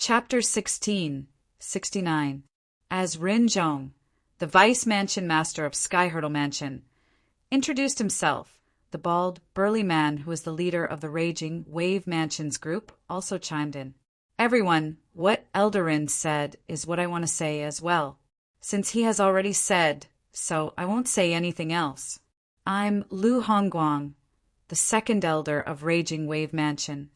Chapter 16, 69. As Rin Zhong, the Vice Mansion Master of Sky Hurdle Mansion, introduced himself, the bald, burly man who was the leader of the Raging Wave Mansions group also chimed in. Everyone, what Elder Rin said is what I want to say as well, since he has already said, so I won't say anything else. I'm Lu Hongguang, the second elder of Raging Wave Mansion.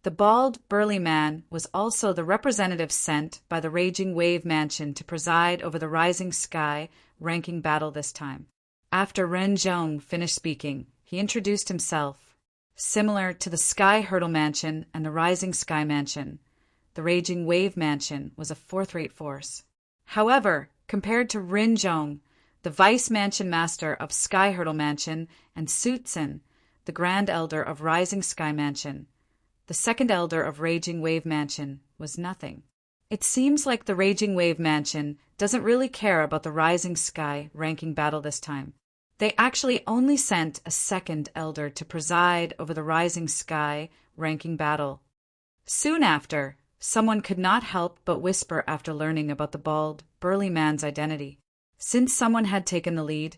The bald, burly man was also the representative sent by the Raging Wave Mansion to preside over the Rising Sky ranking battle this time. After Ren Zhong finished speaking, he introduced himself. Similar to the Sky Hurdle Mansion and the Rising Sky Mansion, the Raging Wave Mansion was a fourth-rate force. However, compared to Rin Zhong, the Vice Mansion Master of Sky Hurdle Mansion, and Sutsin, the Grand Elder of Rising Sky Mansion, the second elder of Raging Wave Mansion was nothing. It seems like the Raging Wave Mansion doesn't really care about the Rising Sky ranking battle this time. They actually only sent a second elder to preside over the Rising Sky ranking battle. Soon after, someone could not help but whisper after learning about the bald, burly man's identity. Since someone had taken the lead,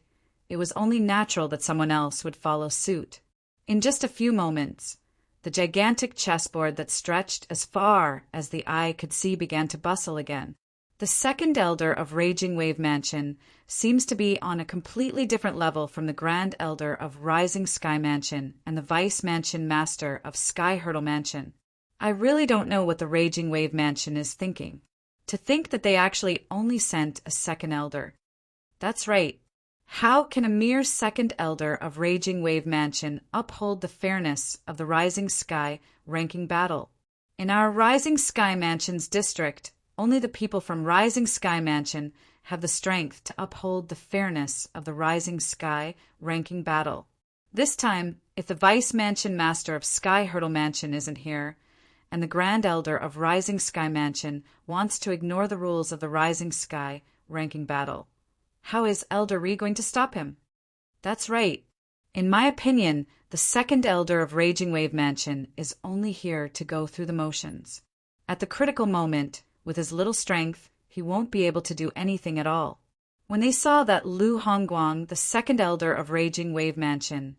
it was only natural that someone else would follow suit. In just a few moments, the gigantic chessboard that stretched as far as the eye could see began to bustle again. The second elder of Raging Wave Mansion seems to be on a completely different level from the Grand Elder of Rising Sky Mansion and the Vice Mansion Master of Sky Hurdle Mansion. I really don't know what the Raging Wave Mansion is thinking. To think that they actually only sent a second elder. That's right. How can a mere second elder of Raging Wave Mansion uphold the fairness of the Rising Sky ranking battle? In our Rising Sky Mansion's district, only the people from Rising Sky Mansion have the strength to uphold the fairness of the Rising Sky ranking battle. This time, if the Vice Mansion Master of Sky Hurdle Mansion isn't here, and the Grand Elder of Rising Sky Mansion wants to ignore the rules of the Rising Sky ranking battle, how is Elder Ri going to stop him? That's right. In my opinion, the second elder of Raging Wave Mansion is only here to go through the motions. At the critical moment, with his little strength, he won't be able to do anything at all. When they saw that Lu Hongguang, the second elder of Raging Wave Mansion,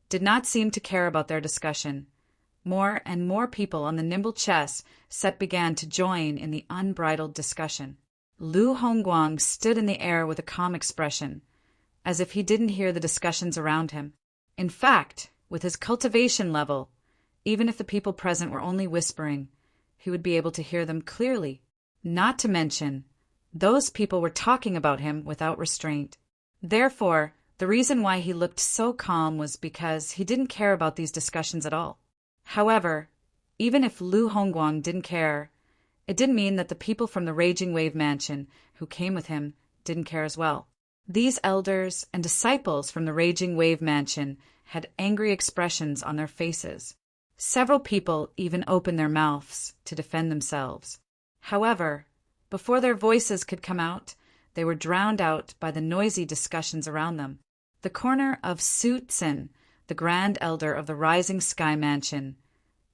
did not seem to care about their discussion, more and more people on the nimble chess set began to join in the unbridled discussion. Lu Hongguang stood in the air with a calm expression, as if he didn't hear the discussions around him. In fact, with his cultivation level, even if the people present were only whispering, he would be able to hear them clearly. Not to mention, those people were talking about him without restraint. Therefore, the reason why he looked so calm was because he didn't care about these discussions at all. However, even if Lu Hongguang didn't care, it didn't mean that the people from the Raging Wave Mansion who came with him didn't care as well. These elders and disciples from the Raging Wave Mansion had angry expressions on their faces. Several people even opened their mouths to defend themselves. However, before their voices could come out, they were drowned out by the noisy discussions around them. The corner of Sutsin, the Grand Elder of the Rising Sky Mansion,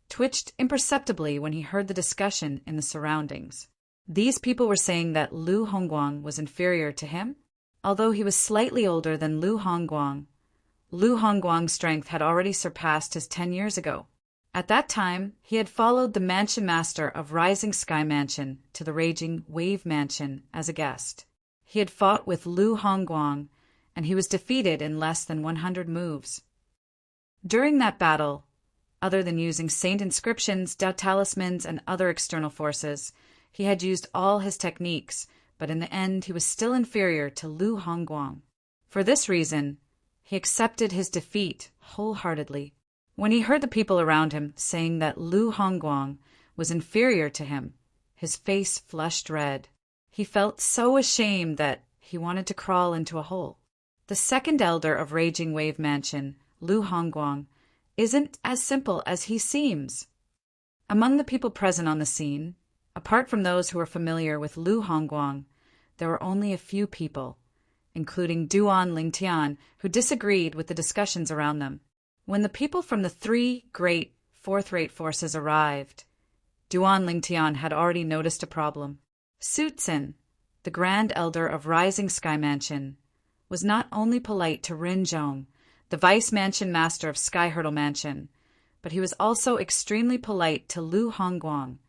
twitched imperceptibly when he heard the discussion in the surroundings. These people were saying that Lu Hongguang was inferior to him. Although he was slightly older than Lu Hongguang's strength had already surpassed his 10 years ago. At that time, he had followed the Mansion Master of Rising Sky Mansion to the Raging Wave Mansion as a guest. He had fought with Lu Hongguang, and he was defeated in less than 100 moves. During that battle, other than using saint inscriptions, doubt talismans, and other external forces, he had used all his techniques, but in the end he was still inferior to Lu Hongguang. For this reason, he accepted his defeat wholeheartedly. When he heard the people around him saying that Lu Hongguang was inferior to him, his face flushed red. He felt so ashamed that he wanted to crawl into a hole. The second elder of Raging Wave Mansion, Lu Hongguang, isn't as simple as he seems. Among the people present on the scene, apart from those who were familiar with Lu Hongguang, there were only a few people, including Duan Lingtian, who disagreed with the discussions around them. When the people from the three great fourth-rate forces arrived, Duan Lingtian had already noticed a problem. Sutsin, the Grand Elder of Rising Sky Mansion, was not only polite to Rinzhong, the Vice Mansion Master of Sky Hurdle Mansion, but he was also extremely polite to Lu Hongguang,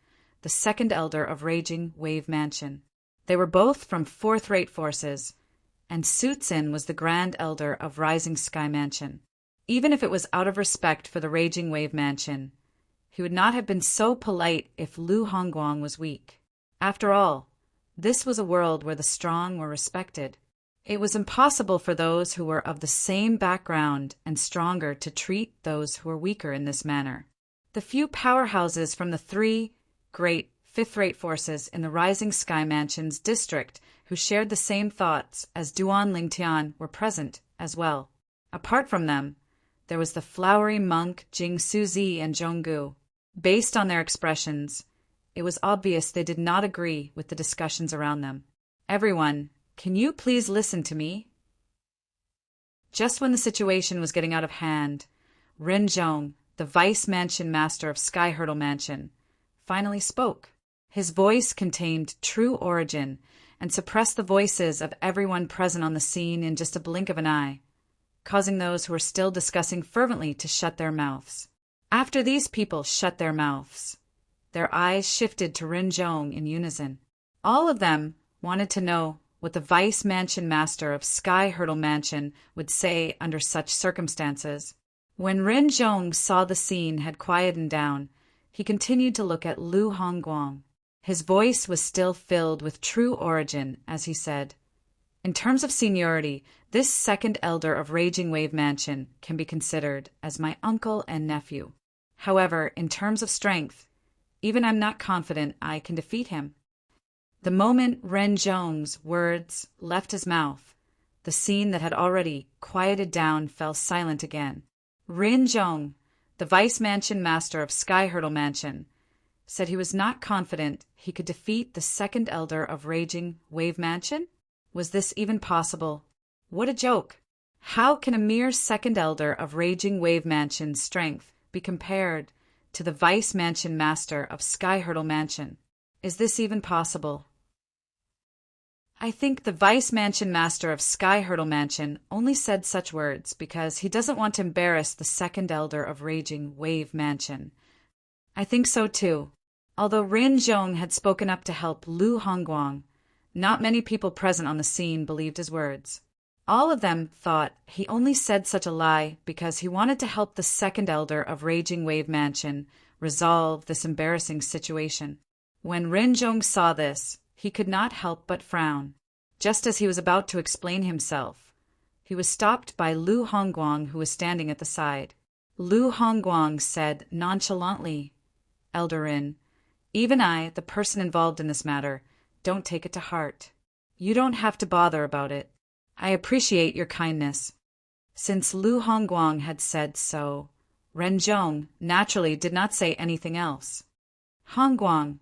the Second Elder of Raging Wave Mansion. They were both from fourth-rate forces, and Sutsin was the Grand Elder of Rising Sky Mansion. Even if it was out of respect for the Raging Wave Mansion, he would not have been so polite if Lu Hongguang was weak. After all, this was a world where the strong were respected. It was impossible for those who were of the same background and stronger to treat those who were weaker in this manner. The few powerhouses from the three great fifth-rate forces in the Rising Sky Mansion's district who shared the same thoughts as Duan Lingtian were present as well. Apart from them, there was the flowery monk Jing Suzi and Zhonggu. Based on their expressions, it was obvious they did not agree with the discussions around them. Everyone, can you please listen to me? Just when the situation was getting out of hand, Rinzhong, the Vice Mansion Master of Sky Hurdle Mansion, finally spoke. His voice contained true origin and suppressed the voices of everyone present on the scene in just a blink of an eye, causing those who were still discussing fervently to shut their mouths. After these people shut their mouths, their eyes shifted to Rinzhong in unison. All of them wanted to know what the Vice Mansion Master of Sky Hurdle Mansion would say under such circumstances. When Rinzhong saw the scene had quietened down, he continued to look at Lu Hongguang. His voice was still filled with true origin as he said, "In terms of seniority, this second elder of Raging Wave Mansion can be considered as my uncle and nephew. However, in terms of strength, even I'm not confident I can defeat him." The moment Rinzhong's words left his mouth, the scene that had already quieted down fell silent again. Rinzhong, the Vice Mansion Master of Sky Hurdle Mansion, said he was not confident he could defeat the second elder of Raging Wave Mansion? Was this even possible? What a joke! How can a mere second elder of Raging Wave Mansion's strength be compared to the Vice Mansion Master of Sky Hurdle Mansion? Is this even possible? I think the Vice Mansion Master of Sky Hurdle Mansion only said such words because he doesn't want to embarrass the second elder of Raging Wave Mansion. I think so too. Although Rinzhong had spoken up to help Lu Hongguang, not many people present on the scene believed his words. All of them thought he only said such a lie because he wanted to help the second elder of Raging Wave Mansion resolve this embarrassing situation. When Rinzhong saw this, he could not help but frown. Just as he was about to explain himself, he was stopped by Lu Hongguang, who was standing at the side. Lu Hongguang said nonchalantly, "Elder Rin, even I, the person involved in this matter, don't take it to heart. You don't have to bother about it. I appreciate your kindness." Since Lu Hongguang had said so, Rinzhong naturally did not say anything else. "Hongguang,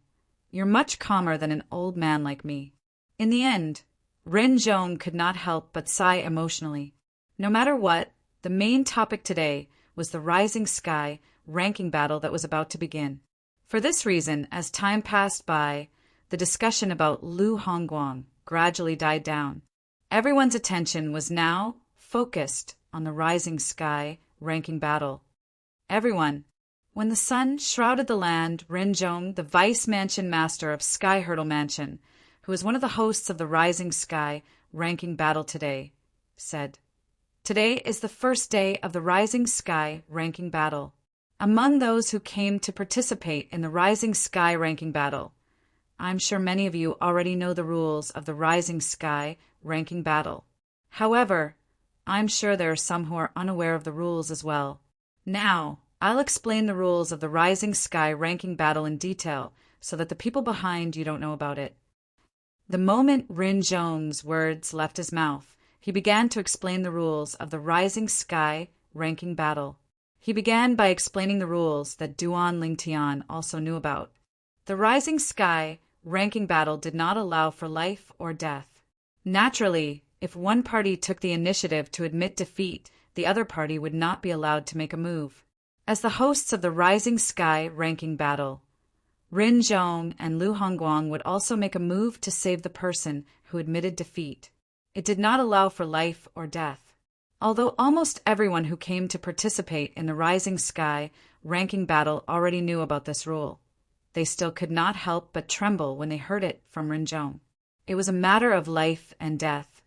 you're much calmer than an old man like me." In the end, Rinzhong could not help but sigh emotionally. No matter what, the main topic today was the Rising Sky ranking battle that was about to begin. For this reason, as time passed by, the discussion about Lu Hongguang gradually died down. Everyone's attention was now focused on the Rising Sky ranking battle. Everyone. When the sun shrouded the land, Rinzhong, the Vice Mansion Master of Sky Hurdle Mansion, who was one of the hosts of the Rising Sky ranking battle today, said, "Today is the first day of the Rising Sky ranking battle. Among those who came to participate in the Rising Sky ranking battle, I'm sure many of you already know the rules of the Rising Sky ranking battle. However, I'm sure there are some who are unaware of the rules as well. Now, I'll explain the rules of the Rising Sky ranking battle in detail so that the people behind you don't know about it." The moment Rinzhong's words left his mouth, he began to explain the rules of the Rising Sky ranking battle. He began by explaining the rules that Duan Lingtian also knew about. The Rising Sky ranking battle did not allow for life or death. Naturally, if one party took the initiative to admit defeat, the other party would not be allowed to make a move. As the hosts of the Rising Sky ranking battle, Rin Zhong and Lu Hongguang would also make a move to save the person who admitted defeat. It did not allow for life or death. Although almost everyone who came to participate in the Rising Sky ranking battle already knew about this rule, they still could not help but tremble when they heard it from Rin Zhong. It was a matter of life and death,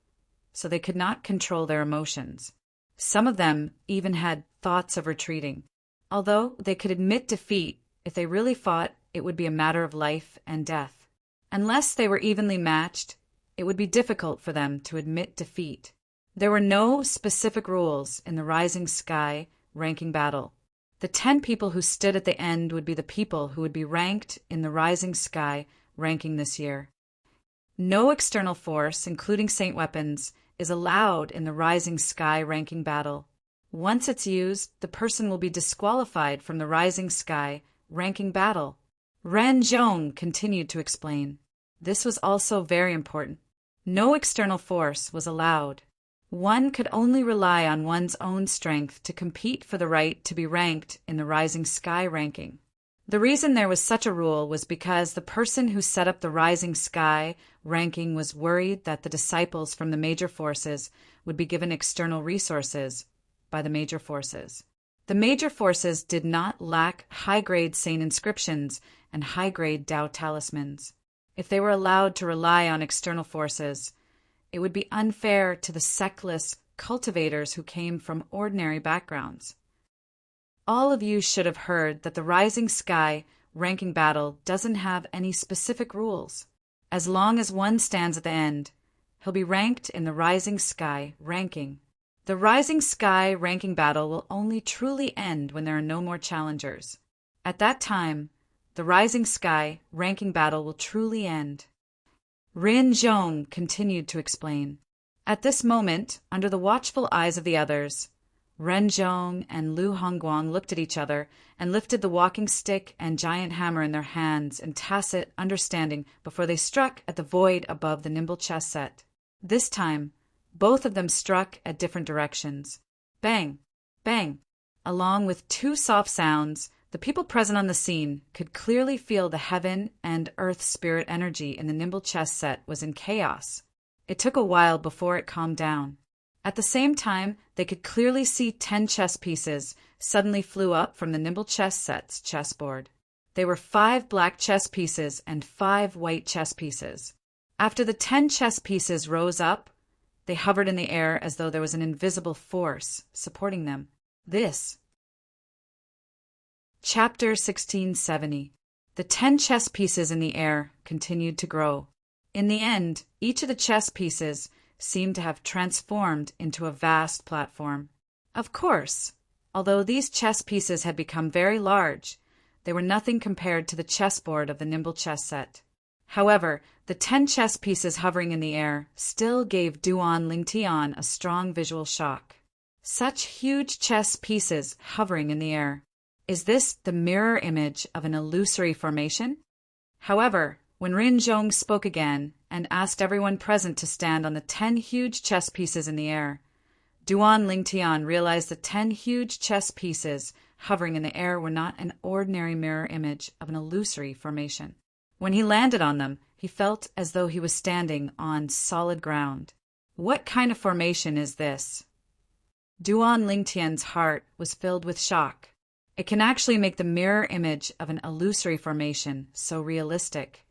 so they could not control their emotions. Some of them even had thoughts of retreating. Although they could admit defeat, if they really fought, it would be a matter of life and death. Unless they were evenly matched, it would be difficult for them to admit defeat. There were no specific rules in the Rising Sky ranking battle. The 10 people who stood at the end would be the people who would be ranked in the Rising Sky ranking this year. No external force, including saint weapons, is allowed in the Rising Sky ranking battle. Once it's used, the person will be disqualified from the Rising Sky ranking battle. Ren Zhong continued to explain. This was also very important. No external force was allowed. One could only rely on one's own strength to compete for the right to be ranked in the Rising Sky ranking. The reason there was such a rule was because the person who set up the Rising Sky ranking was worried that the disciples from the major forces would be given external resources by the major forces. The major forces did not lack high-grade saint inscriptions and high-grade Tao talismans. If they were allowed to rely on external forces, it would be unfair to the sectless cultivators who came from ordinary backgrounds. All of you should have heard that the Rising Sky ranking battle doesn't have any specific rules. As long as one stands at the end, he'll be ranked in the Rising Sky ranking. The Rising Sky ranking battle will only truly end when there are no more challengers. At that time, the Rising Sky ranking battle will truly end. Rin Zhong continued to explain. At this moment, under the watchful eyes of the others, Ren Zhong and Lu Hongguang looked at each other and lifted the walking stick and giant hammer in their hands in tacit understanding before they struck at the void above the nimble chess set. This time, both of them struck at different directions. Bang! Bang! Along with 2 soft sounds, the people present on the scene could clearly feel the heaven and earth spirit energy in the nimble chess set was in chaos. It took a while before it calmed down. At the same time, they could clearly see 10 chess pieces suddenly flew up from the nimble chess set's chessboard. They were 5 black chess pieces and 5 white chess pieces. After the 10 chess pieces rose up, they hovered in the air as though there was an invisible force supporting them. This. Chapter 1670. The 10 chess pieces in the air continued to grow. In the end, each of the chess pieces seemed to have transformed into a vast platform. Of course, although these chess pieces had become very large, they were nothing compared to the chessboard of the nimble chess set. However, the 10 chess pieces hovering in the air still gave Duan Lingtian a strong visual shock. Such huge chess pieces hovering in the air. Is this the mirror image of an illusory formation? However, when Rin Zhong spoke again and asked everyone present to stand on the 10 huge chess pieces in the air, Duan Lingtian realized the 10 huge chess pieces hovering in the air were not an ordinary mirror image of an illusory formation. When he landed on them, he felt as though he was standing on solid ground. What kind of formation is this? Duan Lingtian's heart was filled with shock. It can actually make the mirror image of an illusory formation so realistic.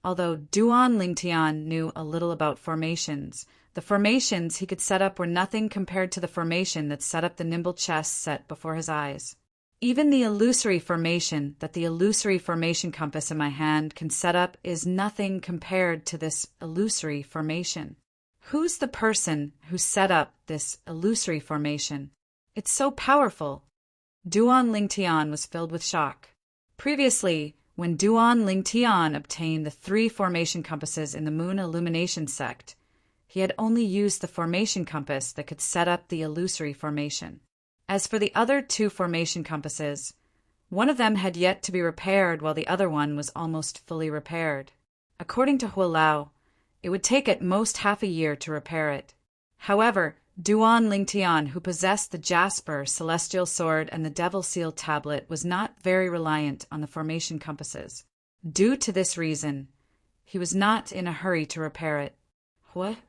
Although Duan Lingtian knew a little about formations, the formations he could set up were nothing compared to the formation that set up the nimble chess set before his eyes. Even the illusory formation that the illusory formation compass in my hand can set up is nothing compared to this illusory formation. Who's the person who set up this illusory formation? It's so powerful. Duan Lingtian was filled with shock. Previously, when Duan Lingtian obtained the 3 formation compasses in the Moon Illumination sect, he had only used the formation compass that could set up the illusory formation. As for the other 2 formation compasses, one of them had yet to be repaired while the other one was almost fully repaired. According to Hualao, it would take at most half a year to repair it. However, Duan Lingtian, who possessed the Jasper, Celestial Sword, and the Devil Seal Tablet, was not very reliant on the formation compasses. Due to this reason, he was not in a hurry to repair it.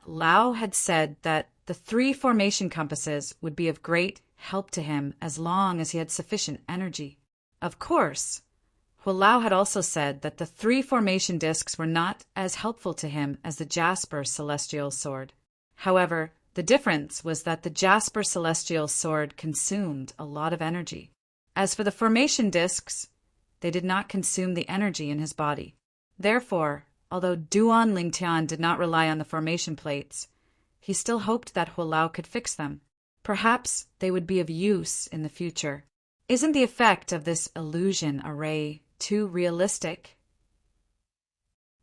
Lao had said that the 3 formation compasses would be of great help to him as long as he had sufficient energy. Of course, Lao had also said that the 3 formation discs were not as helpful to him as the Jasper Celestial Sword. However, the difference was that the Jasper Celestial Sword consumed a lot of energy. As for the formation discs, they did not consume the energy in his body. Therefore, although Duan Lingtian did not rely on the formation plates, he still hoped that Lao could fix them. Perhaps they would be of use in the future. Isn't the effect of this illusion array too realistic?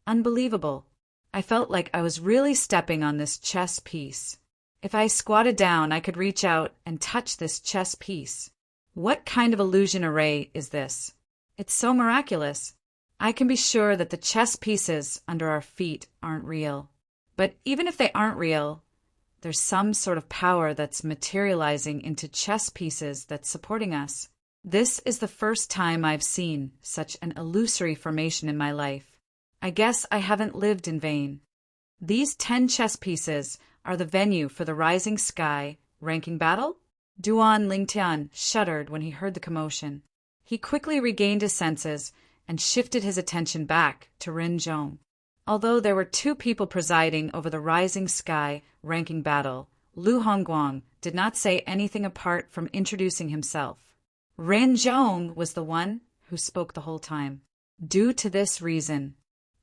Unbelievable. I felt like I was really stepping on this chess piece. If I squatted down, I could reach out and touch this chess piece. What kind of illusion array is this? It's so miraculous. I can be sure that the chess pieces under our feet aren't real. But even if they aren't real, there's some sort of power that's materializing into chess pieces that's supporting us. This is the first time I've seen such an illusory formation in my life. I guess I haven't lived in vain. These 10 chess pieces are the venue for the Rising Sky ranking battle? Duan Lingtian shuddered when he heard the commotion. He quickly regained his senses and shifted his attention back to Rin Zhong. Although there were 2 people presiding over the Rising Sky ranking battle, Lu Hongguang did not say anything apart from introducing himself. Rin Zhong was the one who spoke the whole time. Due to this reason,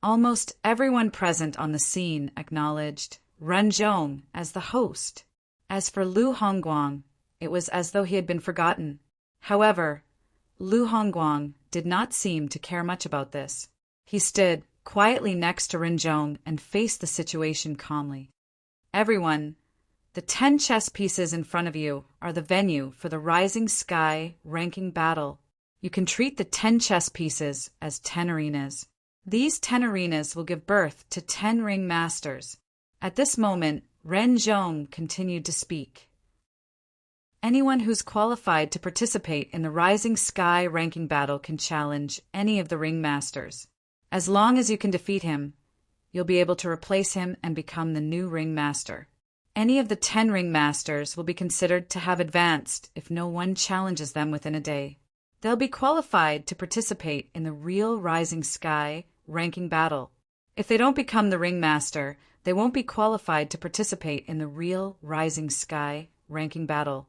almost everyone present on the scene acknowledged Ren Zhong as the host. As for Lu Hongguang, it was as though he had been forgotten. However, Lu Hongguang did not seem to care much about this. He stood quietly next to Ren Zhong and faced the situation calmly. Everyone, the 10 chess pieces in front of you are the venue for the Rising Sky ranking battle. You can treat the 10 chess pieces as 10 arenas. These 10 arenas will give birth to 10 ring masters. At this moment, Ren Zhong continued to speak. Anyone who's qualified to participate in the Rising Sky ranking battle can challenge any of the ring masters. As long as you can defeat him, you'll be able to replace him and become the new ring master. Any of the 10 ring masters will be considered to have advanced if no one challenges them within a day. They'll be qualified to participate in the real Rising Sky ranking battle. If they don't become the ring master, they won't be qualified to participate in the real Rising Sky ranking battle.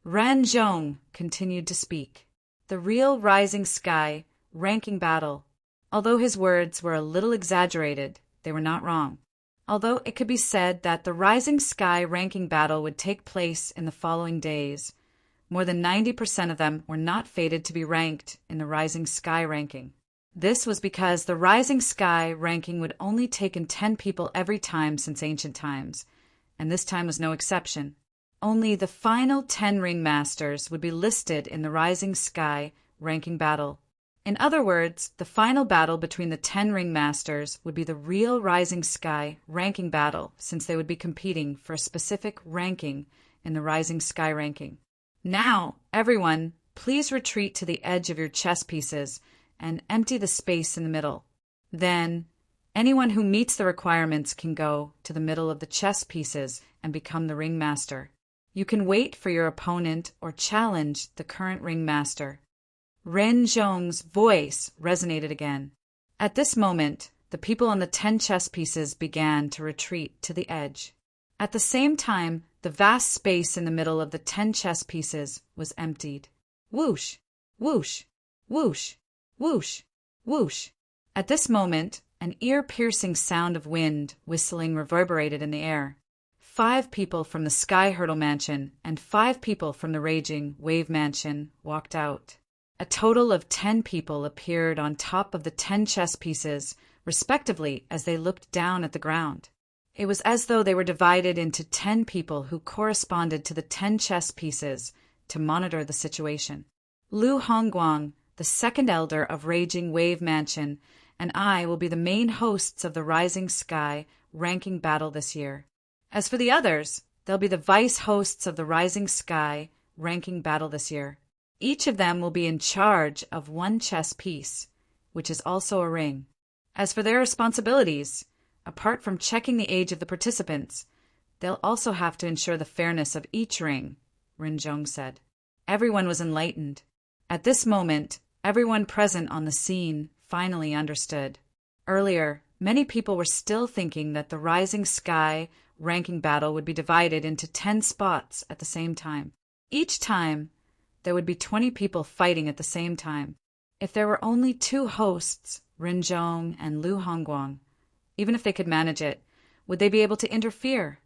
Ren Zhong continued to speak. The real Rising Sky ranking battle. Although his words were a little exaggerated, they were not wrong. Although it could be said that the Rising Sky ranking battle would take place in the following days, more than 90% of them were not fated to be ranked in the Rising Sky ranking. This was because the Rising Sky ranking would only take in 10 people every time since ancient times, and this time was no exception. Only the final 10 ring masters would be listed in the Rising Sky ranking battle. In other words, the final battle between the 10 ring masters would be the real Rising Sky ranking battle, since they would be competing for a specific ranking in the Rising Sky ranking. Now, everyone, please retreat to the edge of your chess pieces and empty the space in the middle. Then, anyone who meets the requirements can go to the middle of the chess pieces and become the ring master. You can wait for your opponent or challenge the current ring master. Ren Zhong's voice resonated again. At this moment, the people on the 10 chess pieces began to retreat to the edge. At the same time, the vast space in the middle of the 10 chess pieces was emptied. Whoosh! Whoosh! Whoosh! Whoosh! Whoosh! At this moment, an ear-piercing sound of wind whistling reverberated in the air. 5 people from the Sky Hurdle Mansion and 5 people from the Raging Wave Mansion walked out. A total of 10 people appeared on top of the 10 chess pieces, respectively, as they looked down at the ground. It was as though they were divided into 10 people who corresponded to the 10 chess pieces to monitor the situation. Lu Hongguang, the second elder of Raging Wave Mansion, and I will be the main hosts of the Rising Sky ranking battle this year. As for the others, They'll be the vice hosts of the Rising Sky ranking battle this year. Each of them will be in charge of one chess piece, which is also a ring. As for their responsibilities, apart from checking the age of the participants, they'll also have to ensure the fairness of each ring, Rinzhong said. Everyone was enlightened. At this moment, everyone present on the scene finally understood. Earlier, many people were still thinking that the Rising Sky ranking battle would be divided into 10 spots at the same time. Each time, there would be 20 people fighting at the same time. If there were only 2 hosts, Rinzhong and Lu Hongguang, even if they could manage it, would they be able to interfere?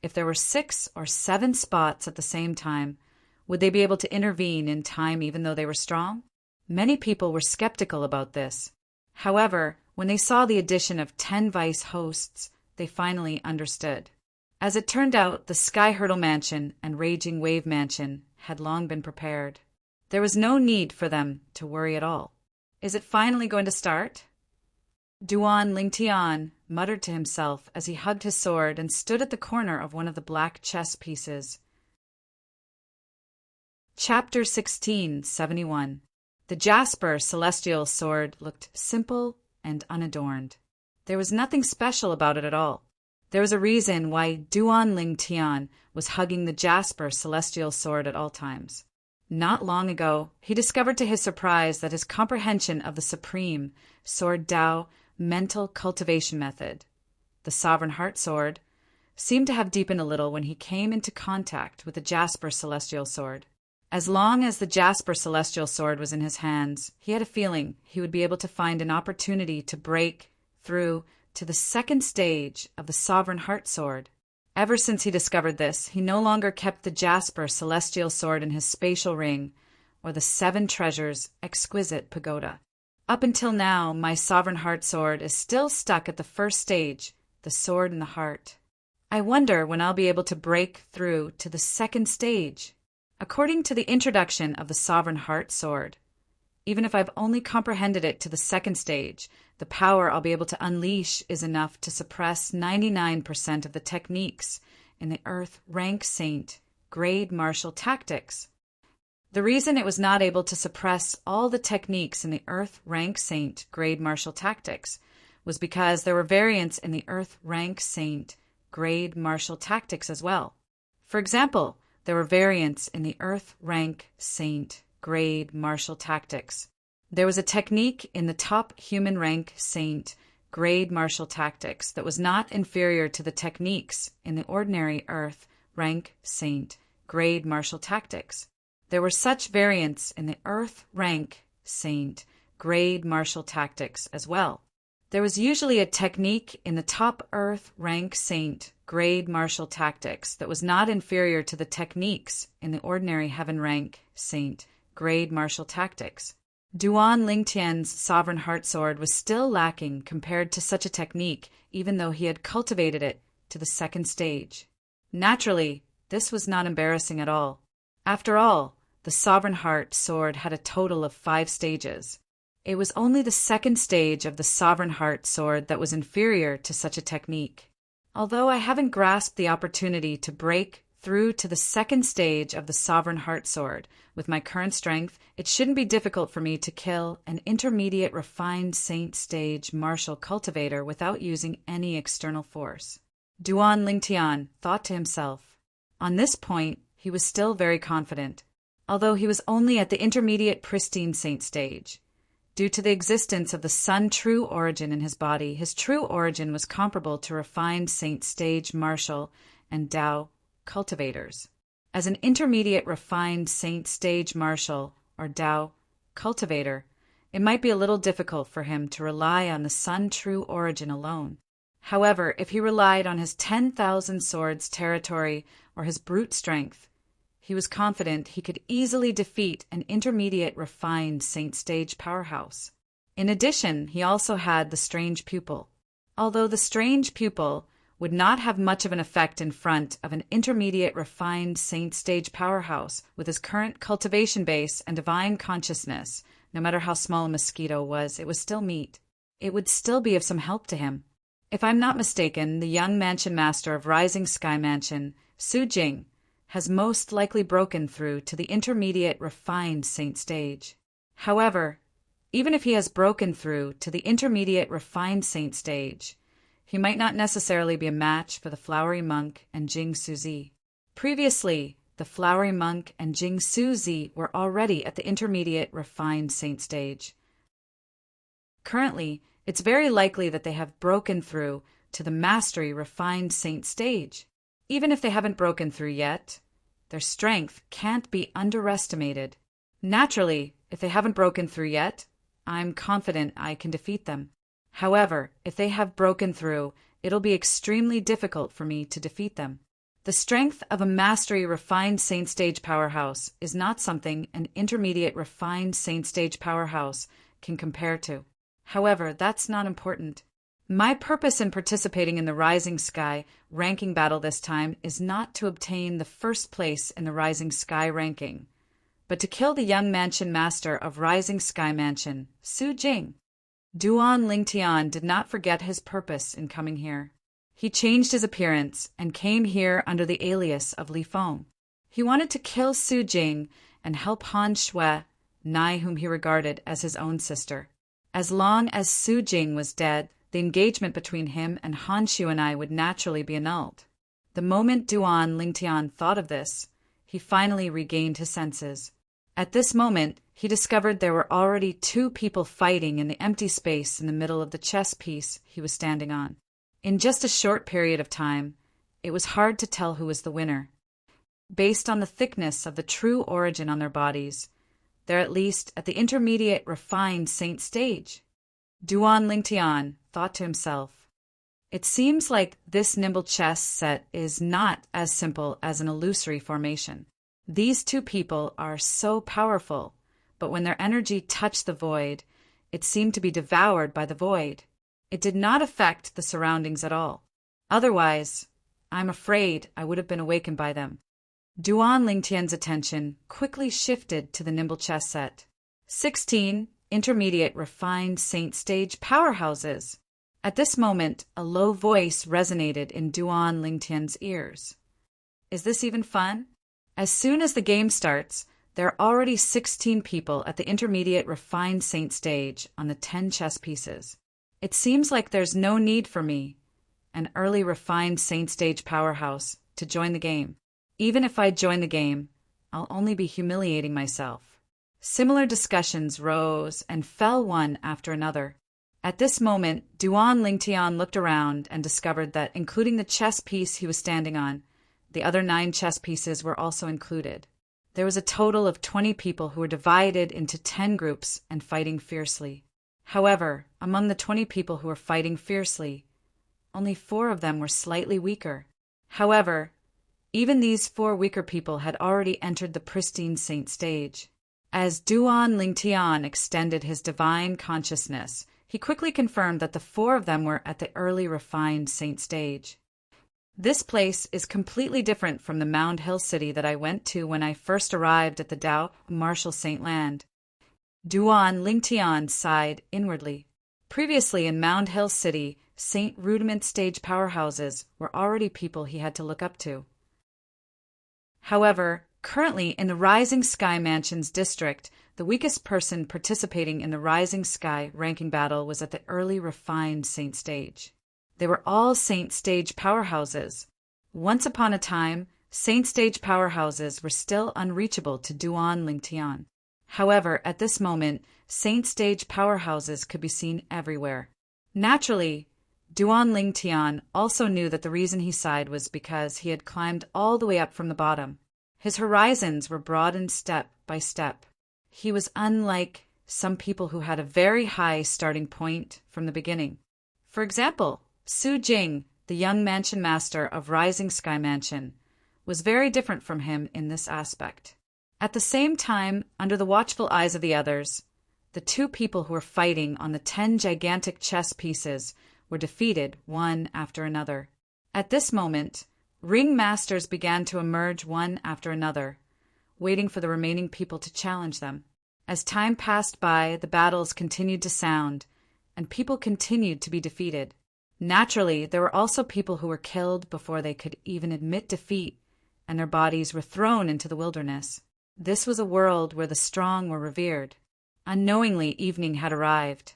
If there were 6 or 7 spots at the same time, would they be able to intervene in time even though they were strong? Many people were skeptical about this. However, when they saw the addition of 10 vice hosts, they finally understood. As it turned out, the Sky Hurdle Mansion and Raging Wave Mansion had long been prepared. There was no need for them to worry at all. Is it finally going to start? Duan Lingtian muttered to himself as he hugged his sword and stood at the corner of one of the black chess pieces. Chapter 1671. The Jasper Celestial Sword looked simple and unadorned. There was nothing special about it at all. There was a reason why Duan Lingtian was hugging the Jasper Celestial Sword at all times. Not long ago, he discovered to his surprise that his comprehension of the supreme Sword Dao mental cultivation method, the Sovereign Heart Sword, seemed to have deepened a little when he came into contact with the Jasper Celestial Sword. As long as the Jasper Celestial Sword was in his hands, he had a feeling he would be able to find an opportunity to break through to the second stage of the Sovereign Heart Sword. Ever since he discovered this, he no longer kept the Jasper Celestial Sword in his spatial ring or the 7 treasures exquisite pagoda. Up until now, my Sovereign Heart Sword is still stuck at the first stage, the sword in the heart. I wonder when I'll be able to break through to the second stage. According to the introduction of the Sovereign Heart Sword, even if I've only comprehended it to the second stage, the power I'll be able to unleash is enough to suppress 99% of the techniques in the Earth Rank Saint grade martial tactics. The reason it was not able to suppress all the techniques in the Earth Rank Saint grade martial tactics was because there were variants in the Earth Rank Saint grade martial tactics as well. For example, there were variants in the Earth Rank Saint grade martial tactics. There was a technique in the top human rank Saint grade martial tactics that was not inferior to the techniques in the ordinary Earth Rank Saint grade martial tactics. There were such variants in the Earth Rank Saint grade martial tactics as well. There was usually a technique in the top Earth Rank Saint grade martial tactics that was not inferior to the techniques in the ordinary Heaven Rank Saint grade martial tactics. Duan Lingtian's Sovereign Heart Sword was still lacking compared to such a technique, even though he had cultivated it to the second stage. Naturally, this was not embarrassing at all. After all, the Sovereign Heart Sword had a total of 5 stages. It was only the second stage of the Sovereign Heart Sword that was inferior to such a technique. Although I haven't grasped the opportunity to break through to the second stage of the Sovereign Heart Sword, with my current strength, it shouldn't be difficult for me to kill an intermediate refined saint stage martial cultivator without using any external force. Duan Lingtian thought to himself. On this point, he was still very confident, although he was only at the intermediate pristine saint stage. Due to the existence of the Sun true origin in his body, his true origin was comparable to refined saint stage martial and Dao cultivators. As an intermediate refined saint stage martial or Dao cultivator, it might be a little difficult for him to rely on the Sun true origin alone. However, if he relied on his 10,000 swords territory or his brute strength, he was confident he could easily defeat an intermediate refined saint stage powerhouse. In addition, he also had the strange pupil. Although the strange pupil would not have much of an effect in front of an intermediate refined saint stage powerhouse with his current cultivation base and divine consciousness, no matter how small a mosquito was, it was still meat. It would still be of some help to him. If I'm not mistaken, the young mansion master of Rising Sky Mansion, Su Jing, has most likely broken through to the intermediate refined saint stage. However, even if he has broken through to the intermediate refined saint stage, he might not necessarily be a match for the flowery monk and Jing Suzi. Previously, the flowery monk and Jing Suzi were already at the intermediate refined saint stage. Currently, it's very likely that they have broken through to the mastery refined saint stage. Even if they haven't broken through yet, their strength can't be underestimated. Naturally, if they haven't broken through yet, I'm confident I can defeat them. However, if they have broken through, it'll be extremely difficult for me to defeat them. The strength of a mastery refined saint stage powerhouse is not something an intermediate refined saint stage powerhouse can compare to. However, that's not important. My purpose in participating in the Rising Sky ranking battle this time is not to obtain the first place in the Rising Sky ranking, but to kill the young mansion master of Rising Sky Mansion, Su Jing. Duan Lingtian did not forget his purpose in coming here. He changed his appearance and came here under the alias of Li Feng. He wanted to kill Su Jing and help Han Shui, nigh whom he regarded as his own sister. As long as Su Jing was dead, the engagement between him and Han Shui and I would naturally be annulled. The moment Duan Lingtian thought of this, he finally regained his senses. At this moment, he discovered there were already 2 people fighting in the empty space in the middle of the chess piece he was standing on. In just a short period of time, it was hard to tell who was the winner. Based on the thickness of the true origin on their bodies, they're at least at the intermediate refined saint stage. Duan Lingtian thought to himself, it seems like this nimble chess set is not as simple as an illusory formation. These 2 people are so powerful, but when their energy touched the void, it seemed to be devoured by the void. It did not affect the surroundings at all. Otherwise, I'm afraid I would have been awakened by them. Duan Lingtian's attention quickly shifted to the nimble chess set. 16 intermediate refined saint stage powerhouses. At this moment, a low voice resonated in Duan Lingtian's ears. Is this even fun? As soon as the game starts, there are already 16 people at the intermediate refined saint stage on the 10 chess pieces. It seems like there's no need for me, an early refined saint stage powerhouse, to join the game. Even if I join the game, I'll only be humiliating myself. Similar discussions rose and fell one after another. At this moment, Duan Lingtian looked around and discovered that, including the chess piece he was standing on, the other 9 chess pieces were also included. There was a total of 20 people who were divided into 10 groups and fighting fiercely. However, among the 20 people who were fighting fiercely, only 4 of them were slightly weaker. However, even these 4 weaker people had already entered the pristine saint stage. As Duan Lingtian extended his divine consciousness, he quickly confirmed that the 4 of them were at the early refined saint stage. This place is completely different from the Mound Hill city that I went to when I first arrived at the Dao Martial Saint Land. Duan Lingtian sighed inwardly. Previously in Mound Hill City, Saint Rudiment stage powerhouses were already people he had to look up to. However, currently in the Rising Sky Mansion's district, the weakest person participating in the Rising Sky ranking battle was at the early refined saint stage. They were all saint stage powerhouses. Once upon a time, saint stage powerhouses were still unreachable to Duan Lingtian. However, at this moment, saint stage powerhouses could be seen everywhere. Naturally, Duan Lingtian also knew that the reason he sighed was because he had climbed all the way up from the bottom. His horizons were broadened step by step. He was unlike some people who had a very high starting point from the beginning. For example, Su Jing, the young mansion master of Rising Sky Mansion, was very different from him in this aspect. At the same time, under the watchful eyes of the others, the 2 people who were fighting on the 10 gigantic chess pieces were defeated one after another. At this moment, ring masters began to emerge one after another, waiting for the remaining people to challenge them. As time passed by, the battles continued to sound, and people continued to be defeated. Naturally, there were also people who were killed before they could even admit defeat, and their bodies were thrown into the wilderness. This was a world where the strong were revered. Unknowingly, evening had arrived.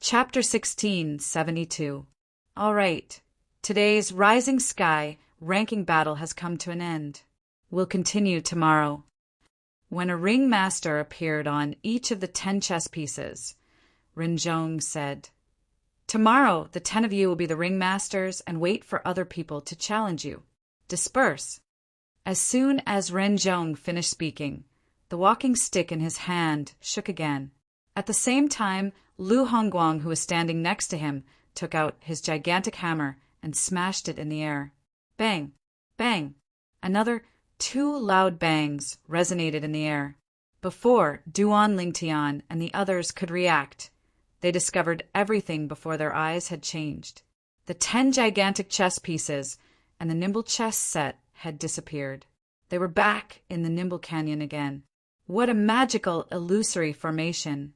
Chapter 1672. All right. Today's Rising Sky ranking battle has come to an end. We'll continue tomorrow. When a ringmaster appeared on each of the 10 chess pieces, Rinzhong said, "Tomorrow the 10 of you will be the ringmasters and wait for other people to challenge you. Disperse." As soon as Rinzhong finished speaking, the walking stick in his hand shook again. At the same time, Lu Hongguang, who was standing next to him, took out his gigantic hammer and smashed it in the air. Bang! Bang! Another 2 loud bangs resonated in the air. Before Duan Lingtian and the others could react, they discovered everything before their eyes had changed. The 10 gigantic chess pieces and the nimble chess set had disappeared. They were back in the nimble canyon again. What a magical, illusory formation!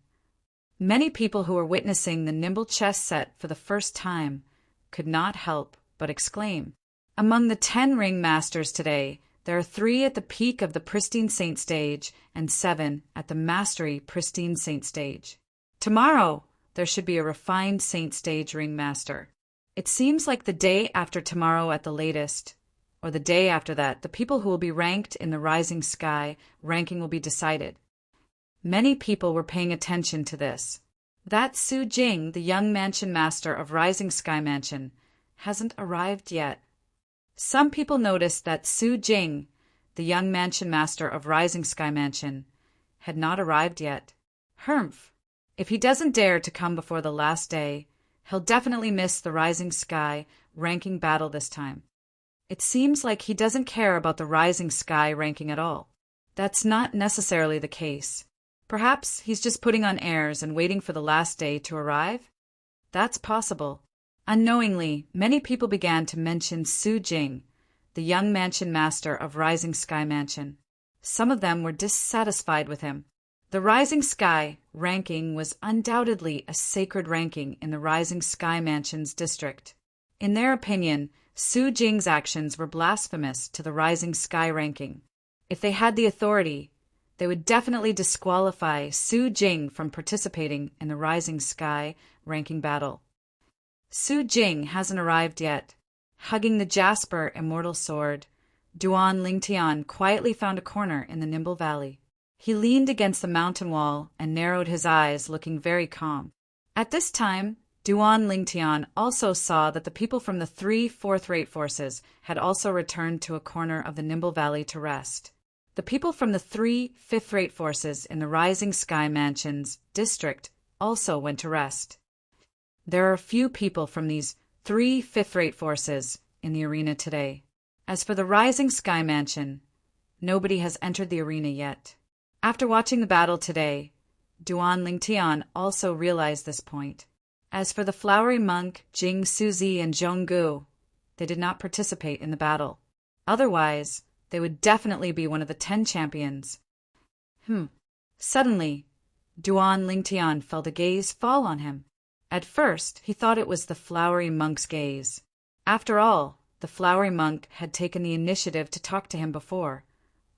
Many people who were witnessing the nimble chess set for the first time could not help but exclaim. Among the 10 ring masters today, there are 3 at the peak of the pristine saint stage and 7 at the mastery pristine saint stage. Tomorrow, there should be a refined saint stage ringmaster. It seems like the day after tomorrow at the latest, or the day after that, the people who will be ranked in the Rising Sky ranking will be decided. Many people were paying attention to this. That Su Jing, the young mansion master of Rising Sky Mansion, hasn't arrived yet. Some people noticed that Su Jing, the young mansion master of Rising Sky Mansion, had not arrived yet. Humph! If he doesn't dare to come before the last day, he'll definitely miss the Rising Sky ranking battle this time. It seems like he doesn't care about the Rising Sky ranking at all. That's not necessarily the case. Perhaps he's just putting on airs and waiting for the last day to arrive? That's possible. Unknowingly, many people began to mention Su Jing, the young mansion master of Rising Sky Mansion. Some of them were dissatisfied with him. The Rising Sky ranking was undoubtedly a sacred ranking in the Rising Sky Mansion's district. In their opinion, Su Jing's actions were blasphemous to the Rising Sky ranking. If they had the authority, they would definitely disqualify Su Jing from participating in the Rising Sky ranking battle. Su Jing hasn't arrived yet. Hugging the Jasper immortal sword, Duan Lingtian quietly found a corner in the Nimble Valley. He leaned against the mountain wall and narrowed his eyes, looking very calm. At this time, Duan Lingtian also saw that the people from the 3 fourth-rate forces had also returned to a corner of the Nimble Valley to rest. The people from the 3 fifth-rate forces in the Rising Sky Mansion's district also went to rest. There are few people from these 3 fifth-rate forces in the arena today. As for the Rising Sky Mansion, nobody has entered the arena yet. After watching the battle today, Duan Lingtian also realized this point. As for the flowery monk, Jing Suzi and Zhonggu, they did not participate in the battle. Otherwise, they would definitely be one of the 10 champions. Suddenly, Duan Lingtian felt a gaze fall on him. At first, he thought it was the flowery monk's gaze. After all, the flowery monk had taken the initiative to talk to him before,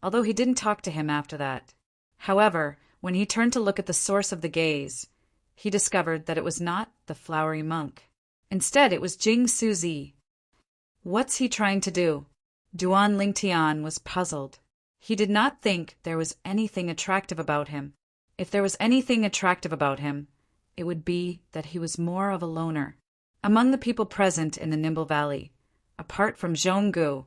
although he didn't talk to him after that. However, when he turned to look at the source of the gaze, he discovered that it was not the flowery monk. Instead, it was Jing Suzi. What's he trying to do? Duan Lingtian was puzzled. He did not think there was anything attractive about him. If there was anything attractive about him, it would be that he was more of a loner. Among the people present in the Nimble Valley, apart from Zhonggu,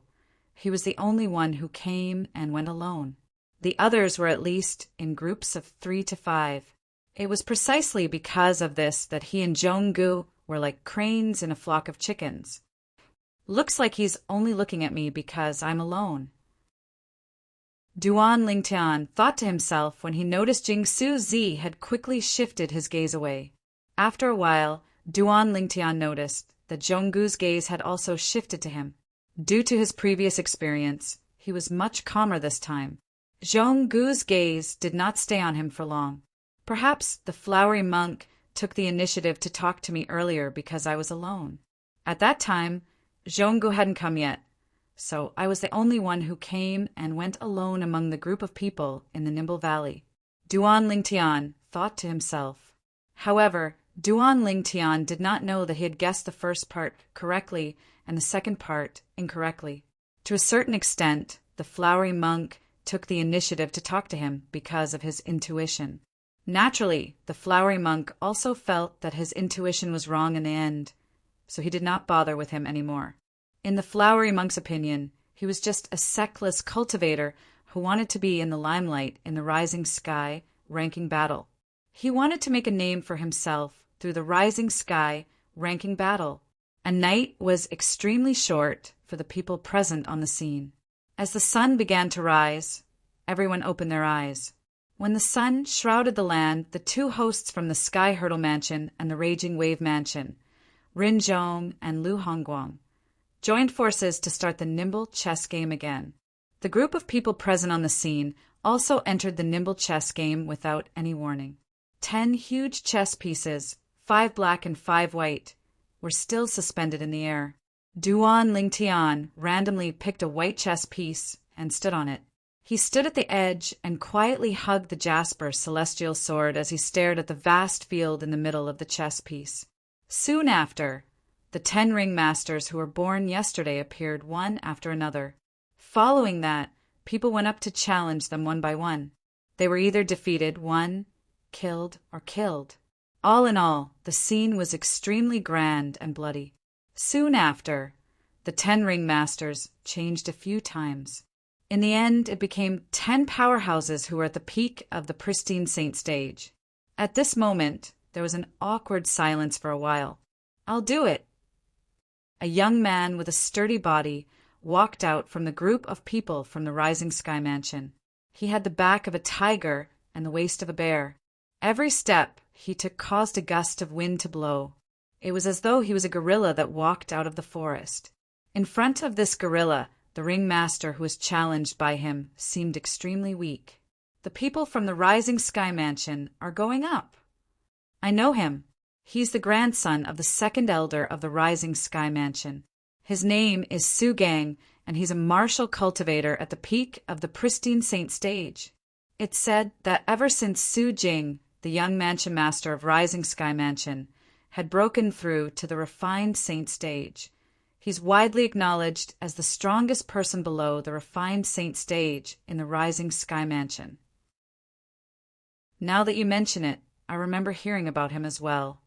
he was the only one who came and went alone. The others were at least in groups of 3 to 5. It was precisely because of this that he and Zhonggu were like cranes in a flock of chickens. Looks like he's only looking at me because I'm alone. Duan Lingtian thought to himself when he noticed Jing Suzi had quickly shifted his gaze away. After a while, Duan Lingtian noticed that Zhonggu's gaze had also shifted to him. Due to his previous experience, he was much calmer this time. Zhonggu's gaze did not stay on him for long. Perhaps the flowery monk took the initiative to talk to me earlier because I was alone. At that time, Zhonggu hadn't come yet, so I was the only one who came and went alone among the group of people in the Nimble Valley. Duan Lingtian thought to himself. However, Duan Lingtian did not know that he had guessed the first part correctly and the second part incorrectly. To a certain extent, the flowery monk took the initiative to talk to him because of his intuition. Naturally, the flowery monk also felt that his intuition was wrong in the end, so he did not bother with him anymore. In the flowery monk's opinion, he was just a seckless cultivator who wanted to be in the limelight in the rising sky ranking battle. He wanted to make a name for himself through the rising sky ranking battle. A night was extremely short for the people present on the scene. As the sun began to rise, everyone opened their eyes. When the sun shrouded the land, the two hosts from the Sky Hurdle Mansion and the Raging Wave Mansion, Rin Zhong and Lu Hongguang, joined forces to start the Nimble chess game again. The group of people present on the scene also entered the Nimble chess game without any warning. 10 huge chess pieces, 5 black and 5 white, were still suspended in the air. Duan Lingtian randomly picked a white chess piece and stood on it. He stood at the edge and quietly hugged the jasper celestial sword as he stared at the vast field in the middle of the chess piece. Soon after, the 10 ring masters who were born yesterday appeared one after another. Following that, people went up to challenge them one by one. They were either defeated, won, killed, or killed. All in all, the scene was extremely grand and bloody. Soon after, the 10 ring masters changed a few times. In the end, it became 10 powerhouses who were at the peak of the pristine saint stage. At this moment, there was an awkward silence for a while. "I'll do it." A young man with a sturdy body walked out from the group of people from the Rising Sky Mansion. He had the back of a tiger and the waist of a bear. Every step he took caused a gust of wind to blow. It was as though he was a gorilla that walked out of the forest. In front of this gorilla, the ringmaster who was challenged by him seemed extremely weak. "The people from the Rising Sky Mansion are going up." "I know him. He's the grandson of the second elder of the Rising Sky Mansion. His name is Su Gang, and he's a martial cultivator at the peak of the pristine saint stage." It's said that ever since Su Jing, the young mansion master of Rising Sky Mansion, had broken through to the refined saint stage, he's widely acknowledged as the strongest person below the refined saint stage in the Rising Sky Mansion. Now that you mention it, I remember hearing about him as well.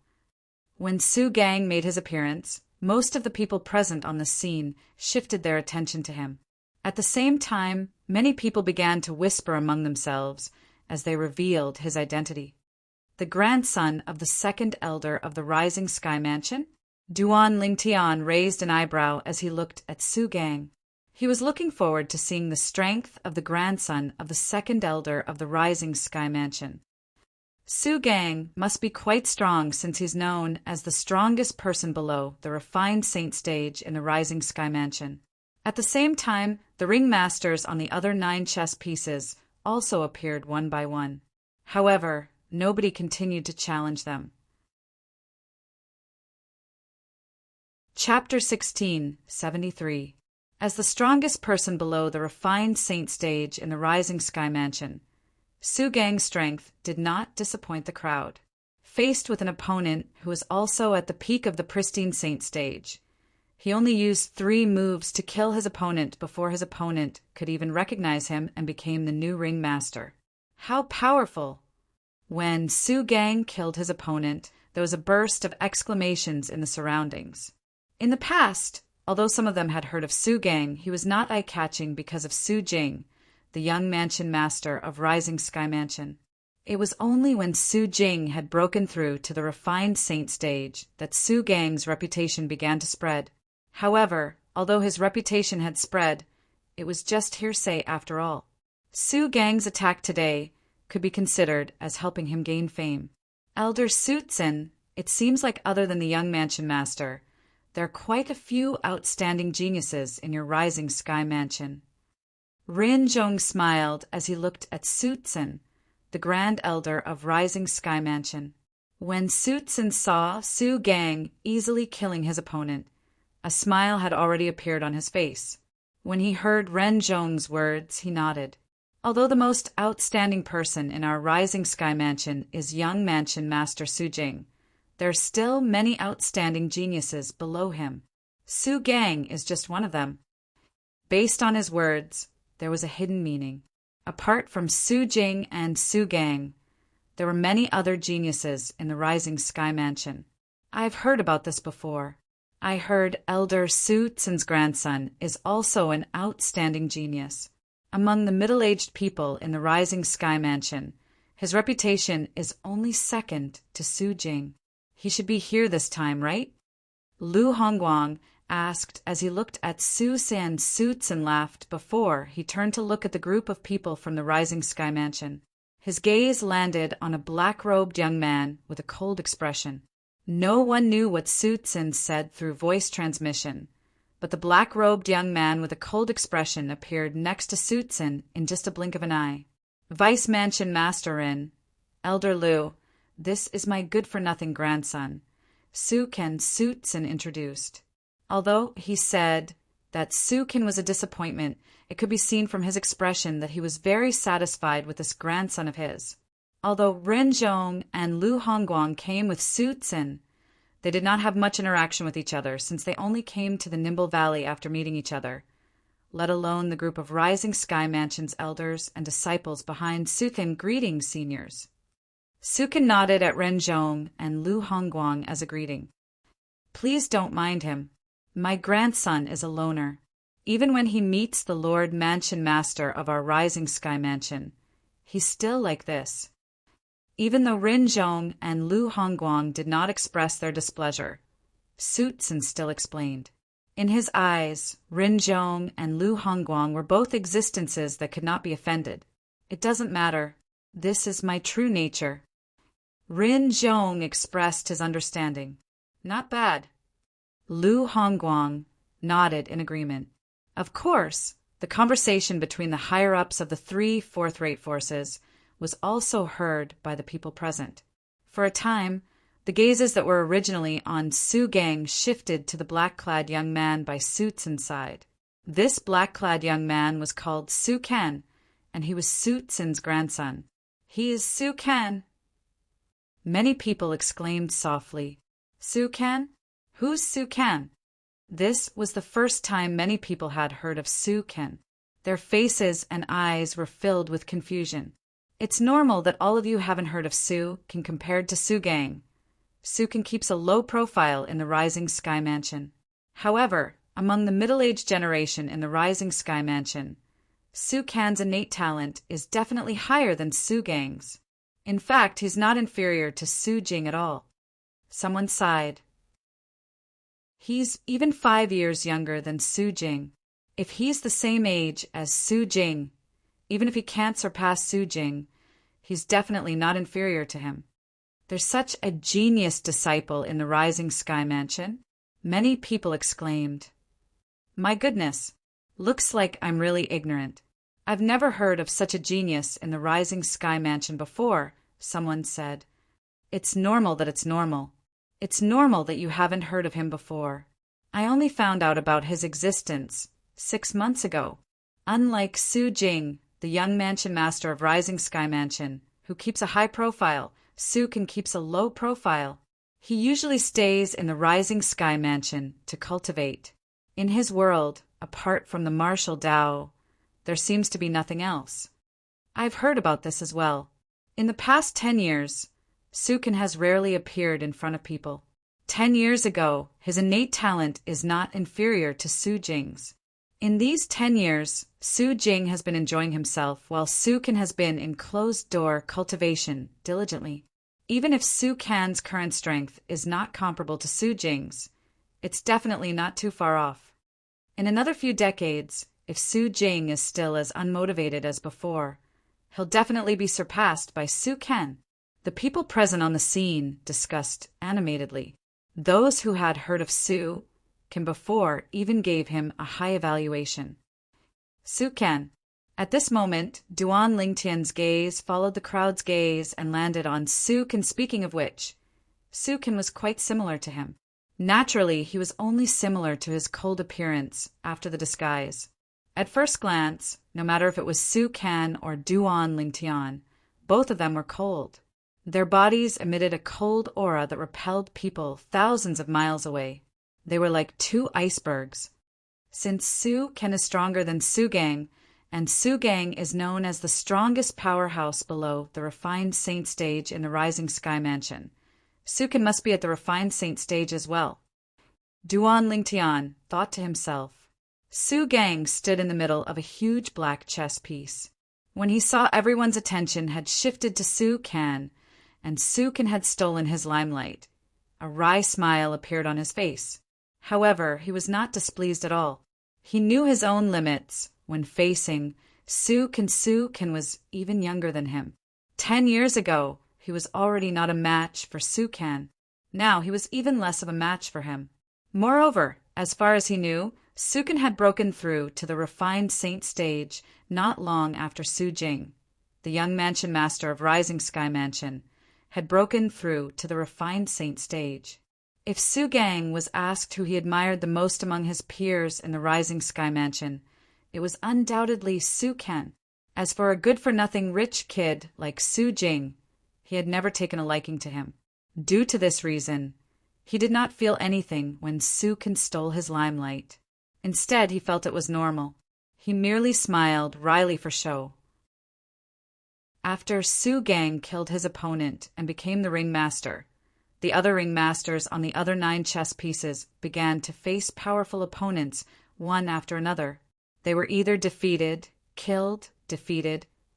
When Su Gang made his appearance, most of the people present on the scene shifted their attention to him. At the same time, many people began to whisper among themselves as they revealed his identity. The grandson of the second elder of the Rising Sky Mansion? Duan Lingtian raised an eyebrow as he looked at Su Gang. He was looking forward to seeing the strength of the grandson of the second elder of the Rising Sky Mansion. Su Gang must be quite strong since he's known as the strongest person below the refined saint stage in the Rising Sky Mansion. At the same time, the ringmasters on the other 9 chess pieces also appeared one by one. However, nobody continued to challenge them. Chapter 16, 73. As the strongest person below the refined saint stage in the Rising Sky Mansion, Su Gang's strength did not disappoint the crowd. Faced with an opponent who was also at the peak of the pristine saint stage, he only used 3 moves to kill his opponent before his opponent could even recognize him and became the new ringmaster. How powerful! When Su Gang killed his opponent, there was a burst of exclamations in the surroundings. In the past, although some of them had heard of Su Gang, he was not eye-catching because of Su Jing, the young mansion master of Rising Sky Mansion. It was only when Su Jing had broken through to the refined saint stage that Su Gang's reputation began to spread. However, although his reputation had spread, it was just hearsay after all. Su Gang's attack today could be considered as helping him gain fame. Elder Su Tsin, it seems like other than the young mansion master, there are quite a few outstanding geniuses in your Rising Sky Mansion. Rin Zhong smiled as he looked at Su Tsin, the Grand Elder of Rising Sky Mansion. When Su Tsin saw Su Gang easily killing his opponent, a smile had already appeared on his face. When he heard Ren Zhong's words, he nodded. Although the most outstanding person in our Rising Sky Mansion is young Mansion Master Su Jing, there are still many outstanding geniuses below him. Su Gang is just one of them. Based on his words, there was a hidden meaning. Apart from Su Jing and Su Gang, there were many other geniuses in the Rising Sky Mansion. I've heard about this before. I heard Elder Su Tsin's grandson is also an outstanding genius. Among the middle-aged people in the Rising Sky Mansion, his reputation is only second to Su Jing. He should be here this time, right? Lu Hongguang asked as he looked at Su San. Su Tsin laughed before he turned to look at the group of people from the Rising Sky Mansion. His gaze landed on a black-robed young man with a cold expression. No one knew what Su Tsin said through voice transmission, but the black-robed young man with a cold expression appeared next to Su Tsin in just a blink of an eye. Vice Mansion Master Rin, Elder Lu, this is my good-for-nothing grandson, Su Ken. Su Tsin introduced. Although he said that Su Ken was a disappointment, it could be seen from his expression that he was very satisfied with this grandson of his. Although Ren Zhong and Lu Hongguang came with Su Tsin, they did not have much interaction with each other since they only came to the Nimble Valley after meeting each other, let alone the group of Rising Sky Mansion's elders and disciples behind Su Ken greeting seniors. Su Ken nodded at Ren Zhong and Lu Hongguang as a greeting. Please don't mind him. My grandson is a loner. Even when he meets the Lord Mansion Master of our Rising Sky Mansion, he's still like this. Even though Ren Zhong and Lu Hongguang did not express their displeasure, Su Tsin still explained. In his eyes, Ren Zhong and Lu Hongguang were both existences that could not be offended. It doesn't matter. This is my true nature. Ren Zhong expressed his understanding. Not bad. Lu Hongguang nodded in agreement. Of course, the conversation between the higher-ups of the three fourth-rate forces was also heard by the people present. For a time, the gazes that were originally on Su Gang shifted to the black-clad young man by Su Tsin's side. This black-clad young man was called Su Ken, and he was Su Tsin's grandson. He is Su Ken. Many people exclaimed softly, Su Ken? Who's Su Ken? This was the first time many people had heard of Su Ken. Their faces and eyes were filled with confusion. It's normal that all of you haven't heard of Su Ken compared to Su Gang. Su Ken keeps a low profile in the Rising Sky Mansion. However, among the middle-aged generation in the Rising Sky Mansion, Su Ken's innate talent is definitely higher than Su Gang's. In fact, he's not inferior to Su Jing at all. Someone sighed. He's even 5 years younger than Su Jing. If he's the same age as Su Jing, even if he can't surpass Su Jing, he's definitely not inferior to him. There's such a genius disciple in the Rising Sky Mansion. Many people exclaimed. My goodness, looks like I'm really ignorant. I've never heard of such a genius in the Rising Sky Mansion before, someone said. It's normal that it's normal. It's normal that you haven't heard of him before. I only found out about his existence 6 months ago. Unlike Su Jing, the young mansion master of Rising Sky Mansion, who keeps a high profile, Su Ken keeps a low profile. He usually stays in the Rising Sky Mansion to cultivate. In his world, apart from the martial Dao, there seems to be nothing else. I've heard about this as well. In the past 10 years, Su Ken has rarely appeared in front of people. 10 years ago, his innate talent is not inferior to Su Jing's. In these 10 years, Su Jing has been enjoying himself while Su Ken has been in closed-door cultivation diligently. Even if Su Ken's current strength is not comparable to Su Jing's, it's definitely not too far off. In another few decades, if Su Jing is still as unmotivated as before, he'll definitely be surpassed by Su Ken. The people present on the scene discussed animatedly. Those who had heard of Su Ken before even gave him a high evaluation. Su Ken. At this moment, Duan Lingtian's gaze followed the crowd's gaze and landed on Su Ken, speaking of which, Sukin was quite similar to him. Naturally, he was only similar to his cold appearance after the disguise. At first glance, no matter if it was Sukan or Duan Lingtian, both of them were cold. Their bodies emitted a cold aura that repelled people thousands of miles away. They were like two icebergs. Since Sukan is stronger than Sugang, and Sugang is known as the strongest powerhouse below the refined saint stage in the Rising Sky Mansion, Sukin must be at the refined saint stage as well. Duan Lingtian thought to himself. Su Gang stood in the middle of a huge black chess piece. When he saw everyone's attention had shifted to Su Kan, and Su Kan had stolen his limelight, a wry smile appeared on his face. However, he was not displeased at all. He knew his own limits when facing Su Kan. Su Kan was even younger than him. 10 years ago, he was already not a match for Su Kan. Now he was even less of a match for him. Moreover, as far as he knew, Su Kan had broken through to the refined saint stage not long after Su Jing, the young mansion master of Rising Sky Mansion, had broken through to the refined saint stage. If Su Gang was asked who he admired the most among his peers in the Rising Sky Mansion, it was undoubtedly Su Kan. As for a good-for-nothing rich kid like Su Jing, he had never taken a liking to him. Due to this reason, he did not feel anything when Su Kan stole his limelight. Instead, he felt it was normal. He merely smiled wryly for show. After Su Gang killed his opponent and became the ringmaster, the other ringmasters on the other 9 chess pieces began to face powerful opponents one after another. They were either defeated,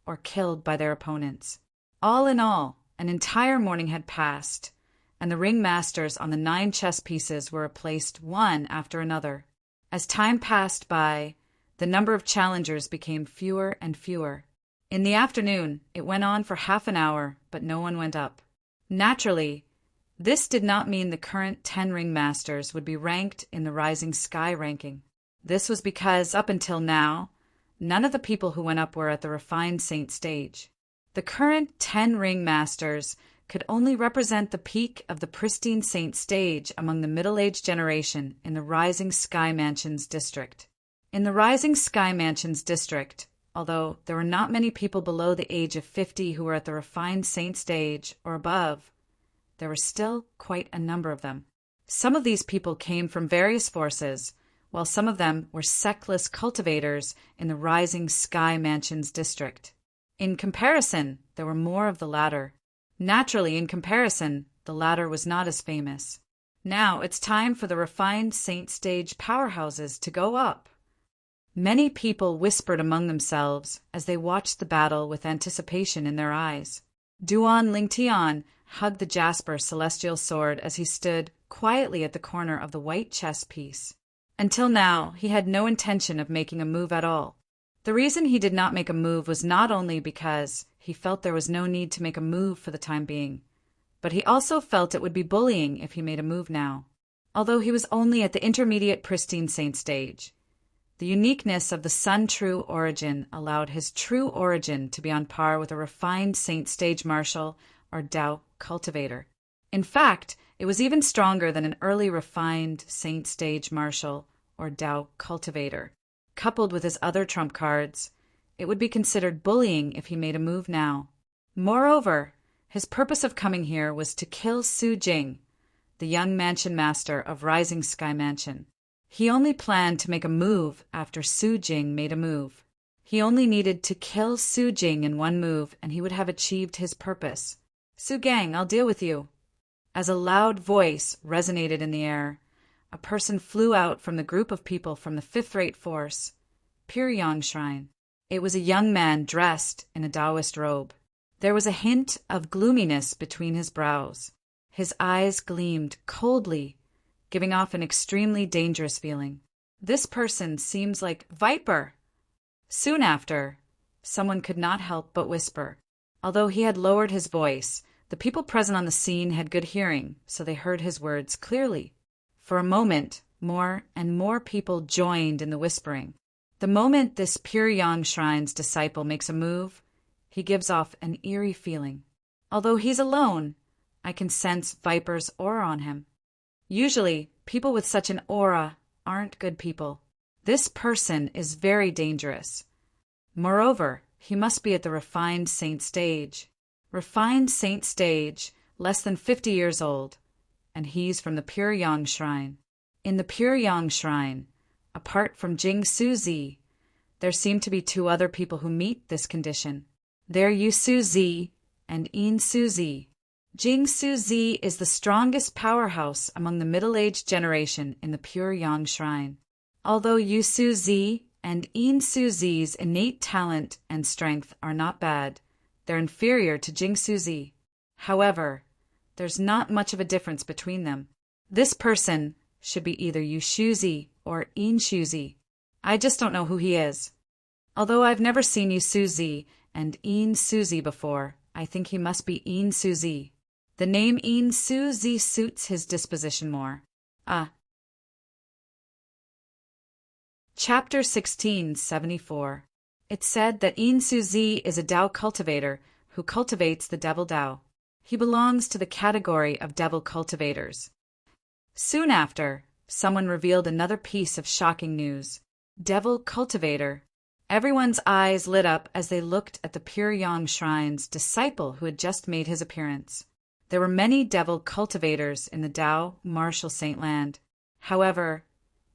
or killed by their opponents. All in all, an entire morning had passed, and the ringmasters on the 9 chess pieces were replaced one after another. As time passed by, the number of challengers became fewer and fewer. In the afternoon, it went on for half an hour, but no one went up. Naturally, this did not mean the current 10 ringmasters would be ranked in the Rising Sky ranking. This was because, up until now, none of the people who went up were at the refined saint stage. The current 10 ringmasters could only represent the peak of the pristine saint stage among the middle-aged generation in the Rising Sky Mansions district. In the Rising Sky Mansions district, although there were not many people below the age of 50 who were at the refined saint stage or above, there were still quite a number of them. Some of these people came from various forces, while some of them were sectless cultivators in the Rising Sky Mansions district. In comparison, there were more of the latter. Naturally, in comparison, the latter was not as famous. Now it's time for the refined saint stage powerhouses to go up. Many people whispered among themselves as they watched the battle with anticipation in their eyes. Duan Lingtian hugged the jasper celestial sword as he stood quietly at the corner of the white chess piece. Until now, he had no intention of making a move at all. The reason he did not make a move was not only because he felt there was no need to make a move for the time being, but he also felt it would be bullying if he made a move now. Although he was only at the intermediate pristine saint stage, the uniqueness of the Sun True origin allowed his true origin to be on par with a refined saint stage marshal or Dao cultivator. In fact, it was even stronger than an early refined saint stage marshal or Dao cultivator. Coupled with his other trump cards, it would be considered bullying if he made a move now. Moreover, his purpose of coming here was to kill Su Jing, the young mansion master of Rising Sky Mansion. He only planned to make a move after Su Jing made a move. He only needed to kill Su Jing in one move and he would have achieved his purpose. Su Gang, I'll deal with you. As a loud voice resonated in the air, a person flew out from the group of people from the 5th-rate force, Piryang Shrine. It was a young man dressed in a Taoist robe. There was a hint of gloominess between his brows. His eyes gleamed coldly, giving off an extremely dangerous feeling. This person seems like Viper. Soon after, someone could not help but whisper. Although he had lowered his voice, the people present on the scene had good hearing, so they heard his words clearly. For a moment, more and more people joined in the whispering. The moment this Piryang Shrine's disciple makes a move, he gives off an eerie feeling. Although he's alone, I can sense Viper's aura on him. Usually, people with such an aura aren't good people. This person is very dangerous. Moreover, he must be at the refined saint stage. Refined saint stage, less than 50 years old, and he's from the Pure Yang Shrine. In the Pure Yang Shrine, apart from Jing Suzi, there seem to be two other people who meet this condition. They're Yu Suzi and In Suzi. Jing Suzi is the strongest powerhouse among the middle-aged generation in the Pure Yang Shrine. Although Yu Suzi and In Suzi's innate talent and strength are not bad, they're inferior to Jing Suzi. However, there's not much of a difference between them. This person should be either Yu Suzi or In Suzi. I just don't know who he is. Although I've never seen Yu Suzi and In Suzi before, I think he must be In Suzi. The name In Suzi suits his disposition more. Chapter 1674. It's said that In Suzi is a Tao cultivator who cultivates the devil Tao. He belongs to the category of devil cultivators. Soon after, someone revealed another piece of shocking news. Devil cultivator. Everyone's eyes lit up as they looked at the Pure Yang Shrine's disciple who had just made his appearance. There were many devil cultivators in the Tao martial saint land. However,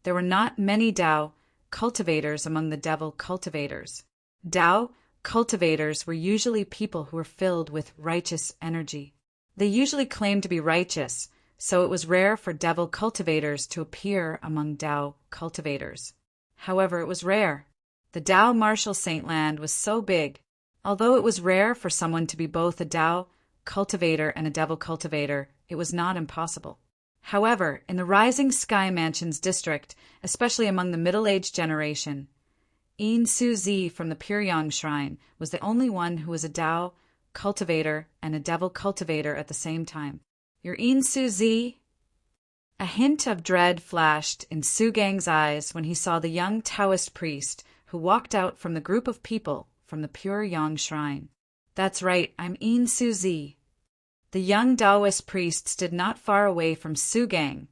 there were not many Tao cultivators among the devil cultivators. Tao cultivators were usually people who were filled with righteous energy. They usually claimed to be righteous, so it was rare for devil cultivators to appear among Tao cultivators. However, it was rare. The Tao martial saint land was so big. Although it was rare for someone to be both a Tao cultivator and a devil cultivator, it was not impossible. However, in the Rising Sky Mansions district, especially among the middle-aged generation, In Suzi from the Pure Yang Shrine was the only one who was a Tao cultivator and a devil cultivator at the same time. You're In Suzi? A hint of dread flashed in Su Gang's eyes when he saw the young Taoist priest who walked out from the group of people from the Pure Yang Shrine. That's right, I'm In Suzi. The young Taoist priest stood not far away from Su Gang,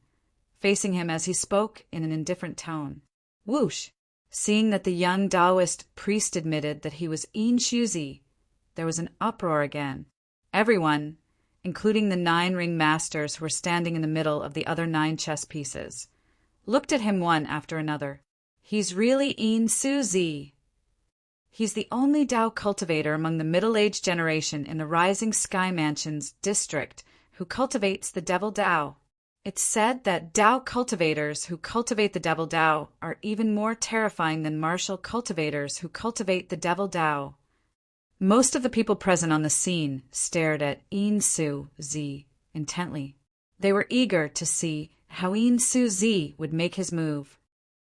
facing him as he spoke in an indifferent tone. Whoosh! Seeing that the young Taoist priest admitted that he was In Suzi, there was an uproar again. Everyone, including the 9 ring masters who were standing in the middle of the other 9 chess pieces, looked at him one after another. He's really In Suzi. He's the only Tao cultivator among the middle-aged generation in the Rising Sky Mansions district who cultivates the devil Tao. It's said that Tao cultivators who cultivate the devil Tao are even more terrifying than martial cultivators who cultivate the devil Tao. Most of the people present on the scene stared at In Suzi intently. They were eager to see how In Suzi would make his move.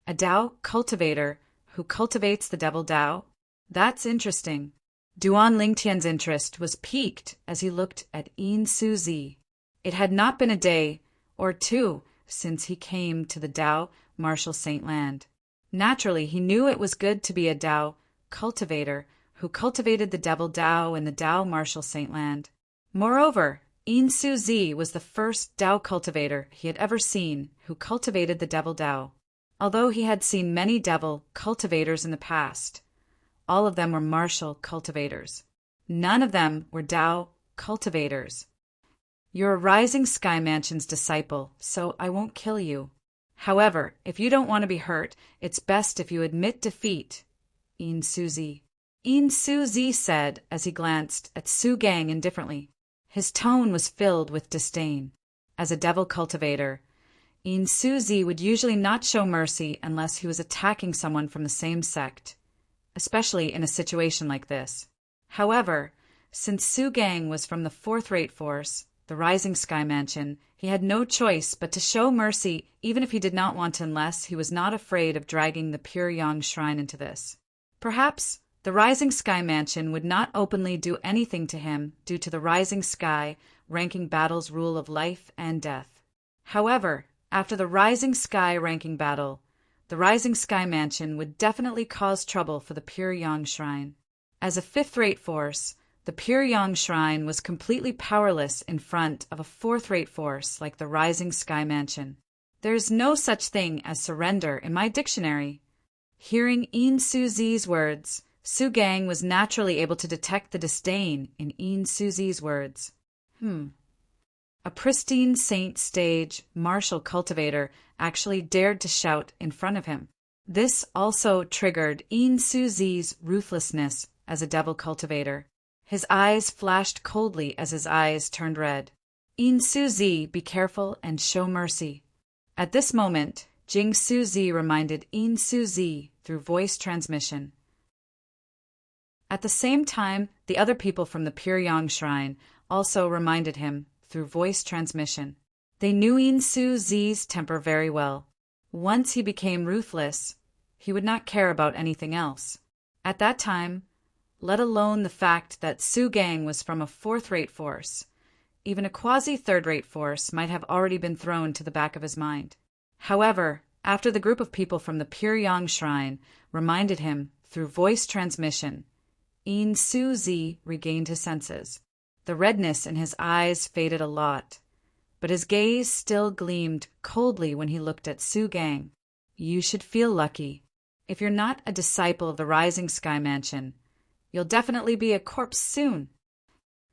A Tao cultivator who cultivates the devil Tao? That's interesting. Duan Lingtian's interest was piqued as he looked at In Suzi. It had not been a day or two since he came to the Tao martial saint land. Naturally, he knew it was good to be a Tao cultivator who cultivated the devil Tao in the Tao martial saint land. Moreover, In Suzi was the first Tao cultivator he had ever seen who cultivated the devil Tao. Although he had seen many devil cultivators in the past, all of them were martial cultivators. None of them were Tao cultivators. You're a Rising Sky Mansion's disciple, so I won't kill you. However, if you don't want to be hurt, it's best if you admit defeat. In Suzi. In Suzi said as he glanced at Su Gang indifferently. His tone was filled with disdain. As a devil cultivator, In Suzi would usually not show mercy unless he was attacking someone from the same sect, especially in a situation like this. However, since Su Gang was from the 4th-rate force, the Rising Sky Mansion, he had no choice but to show mercy even if he did not want to, unless he was not afraid of dragging the Pure Yang Shrine into this. Perhaps the Rising Sky Mansion would not openly do anything to him due to the Rising Sky ranking battle's rule of life and death. However, after the Rising Sky ranking battle, the Rising Sky Mansion would definitely cause trouble for the Pure Yang Shrine. As a 5th-rate force, the Pyryang Shrine was completely powerless in front of a fourth-rate force like the Rising Sky Mansion. There's no such thing as surrender in my dictionary. Hearing Yin Su-zi's words, Su Gang was naturally able to detect the disdain in Yin Su-zi's words. A pristine saint stage martial cultivator actually dared to shout in front of him. This also triggered Yin Su-zi's ruthlessness as a devil cultivator. His eyes flashed coldly as his eyes turned red. Yin Su-zi, be careful and show mercy. At this moment, Jing Su-zi reminded Yin Su-zi through voice transmission. At the same time, the other people from the Pyryang Shrine also reminded him through voice transmission. They knew Yin Su-zi's temper very well. Once he became ruthless, he would not care about anything else. At that time, let alone the fact that Su Gang was from a fourth-rate force, even a quasi-third-rate force might have already been thrown to the back of his mind. However, after the group of people from the Pyryang Shrine reminded him through voice transmission, Yin Su-zi regained his senses. The redness in his eyes faded a lot, but his gaze still gleamed coldly when he looked at Su Gang. You should feel lucky. If you're not a disciple of the Rising Sky Mansion, you'll definitely be a corpse soon.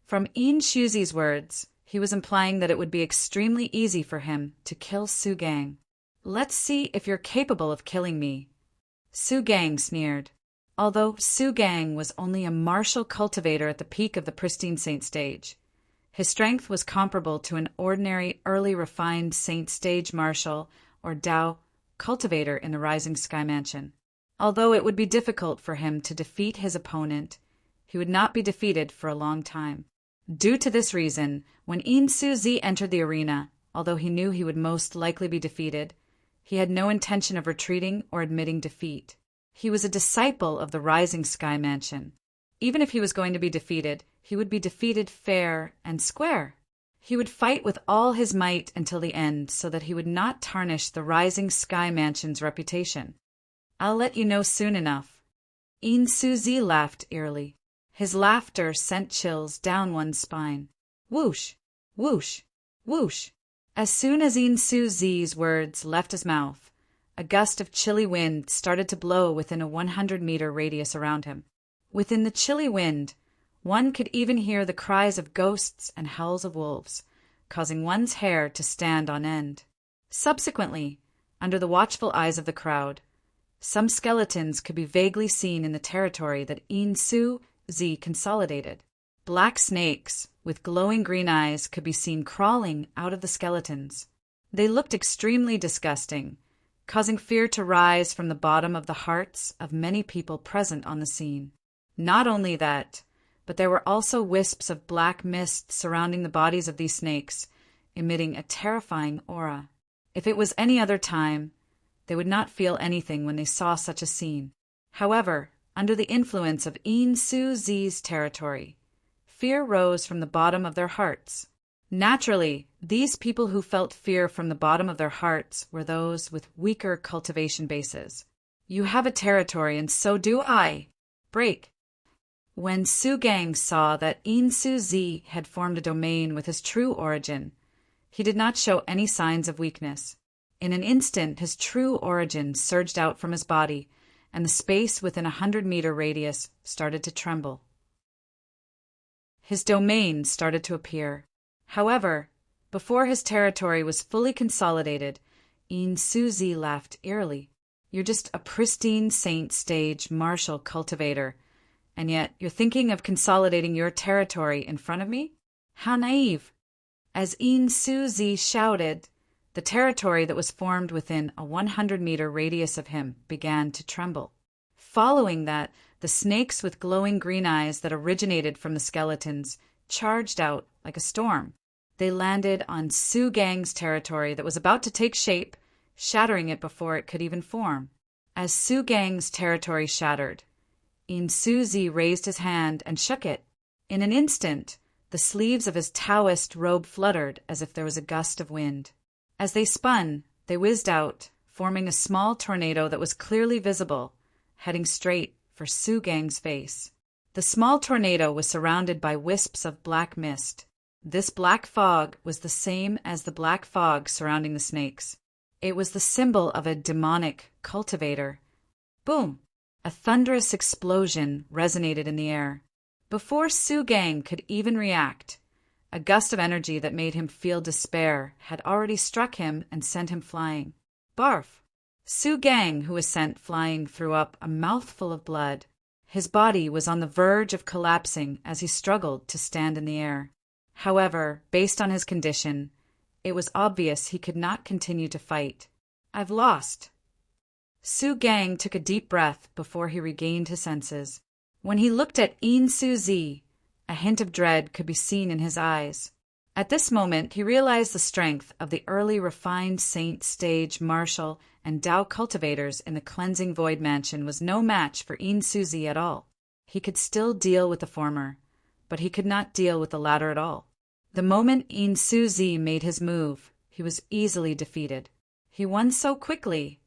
From Yin Su-zi's words, he was implying that it would be extremely easy for him to kill Su Gang. Let's see if you're capable of killing me. Su Gang sneered. Although Su Gang was only a martial cultivator at the peak of the pristine saint stage, his strength was comparable to an ordinary early refined saint stage martial or Dao cultivator in the Rising Sky Mansion. Although it would be difficult for him to defeat his opponent, he would not be defeated for a long time. Due to this reason, when Yin Su-zi entered the arena, although he knew he would most likely be defeated, he had no intention of retreating or admitting defeat. He was a disciple of the Rising Sky Mansion. Even if he was going to be defeated, he would be defeated fair and square. He would fight with all his might until the end so that he would not tarnish the Rising Sky Mansion's reputation. I'll let you know soon enough. Yin Su-zi laughed eerily. His laughter sent chills down one's spine. Whoosh, whoosh, whoosh. As soon as Yin Su-zi's words left his mouth, a gust of chilly wind started to blow within a 100-meter radius around him. Within the chilly wind, one could even hear the cries of ghosts and howls of wolves, causing one's hair to stand on end. Subsequently, under the watchful eyes of the crowd, some skeletons could be vaguely seen in the territory that Yin Su-zi consolidated. Black snakes with glowing green eyes could be seen crawling out of the skeletons. They looked extremely disgusting, causing fear to rise from the bottom of the hearts of many people present on the scene. Not only that, but there were also wisps of black mist surrounding the bodies of these snakes, emitting a terrifying aura. If it was any other time, they would not feel anything when they saw such a scene. However, under the influence of Yin Su-zi's territory, fear rose from the bottom of their hearts. Naturally, these people who felt fear from the bottom of their hearts were those with weaker cultivation bases. You have a territory and so do I. Break. When Su Gang saw that Yin Su-zi had formed a domain with his true origin, he did not show any signs of weakness. In an instant, his true origin surged out from his body, and the space within a 100-meter radius started to tremble. His domain started to appear. However, before his territory was fully consolidated, Yin Su-zi laughed eerily. You're just a pristine saint stage martial cultivator, and yet you're thinking of consolidating your territory in front of me? How naive! As Yin Su-zi shouted, the territory that was formed within a 100-meter radius of him began to tremble. Following that, the snakes with glowing green eyes that originated from the skeletons charged out like a storm. They landed on Su Gang's territory that was about to take shape, shattering it before it could even form. As Su Gang's territory shattered, Yin Su-zi raised his hand and shook it. In an instant, the sleeves of his Taoist robe fluttered as if there was a gust of wind. As they spun, they whizzed out, forming a small tornado that was clearly visible, heading straight for Su Gang's face. The small tornado was surrounded by wisps of black mist. This black fog was the same as the black fog surrounding the snakes. It was the symbol of a demonic cultivator. Boom! A thunderous explosion resonated in the air. Before Su Gang could even react, a gust of energy that made him feel despair had already struck him and sent him flying. Barf! Su Gang, who was sent flying, threw up a mouthful of blood. His body was on the verge of collapsing as he struggled to stand in the air. However, based on his condition, it was obvious he could not continue to fight. "I've lost." Su Gang took a deep breath before he regained his senses. When he looked at In Su Zi, a hint of dread could be seen in his eyes. At this moment, he realized the strength of the early refined saint stage martial and Tao cultivators in the cleansing void mansion was no match for In Su Zi at all. He could still deal with the former, but he could not deal with the latter at all. The moment In Su Zi made his move, he was easily defeated. He won so quickly.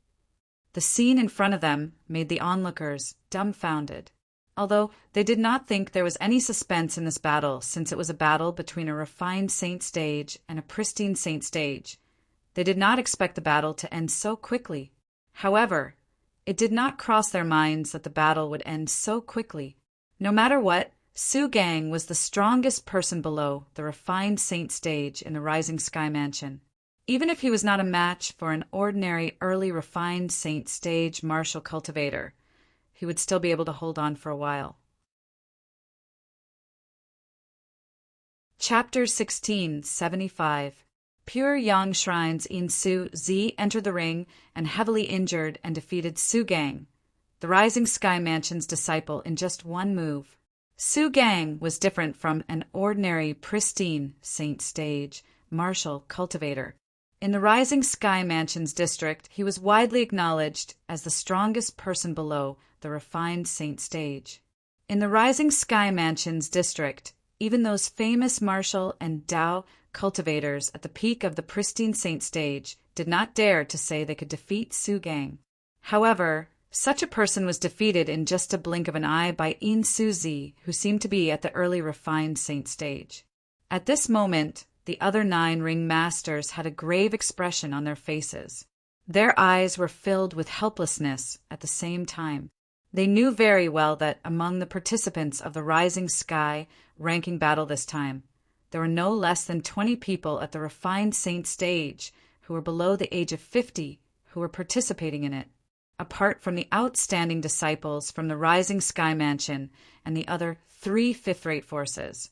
The scene in front of them made the onlookers dumbfounded. Although they did not think there was any suspense in this battle, since it was a battle between a refined saint stage and a pristine saint stage, they did not expect the battle to end so quickly. However, it did not cross their minds that the battle would end so quickly. No matter what, Su Gang was the strongest person below the refined saint stage in the Rising Sky Mansion. Even if he was not a match for an ordinary early refined saint stage martial cultivator, he would still be able to hold on for a while. Chapter 16, 75. Pure Yang Shrine's In Su Zi entered the ring and heavily injured and defeated Su Gang, the Rising Sky Mansion's disciple, in just one move. Su Gang was different from an ordinary pristine saint stage martial cultivator. In the Rising Sky Mansion's district, he was widely acknowledged as the strongest person below the refined saint stage. In the Rising Sky Mansion's district, even those famous martial and Tao cultivators at the peak of the pristine saint stage did not dare to say they could defeat Su Gang. However, such a person was defeated in just a blink of an eye by In Su Zi, who seemed to be at the early refined saint stage. At this moment, the other 9 ring masters had a grave expression on their faces. Their eyes were filled with helplessness at the same time. They knew very well that among the participants of the Rising Sky ranking battle this time, there were no less than 20 people at the refined saint stage who were below the age of 50 who were participating in it. Apart from the outstanding disciples from the Rising Sky Mansion and the other 3 fifth-rate forces,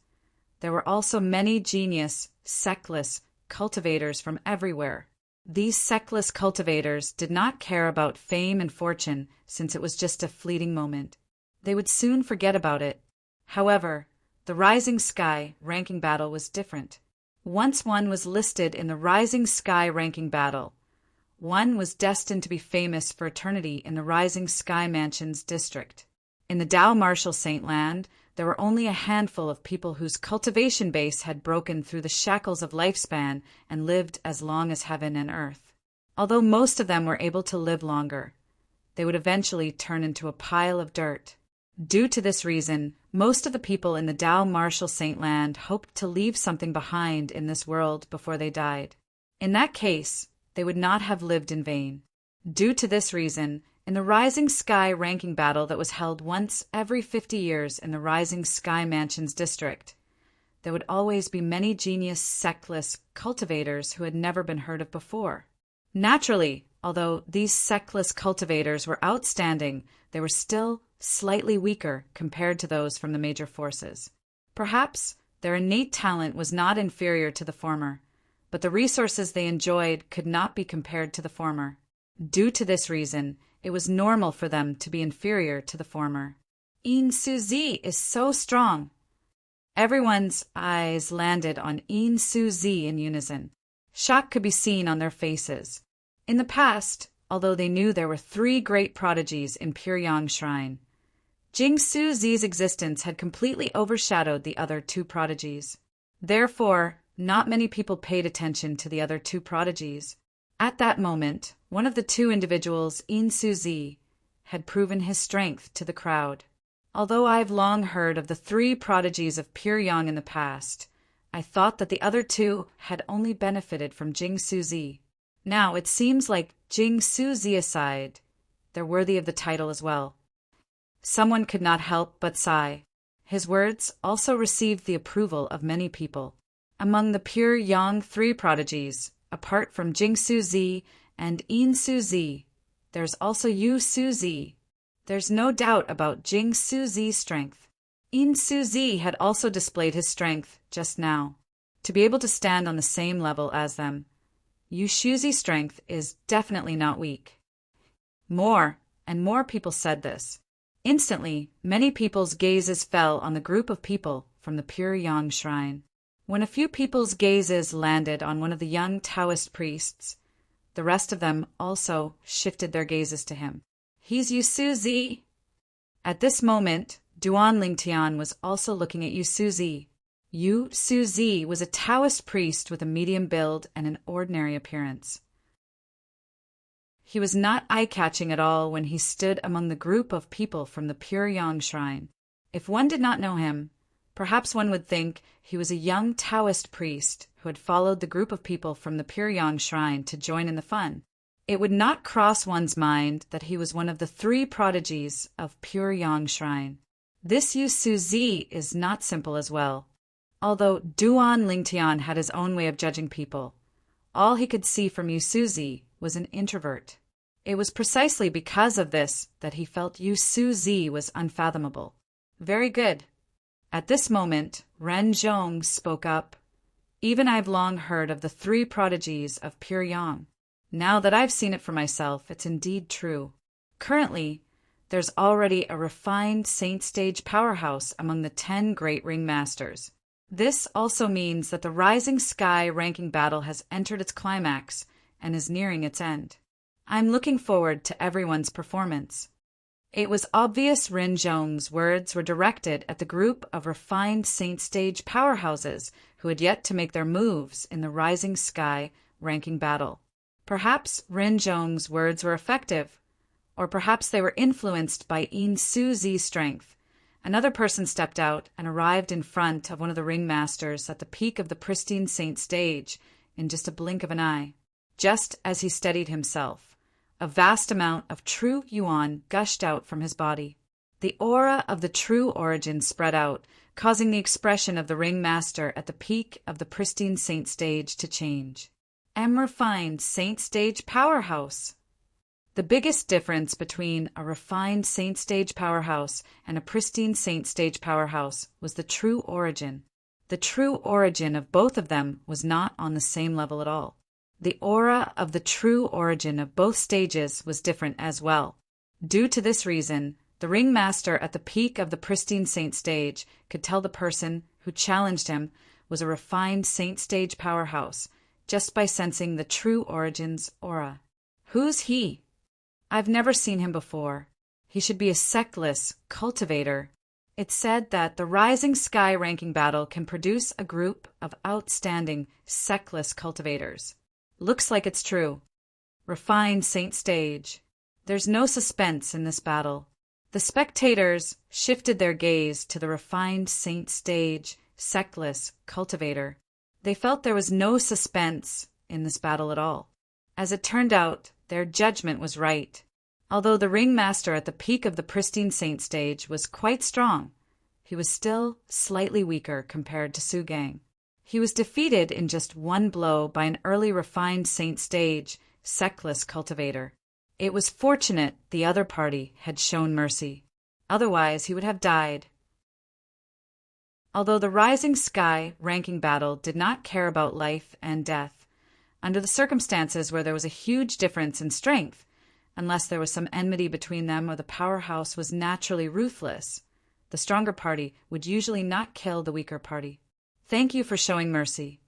there were also many genius, sectless cultivators from everywhere. These sectless cultivators did not care about fame and fortune, since it was just a fleeting moment. They would soon forget about it. However, the Rising Sky ranking battle was different. Once one was listed in the Rising Sky ranking battle, one was destined to be famous for eternity in the Rising Sky Mansion's district. In the Tao Martial Saint Land, there were only a handful of people whose cultivation base had broken through the shackles of lifespan and lived as long as heaven and earth. Although most of them were able to live longer, they would eventually turn into a pile of dirt. Due to this reason, most of the people in the Tao Martial Saint Land hoped to leave something behind in this world before they died. In that case, they would not have lived in vain. Due to this reason, in the Rising Sky ranking battle that was held once every 50 years in the Rising Sky Mansion's district, there would always be many genius sectless cultivators who had never been heard of before. Naturally, although these sectless cultivators were outstanding, they were still slightly weaker compared to those from the major forces. Perhaps their innate talent was not inferior to the former, but the resources they enjoyed could not be compared to the former. Due to this reason, it was normal for them to be inferior to the former. In Su Zi is so strong. Everyone's eyes landed on In Su Zi in unison. Shock could be seen on their faces. In the past, although they knew there were 3 great prodigies in Pure Yang Shrine, Jing Su Zi's existence had completely overshadowed the other 2 prodigies. Therefore, not many people paid attention to the other 2 prodigies. At that moment, one of the 2 individuals, In Su Zi, had proven his strength to the crowd. Although I've long heard of the three prodigies of pure yang in the past, I thought that the other two had only benefited from Jing Suzi. Now it seems like Jing Suzi aside, they're worthy of the title as well. Someone could not help but sigh. His words also received the approval of many people. Among the pure yang three prodigies, apart from Jing Suzi and Yin Suzi, there's also Yu Suzi. There's no doubt about Jing Suzi's strength. Yin Suzi had also displayed his strength just now. To be able to stand on the same level as them, Yu Suzi's strength is definitely not weak. More and more people said this. Instantly, many people's gazes fell on the group of people from the Pure Yang Shrine. When a few people's gazes landed on one of the young Taoist priests, the rest of them also shifted their gazes to him. He's Yu Suzi. At this moment, Duan Lingtian was also looking at Yu Suzi. Yu Suzi was a Taoist priest with a medium build and an ordinary appearance. He was not eye-catching at all when he stood among the group of people from the Pure Yang Shrine. If one did not know him, perhaps one would think he was a young Taoist priest who had followed the group of people from the Pure Yang Shrine to join in the fun. It would not cross one's mind that he was one of the three prodigies of Pure Yang Shrine. This Yu Suzi is not simple as well. Although Duan Lingtian had his own way of judging people, all he could see from Yu Suzi was an introvert. It was precisely because of this that he felt Yu Suzi was unfathomable. Very good. At this moment, Ren Zhong spoke up. Even I've long heard of the three prodigies of Pure Yang. Now that I've seen it for myself, it's indeed true. Currently, there's already a refined saint stage powerhouse among the 10 great ring masters. This also means that the Rising Sky ranking battle has entered its climax and is nearing its end. I'm looking forward to everyone's performance. It was obvious Rin Zhong's words were directed at the group of refined saint stage powerhouses who had yet to make their moves in the Rising Sky ranking battle. Perhaps Rin Zhong's words were effective, or perhaps they were influenced by Yin Suzi's strength. Another person stepped out and arrived in front of one of the ringmasters at the peak of the pristine saint stage in just a blink of an eye. Just as he steadied himself, a vast amount of true yuan gushed out from his body. The aura of the true origin spread out, causing the expression of the ringmaster at the peak of the pristine saint stage to change. Refined saint stage powerhouse. The biggest difference between a refined saint stage powerhouse and a pristine saint stage powerhouse was the true origin. The true origin of both of them was not on the same level at all. The aura of the true origin of both stages was different as well. Due to this reason, the ringmaster at the peak of the pristine saint stage could tell the person who challenged him was a refined saint stage powerhouse just by sensing the true origin's aura. Who's he? I've never seen him before. He should be a sectless cultivator. It's said that the Rising Sky ranking battle can produce a group of outstanding sectless cultivators. Looks like it's true. Refined saint stage. There's no suspense in this battle. The spectators shifted their gaze to the refined saint stage, sectless cultivator. They felt there was no suspense in this battle at all. As it turned out, their judgment was right. Although the ringmaster at the peak of the pristine saint stage was quite strong, he was still slightly weaker compared to Su Gang. He was defeated in just one blow by an early refined saint stage, sectless cultivator. It was fortunate the other party had shown mercy. Otherwise, he would have died. Although the Rising Sky ranking battle did not care about life and death, under the circumstances where there was a huge difference in strength, unless there was some enmity between them or the powerhouse was naturally ruthless, the stronger party would usually not kill the weaker party. Thank you for showing mercy.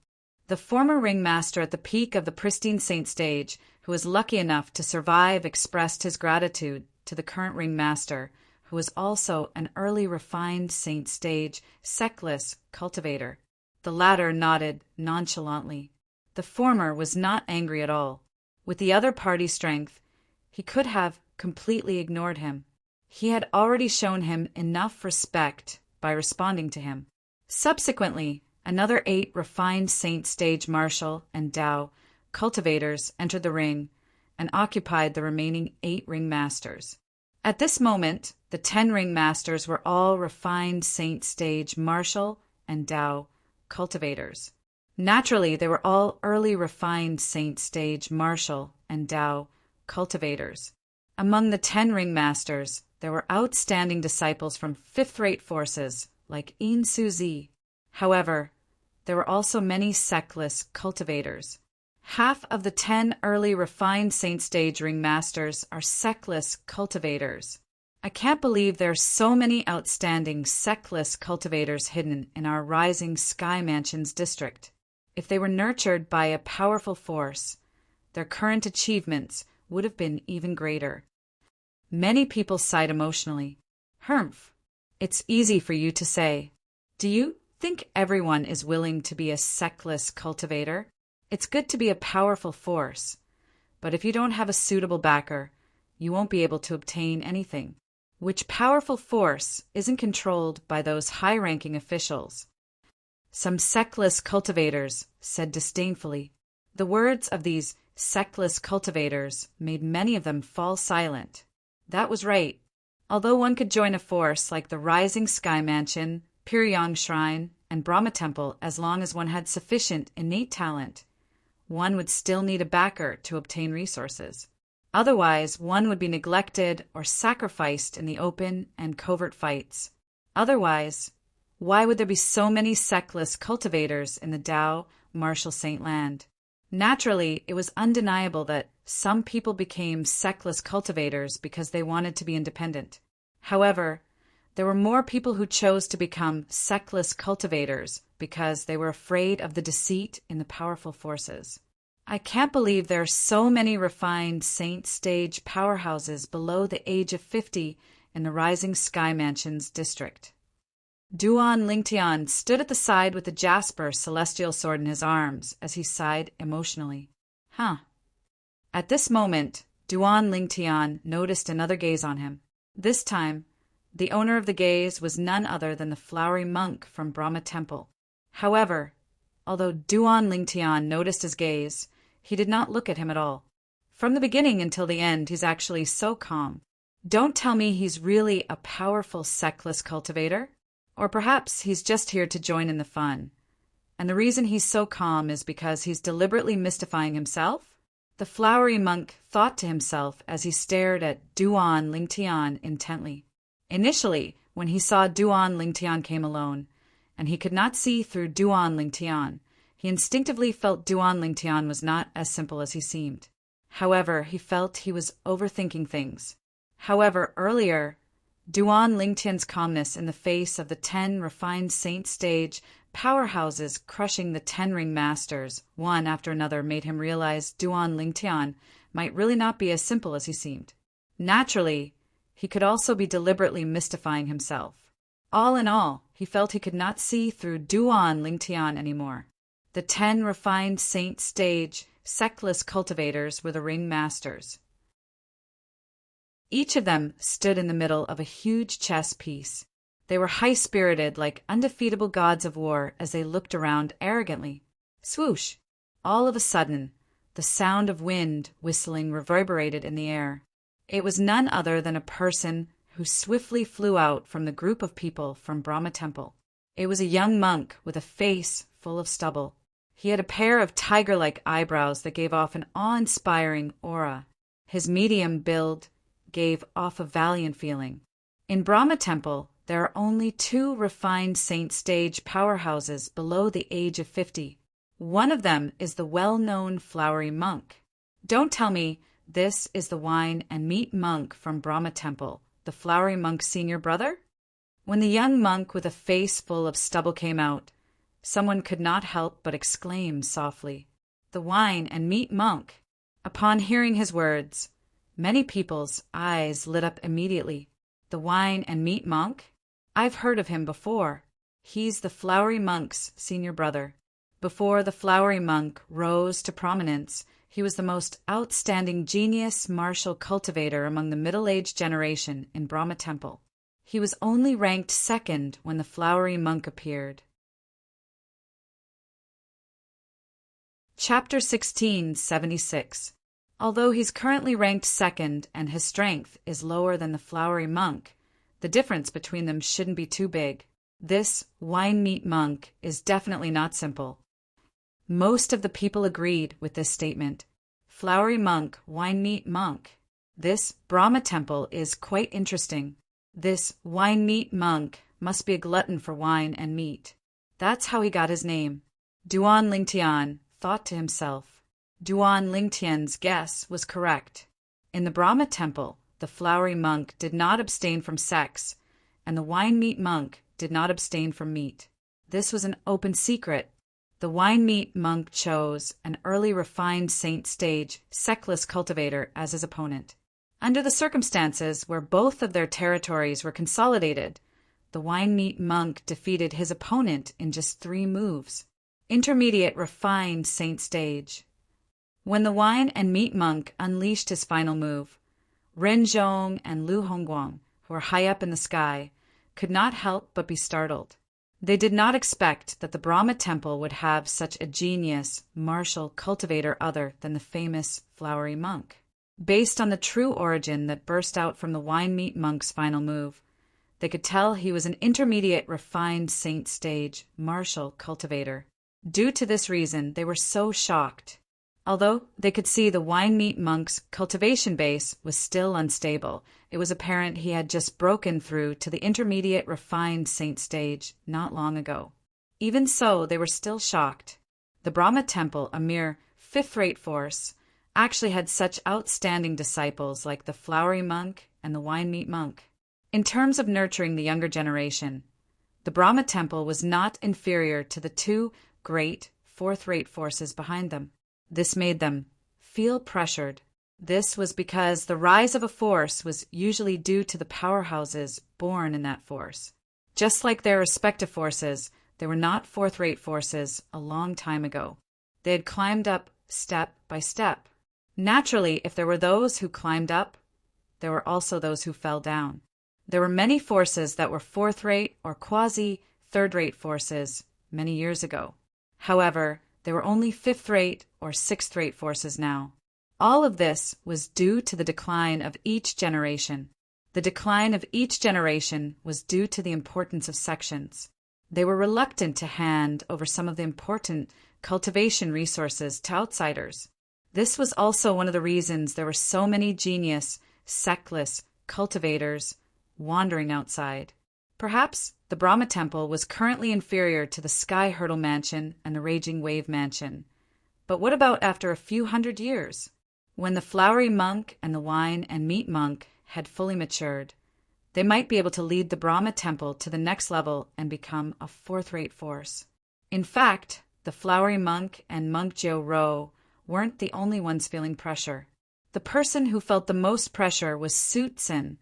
The former ringmaster at the peak of the pristine saint stage, who was lucky enough to survive, expressed his gratitude to the current ringmaster, who was also an early refined saint stage, sectless cultivator. The latter nodded nonchalantly. The former was not angry at all. With the other party's strength, he could have completely ignored him. He had already shown him enough respect by responding to him. Subsequently, another 8 refined Saint Stage Martial and Tao cultivators entered the ring and occupied the remaining 8 ringmasters. At this moment, the 10 ringmasters were all refined Saint Stage Martial and Tao cultivators. Naturally, they were all early refined Saint Stage Martial and Tao cultivators. Among the 10 ringmasters, there were outstanding disciples from fifth-rate forces like In Suzi. However, there were also many sectless cultivators. Half of the 10 early refined Saint Stage ringmasters are sectless cultivators. I can't believe there are so many outstanding sectless cultivators hidden in our rising Sky Mansions district. If they were nurtured by a powerful force, their current achievements would have been even greater. Many people sighed emotionally. Humph, it's easy for you to say. Do you think everyone is willing to be a sectless cultivator? It's good to be a powerful force, but if you don't have a suitable backer, you won't be able to obtain anything. Which powerful force isn't controlled by those high-ranking officials? Some sectless cultivators said disdainfully. The words of these sectless cultivators made many of them fall silent. That was right. Although one could join a force like the Rising Sky Mansion, Piryong Shrine, and Brahma Temple as long as one had sufficient innate talent, one would still need a backer to obtain resources. Otherwise, one would be neglected or sacrificed in the open and covert fights. Otherwise, why would there be so many sectless cultivators in the Tao Martial Saint Land? Naturally, it was undeniable that some people became sectless cultivators because they wanted to be independent. However, there were more people who chose to become sectless cultivators because they were afraid of the deceit in the powerful forces. I can't believe there are so many refined Saint Stage powerhouses below the age of 50 in the Rising Sky Mansions district. Duan Lingtian stood at the side with the jasper celestial sword in his arms as he sighed emotionally. At this moment, Duan Lingtian noticed another gaze on him. This time, the owner of the gaze was none other than the flowery monk from Brahma Temple. However, although Duan Lingtian noticed his gaze, he did not look at him at all. From the beginning until the end, he's actually so calm. Don't tell me he's really a powerful sectless cultivator? Or perhaps he's just here to join in the fun. And the reason he's so calm is because he's deliberately mystifying himself? The flowery monk thought to himself as he stared at Duan Lingtian intently. Initially, when he saw Duan Lingtian came alone, and he could not see through Duan Lingtian, he instinctively felt Duan Lingtian was not as simple as he seemed. However, he felt he was overthinking things. However, earlier, Duan Lingtian's calmness in the face of the 10 refined Saint Stage powerhouses crushing the 10 ring masters, one after another, made him realize Duan Lingtian might really not be as simple as he seemed. Naturally, he could also be deliberately mystifying himself. All in all, he felt he could not see through Duan Lingtian anymore. The 10 refined Saint Stage sectless cultivators were the ring masters. Each of them stood in the middle of a huge chess piece. They were high-spirited like undefeatable gods of war as they looked around arrogantly. Swoosh! All of a sudden, the sound of wind whistling reverberated in the air. It was none other than a person who swiftly flew out from the group of people from Brahma Temple. It was a young monk with a face full of stubble. He had a pair of tiger-like eyebrows that gave off an awe-inspiring aura. His medium build gave off a valiant feeling. In Brahma Temple, there are only 2 refined Saint Stage powerhouses below the age of 50. One of them is the well-known flowery monk. Don't tell me this is the wine and meat monk from Brahma Temple, the flowery monk's senior brother? When the young monk with a face full of stubble came out, someone could not help but exclaim softly, "The wine and meat monk!" Upon hearing his words, many people's eyes lit up immediately. The wine and meat monk? I've heard of him before. He's the flowery monk's senior brother. Before the flowery monk rose to prominence, He was the most outstanding genius martial cultivator among the middle-aged generation in Brahma Temple. He was only ranked second when the flowery monk appeared. Chapter 1676. Although he's currently ranked second and his strength is lower than the flowery monk, the difference between them shouldn't be too big. This wine-meat monk is definitely not simple. Most of the people agreed with this statement. Flowery monk, wine-meat monk. This Brahma temple is quite interesting. This wine-meat monk must be a glutton for wine and meat. That's how he got his name. Duan Lingtian thought to himself. Duan Lingtian's guess was correct. In the Brahma temple, the flowery monk did not abstain from sex, and the wine-meat monk did not abstain from meat. This was an open secret. The wine-meat monk chose an early refined saint stage, sexless cultivator as his opponent. Under the circumstances where both of their territories were consolidated, the wine-meat monk defeated his opponent in just 3 moves. Intermediate refined saint stage. When the wine and meat monk unleashed his final move, Ren Zhong and Lu Hongguang, who were high up in the sky, could not help but be startled. They did not expect that the Brahma temple would have such a genius, martial cultivator other than the famous flowery monk. Based on the true origin that burst out from the wine-meat monk's final move, they could tell he was an intermediate refined saint stage, martial cultivator. Due to this reason, they were so shocked. Although they could see the wine-meat monk's cultivation base was still unstable, it was apparent he had just broken through to the intermediate refined saint stage not long ago. Even so, they were still shocked. The Brahma temple, a mere fifth-rate force, actually had such outstanding disciples like the flowery monk and the wine-meat monk. In terms of nurturing the younger generation, the Brahma temple was not inferior to the 2 great fourth-rate forces behind them. This made them feel pressured. This was because the rise of a force was usually due to the powerhouses born in that force. Just like their respective forces, they were not fourth-rate forces a long time ago. They had climbed up step by step. Naturally, if there were those who climbed up, there were also those who fell down. There were many forces that were fourth-rate or quasi-third-rate forces many years ago. However, there were only fifth-rate or sixth-rate forces now. All of this was due to the decline of each generation. The decline of each generation was due to the importance of sections. They were reluctant to hand over some of the important cultivation resources to outsiders. This was also one of the reasons there were so many genius, sexless cultivators wandering outside. Perhaps the Brahma temple was currently inferior to the Sky Hurdle Mansion and the Raging Wave Mansion. But what about after a few hundred years? When the flowery monk and the wine and meat monk had fully matured, they might be able to lead the Brahma temple to the next level and become a fourth-rate force. In fact, the flowery monk and monk Jiao Ro weren't the only ones feeling pressure. The person who felt the most pressure was Su Tsin,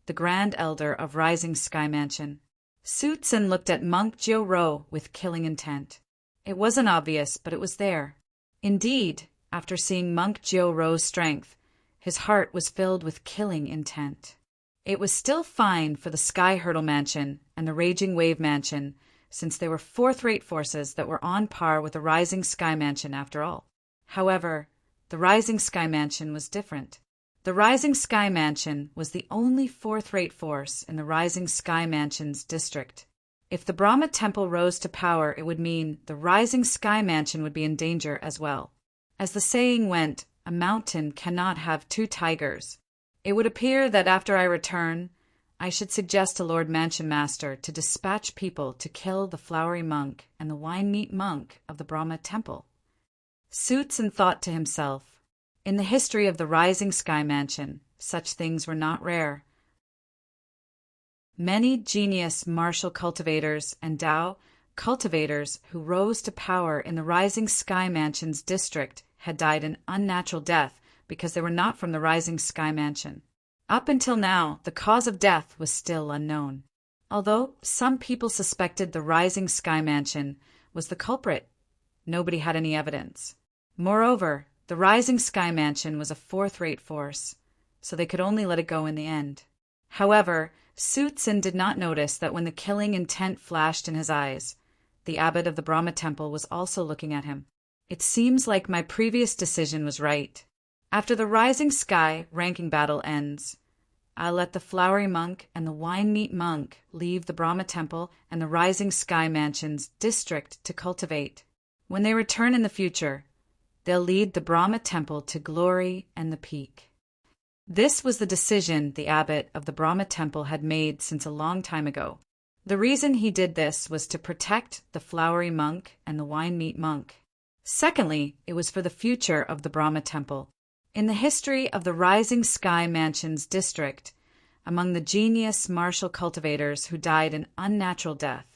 the Grand Elder of Rising Sky Mansion. Su Tsin looked at monk Jiao Ro with killing intent. It wasn't obvious, but it was there. Indeed, after seeing monk Jiao Ro's strength, his heart was filled with killing intent. It was still fine for the Sky Hurdle Mansion and the Raging Wave Mansion, since they were fourth-rate forces that were on par with the Rising Sky Mansion after all. However, the Rising Sky Mansion was different. The Rising Sky Mansion was the only fourth-rate force in the Rising Sky Mansion's district. If the Brahma temple rose to power, it would mean the Rising Sky Mansion would be in danger as well. As the saying went, a mountain cannot have 2 tigers. It would appear that after I return, I should suggest to Lord Mansion Master to dispatch people to kill the flowery monk and the wine-meat monk of the Brahma temple. Su Tsin thought to himself, in the history of the Rising Sky Mansion, such things were not rare. Many genius martial cultivators and Dao cultivators who rose to power in the Rising Sky Mansion's district had died an unnatural death because they were not from the Rising Sky Mansion. Up until now, the cause of death was still unknown. Although some people suspected the Rising Sky Mansion was the culprit, nobody had any evidence. Moreover, The Rising Sky Mansion was a fourth-rate force, so they could only let it go in the end. However, Su Tsin did not notice that when the killing intent flashed in his eyes, the abbot of the Brahma Temple was also looking at him. It seems like my previous decision was right. After the Rising Sky ranking battle ends, I'll let the Flowery Monk and the Wine-Meat Monk leave the Brahma Temple and the Rising Sky Mansion's district to cultivate. When they return in the future, they'll lead the Brahma Temple to glory and the peak. This was the decision the abbot of the Brahma Temple had made since a long time ago. The reason he did this was to protect the Flowery Monk and the Wine-Meat Monk. Secondly, it was for the future of the Brahma Temple. In the history of the Rising Sky Mansion's district, among the genius martial cultivators who died an unnatural death,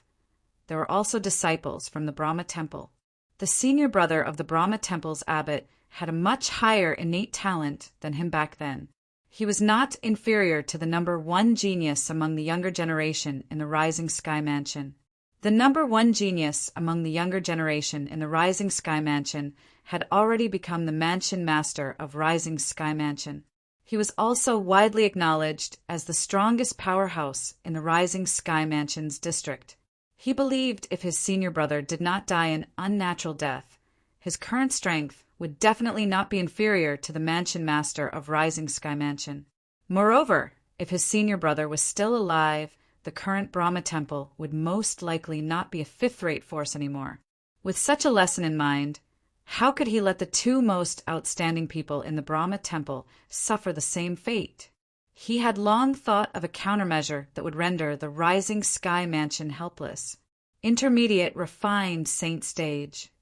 there were also disciples from the Brahma Temple. The senior brother of the Brahma Temple's abbot had a much higher innate talent than him back then. He was not inferior to the number one genius among the younger generation in the Rising Sky Mansion. The number one genius among the younger generation in the Rising Sky Mansion had already become the mansion master of Rising Sky Mansion. He was also widely acknowledged as the strongest powerhouse in the Rising Sky Mansion's district. He believed if his senior brother did not die an unnatural death, his current strength would definitely not be inferior to the mansion master of Rising Sky Mansion. Moreover, if his senior brother was still alive, the current Brahma Temple would most likely not be a fifth-rate force anymore. With such a lesson in mind, how could he let the two most outstanding people in the Brahma Temple suffer the same fate? He had long thought of a countermeasure that would render the Rising Sky Mansion helpless. Intermediate refined saint stage.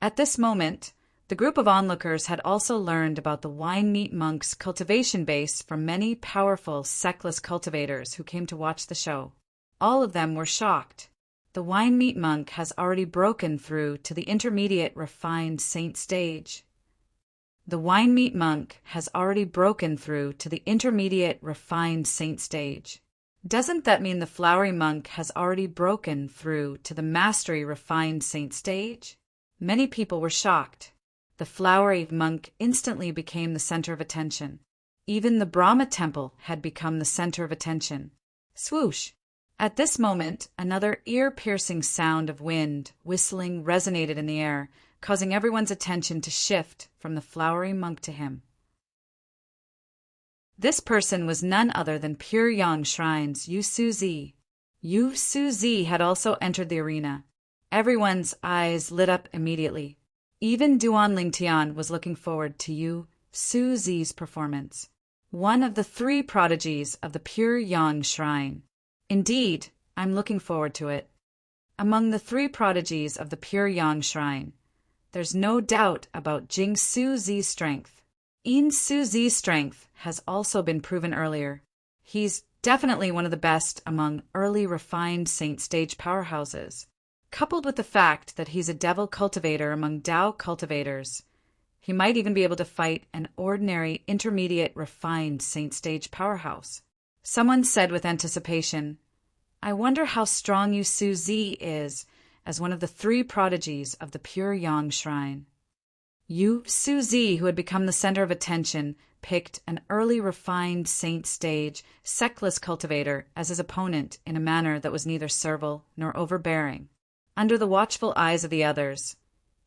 At this moment, the group of onlookers had also learned about the Wine-Meat Monk's cultivation base from many powerful sectless cultivators who came to watch the show. All of them were shocked. The Wine-Meat Monk has already broken through to the intermediate refined saint stage. The Wine-Meat Monk has already broken through to the intermediate refined saint stage. Doesn't that mean the Flowery Monk has already broken through to the mastery refined saint stage? Many people were shocked. The Flowery Monk instantly became the center of attention. Even the Brahma Temple had become the center of attention. Swoosh! At this moment, another ear-piercing sound of wind whistling resonated in the air, causing everyone's attention to shift from the Flowery Monk to him. This person was none other than Pure Yang Shrine's Yu Suzi. Yu Suzi had also entered the arena. Everyone's eyes lit up immediately. Even Duan Lingtian was looking forward to Yu Suzi's performance, one of the three prodigies of the Pure Yang Shrine. Indeed, I'm looking forward to it. Among the three prodigies of the Pure Yang Shrine, there's no doubt about Jing Suzi's strength. In Suzi's strength has also been proven earlier. He's definitely one of the best among early refined saint stage powerhouses. Coupled with the fact that he's a devil cultivator among Dao cultivators, he might even be able to fight an ordinary intermediate refined saint stage powerhouse. Someone said with anticipation, I wonder how strong Yu Suzi is as one of the three prodigies of the Pure Yang Shrine. Yu Suzi, who had become the center of attention, picked an early refined saint stage sectless cultivator as his opponent in a manner that was neither servile nor overbearing. Under the watchful eyes of the others,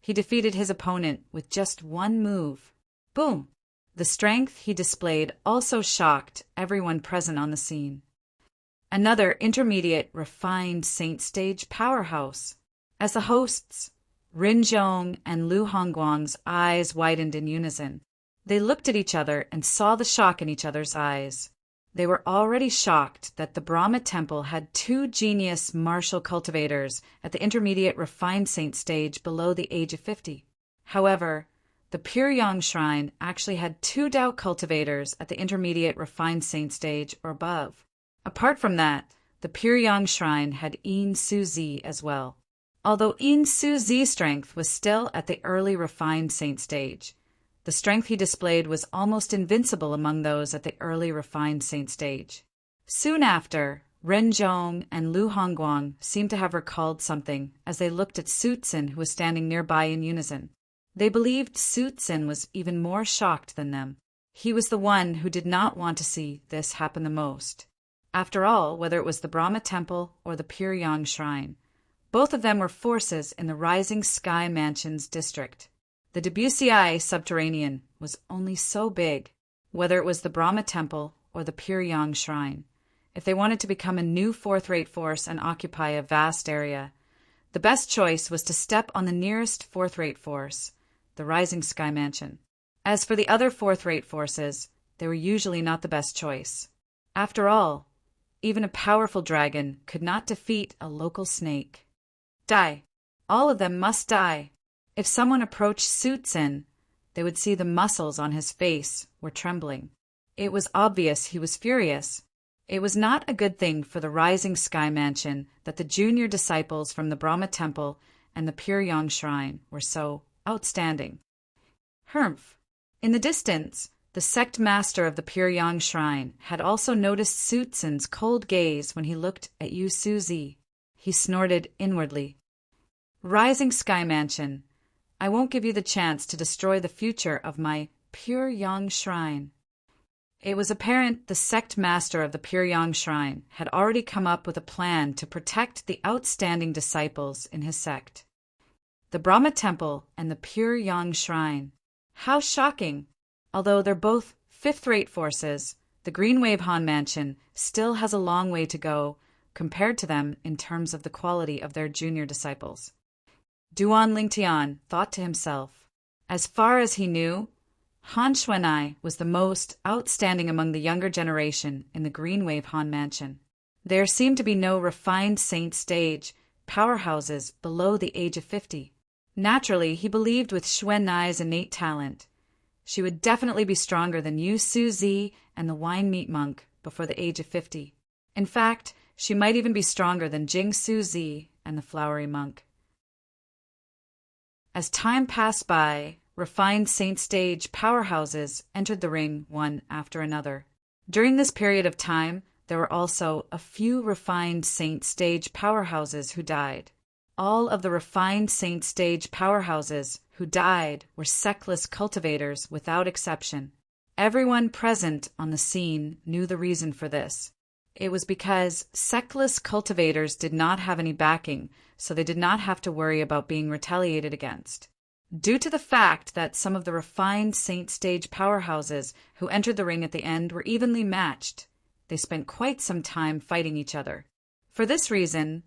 he defeated his opponent with just one move. Boom! The strength he displayed also shocked everyone present on the scene. Another intermediate, refined saint stage powerhouse. As the hosts, Rin Zhong and Lu Hongguang's eyes widened in unison. They looked at each other and saw the shock in each other's eyes. They were already shocked that the Brahma Temple had two genius martial cultivators at the intermediate refined saint stage below the age of 50. However, the Pure Yang Shrine actually had two Dao cultivators at the intermediate refined saint stage or above. Apart from that, the Pure Yang Shrine had In Suzi as well. Although In Suzi's strength was still at the early refined saint stage, the strength he displayed was almost invincible among those at the early refined saint stage. Soon after, Ren Zhong and Lu Hongguang seemed to have recalled something as they looked at Su Tsin, who was standing nearby in unison. They believed Su Tsin was even more shocked than them. He was the one who did not want to see this happen the most. After all, whether it was the Brahma Temple or the Pyryang Shrine, both of them were forces in the Rising Sky Mansion's district. The Debussy subterranean was only so big, whether it was the Brahma Temple or the Pyryang Shrine. If they wanted to become a new fourth-rate force and occupy a vast area, the best choice was to step on the nearest fourth-rate force, the Rising Sky Mansion. As for the other fourth-rate forces, they were usually not the best choice. After all, even a powerful dragon could not defeat a local snake. Die. All of them must die. If someone approached Su Tsin, they would see the muscles on his face were trembling. It was obvious he was furious. It was not a good thing for the Rising Sky Mansion that the junior disciples from the Brahma Temple and the Pyryang Shrine were so outstanding. Humph. In the distance, the sect master of the Pyryang Shrine had also noticed Su Tsin's cold gaze when he looked at Yu Suzi. He snorted inwardly. Rising Sky Mansion, I won't give you the chance to destroy the future of my Pyryang Shrine. It was apparent the sect master of the Pyryang Shrine had already come up with a plan to protect the outstanding disciples in his sect. The Brahma Temple and the Pyryang Shrine. How shocking! Although they're both fifth-rate forces, the Green Wave Han Mansion still has a long way to go compared to them in terms of the quality of their junior disciples. Duan Lingtian thought to himself. As far as he knew, Han Xuanai was the most outstanding among the younger generation in the Green Wave Han Mansion. There seemed to be no refined saint stage powerhouses below the age of 50. Naturally, he believed with Xuanai's innate talent, she would definitely be stronger than Yu Suzi and the wine meat monk before the age of 50. In fact, she might even be stronger than Jing Suzi and the flowery monk. As time passed by, refined saint stage powerhouses entered the ring one after another. During this period of time, there were also a few refined saint stage powerhouses who died. All of the refined saint stage powerhouses who died were sectless cultivators without exception. Everyone present on the scene knew the reason for this. It was because sectless cultivators did not have any backing, so they did not have to worry about being retaliated against. Due to the fact that some of the refined saint stage powerhouses who entered the ring at the end were evenly matched, they spent quite some time fighting each other. For this reason,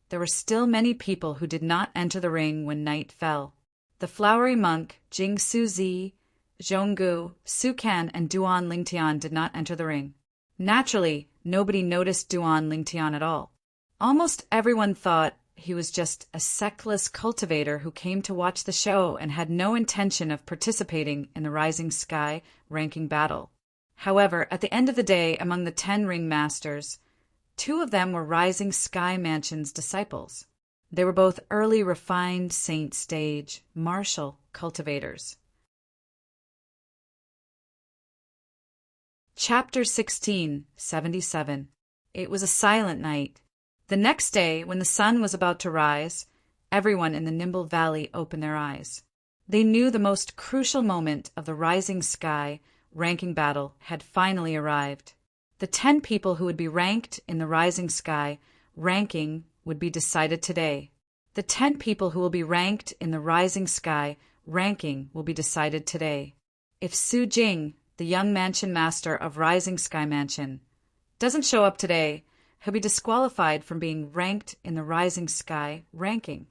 there were still many people who did not enter the ring when night fell. The flowery monk, Jing Suzi, Zhonggu, Sukan, and Duan Lingtian did not enter the ring. Naturally, nobody noticed Duan Lingtian at all. Almost everyone thought he was just a sectless cultivator who came to watch the show and had no intention of participating in the Rising Sky ranking battle. However, at the end of the day, among the 10 ring masters, 2 of them were Rising Sky Mansion's disciples. They were both early refined saint stage martial cultivators. Chapter 16, 77. It was a silent night. The next day, when the sun was about to rise, everyone in the Nimble Valley opened their eyes. They knew the most crucial moment of the Rising Sky ranking battle had finally arrived. The 10 people who would be ranked in the Rising Sky ranking would be decided today. The 10 people who will be ranked in the Rising Sky ranking will be decided today. If Su Jing, the young mansion master of Rising Sky Mansion, doesn't show up today, he'll be disqualified from being ranked in the Rising Sky ranking.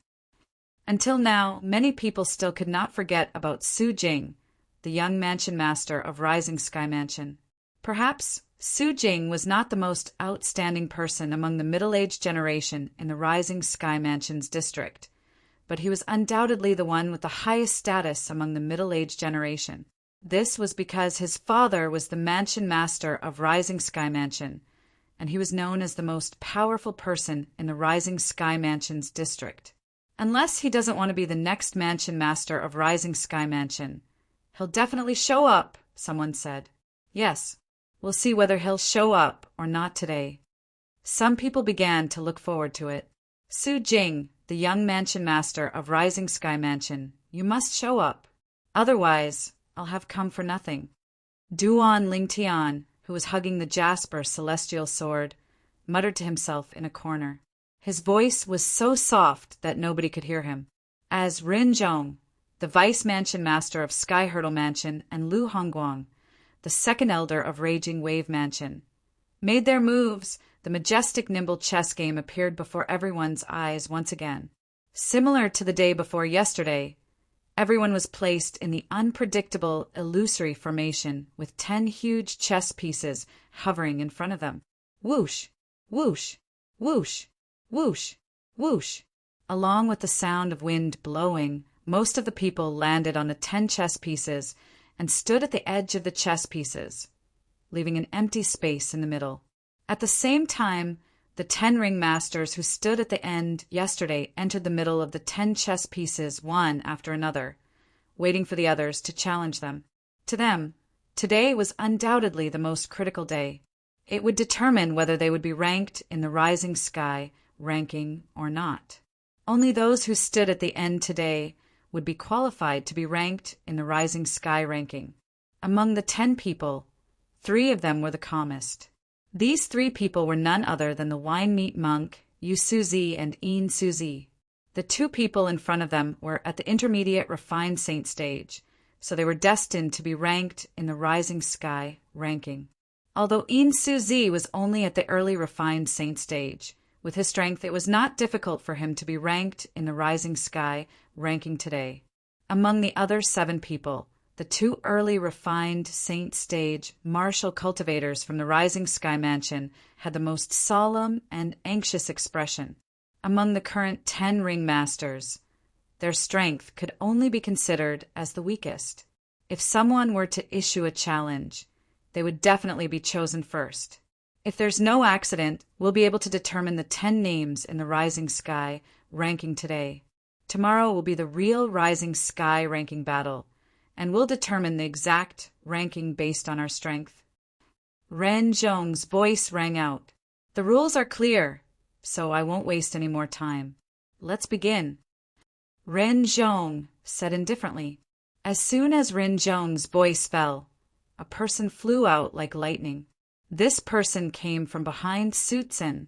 Until now, many people still could not forget about Su Jing, the young mansion master of Rising Sky Mansion. Perhaps Su Jing was not the most outstanding person among the middle-aged generation in the Rising Sky Mansion's district, but he was undoubtedly the one with the highest status among the middle-aged generation. This was because his father was the mansion master of Rising Sky Mansion, and he was known as the most powerful person in the Rising Sky Mansion's district. Unless he doesn't want to be the next mansion master of Rising Sky Mansion, he'll definitely show up, someone said. Yes, we'll see whether he'll show up or not today. Some people began to look forward to it. Su Jing, the young mansion master of Rising Sky Mansion, You must show up. Otherwise, I'll have come for nothing. Duan Lingtian, who was hugging the jasper celestial sword, muttered to himself in a corner. His voice was so soft that nobody could hear him. As Rin Zhong, the vice mansion master of Sky Hurdle Mansion, and Lu Hongguang, the second elder of Raging Wave Mansion, made their moves, the majestic nimble chess game appeared before everyone's eyes once again. Similar to the day before yesterday, everyone was placed in the unpredictable, illusory formation with 10 huge chess pieces hovering in front of them. Whoosh, whoosh, whoosh, whoosh, whoosh. Along with the sound of wind blowing, most of the people landed on the 10 chess pieces and stood at the edge of the chess pieces, leaving an empty space in the middle. At the same time, the 10 ring masters who stood at the end yesterday entered the middle of the 10 chess pieces one after another, waiting for the others to challenge them. To them, today was undoubtedly the most critical day. It would determine whether they would be ranked in the Rising Sky ranking or not. Only those who stood at the end today would be qualified to be ranked in the Rising Sky ranking. Among the 10 people, 3 of them were the calmest. These 3 people were none other than the wine meat monk, Yu Suzi and Yin Suzi. The 2 people in front of them were at the intermediate refined saint stage, so they were destined to be ranked in the Rising Sky ranking. Although Yin Suzi was only at the early refined saint stage, with his strength it was not difficult for him to be ranked in the Rising Sky ranking today. Among the other 7 people, the 2 early refined saint stage martial cultivators from the Rising Sky Mansion had the most solemn and anxious expression. Among the current 10 ring masters, their strength could only be considered as the weakest. If someone were to issue a challenge, they would definitely be chosen first. If there's no accident, we'll be able to determine the 10 names in the Rising Sky ranking today. Tomorrow will be the real Rising Sky ranking battle, and we'll determine the exact ranking based on our strength. Ren Zhong's voice rang out. The rules are clear, so I won't waste any more time. Let's begin. Ren Zhong said indifferently. As soon as Ren Zhong's voice fell, a person flew out like lightning. This person came from behind Su Tsin,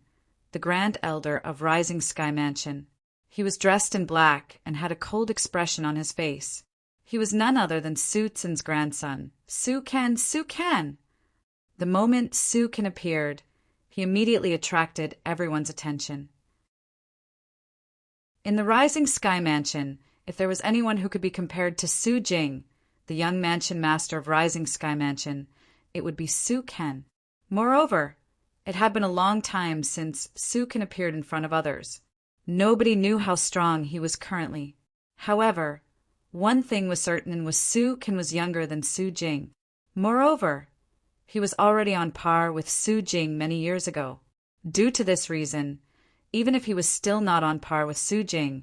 the Grand Elder of Rising Sky Mansion. He was dressed in black and had a cold expression on his face. He was none other than Su Tsin's grandson, Su Can. The moment Su Can appeared, he immediately attracted everyone's attention. In the Rising Sky Mansion, if there was anyone who could be compared to Su Jing, the young mansion master of Rising Sky Mansion, it would be Su Can. Moreover, it had been a long time since Su Can appeared in front of others. Nobody knew how strong he was currently. However, one thing was certain, and was Su Can was younger than Su Jing. Moreover, he was already on par with Su Jing many years ago. Due to this reason, even if he was still not on par with Su Jing,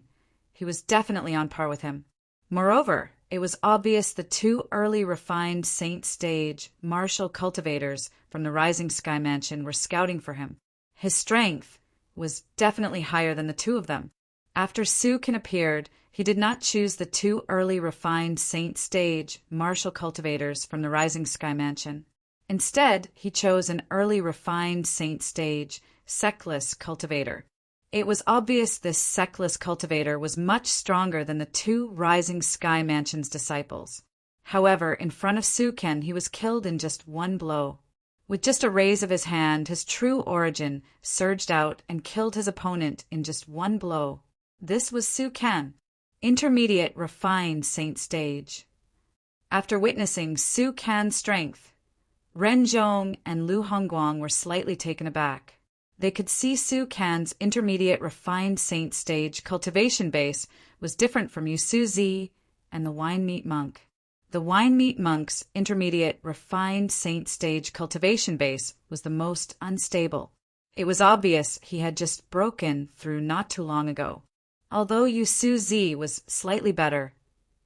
he was definitely on par with him. Moreover, it was obvious the 2 early refined saint stage martial cultivators from the Rising Sky Mansion were scouting for him. His strength was definitely higher than the 2 of them. After Su Can appeared, he did not choose the 2 early refined saint stage martial cultivators from the Rising Sky Mansion. Instead, he chose an early refined saint stage sectless cultivator. It was obvious this sectless cultivator was much stronger than the 2 Rising Sky Mansion's disciples. However, in front of Su Can, he was killed in just 1 blow. With just a raise of his hand, his true origin surged out and killed his opponent in just 1 blow. This was Su Can, intermediate refined saint stage. After witnessing Su Can's strength, Ren Zhong and Lu Hongguang were slightly taken aback. They could see Su Can's intermediate refined saint stage cultivation base was different from Yu Suzi and the wine meat monk. The wine meat monk's intermediate refined saint stage cultivation base was the most unstable. It was obvious he had just broken through not too long ago. Although Yu Suzi was slightly better,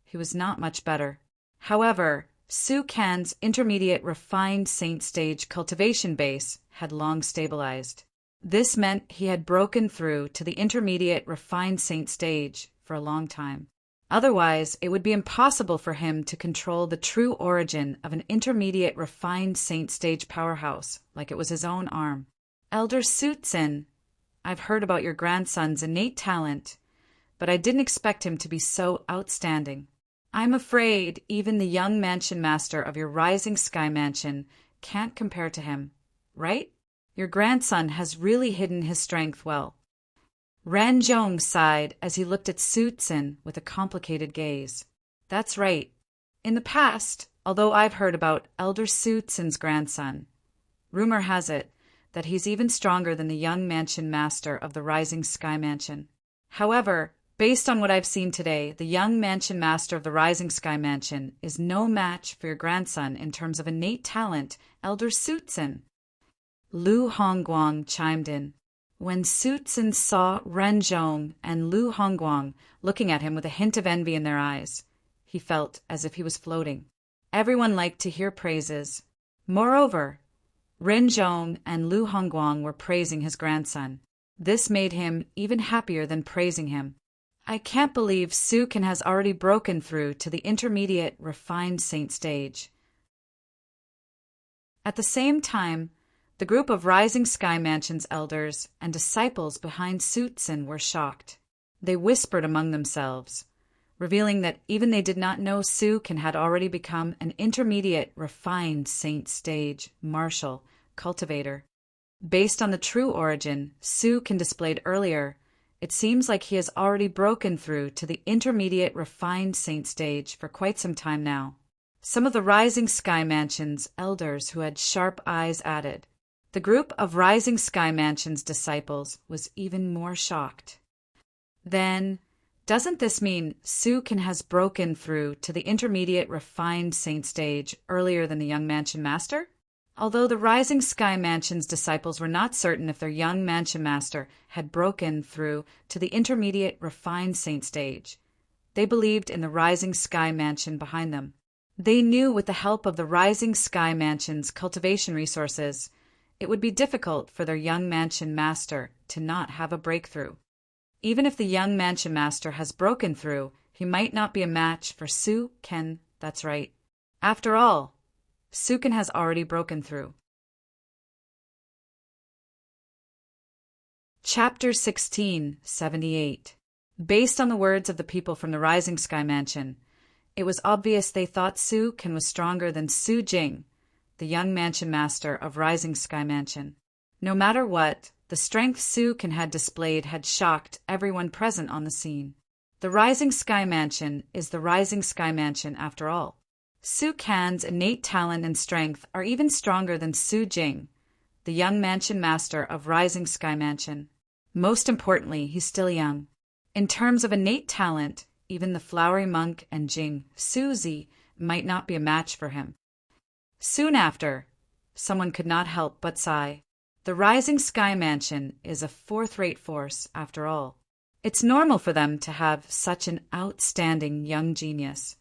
he was not much better. However, Su Can's intermediate refined saint stage cultivation base had long stabilized. This meant he had broken through to the intermediate refined saint stage for a long time. Otherwise, it would be impossible for him to control the true origin of an intermediate refined saint stage powerhouse, like it was his own arm. Elder Suitsin, I've heard about your grandson's innate talent, but I didn't expect him to be so outstanding. I'm afraid even the young mansion master of your Rising Sky Mansion can't compare to him, right? Your grandson has really hidden his strength well. Ranjong sighed as he looked at Suitsin with a complicated gaze. That's right. In the past, although I've heard about Elder Suitsin's grandson, rumor has it that he's even stronger than the young mansion master of the Rising Sky Mansion. However, based on what I've seen today, the young mansion master of the Rising Sky Mansion is no match for your grandson in terms of innate talent, Elder Suitsin. Lu Hongguang chimed in. When Suitsin saw Renjong and Lu Hongguang looking at him with a hint of envy in their eyes, he felt as if he was floating. Everyone liked to hear praises. Moreover, Renjong and Lu Hongguang were praising his grandson. This made him even happier than praising him. I can't believe Sukin has already broken through to the intermediate refined saint stage. At the same time, the group of Rising Sky Mansion's elders and disciples behind Suitsin were shocked. They whispered among themselves, revealing that even they did not know Sukin had already become an intermediate refined saint stage martial cultivator. Based on the true origin Sukin displayed earlier, it seems like he has already broken through to the intermediate refined saint stage for quite some time now. Some of the Rising Sky Mansion's elders who had sharp eyes added. The group of Rising Sky Mansion's disciples was even more shocked. Then, doesn't this mean Sukin has broken through to the intermediate refined saint stage earlier than the young mansion master? Although the Rising Sky Mansion's disciples were not certain if their young mansion master had broken through to the intermediate refined saint stage, they believed in the Rising Sky Mansion behind them. They knew with the help of the Rising Sky Mansion's cultivation resources, it would be difficult for their young mansion master to not have a breakthrough. Even if the young mansion master has broken through, he might not be a match for Sukin, that's right. After all, Sukin has already broken through. Chapter 16, 78. Based on the words of the people from the Rising Sky Mansion, it was obvious they thought Sukin was stronger than Su Jing, the young mansion master of Rising Sky Mansion. No matter what, the strength Sukin had displayed had shocked everyone present on the scene. The Rising Sky Mansion is the Rising Sky Mansion after all. Sukin's innate talent and strength are even stronger than Su Jing, the young mansion master of Rising Sky Mansion. Most importantly, he's still young. In terms of innate talent, even the flowery monk and Jing, Suzy, might not be a match for him. Soon after, someone could not help but sigh. The Rising Sky Mansion is a fourth-rate force, after all. It's normal for them to have such an outstanding young genius.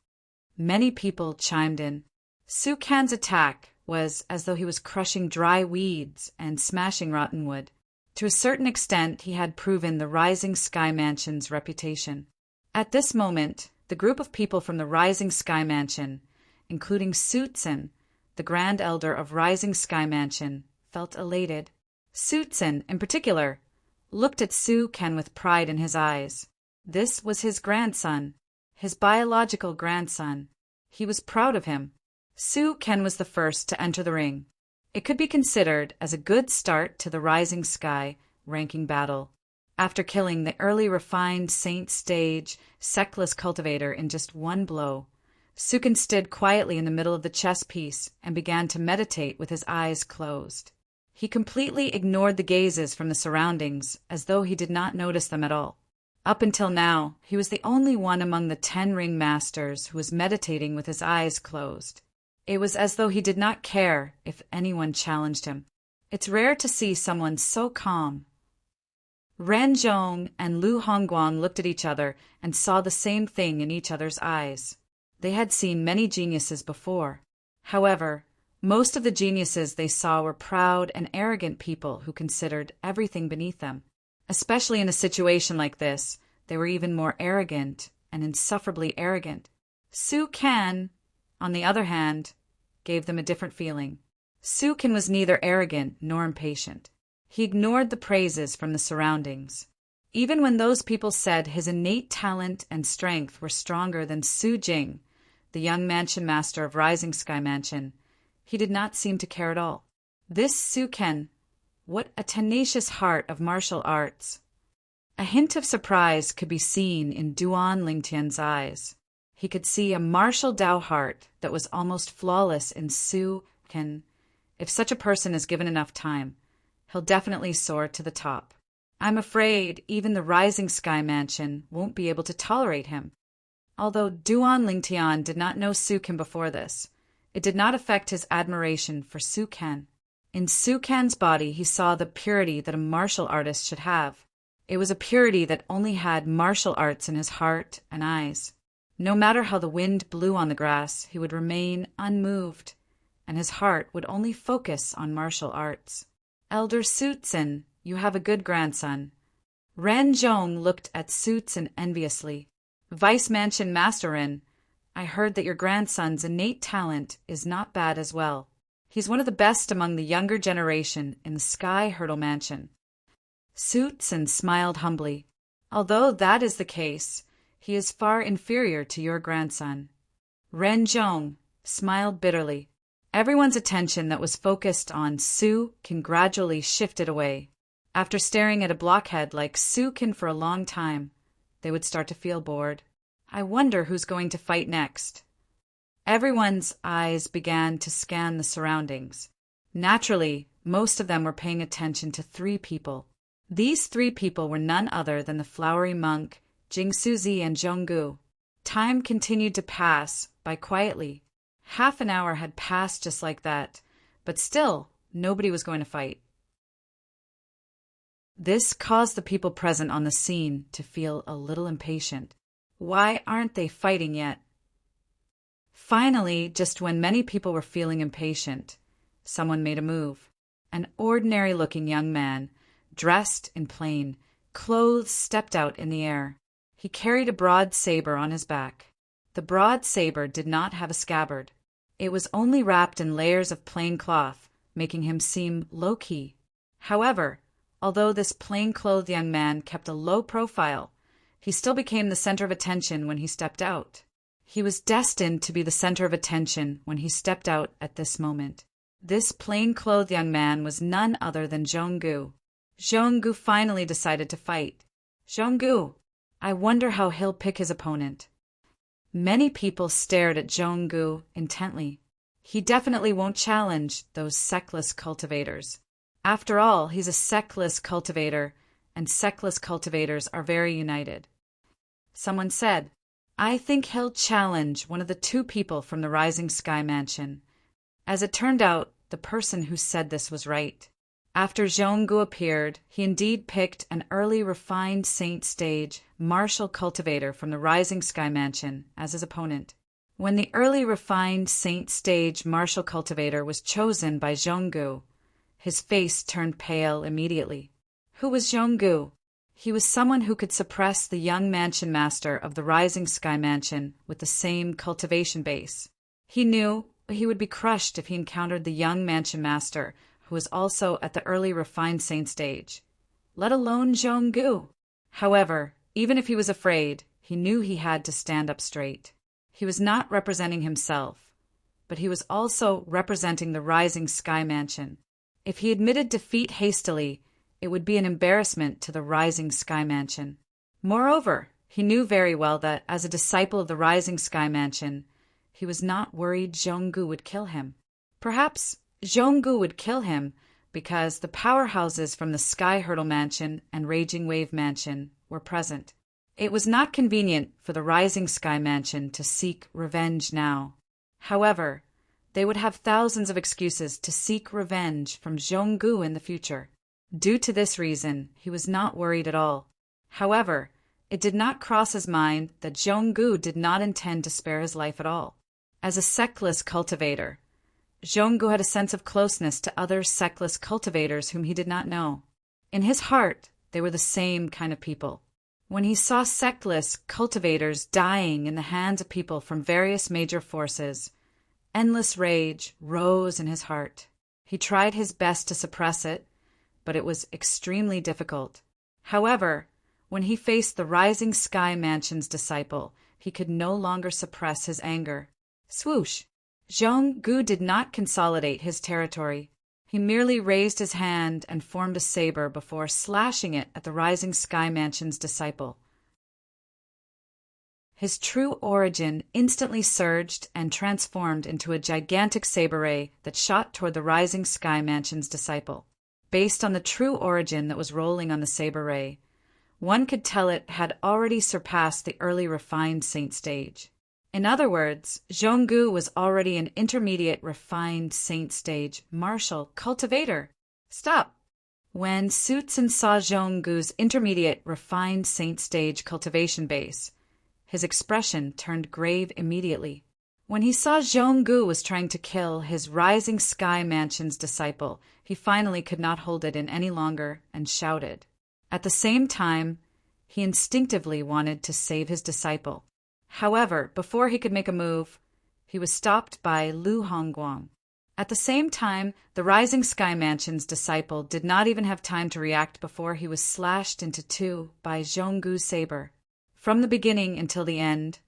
Many people chimed in. Sukin's attack was as though he was crushing dry weeds and smashing rotten wood. To a certain extent, he had proven the Rising Sky Mansion's reputation. At this moment, the group of people from the Rising Sky Mansion, including Suitsin, the Grand Elder of Rising Sky Mansion, felt elated. Suitsin, in particular, looked at Sukin with pride in his eyes. This was his grandson, his biological grandson. He was proud of him. Sukin was the first to enter the ring. It could be considered as a good start to the Rising Sky ranking battle. After killing the early refined saint stage sectless cultivator in just one blow, Sukin stood quietly in the middle of the chess piece and began to meditate with his eyes closed. He completely ignored the gazes from the surroundings as though he did not notice them at all. Up until now, he was the only one among the 10 ring masters who was meditating with his eyes closed. It was as though he did not care if anyone challenged him. It's rare to see someone so calm. Renjong and Lu Hongguang looked at each other and saw the same thing in each other's eyes. They had seen many geniuses before. However, most of the geniuses they saw were proud and arrogant people who considered everything beneath them. Especially in a situation like this, they were even more arrogant and insufferably arrogant. Sukan, on the other hand, gave them a different feeling. Sukan was neither arrogant nor impatient. He ignored the praises from the surroundings. Even when those people said his innate talent and strength were stronger than Su Jing, the young mansion master of Rising Sky Mansion, he did not seem to care at all. This Sukan, what a tenacious heart of martial arts! A hint of surprise could be seen in Duan Lingtian's eyes. He could see a martial Dao heart that was almost flawless in Sukan. If such a person is given enough time, he'll definitely soar to the top. I'm afraid even the Rising Sky Mansion won't be able to tolerate him. Although Duan Lingtian did not know Sukan before this, it did not affect his admiration for Sukan. In Sukan's body he saw the purity that a martial artist should have. It was a purity that only had martial arts in his heart and eyes. No matter how the wind blew on the grass, he would remain unmoved, and his heart would only focus on martial arts. Elder Sutsun, you have a good grandson. Ren Zhong looked at Sutsun enviously. Vice Mansion Master Ren, I heard that your grandson's innate talent is not bad as well. He's one of the best among the younger generation in the Sky Hurdle Mansion. Sutsun smiled humbly. Although that is the case, he is far inferior to your grandson. Ren Zhong smiled bitterly. Everyone's attention that was focused on Sukan gradually shifted away. After staring at a blockhead like Sukan for a long time, they would start to feel bored. I wonder who's going to fight next. Everyone's eyes began to scan the surroundings. Naturally, most of them were paying attention to 3 people. These 3 people were none other than the flowery monk, Jingsuzi and Zhonggu. Time continued to pass by quietly. Half an hour had passed just like that, but still, nobody was going to fight. This caused the people present on the scene to feel a little impatient. Why aren't they fighting yet? Finally, just when many people were feeling impatient, someone made a move. An ordinary-looking young man, dressed in plain clothes, stepped out in the air. He carried a broad saber on his back. The broad saber did not have a scabbard. It was only wrapped in layers of plain cloth, making him seem low-key. However, although this plain-clothed young man kept a low profile, he still became the center of attention when he stepped out. He was destined to be the center of attention when he stepped out at this moment. This plain-clothed young man was none other than Zhonggu. Zhonggu finally decided to fight. Zhonggu, I wonder how he'll pick his opponent. Many people stared at Zhonggu intently. He definitely won't challenge those sectless cultivators. After all, he's a sectless cultivator, and sectless cultivators are very united. Someone said, I think he'll challenge one of the 2 people from the Rising Sky Mansion. As it turned out, the person who said this was right. After Zhonggu appeared, he indeed picked an early refined Saint Stage martial cultivator from the Rising Sky Mansion as his opponent. When the early refined Saint Stage martial cultivator was chosen by Zhonggu, his face turned pale immediately. Who was Zhonggu? He was someone who could suppress the young mansion master of the Rising Sky Mansion with the same cultivation base. He knew he would be crushed if he encountered the young mansion master, who was also at the early refined saint stage, let alone Zhonggu. However, even if he was afraid, he knew he had to stand up straight. He was not representing himself, but he was also representing the Rising Sky Mansion. If he admitted defeat hastily, it would be an embarrassment to the Rising Sky Mansion. Moreover, he knew very well that, as a disciple of the Rising Sky Mansion, he was not worried Zhonggu would kill him. Perhaps Zhonggu would kill him because the powerhouses from the Sky Hurdle Mansion and Raging Wave Mansion were present. It was not convenient for the Rising Sky Mansion to seek revenge now. However, they would have thousands of excuses to seek revenge from Zhonggu in the future. Due to this reason, he was not worried at all. However, it did not cross his mind that Zhonggu did not intend to spare his life at all. As a sectless cultivator, Zhonggu had a sense of closeness to other sectless cultivators whom he did not know. In his heart, they were the same kind of people. When he saw sectless cultivators dying in the hands of people from various major forces, endless rage rose in his heart. He tried his best to suppress it, but it was extremely difficult. However, when he faced the Rising Sky Mansion's disciple, he could no longer suppress his anger. Swoosh! Zhong-gu did not consolidate his territory. He merely raised his hand and formed a saber before slashing it at the Rising Sky Mansion's disciple. His true origin instantly surged and transformed into a gigantic saber ray that shot toward the Rising Sky Mansion's disciple. Based on the true origin that was rolling on the saber ray, one could tell it had already surpassed the early refined saint stage. In other words, Zhong-gu was already an intermediate refined saint stage martial cultivator. Stop! When Su-tsen saw Zhong-gu's intermediate refined saint stage cultivation base, his expression turned grave immediately. When he saw Zhong-gu was trying to kill his Rising Sky Mansion's disciple, he finally could not hold it in any longer and shouted. At the same time, he instinctively wanted to save his disciple. However, before he could make a move, he was stopped by Lu Hongguang. At the same time, the Rising Sky Mansion's disciple did not even have time to react before he was slashed into two by Zhong-gu's saber. From the beginning until the end,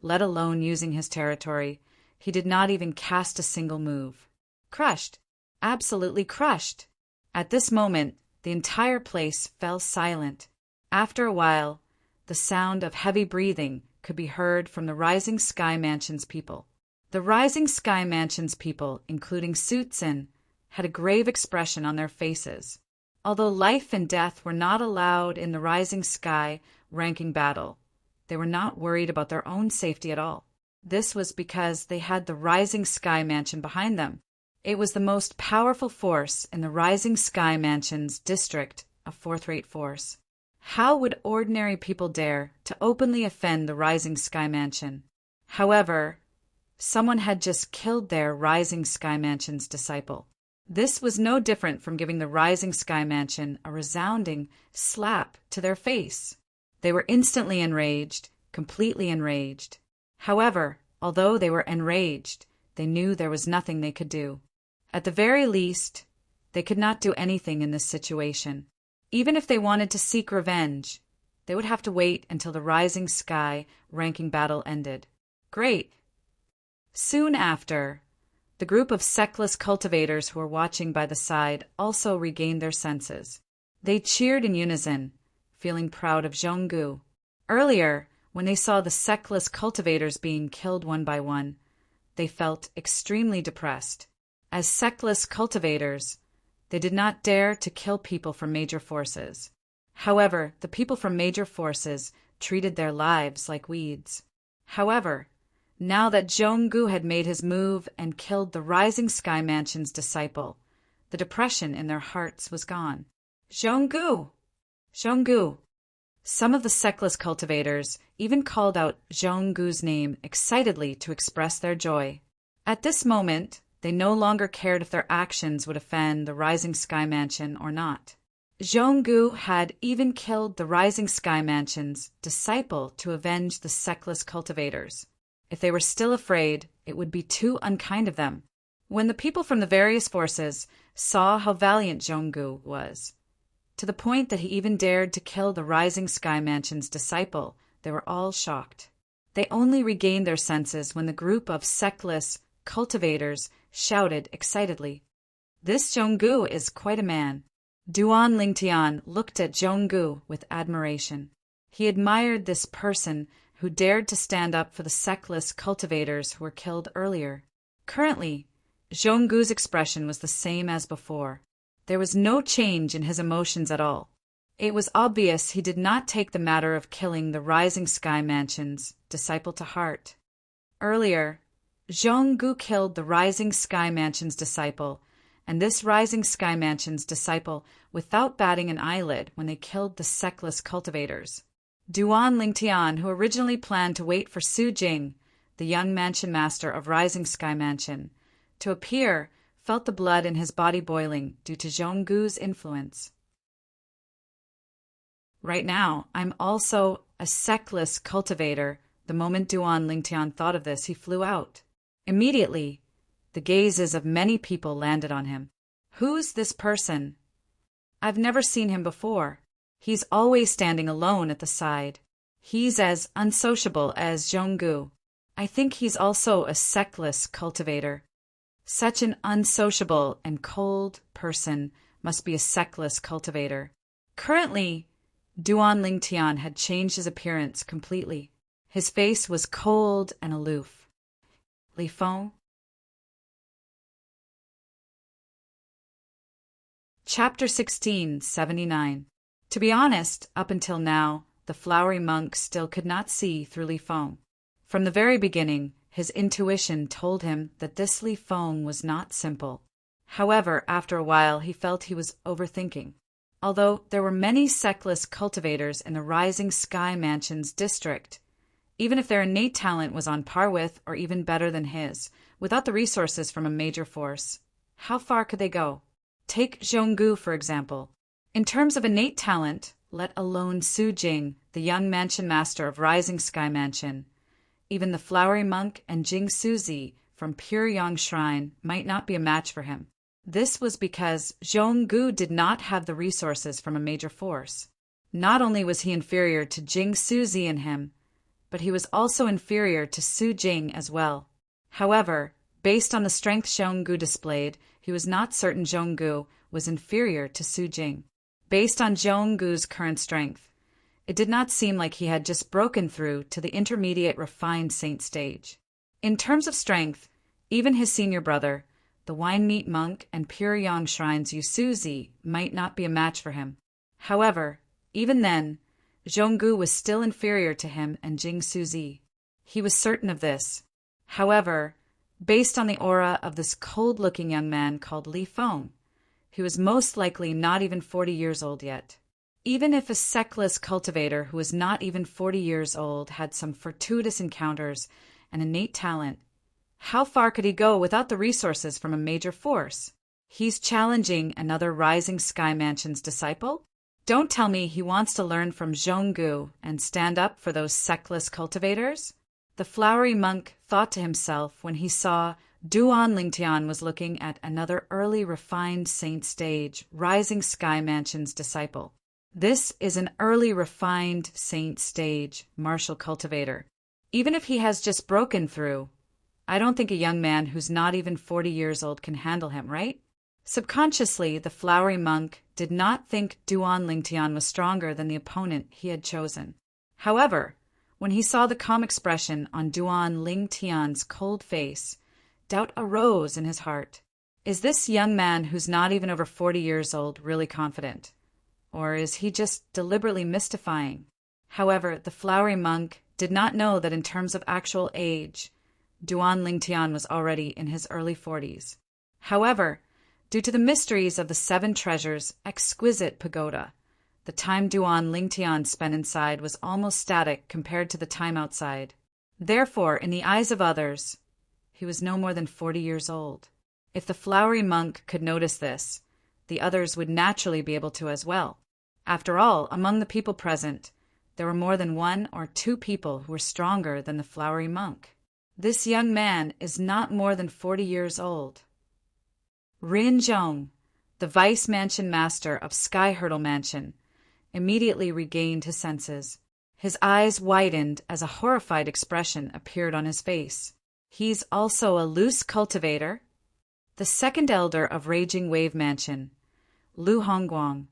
let alone using his territory, he did not even cast a single move. Crushed. Absolutely crushed. At this moment, the entire place fell silent. After a while, the sound of heavy breathing could be heard from the Rising Sky Mansion's people. The Rising Sky Mansion's people, including Su-tsen, had a grave expression on their faces. Although life and death were not allowed in the Rising Sky ranking battle, they were not worried about their own safety at all. This was because they had the Rising Sky Mansion behind them. It was the most powerful force in the Rising Sky Mansion's district of fourth-rate force. How would ordinary people dare to openly offend the Rising Sky Mansion? However, someone had just killed their Rising Sky Mansion's disciple. This was no different from giving the Rising Sky Mansion a resounding slap to their face. They were instantly enraged, completely enraged. However, although they were enraged, they knew there was nothing they could do. At the very least, they could not do anything in this situation. Even if they wanted to seek revenge, they would have to wait until the Rising Sky ranking battle ended. Great! Soon after, the group of sectless cultivators who were watching by the side also regained their senses. They cheered in unison, feeling proud of Zhong-gu. Earlier, when they saw the sectless cultivators being killed one by one, they felt extremely depressed. As sectless cultivators, they did not dare to kill people from major forces. However, the people from major forces treated their lives like weeds. However, now that Zhong-gu had made his move and killed the Rising Sky Mansion's disciple, the depression in their hearts was gone. Zhong-gu! Zhong-gu! Some of the sectless cultivators even called out Zhong-gu's name excitedly to express their joy. At this moment, they no longer cared if their actions would offend the Rising Sky Mansion or not. Zhong-gu had even killed the Rising Sky Mansion's disciple to avenge the sectless cultivators. If they were still afraid, it would be too unkind of them. When the people from the various forces saw how valiant Zhong-gu was, to the point that he even dared to kill the Rising Sky Mansion's disciple, they were all shocked. They only regained their senses when the group of sectless cultivators shouted excitedly, "This Zhong-gu is quite a man." Duan Lingtian looked at Zhong-gu with admiration. He admired this person who dared to stand up for the sectless cultivators who were killed earlier. Currently, Zhong-gu's expression was the same as before. There was no change in his emotions at all. It was obvious he did not take the matter of killing the Rising Sky Mansion's disciple to heart. Earlier, Zhong-gu killed the Rising Sky Mansion's disciple, and this Rising Sky Mansion's disciple without batting an eyelid when they killed the sectless cultivators. Duan Lingtian, who originally planned to wait for Su Jing, the young mansion master of Rising Sky Mansion, to appear, felt the blood in his body boiling due to Zhong-gu's influence. Right now, I'm also a seckless cultivator. The moment Duan Lingtian thought of this, he flew out. Immediately, the gazes of many people landed on him. Who's this person? I've never seen him before. He's always standing alone at the side. He's as unsociable as Zhonggu. I think he's also a seckless cultivator. Such an unsociable and cold person must be a seckless cultivator. Currently, Duan Lingtian had changed his appearance completely. His face was cold and aloof. Li Feng. Chapter 16, 79. To be honest, up until now, the flowery monk still could not see through Li Feng. From the very beginning, his intuition told him that this Li Feng was not simple. However, after a while, he felt he was overthinking. Although there were many seckless cultivators in the Rising Sky Mansion's district, even if their innate talent was on par with or even better than his, without the resources from a major force, how far could they go? Take Zhonggu, for example. In terms of innate talent, let alone Su Jing, the young mansion master of Rising Sky Mansion, even the flowery monk and Jing Suzi from Pure Yang Shrine might not be a match for him. This was because Zhonggu did not have the resources from a major force. Not only was he inferior to Jing Suzi and him, but he was also inferior to Su Jing as well. However, based on the strength Zhonggu displayed, he was not certain Zhonggu was inferior to Su Jing. Based on Zhonggu's current strength, it did not seem like he had just broken through to the intermediate refined saint stage. In terms of strength, even his senior brother, the Wine Meat Monk and Pure Yang Shrine's Yusuzi, might not be a match for him. However, even then, Zhonggu was still inferior to him and Jing Suzi. He was certain of this. However, based on the aura of this cold-looking young man called Li Feng, he was most likely not even 40 years old yet. Even if a seckless cultivator who was not even 40 years old had some fortuitous encounters and innate talent, how far could he go without the resources from a major force? He's challenging another Rising Sky Mansion's disciple? Don't tell me he wants to learn from Zhonggu and stand up for those seckless cultivators? The flowery monk thought to himself when he saw Duan Lingtian was looking at another early refined saint stage, Rising Sky Mansion's disciple. This is an early refined saint stage, martial cultivator. Even if he has just broken through, I don't think a young man who's not even 40 years old can handle him, right? Subconsciously, the flowery monk did not think Duan Lingtian was stronger than the opponent he had chosen. However, when he saw the calm expression on Duan Lingtian's cold face, doubt arose in his heart. Is this young man who's not even over 40 years old really confident? Or is he just deliberately mystifying? However, the flowery monk did not know that in terms of actual age, Duan Lingtian was already in his early 40s. However, due to the mysteries of the Seven Treasures' exquisite pagoda, the time Duan Lingtian spent inside was almost static compared to the time outside. Therefore, in the eyes of others, he was no more than 40 years old. If the flowery monk could notice this, the others would naturally be able to as well. After all, among the people present, there were more than 1 or 2 people who were stronger than the flowery monk. This young man is not more than 40 years old. Rin Zhong, the vice mansion master of Sky Hurdle Mansion, immediately regained his senses. His eyes widened as a horrified expression appeared on his face. He's also a loose cultivator. The second elder of Raging Wave Mansion, Lu Hongguang,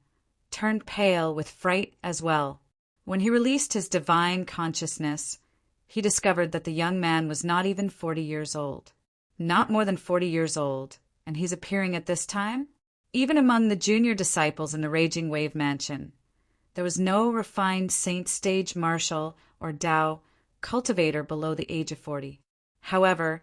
turned pale with fright as well. When he released his divine consciousness, he discovered that the young man was not even 40 years old. Not more than 40 years old, and he's appearing at this time? Even among the junior disciples in the Raging Wave Mansion, there was no refined saint stage martial or Tao cultivator below the age of 40. However,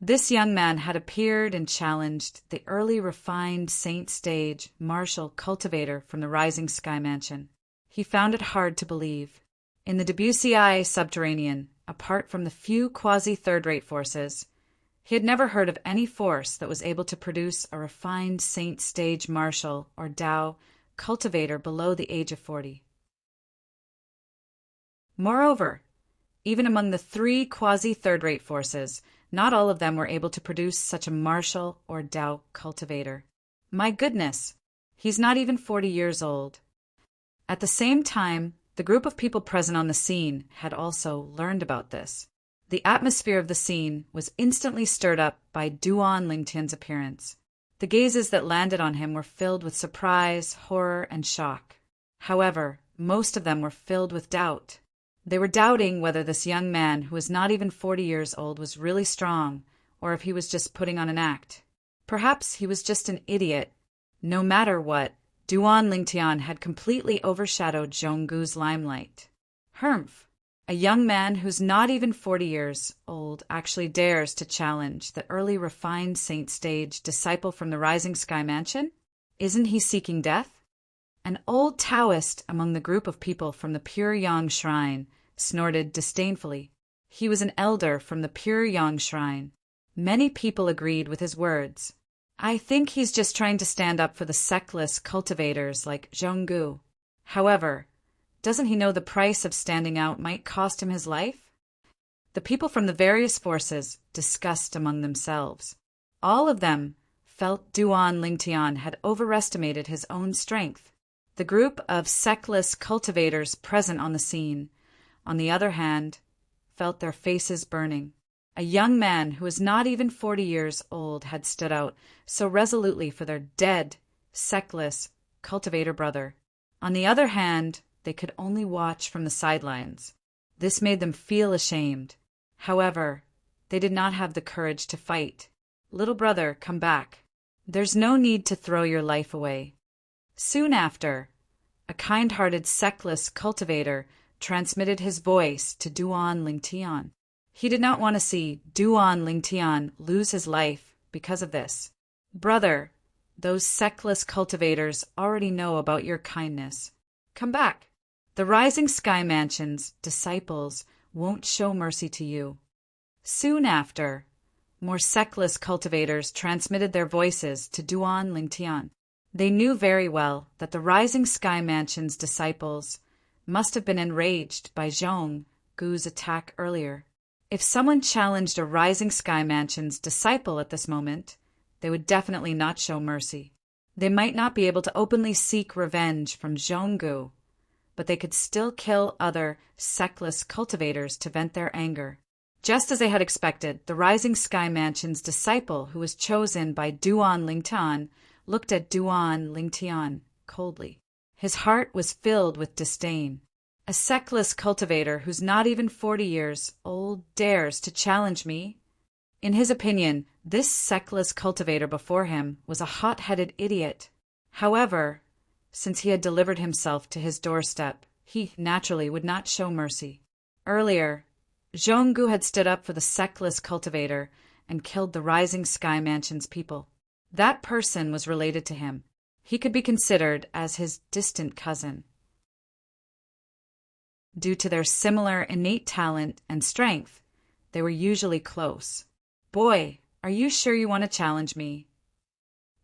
this young man had appeared and challenged the early refined saint stage martial cultivator from the Rising Sky Mansion. He found it hard to believe. In the Debussy subterranean, apart from the few quasi-third-rate forces, he had never heard of any force that was able to produce a refined saint stage martial or Tao cultivator below the age of 40. Moreover, even among the 3 quasi-third-rate forces, not all of them were able to produce such a martial or Tao cultivator. My goodness, he's not even 40 years old. At the same time, the group of people present on the scene had also learned about this. The atmosphere of the scene was instantly stirred up by Duan Lingtian's appearance. The gazes that landed on him were filled with surprise, horror, and shock. However, most of them were filled with doubt. They were doubting whether this young man, who was not even 40 years old, was really strong, or if he was just putting on an act. Perhaps he was just an idiot. No matter what, Duan Lingtian had completely overshadowed Zhonggu's limelight. Humph! A young man who's not even 40 years old actually dares to challenge the early refined saint stage disciple from the Rising Sky Mansion? Isn't he seeking death? An old Taoist among the group of people from the Pure Yang Shrine snorted disdainfully. He was an elder from the Pure Yang Shrine. Many people agreed with his words. I think he's just trying to stand up for the sectless cultivators like Zhonggu. However, doesn't he know the price of standing out might cost him his life? The people from the various forces discussed among themselves. All of them felt Duan Lingtian had overestimated his own strength. The group of sectless cultivators present on the scene, on the other hand, felt their faces burning. A young man who was not even 40 years old had stood out so resolutely for their dead, sectless cultivator brother. On the other hand, they could only watch from the sidelines. This made them feel ashamed. However, they did not have the courage to fight. Little brother, come back. There's no need to throw your life away. Soon after, a kind-hearted sectless cultivator transmitted his voice to Duan Lingtian. He did not want to see Duan Lingtian lose his life because of this. Brother, those sectless cultivators already know about your kindness. Come back. The Rising Sky Mansion's disciples won't show mercy to you. Soon after, more sectless cultivators transmitted their voices to Duan Lingtian. They knew very well that the Rising Sky Mansion's disciples must have been enraged by Zhonggu's attack earlier. If someone challenged a Rising Sky Mansion's disciple at this moment, they would definitely not show mercy. They might not be able to openly seek revenge from Zhonggu, but they could still kill other sectless cultivators to vent their anger. Just as they had expected, the Rising Sky Mansion's disciple, who was chosen by Duan Lingtian, looked at Duan Lingtian coldly. His heart was filled with disdain. A sectless cultivator who's not even 40 years old dares to challenge me? In his opinion, this sectless cultivator before him was a hot-headed idiot. However, since he had delivered himself to his doorstep, he naturally would not show mercy. Earlier, Zhonggu had stood up for the sectless cultivator and killed the Rising Sky Mansion's people. That person was related to him. He could be considered as his distant cousin. Due to their similar innate talent and strength, they were usually close. Boy, are you sure you want to challenge me?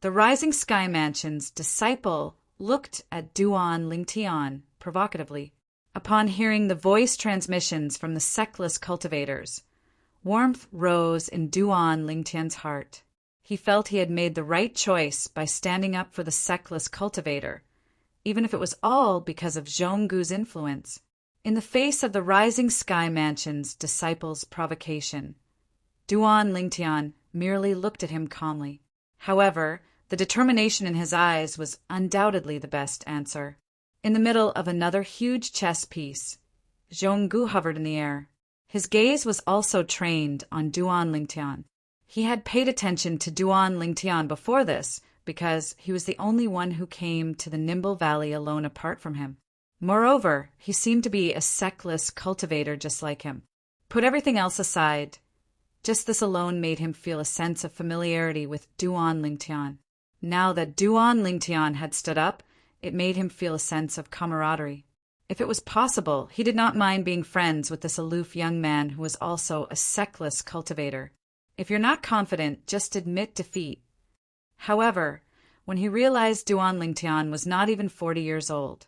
The Rising Sky Mansion's disciple looked at Duan Lingtian provocatively. Upon hearing the voice transmissions from the sectless cultivators, warmth rose in Duan Lingtian's heart. He felt he had made the right choice by standing up for the sectless cultivator, even if it was all because of Zhonggu's influence. In the face of the Rising Sky Mansion's disciples' provocation, Duan Lingtian merely looked at him calmly. However, the determination in his eyes was undoubtedly the best answer. In the middle of another huge chess piece, Zhonggu hovered in the air. His gaze was also trained on Duan Lingtian. He had paid attention to Duan Lingtian before this because he was the only one who came to the Nimble Valley alone apart from him. Moreover, he seemed to be a sectless cultivator just like him. Put everything else aside, just this alone made him feel a sense of familiarity with Duan Lingtian. Now that Duan Lingtian had stood up, it made him feel a sense of camaraderie. If it was possible, he did not mind being friends with this aloof young man who was also a sectless cultivator. If you're not confident, just admit defeat. However, when he realized Duan Lingtian was not even 40 years old,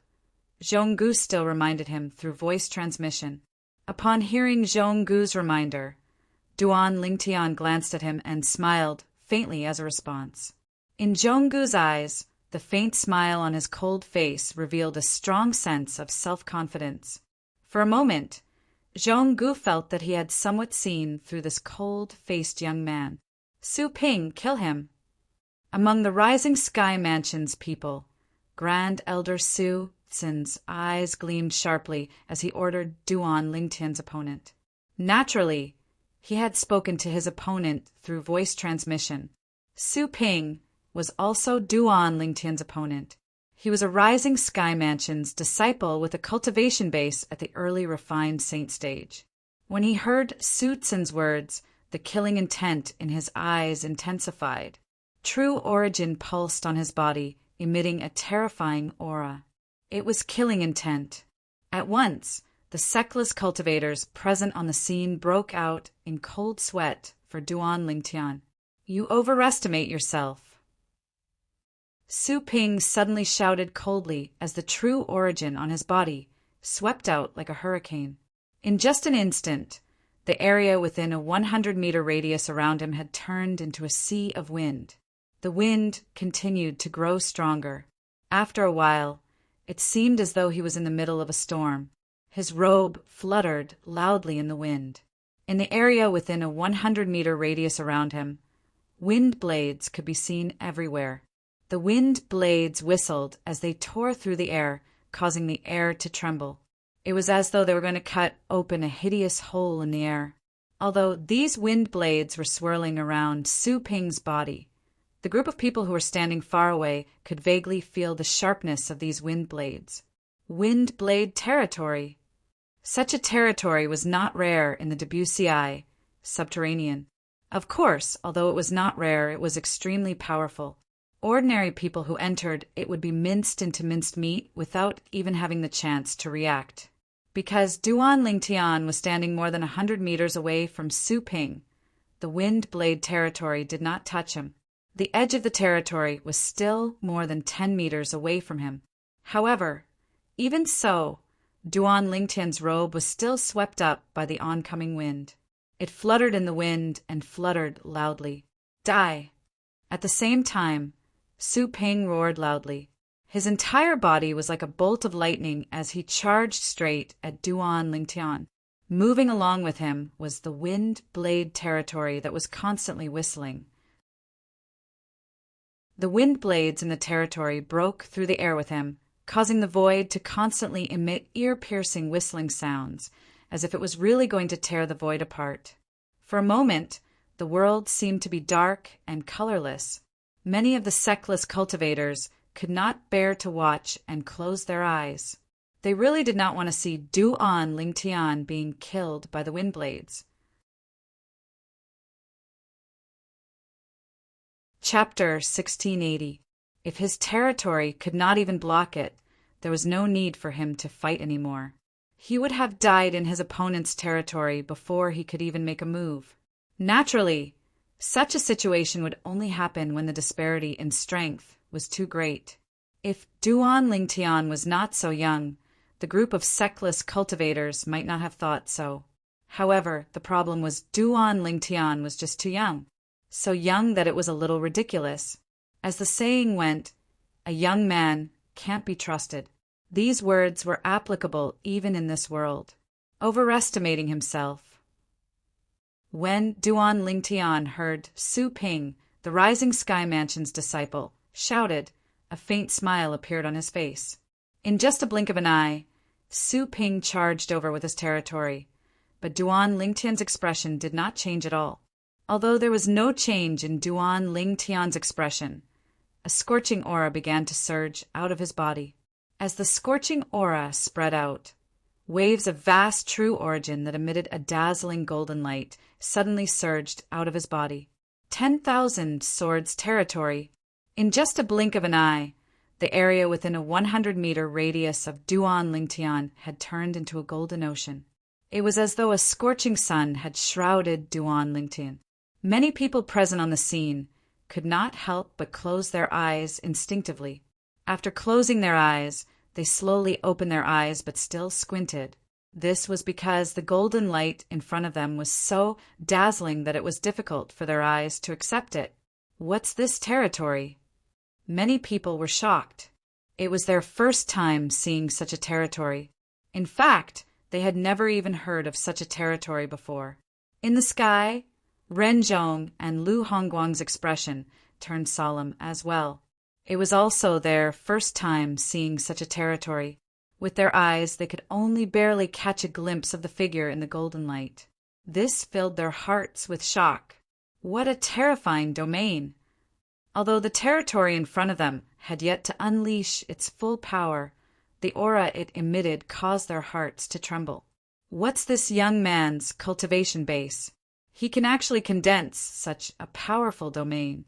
Zhonggu still reminded him through voice transmission. Upon hearing Zhonggu's reminder, Duan Lingtian glanced at him and smiled faintly as a response. In Zhonggu's eyes, the faint smile on his cold face revealed a strong sense of self-confidence. For a moment, Zhonggu felt that he had somewhat seen through this cold-faced young man. Su Ping, kill him. Among the Rising Sky Mansion's people, Grand Elder Su Tsin's eyes gleamed sharply as he ordered Duan Lingtian's opponent. Naturally, he had spoken to his opponent through voice transmission. Su Ping was also Duan Lingtian's opponent. He was a Rising Sky Mansion's disciple with a cultivation base at the early refined saint stage. When he heard Su Tsin's words, the killing intent in his eyes intensified. True origin pulsed on his body, emitting a terrifying aura. It was killing intent. At once, the sectless cultivators present on the scene broke out in cold sweat for Duan Lingtian. You overestimate yourself. Su Ping suddenly shouted coldly as the true origin on his body swept out like a hurricane. In just an instant, the area within a 100-meter radius around him had turned into a sea of wind. The wind continued to grow stronger. After a while, it seemed as though he was in the middle of a storm. His robe fluttered loudly in the wind. In the area within a 100-meter radius around him, wind blades could be seen everywhere. The wind blades whistled as they tore through the air, causing the air to tremble. It was as though they were going to cut open a hideous hole in the air. Although these wind blades were swirling around Su Ping's body, the group of people who were standing far away could vaguely feel the sharpness of these wind blades. Wind blade territory. Such a territory was not rare in the Debussy subterranean. Of course, although it was not rare, it was extremely powerful. Ordinary people who entered it would be minced into minced meat without even having the chance to react. Because Duan Lingtian was standing more than 100 meters away from Su Ping, the wind blade territory did not touch him. The edge of the territory was still more than 10 meters away from him. However, even so, Duan Lingtian's robe was still swept up by the oncoming wind. It fluttered in the wind and fluttered loudly. Die! At the same time, Su Ping roared loudly. His entire body was like a bolt of lightning as he charged straight at Duan Lingtian. Moving along with him was the wind blade territory that was constantly whistling. The wind blades in the territory broke through the air with him, causing the void to constantly emit ear-piercing whistling sounds, as if it was really going to tear the void apart. For a moment, the world seemed to be dark and colorless. Many of the sectless cultivators could not bear to watch and close their eyes. They really did not want to see Duan Lingtian being killed by the wind blades. Chapter 1680. If his territory could not even block it, there was no need for him to fight anymore. He would have died in his opponent's territory before he could even make a move. Naturally, such a situation would only happen when the disparity in strength was too great. If Duan Lingtian was not so young, the group of sectless cultivators might not have thought so. However, the problem was Duan Lingtian was just too young. So young that it was a little ridiculous. As the saying went, a young man can't be trusted. These words were applicable even in this world. Overestimating himself. When Duan Lingtian heard Su Ping, the Rising Sky Mansion's disciple, shouted, a faint smile appeared on his face. In just a blink of an eye, Su Ping charged over with his territory, but Duan Lingtian's expression did not change at all. Although there was no change in Duan Lingtian's expression, a scorching aura began to surge out of his body. As the scorching aura spread out, waves of vast true origin that emitted a dazzling golden light suddenly surged out of his body. 10,000 swords territory. In just a blink of an eye, the area within a 100-meter radius of Duan Lingtian had turned into a golden ocean. It was as though a scorching sun had shrouded Duan Lingtian. Many people present on the scene could not help but close their eyes instinctively. After closing their eyes, They slowly opened their eyes but still squinted. This was because the golden light in front of them was so dazzling that it was difficult for their eyes to accept it. What's this territory? Many people were shocked. It was their first time seeing such a territory. In fact, they had never even heard of such a territory before. In the sky, Ren Zhong and Lu Hongguang's expression turned solemn as well. It was also their first time seeing such a territory. With their eyes, they could only barely catch a glimpse of the figure in the golden light. This filled their hearts with shock. What a terrifying domain! Although the territory in front of them had yet to unleash its full power, the aura it emitted caused their hearts to tremble. What's this young man's cultivation base? He can actually condense such a powerful domain.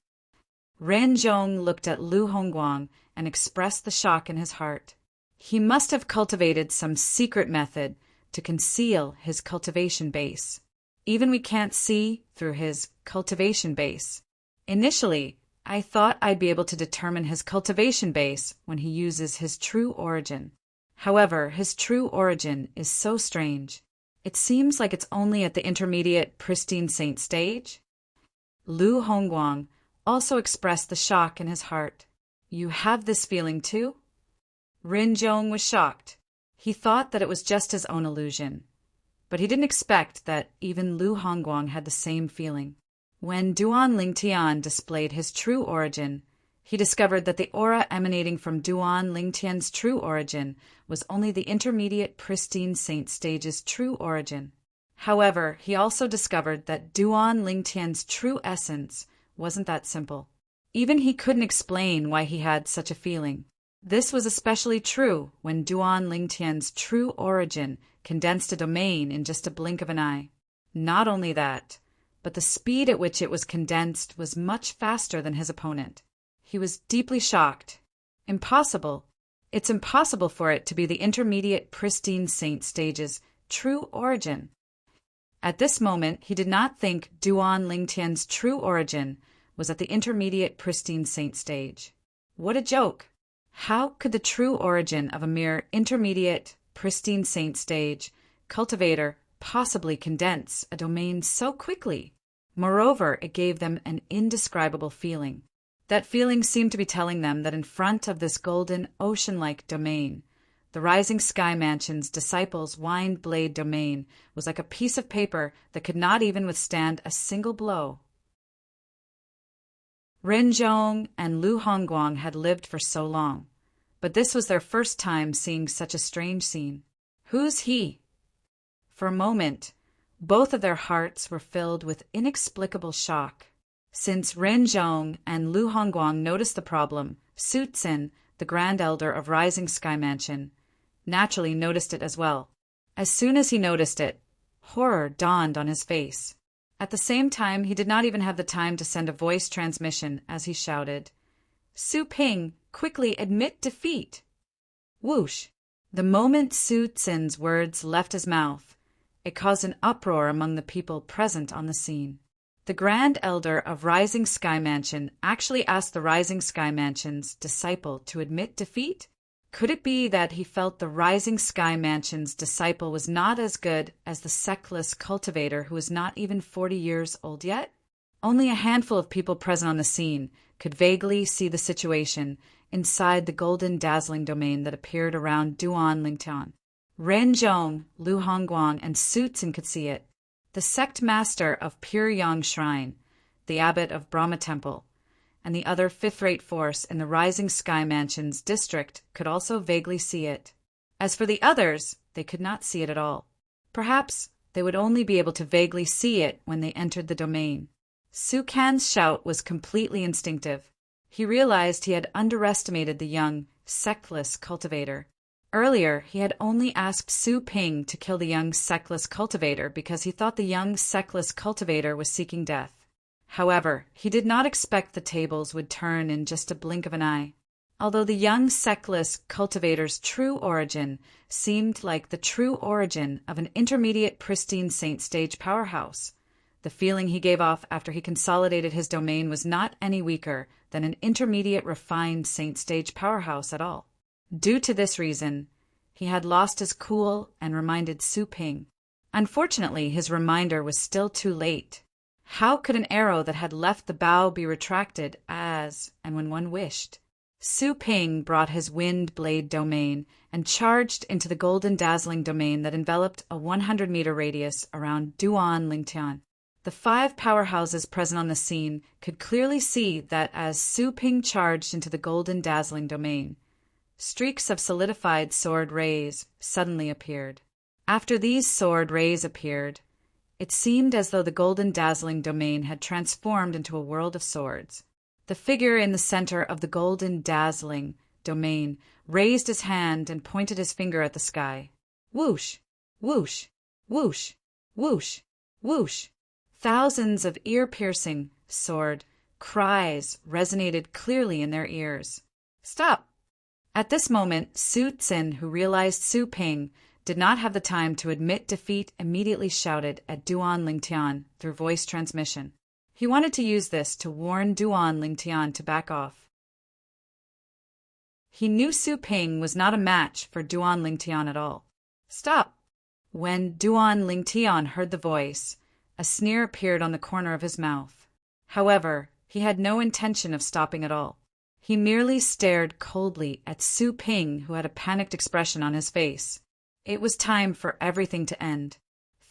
Ren Zhong looked at Lu Hongguang and expressed the shock in his heart. He must have cultivated some secret method to conceal his cultivation base. Even we can't see through his cultivation base. Initially, I thought I'd be able to determine his cultivation base when he uses his true origin. However, his true origin is so strange. It seems like it's only at the intermediate pristine saint stage. Lu Hongguang also expressed the shock in his heart. You have this feeling too? Rin Zhong was shocked. He thought that it was just his own illusion. But he didn't expect that even Lu Hongguang had the same feeling. When Duan Lingtian displayed his true origin, he discovered that the aura emanating from Duan Lingtian's true origin was only the intermediate pristine saint stage's true origin. However, he also discovered that Duan Lingtian's true essence wasn't that simple. Even he couldn't explain why he had such a feeling. This was especially true when Duan Lingtian's true origin condensed a domain in just a blink of an eye. Not only that, but the speed at which it was condensed was much faster than his opponent. He was deeply shocked. Impossible. It's impossible for it to be the intermediate pristine saint stage's true origin. At this moment, he did not think Duan Lingtian's true origin was at the intermediate pristine saint stage. What a joke! How could the true origin of a mere intermediate pristine saint stage cultivator possibly condense a domain so quickly? Moreover, it gave them an indescribable feeling. That feeling seemed to be telling them that in front of this golden ocean-like domain, the Rising Sky Mansion's disciples' wind blade domain was like a piece of paper that could not even withstand a single blow. Ren Zhong and Lu Hongguang had lived for so long, but this was their first time seeing such a strange scene. Who's he? For a moment, both of their hearts were filled with inexplicable shock. Since Ren Zhong and Lu Hongguang noticed the problem, Su Tsin, the Grand Elder of Rising Sky Mansion, naturally noticed it as well. As soon as he noticed it, horror dawned on his face. At the same time, he did not even have the time to send a voice transmission as he shouted, "Su Ping, quickly admit defeat!" Whoosh! The moment Su Tsin's words left his mouth, it caused an uproar among the people present on the scene. The Grand Elder of Rising Sky Mansion actually asked the Rising Sky Mansion's disciple to admit defeat? Could it be that he felt the Rising Sky Mansion's disciple was not as good as the sectless cultivator who was not even 40 years old yet? Only a handful of people present on the scene could vaguely see the situation inside the golden dazzling domain that appeared around Duan Lingtian. Ren Zhong, Lu Hongguang, and Su Tsin could see it. The sect master of Pure Yang Shrine, the abbot of Brahma Temple, and the other fifth-rate force in the Rising Sky Mansion's district could also vaguely see it. As for the others, they could not see it at all. Perhaps they would only be able to vaguely see it when they entered the domain. Su Can's shout was completely instinctive. He realized he had underestimated the young, sectless cultivator. Earlier, he had only asked Su Ping to kill the young sectless cultivator because he thought the young sectless cultivator was seeking death. However, he did not expect the tables would turn in just a blink of an eye. Although the young sectless cultivator's true origin seemed like the true origin of an intermediate pristine saint stage powerhouse, the feeling he gave off after he consolidated his domain was not any weaker than an intermediate refined saint stage powerhouse at all. Due to this reason, he had lost his cool and reminded Su Ping. Unfortunately, his reminder was still too late. How could an arrow that had left the bow be retracted as and when one wished? Su Ping brought his wind blade domain and charged into the golden dazzling domain that enveloped a 100-meter radius around Duan Lingtian. The 5 powerhouses present on the scene could clearly see that as Su Ping charged into the golden dazzling domain, streaks of solidified sword rays suddenly appeared. After these sword rays appeared, it seemed as though the golden dazzling domain had transformed into a world of swords. The figure in the center of the golden dazzling domain raised his hand and pointed his finger at the sky. Whoosh! Whoosh! Whoosh! Whoosh! Whoosh! Thousands of ear-piercing sword cries resonated clearly in their ears. Stop! At this moment, Su Tsin, who realized Su Ping did not have the time to admit defeat, immediately shouted at Duan Lingtian through voice transmission. He wanted to use this to warn Duan Lingtian to back off. He knew Su Ping was not a match for Duan Lingtian at all. Stop! When Duan Lingtian heard the voice, a sneer appeared on the corner of his mouth. However, he had no intention of stopping at all. He merely stared coldly at Su Ping, who had a panicked expression on his face. It was time for everything to end.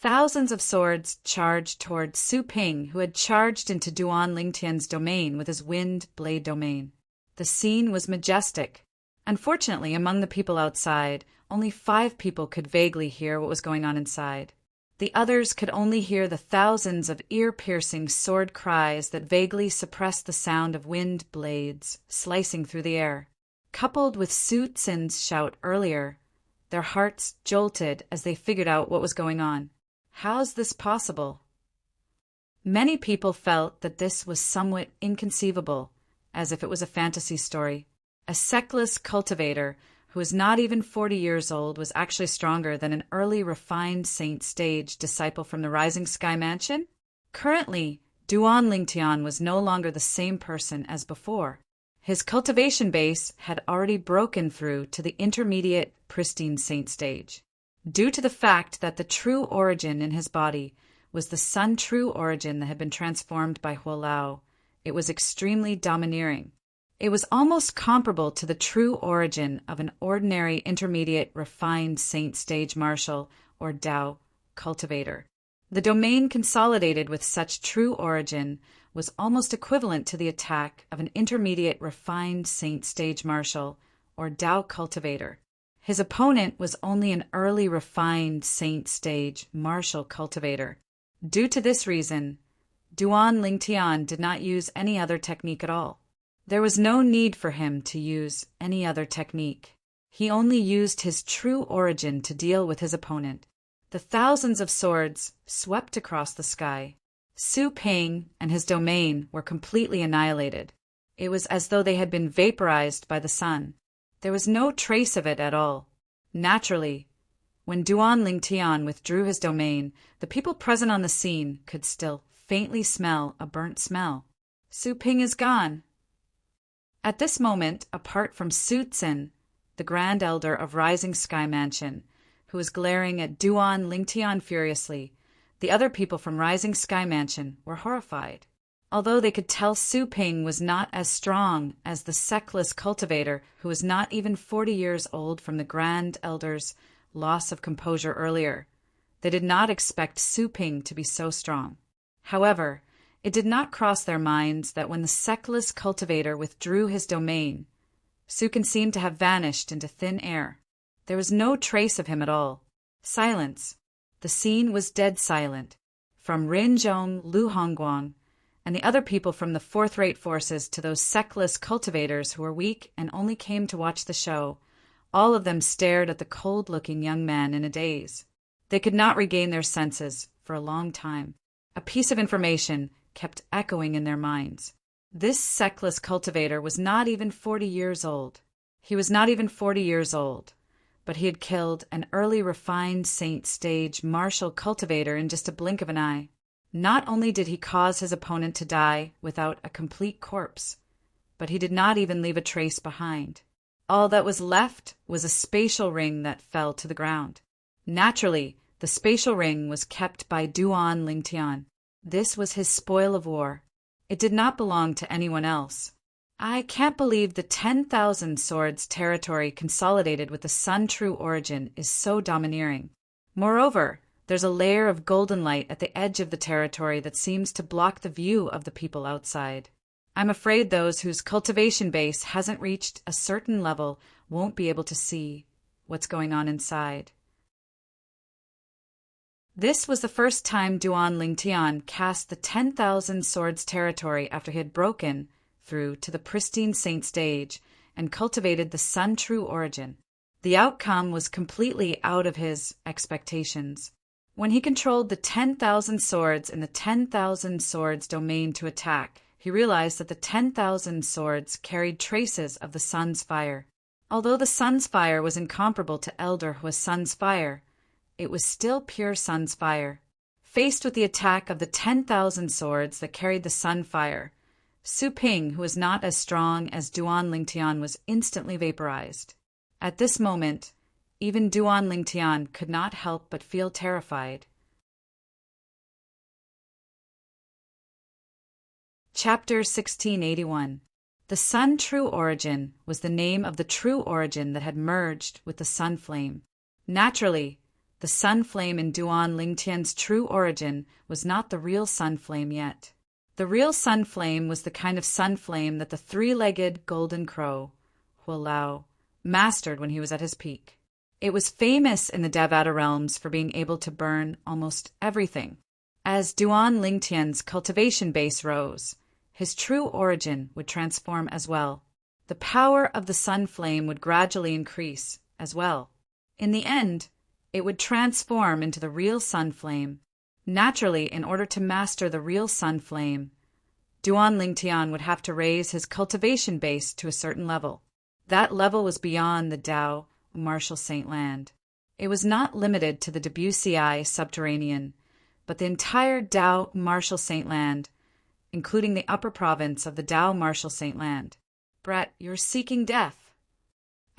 Thousands of swords charged toward Su Ping, who had charged into Duan Lingtian's domain with his wind blade domain. The scene was majestic. Unfortunately, among the people outside, only 5 people could vaguely hear what was going on inside. The others could only hear the thousands of ear-piercing sword cries that vaguely suppressed the sound of wind blades slicing through the air. Coupled with Su Tsin's shout earlier, their hearts jolted as they figured out what was going on. How's this possible? Many people felt that this was somewhat inconceivable, as if it was a fantasy story. A sexless cultivator who was not even 40 years old was actually stronger than an early refined saint stage disciple from the Rising Sky Mansion? Currently, Duan Lingtian was no longer the same person as before. His cultivation base had already broken through to the intermediate pristine saint stage. Due to the fact that the true origin in his body was the sun true origin that had been transformed by Huolao, it was extremely domineering. It was almost comparable to the true origin of an ordinary intermediate refined saint stage martial or Dao cultivator. The domain consolidated with such true origin was almost equivalent to the attack of an intermediate refined saint stage martial or Dao cultivator. His opponent was only an early refined saint stage martial cultivator. Due to this reason, Duan Lingtian did not use any other technique at all. There was no need for him to use any other technique. He only used his true origin to deal with his opponent. The thousands of swords swept across the sky. Su Ping and his domain were completely annihilated. It was as though they had been vaporized by the sun. There was no trace of it at all. Naturally, when Duan Lingtian withdrew his domain, the people present on the scene could still faintly smell a burnt smell. Su Ping is gone. At this moment, apart from Su Tsin, the Grand Elder of Rising Sky Mansion, who was glaring at Duan Lingtian furiously, the other people from Rising Sky Mansion were horrified. Although they could tell Su Ping was not as strong as the sexless cultivator who was not even 40 years old from the Grand Elder's loss of composure earlier, they did not expect Su Ping to be so strong. However, it did not cross their minds that when the sexless cultivator withdrew his domain, Su Ping seemed to have vanished into thin air. There was no trace of him at all. Silence. The scene was dead silent. From Rin Zhong, Lu Hongguang, and the other people from the fourth-rate forces to those sexless cultivators who were weak and only came to watch the show, all of them stared at the cold-looking young man in a daze. They could not regain their senses for a long time. A piece of information kept echoing in their minds. This sexless cultivator was not even 40 years old. He was not even 40 years old, but he had killed an early refined saint stage martial cultivator in just a blink of an eye. Not only did he cause his opponent to die without a complete corpse, but he did not even leave a trace behind. All that was left was a spatial ring that fell to the ground. Naturally, the spatial ring was kept by Duan Lingtian. This was his spoil of war. It did not belong to anyone else. I can't believe the 10,000 swords territory consolidated with the Sun True Origin is so domineering. Moreover, there's a layer of golden light at the edge of the territory that seems to block the view of the people outside. I'm afraid those whose cultivation base hasn't reached a certain level won't be able to see what's going on inside. This was the first time Duan Lingtian cast the 10,000 swords territory after he had broken through to the pristine saint stage and cultivated the Sun True Origin. The outcome was completely out of his expectations. When he controlled the 10,000 swords in the 10,000 swords domain to attack, he realized that the 10,000 swords carried traces of the sun's fire. Although the sun's fire was incomparable to Elder Hua's sun's fire, it was still pure sun's fire. Faced with the attack of the 10,000 swords that carried the sun fire, Su Ping, who was not as strong as Duan Lingtian, was instantly vaporized. At this moment, even Duan Lingtian could not help but feel terrified. Chapter 1681. The Sun True Origin was the name of the true origin that had merged with the sun flame. Naturally, the sun flame in Duan Lingtian's true origin was not the real sun flame yet. The real sun flame was the kind of sun flame that the three-legged golden crow, Hualao, mastered when he was at his peak. It was famous in the Devata realms for being able to burn almost everything. As Duan Lingtian's cultivation base rose, his true origin would transform as well. The power of the sun flame would gradually increase as well. In the end, it would transform into the real sun flame. Naturally, in order to master the real sun flame, Duan Lingtian would have to raise his cultivation base to a certain level. That level was beyond the Dao Martial Saint Land. It was not limited to the Debussy subterranean, but the entire Dao Martial Saint Land, including the upper province of the Dao Martial Saint Land. Brett, you're seeking death.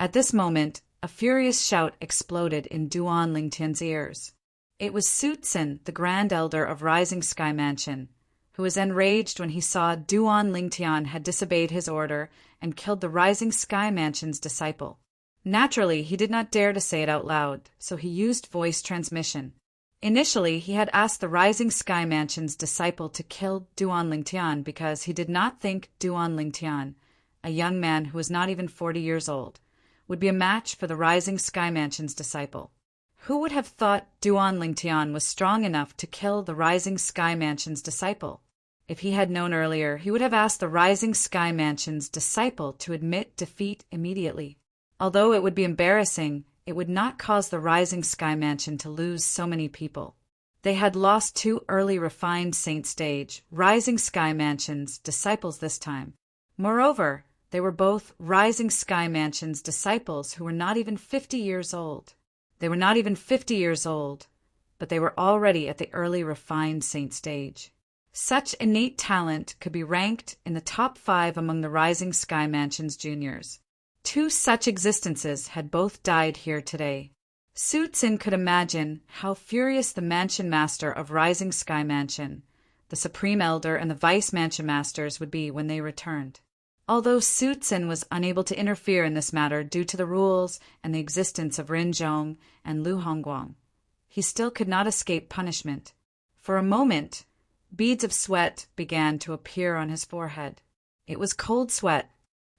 At this moment, a furious shout exploded in Duan Lingtian's ears. It was Su Tsin, the Grand Elder of Rising Sky Mansion, who was enraged when he saw Duan Lingtian had disobeyed his order and killed the Rising Sky Mansion's disciple. Naturally, he did not dare to say it out loud, so he used voice transmission. Initially, he had asked the Rising Sky Mansion's disciple to kill Duan Lingtian because he did not think Duan Lingtian, a young man who was not even 40 years old, would be a match for the Rising Sky Mansion's disciple. Who would have thought Duan Lingtian was strong enough to kill the Rising Sky Mansion's disciple? If he had known earlier, he would have asked the Rising Sky Mansion's disciple to admit defeat immediately. Although it would be embarrassing, it would not cause the Rising Sky Mansion to lose so many people. They had lost 2 early refined Saint Stage, Rising Sky Mansion's disciples this time. Moreover, they were both Rising Sky Mansion's disciples who were not even 50 years old. They were not even 50 years old, but they were already at the early refined Saint Stage. Such innate talent could be ranked in the top 5 among the Rising Sky Mansion's juniors. 2 such existences had both died here today. Su Tsin could imagine how furious the Mansion Master of Rising Sky Mansion, the Supreme Elder, and the Vice Mansion Masters would be when they returned. Although Su Tsin was unable to interfere in this matter due to the rules and the existence of Rin Zhong and Lu Hongguang, he still could not escape punishment. For a moment, beads of sweat began to appear on his forehead. It was cold sweat.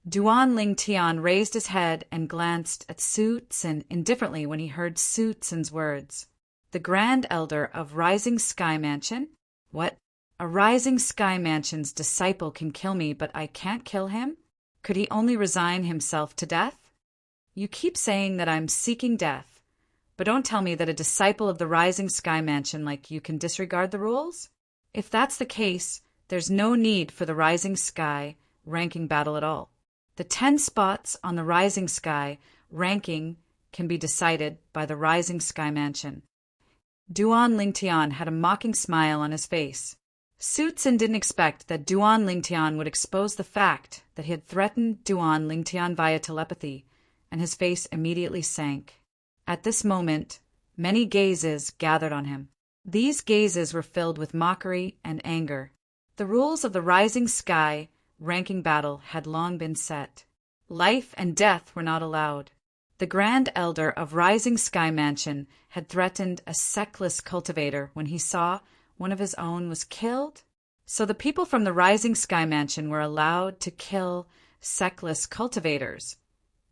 Duan Lingtian raised his head and glanced at Su Tsin indifferently when he heard Su Tsin's words. The Grand Elder of Rising Sky Mansion? What? A Rising Sky Mansion's disciple can kill me, but I can't kill him? Could he only resign himself to death? You keep saying that I'm seeking death, but don't tell me that a disciple of the Rising Sky Mansion like you can disregard the rules? If that's the case, there's no need for the Rising Sky ranking battle at all. The 10 spots on the Rising Sky ranking can be decided by the Rising Sky Mansion. Duan Lingtian had a mocking smile on his face. Su Tsin didn't expect that Duan Lingtian would expose the fact that he had threatened Duan Lingtian via telepathy and his face immediately sank. At this moment, many gazes gathered on him. These gazes were filled with mockery and anger. The rules of the rising sky ranking battle had long been set. Life and death were not allowed. The Grand Elder of Rising Sky Mansion had threatened a Seckless cultivator when he saw one of his own was killed. So the people from the Rising Sky Mansion were allowed to kill Seckless cultivators.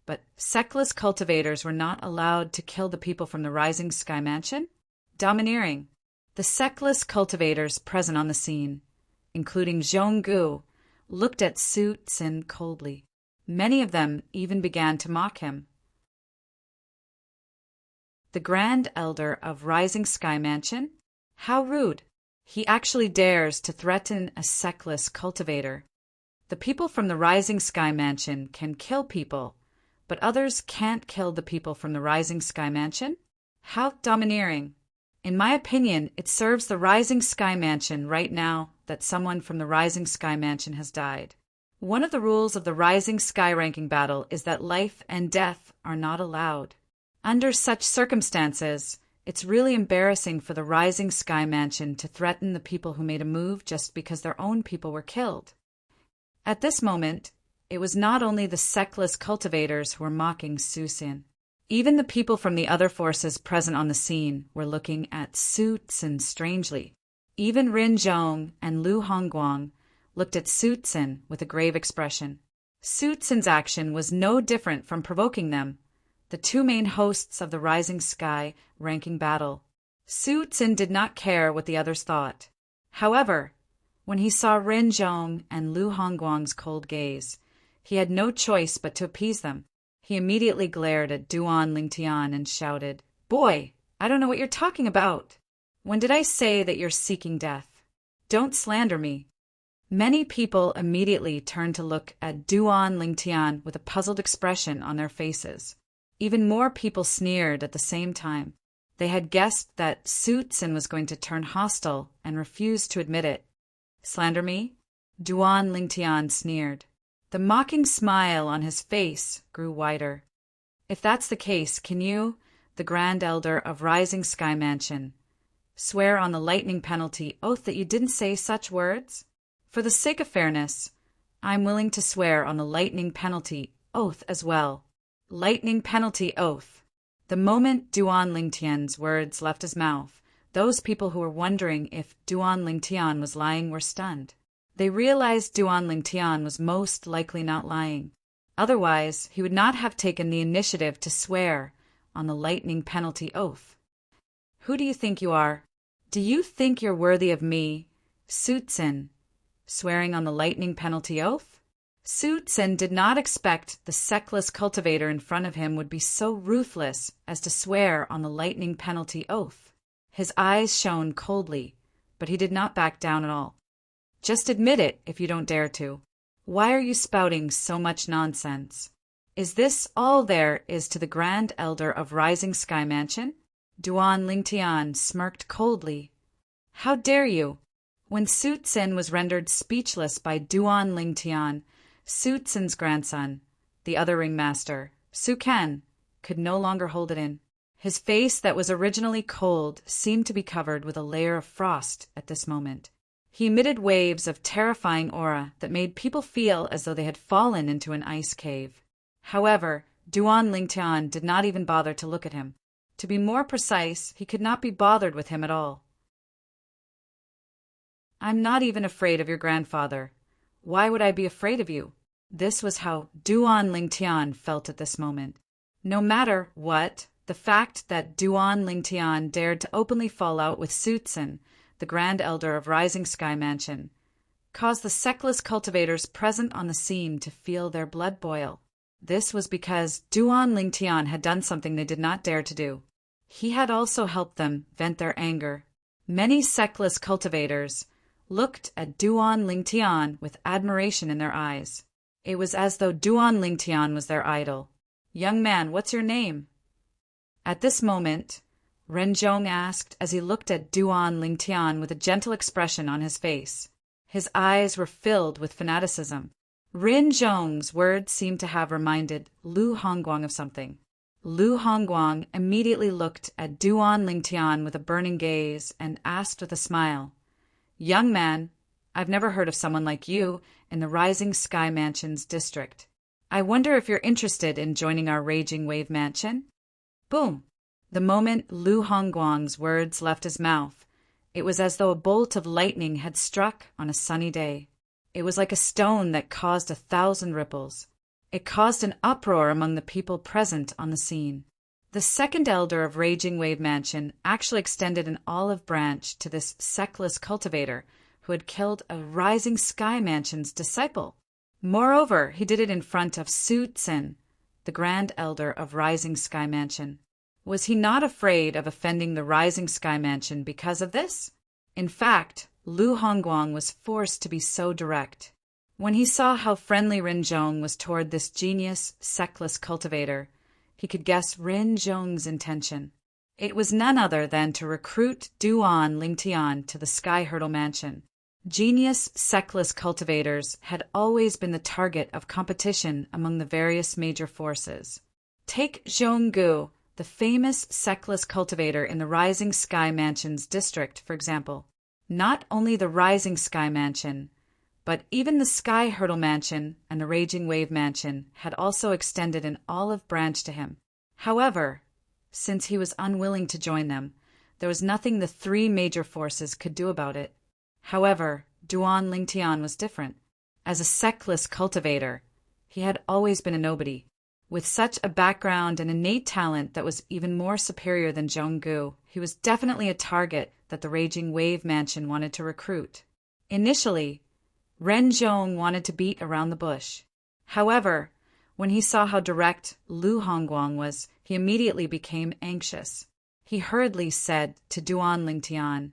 But Seckless cultivators were not allowed to kill the people from the Rising Sky Mansion? Domineering. The Seckless cultivators present on the scene, including Zhonggu, looked at Su Tsin coldly. Many of them even began to mock him. The Grand Elder of Rising Sky Mansion? How rude! He actually dares to threaten a Seckless cultivator. The people from the Rising Sky Mansion can kill people, but others can't kill the people from the Rising Sky Mansion? How domineering! In my opinion, it serves the Rising Sky Mansion right now that someone from the Rising Sky Mansion has died. One of the rules of the Rising Sky ranking battle is that life and death are not allowed. Under such circumstances, it's really embarrassing for the Rising Sky Mansion to threaten the people who made a move just because their own people were killed. At this moment, it was not only the Seckless cultivators who were mocking Su Tsin. Even the people from the other forces present on the scene were looking at Su Tsin strangely. Even Rin Zhong and Lu Hongguang looked at Su Tsin with a grave expression. Su Tsin's action was no different from provoking them, the two main hosts of the Rising Sky ranking battle. Su Tsin did not care what the others thought. However, when he saw Rin Zhong and Lu Hongguang's cold gaze, he had no choice but to appease them. He immediately glared at Duan Lingtian and shouted, "Boy, I don't know what you're talking about. When did I say that you're seeking death? Don't slander me." Many people immediately turned to look at Duan Lingtian with a puzzled expression on their faces. Even more people sneered at the same time. They had guessed that Su Tsin was going to turn hostile and refused to admit it. "Slander me?" Duan Lingtian sneered. The mocking smile on his face grew wider. "If that's the case, can you, the Grand Elder of Rising Sky Mansion, swear on the lightning penalty oath that you didn't say such words? For the sake of fairness, I'm willing to swear on the lightning penalty oath as well." Lightning penalty oath. The moment Duan Lingtian's words left his mouth, those people who were wondering if Duan Lingtian was lying were stunned. They realized Duan Lingtian was most likely not lying. Otherwise, he would not have taken the initiative to swear on the lightning penalty oath. "Who do you think you are? Do you think you're worthy of me, Su Tsin, swearing on the lightning penalty oath?" Su Tsin did not expect the Seckless cultivator in front of him would be so ruthless as to swear on the lightning penalty oath. His eyes shone coldly, but he did not back down at all. "Just admit it if you don't dare to. Why are you spouting so much nonsense? Is this all there is to the Grand Elder of Rising Sky Mansion?" Duan Lingtian smirked coldly. "How dare you?" When Su Tsin was rendered speechless by Duan Lingtian, Su Tsin's grandson, the other ringmaster, Su Ken, could no longer hold it in. His face that was originally cold seemed to be covered with a layer of frost at this moment. He emitted waves of terrifying aura that made people feel as though they had fallen into an ice cave. However, Duan Lingtian did not even bother to look at him. To be more precise, he could not be bothered with him at all. "I'm not even afraid of your grandfather. Why would I be afraid of you?" This was how Duan Lingtian felt at this moment. No matter what, the fact that Duan Lingtian dared to openly fall out with Su Tsin, the Grand Elder of Rising Sky Mansion, caused the Seckless cultivators present on the scene to feel their blood boil. This was because Duan Lingtian had done something they did not dare to do. He had also helped them vent their anger. Many Seckless cultivators looked at Duan Lingtian with admiration in their eyes. It was as though Duan Lingtian was their idol. "Young man, what's your name?" At this moment, Ren Zhong asked as he looked at Duan Lingtian with a gentle expression on his face. His eyes were filled with fanaticism. Rin Zhong's words seemed to have reminded Lu Hongguang of something. Lu Hongguang immediately looked at Duan Lingtian with a burning gaze and asked with a smile, "Young man, I've never heard of someone like you in the Rising Sky Mansion's district. I wonder if you're interested in joining our Raging Wave Mansion?" Boom! The moment Lu Hongguang's words left his mouth, it was as though a bolt of lightning had struck on a sunny day. It was like a stone that caused 1,000 ripples. It caused an uproar among the people present on the scene. The second elder of Raging Wave Mansion actually extended an olive branch to this sexless cultivator who had killed a Rising Sky Mansion's disciple. Moreover, he did it in front of Su Tsin, the Grand Elder of Rising Sky Mansion. Was he not afraid of offending the Rising Sky Mansion because of this? In fact, Lu Hongguang was forced to be so direct. When he saw how friendly Rin Zhong was toward this genius, sexless cultivator, he could guess Rin Zhong's intention. It was none other than to recruit Duan Lingtian to the Sky Hurdle Mansion. Genius, sexless cultivators had always been the target of competition among the various major forces. Take Zhonggu, the famous sexless cultivator in the Rising Sky Mansion's district, for example. Not only the Rising Sky Mansion, but even the Sky Hurdle Mansion and the Raging Wave Mansion had also extended an olive branch to him. However, since he was unwilling to join them, there was nothing the three major forces could do about it. However, Duan Lingtian was different. As a sexless cultivator, he had always been a nobody. With such a background and innate talent that was even more superior than Zhonggu, he was definitely a target that the Raging Wave Mansion wanted to recruit. Initially, Ren Zhong wanted to beat around the bush. However, when he saw how direct Lu Hongguang was, he immediately became anxious. He hurriedly said to Duan Lingtian,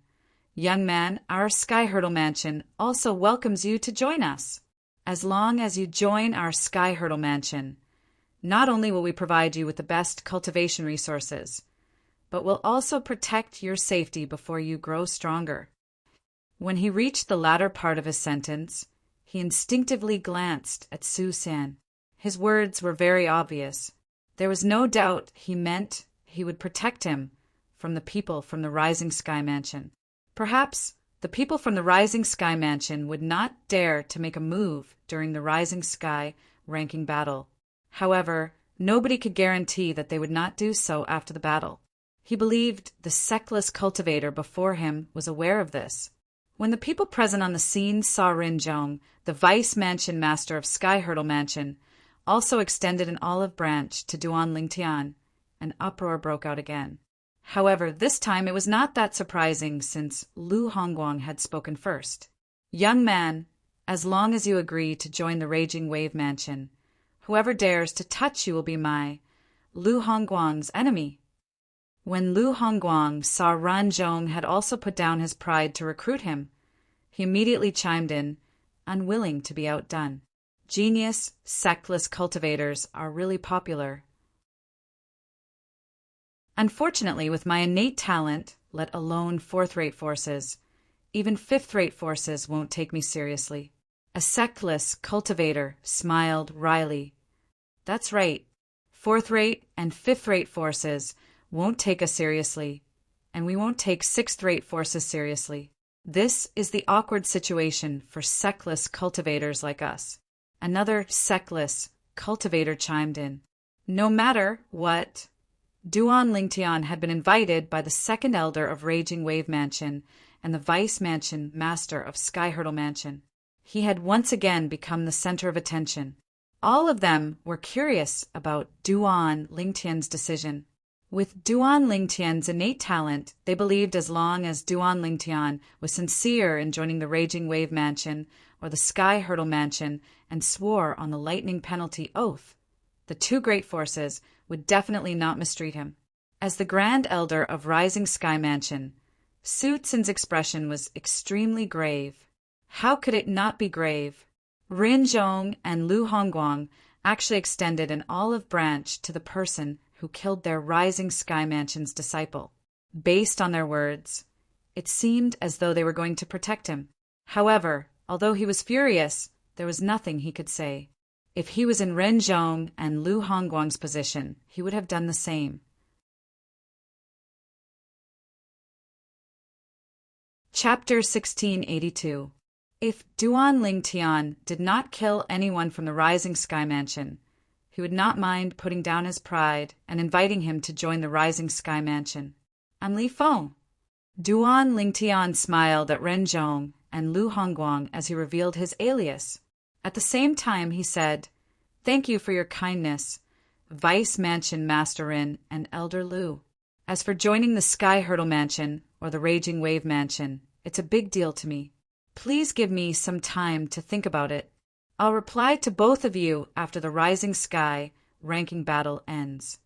"Young man, our Sky Hurdle Mansion also welcomes you to join us. As long as you join our Sky Hurdle Mansion, not only will we provide you with the best cultivation resources, but we'll also protect your safety before you grow stronger." When he reached the latter part of his sentence, he instinctively glanced at Su San. His words were very obvious. There was no doubt he meant he would protect him from the people from the Rising Sky Mansion. Perhaps the people from the Rising Sky Mansion would not dare to make a move during the Rising Sky ranking battle. However, nobody could guarantee that they would not do so after the battle. He believed the sexless cultivator before him was aware of this. When the people present on the scene saw Rin Zhong, the Vice Mansion Master of Sky Hurdle Mansion, also extended an olive branch to Duan Lingtian, an uproar broke out again. However, this time it was not that surprising since Lu Hongguang had spoken first. "Young man, as long as you agree to join the Raging Wave Mansion, whoever dares to touch you will be my, Lu Hongguang's enemy." When Lu Hongguang saw Ran Zhong had also put down his pride to recruit him, he immediately chimed in, unwilling to be outdone. Genius, sexless cultivators are really popular. Unfortunately, with my innate talent, let alone fourth-rate forces, even fifth-rate forces won't take me seriously. A sexless cultivator smiled wryly. That's right. Fourth-rate and fifth-rate forces won't take us seriously, and we won't take sixth-rate forces seriously. This is the awkward situation for sexless cultivators like us. Another sexless cultivator chimed in. No matter what, Duan Lingtian had been invited by the second elder of Raging Wave Mansion and the Vice Mansion Master of Sky Hurdle Mansion. He had once again become the center of attention. All of them were curious about Duan Lingtian's decision. With Duan Lingtian's innate talent, they believed as long as Duan Lingtian was sincere in joining the Raging Wave Mansion or the Sky Hurdle Mansion and swore on the lightning penalty oath, the two great forces would definitely not mistreat him. As the Grand Elder of Rising Sky Mansion, Su Tsin's expression was extremely grave. How could it not be grave? Rin Zhong and Lu Hongguang actually extended an olive branch to the person who killed their Rising Sky Mansion's disciple. Based on their words, it seemed as though they were going to protect him. However, although he was furious, there was nothing he could say. If he was in Ren Zhong and Lu Hongguang's position, he would have done the same. Chapter 1682. If Duan Lingtian did not kill anyone from the Rising Sky Mansion, he would not mind putting down his pride and inviting him to join the Rising Sky Mansion. I'm Li Feng. Duan Lingtian smiled at Ren Zhong and Lu Hongguang as he revealed his alias. At the same time, he said, "Thank you for your kindness, Vice Mansion Master Rin and Elder Lu. As for joining the Sky Hurdle Mansion or the Raging Wave Mansion, it's a big deal to me. Please give me some time to think about it. I'll reply to both of you after the Rising Sky ranking battle ends."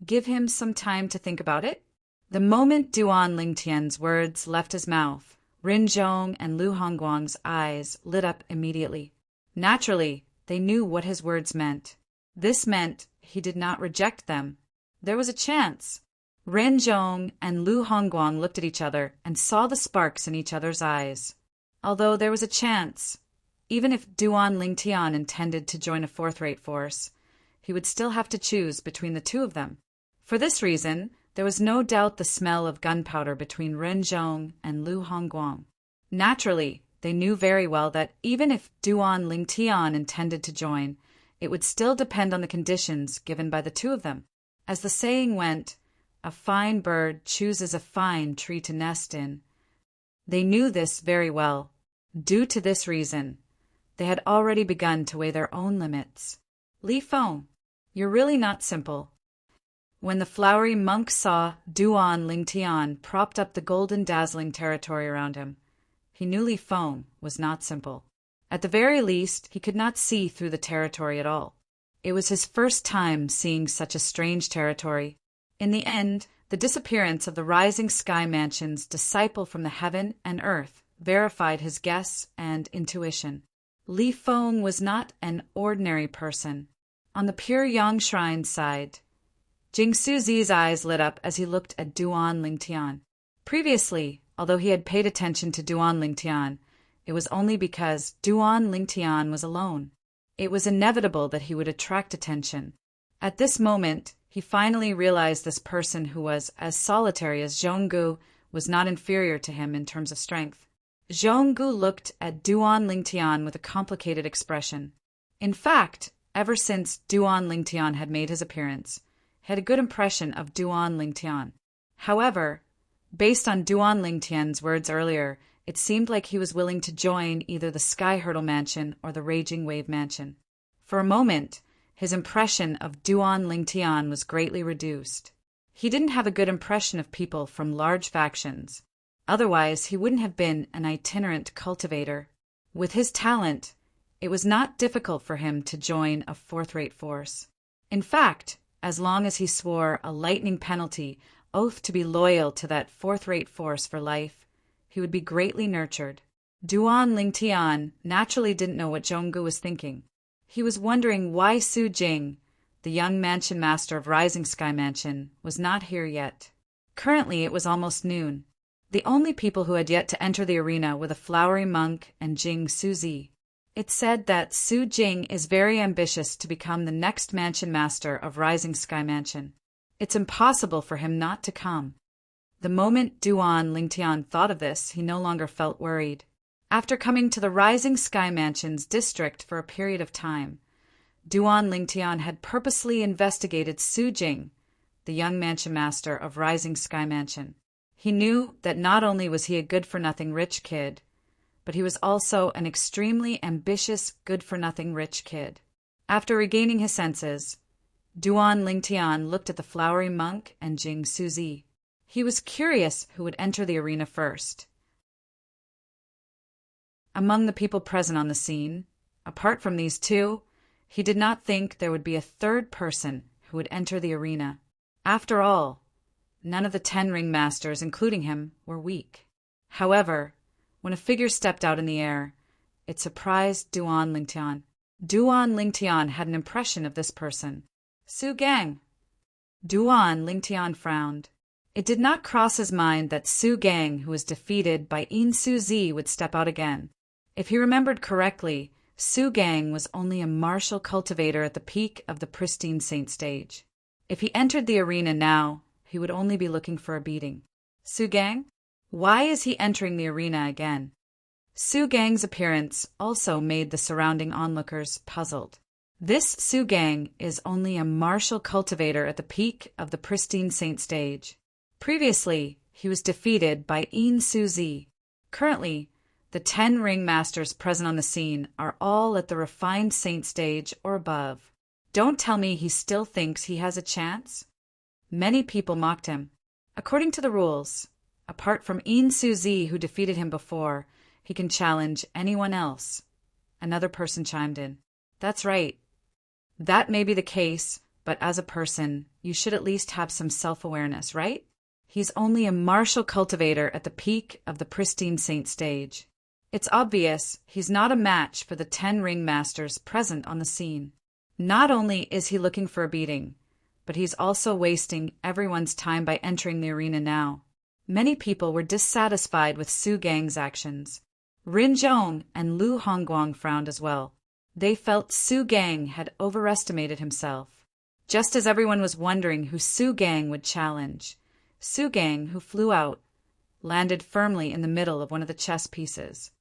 Give him some time to think about it? The moment Duan Lingtian's words left his mouth, Rin Zhong and Lu Hongguang's eyes lit up immediately. Naturally, they knew what his words meant. This meant he did not reject them. There was a chance. Ren Zhong and Lu Hongguang looked at each other and saw the sparks in each other's eyes. Although there was a chance, even if Duan Lingtian intended to join a fourth-rate force, he would still have to choose between the two of them. For this reason, there was no doubt the smell of gunpowder between Ren Zhong and Lu Hongguang. Naturally, they knew very well that even if Duan Lingtian intended to join, it would still depend on the conditions given by the two of them. As the saying went, a fine bird chooses a fine tree to nest in. They knew this very well. Due to this reason, they had already begun to weigh their own limits. Li Feng, you're really not simple. When the flowery monk saw Duan Lingtian propped up the golden dazzling territory around him, he knew Li Feng was not simple. At the very least, he could not see through the territory at all. It was his first time seeing such a strange territory. In the end, the disappearance of the Rising Sky Mansion's disciple from the heaven and earth verified his guess and intuition. Li Feng was not an ordinary person. On the pure Yang Shrine side, Jing Suzi's eyes lit up as he looked at Duan Lingtian. Previously, although he had paid attention to Duan Lingtian, it was only because Duan Lingtian was alone. It was inevitable that he would attract attention. At this moment, he finally realized this person who was as solitary as Zhonggu was not inferior to him in terms of strength. Zhonggu looked at Duan Lingtian with a complicated expression. In fact, ever since Duan Lingtian had made his appearance, he had a good impression of Duan Lingtian. However, based on Duan Lingtian's words earlier, it seemed like he was willing to join either the Sky Hurdle Mansion or the Raging Wave Mansion. For a moment, his impression of Duan Lingtian was greatly reduced. He didn't have a good impression of people from large factions. Otherwise, he wouldn't have been an itinerant cultivator. With his talent, it was not difficult for him to join a fourth-rate force. In fact, as long as he swore a lightning penalty oath to be loyal to that fourth-rate force for life, he would be greatly nurtured. Duan Lingtian naturally didn't know what Zhonggu was thinking. He was wondering why Su Jing, the young mansion master of Rising Sky Mansion, was not here yet. Currently, it was almost noon. The only people who had yet to enter the arena were the flowery monk and Jing Suzi. It's said that Su Jing is very ambitious to become the next mansion master of Rising Sky Mansion. It's impossible for him not to come. The moment Duan Lingtian thought of this, he no longer felt worried. After coming to the Rising Sky Mansion's district for a period of time, Duan Lingtian had purposely investigated Su Jing, the young mansion master of Rising Sky Mansion. He knew that not only was he a good-for-nothing rich kid, but he was also an extremely ambitious good-for-nothing rich kid. After regaining his senses, Duan Lingtian looked at the flowery monk and Jing Suzi. He was curious who would enter the arena first. Among the people present on the scene, apart from these two, he did not think there would be a third person who would enter the arena. After all, none of the 10 ringmasters, including him, were weak. However, when a figure stepped out in the air, it surprised Duan Lingtian. Duan Lingtian had an impression of this person. Su Gang. Duan Lingtian frowned. It did not cross his mind that Su Gang, who was defeated by In Suzi, would step out again. If he remembered correctly, Su Gang was only a martial cultivator at the peak of the pristine saint stage. If he entered the arena now, he would only be looking for a beating. Su Gang? Why is he entering the arena again? Su Gang's appearance also made the surrounding onlookers puzzled. This Su Gang is only a martial cultivator at the peak of the pristine saint stage. Previously, he was defeated by In Su Zi. Currently, the 10 ring masters present on the scene are all at the refined saint stage or above. Don't tell me he still thinks he has a chance? Many people mocked him. According to the rules, apart from In Su Zi, who defeated him before, he can challenge anyone else. Another person chimed in. That's right. That may be the case, but as a person, you should at least have some self-awareness, right? He's only a martial cultivator at the peak of the pristine saint stage. It's obvious he's not a match for the 10 ring masters present on the scene. Not only is he looking for a beating, but he's also wasting everyone's time by entering the arena now. Many people were dissatisfied with Su Gang's actions. Rin Zhong and Lu Hongguang frowned as well. They felt Su Gang had overestimated himself. Just as everyone was wondering who Su Gang would challenge, Su Gang, who flew out, landed firmly in the middle of one of the chess pieces.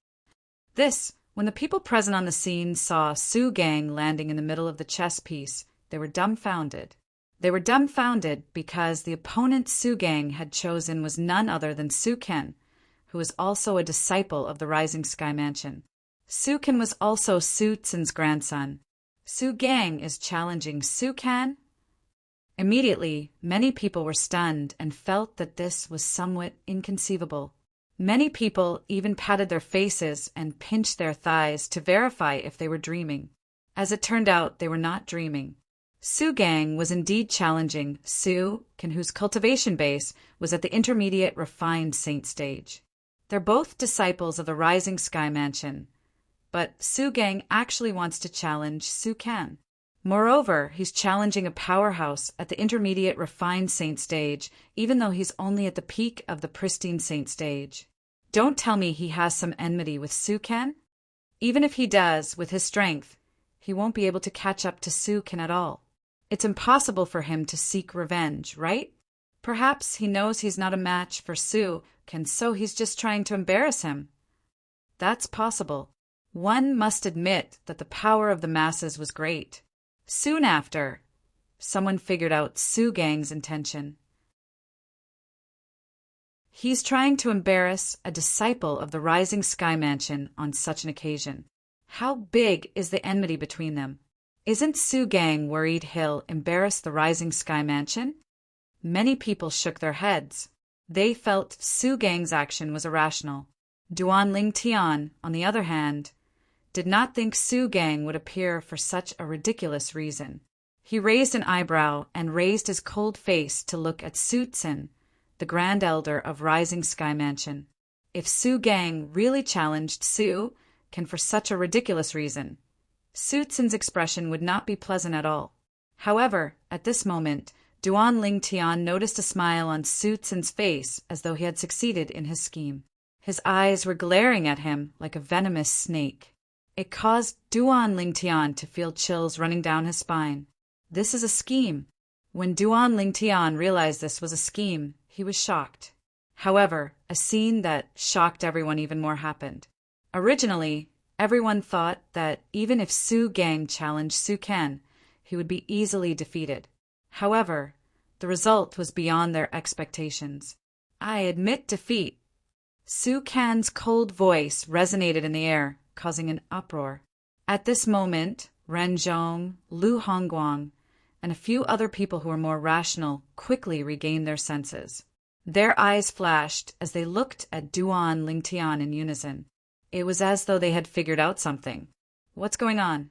When the people present on the scene saw Su Gang landing in the middle of the chess piece, they were dumbfounded. They were dumbfounded because the opponent Su Gang had chosen was none other than Su Ken, who was also a disciple of the Rising Sky Mansion. Su Ken was also Su Tsin's grandson. Su Gang is challenging Su Ken? Immediately, many people were stunned and felt that this was somewhat inconceivable. Many people even patted their faces and pinched their thighs to verify if they were dreaming. As it turned out, they were not dreaming. Su Gang was indeed challenging Su Ken, whose cultivation base was at the intermediate refined saint stage. They're both disciples of the Rising Sky Mansion, but Su Gang actually wants to challenge Su Ken. Moreover, he's challenging a powerhouse at the intermediate refined saint stage, even though he's only at the peak of the pristine saint stage. Don't tell me he has some enmity with Su Ken? Even if he does, with his strength, he won't be able to catch up to Su Ken at all. It's impossible for him to seek revenge, right? Perhaps he knows he's not a match for Su Ken, so he's just trying to embarrass him. That's possible. One must admit that the power of the masses was great. Soon after, someone figured out Su Gang's intention. He's trying to embarrass a disciple of the Rising Sky Mansion on such an occasion. How big is the enmity between them? Isn't Su Gang worried he'll embarrass the Rising Sky Mansion? Many people shook their heads. They felt Su Gang's action was irrational. Duan Ling Tian, on the other hand, did not think Su Gang would appear for such a ridiculous reason. He raised an eyebrow and raised his cold face to look at Su Tsin, the Grand Elder of Rising Sky Mansion. If Su Gang really challenged Su Ken for such a ridiculous reason, Su Tsin's expression would not be pleasant at all. However, at this moment, Duan Ling Tian noticed a smile on Su Tsin's face as though he had succeeded in his scheme. His eyes were glaring at him like a venomous snake. It caused Duan Ling Tian to feel chills running down his spine. This is a scheme. When Duan Ling Tian realized this was a scheme, he was shocked. However, a scene that shocked everyone even more happened. Originally, everyone thought that even if Su Gang challenged Su Ken, he would be easily defeated. However, the result was beyond their expectations. I admit defeat. Su Ken's cold voice resonated in the air, causing an uproar. At this moment, Ren Zhong, Lu Hongguang, and a few other people who were more rational quickly regained their senses. Their eyes flashed as they looked at Duan Ling Tian in unison. It was as though they had figured out something. What's going on?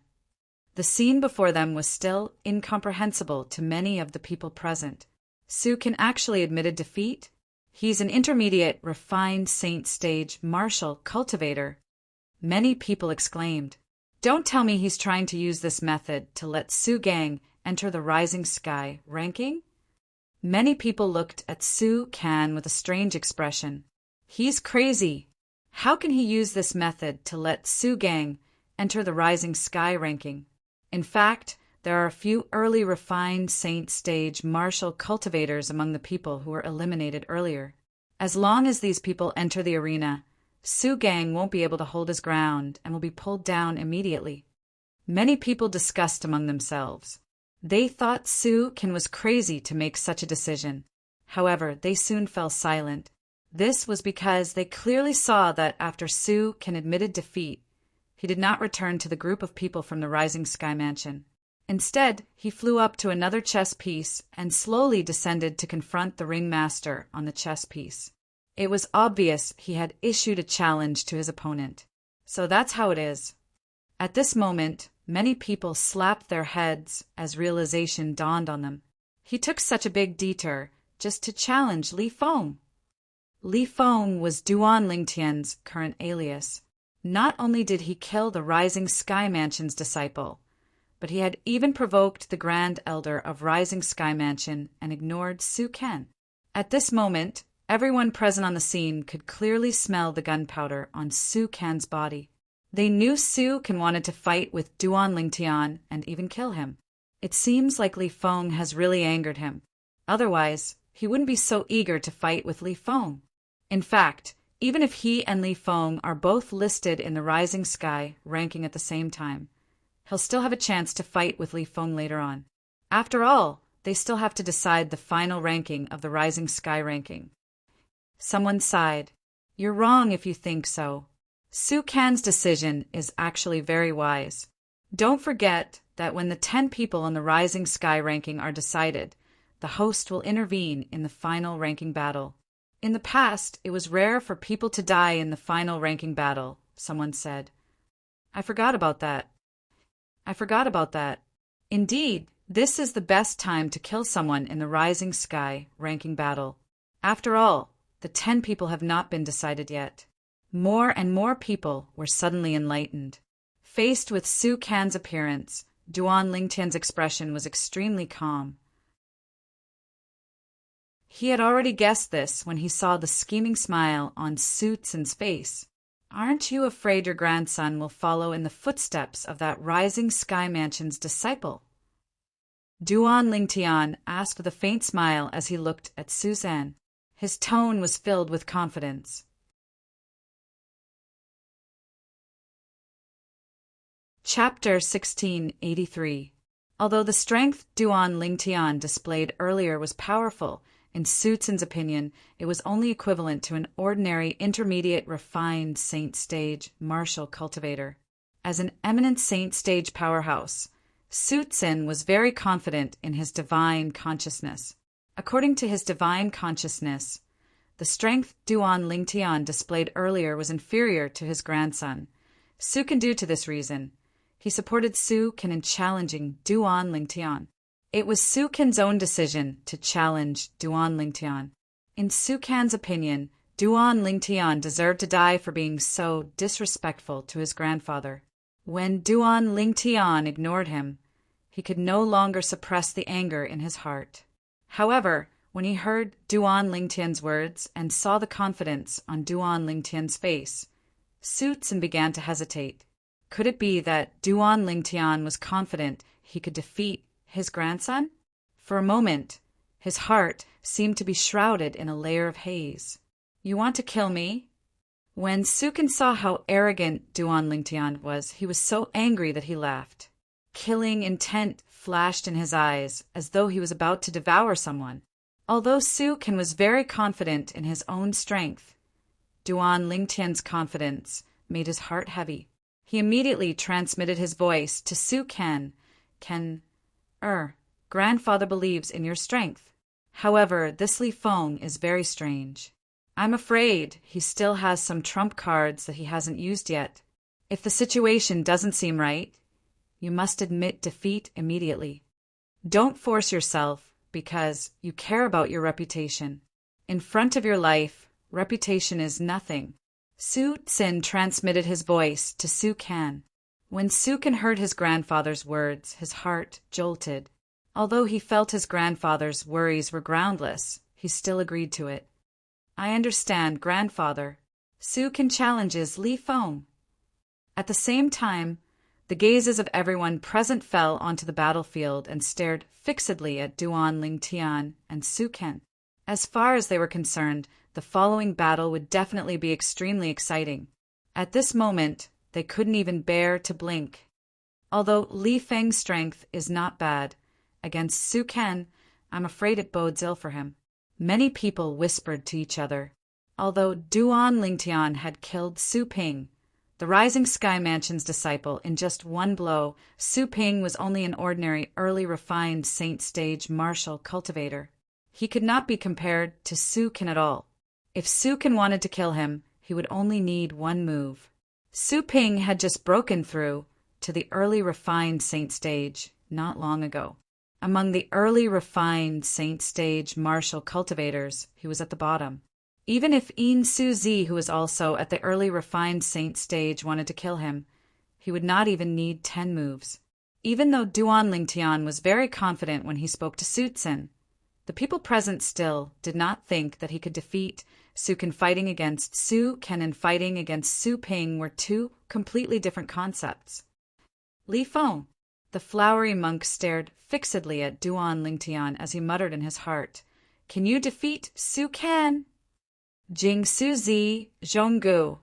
The scene before them was still incomprehensible to many of the people present. Su Ken actually admitted defeat? He's an intermediate, refined saint stage martial cultivator. Many people exclaimed. Don't tell me he's trying to use this method to let Su Gang enter the Rising Sky ranking? Many people looked at Su Ken with a strange expression. He's crazy. How can he use this method to let Su Gang enter the Rising Sky ranking. In fact, there are a few early refined saint stage martial cultivators among the people who were eliminated earlier. As long as these people enter the arena, Su Gang won't be able to hold his ground and will be pulled down immediately. Many people discussed among themselves. They thought Su Ken was crazy to make such a decision. However, they soon fell silent. This was because they clearly saw that after Su Ken admitted defeat, he did not return to the group of people from the Rising Sky Mansion. Instead, he flew up to another chess piece and slowly descended to confront the ringmaster on the chess piece. It was obvious he had issued a challenge to his opponent. So that's how it is. At this moment, many people slapped their heads as realization dawned on them. He took such a big detour just to challenge Li Feng. Li Feng was Duan Lingtian's current alias. Not only did he kill the Rising Sky Mansion's disciple, but he had even provoked the Grand Elder of Rising Sky Mansion and ignored Su Ken. At this moment, everyone present on the scene could clearly smell the gunpowder on Su Ken's body. They knew Su Ken wanted to fight with Duan Lingtian and even kill him. It seems like Li Feng has really angered him. Otherwise, he wouldn't be so eager to fight with Li Feng. In fact, even if he and Li Feng are both listed in the Rising Sky ranking at the same time, he'll still have a chance to fight with Li Feng later on. After all, they still have to decide the final ranking of the Rising Sky ranking. Someone sighed. You're wrong if you think so. Su Ken's decision is actually very wise. Don't forget that when the 10 people on the Rising Sky ranking are decided, the host will intervene in the final ranking battle. In the past, it was rare for people to die in the final ranking battle, someone said. I forgot about that. Indeed, this is the best time to kill someone in the Rising Sky ranking battle. After all, the 10 people have not been decided yet. More and more people were suddenly enlightened. Faced with Su Ken's appearance, Duan Lingtian's expression was extremely calm. He had already guessed this when he saw the scheming smile on Su Tsin's face. Aren't you afraid your grandson will follow in the footsteps of that Rising Sky Mansion's disciple? Duan Lingtian asked with a faint smile as he looked at Suzanne. His tone was filled with confidence. Chapter 1683. Although the strength Duan Lingtian displayed earlier was powerful, in Su Tsin's opinion, it was only equivalent to an ordinary intermediate refined saint stage martial cultivator. As an eminent saint stage powerhouse, Su Tsin was very confident in his divine consciousness. According to his divine consciousness, the strength Duan Lingtian displayed earlier was inferior to his grandson. Su Ken, due to this reason, he supported Su Ken in challenging Duan Lingtian. It was Su Ken's own decision to challenge Duan Lingtian. In Su Ken's opinion, Duan Lingtian deserved to die for being so disrespectful to his grandfather. When Duan Lingtian ignored him, he could no longer suppress the anger in his heart. However, when he heard Duan Lingtian's words and saw the confidence on Duan Lingtian's face, Su Tsin began to hesitate. Could it be that Duan Lingtian was confident he could defeat his grandson? For a moment, his heart seemed to be shrouded in a layer of haze. You want to kill me? When Su Ken saw how arrogant Duan Lingtian was, he was so angry that he laughed. Killing intent flashed in his eyes, as though he was about to devour someone. Although Su Ken was very confident in his own strength, Duan Lingtian's confidence made his heart heavy. He immediately transmitted his voice to Su Ken. Grandfather believes in your strength. However, this Li Feng is very strange. I'm afraid he still has some trump cards that he hasn't used yet. If the situation doesn't seem right, you must admit defeat immediately. Don't force yourself because you care about your reputation. In front of your life, reputation is nothing. Su Tsin transmitted his voice to Su Ken. When Su Ken heard his grandfather's words, his heart jolted. Although he felt his grandfather's worries were groundless, he still agreed to it. I understand, grandfather. Su Ken challenges Li Feng. At the same time, The gazes of everyone present fell onto the battlefield and stared fixedly at Duan Lingtian and Su Ken. As far as they were concerned, the following battle would definitely be extremely exciting. At this moment, they couldn't even bear to blink. Although Li Feng's strength is not bad, against Su Ken, I'm afraid it bodes ill for him. Many people whispered to each other. Although Duan Lingtian had killed Su Ping, the Rising Sky Mansion's disciple, in just one blow, Su Ping was only an ordinary, early refined Saint Stage martial cultivator. He could not be compared to Su Ken at all. If Su Ken wanted to kill him, he would only need one move. Su Ping had just broken through to the early refined Saint Stage not long ago. Among the early refined Saint Stage martial cultivators, he was at the bottom. Even if Yin Suzi, who was also at the early refined Saint Stage, wanted to kill him, he would not even need 10 moves. Even though Duan Lingtian was very confident when he spoke to Su Tsin, the people present still did not think that he could defeat Su Ken. Fighting against Su Ken and fighting against Su Ping were two completely different concepts. Li Feng, the flowery monk, stared fixedly at Duan Lingtian as he muttered in his heart, "Can you defeat Su Ken?" Jing Suzi, Zhonggu,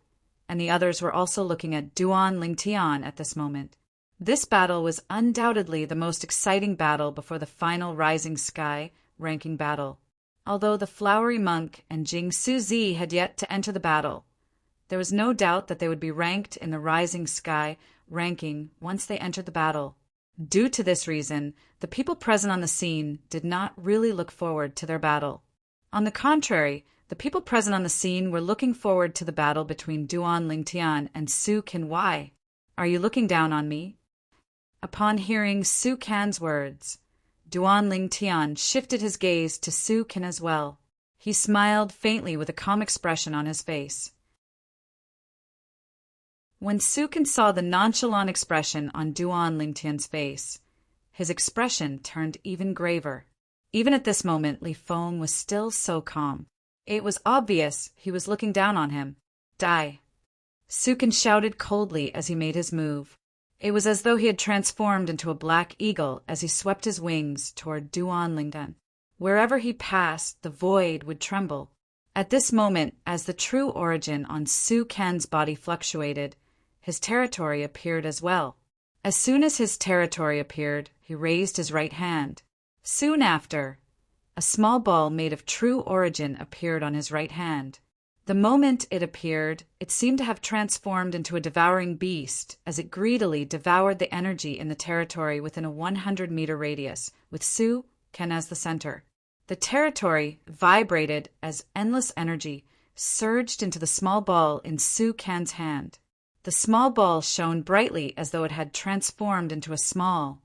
and the others were also looking at Duan Lingtian at this moment. This battle was undoubtedly the most exciting battle before the final Rising Sky ranking battle. Although the flowery monk and Jing Suzi had yet to enter the battle, there was no doubt that they would be ranked in the Rising Sky ranking once they entered the battle. Due to this reason, the people present on the scene did not really look forward to their battle. On the contrary, the people present on the scene were looking forward to the battle between Duan Lingtian and Su Ken. Why? Are you looking down on me? Upon hearing Su Ken's words, Duan Lingtian shifted his gaze to Su Ken as well. He smiled faintly with a calm expression on his face. When Su Ken saw the nonchalant expression on Duan Lingtian's face, his expression turned even graver. Even at this moment, Li Feng was still so calm. It was obvious he was looking down on him. Die! Su Ken shouted coldly as he made his move. It was as though he had transformed into a black eagle as he swept his wings toward Duan Lingtian. Wherever he passed, the void would tremble. At this moment, as the true origin on Su Ken's body fluctuated, his territory appeared as well. As soon as his territory appeared, he raised his right hand. Soon after, a small ball made of true origin appeared on his right hand. The moment it appeared, it seemed to have transformed into a devouring beast as it greedily devoured the energy in the territory within a 100-meter radius, with Su Ken as the center. The territory vibrated as endless energy surged into the small ball in Su Ken's hand. The small ball shone brightly as though it had transformed into a small,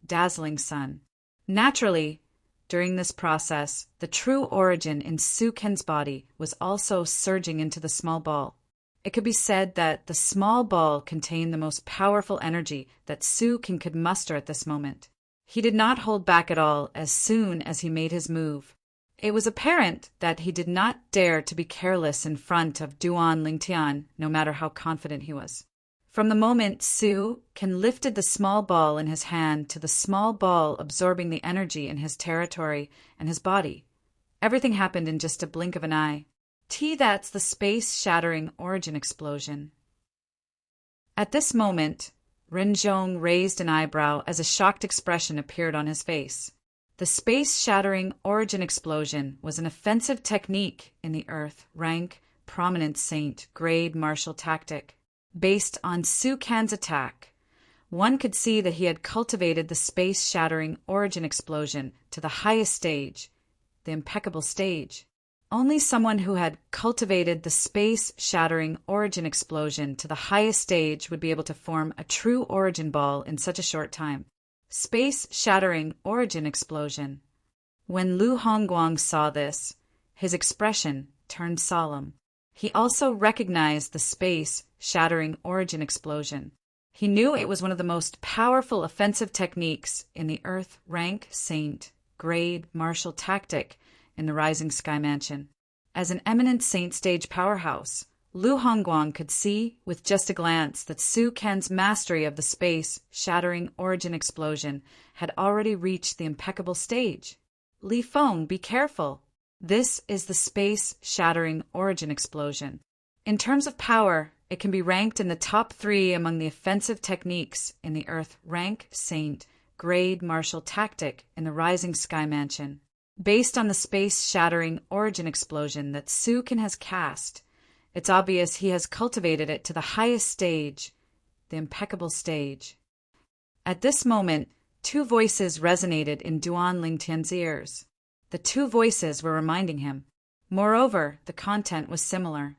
dazzling sun. Naturally, during this process, the true origin in Su Ken's body was also surging into the small ball. It could be said that the small ball contained the most powerful energy that Su Ken could muster at this moment. He did not hold back at all as soon as he made his move. It was apparent that he did not dare to be careless in front of Duan Lingtian, no matter how confident he was. From the moment Su Ken lifted the small ball in his hand to the small ball absorbing the energy in his territory and his body, everything happened in just a blink of an eye. That's the space-shattering origin explosion. At this moment, Rinzhong raised an eyebrow as a shocked expression appeared on his face. The space-shattering origin explosion was an offensive technique in the Earth rank prominent saint grade martial tactic. Based on Su Ken's attack, one could see that he had cultivated the space-shattering origin explosion to the highest stage, the impeccable stage. Only someone who had cultivated the space-shattering origin explosion to the highest stage would be able to form a true origin ball in such a short time. Space-shattering origin explosion. When Lu Hongguang saw this, his expression turned solemn. He also recognized the space-shattering origin explosion. He knew it was one of the most powerful offensive techniques in the Earth rank saint grade martial tactic in the Rising Sky Mansion. As an eminent saint stage powerhouse, Lu Hongguang could see, with just a glance, that Su Ken's mastery of the space-shattering origin explosion had already reached the impeccable stage. Li Feng, be careful. This is the space-shattering origin explosion. In terms of power, it can be ranked in the top 3 among the offensive techniques in the Earth rank Saint grade martial tactic in the Rising Sky Mansion. Based on the space-shattering origin explosion that Su Ken has cast, it's obvious he has cultivated it to the highest stage, the impeccable stage. At this moment, 2 voices resonated in Duan Lingtian's ears. The 2 voices were reminding him. Moreover, the content was similar.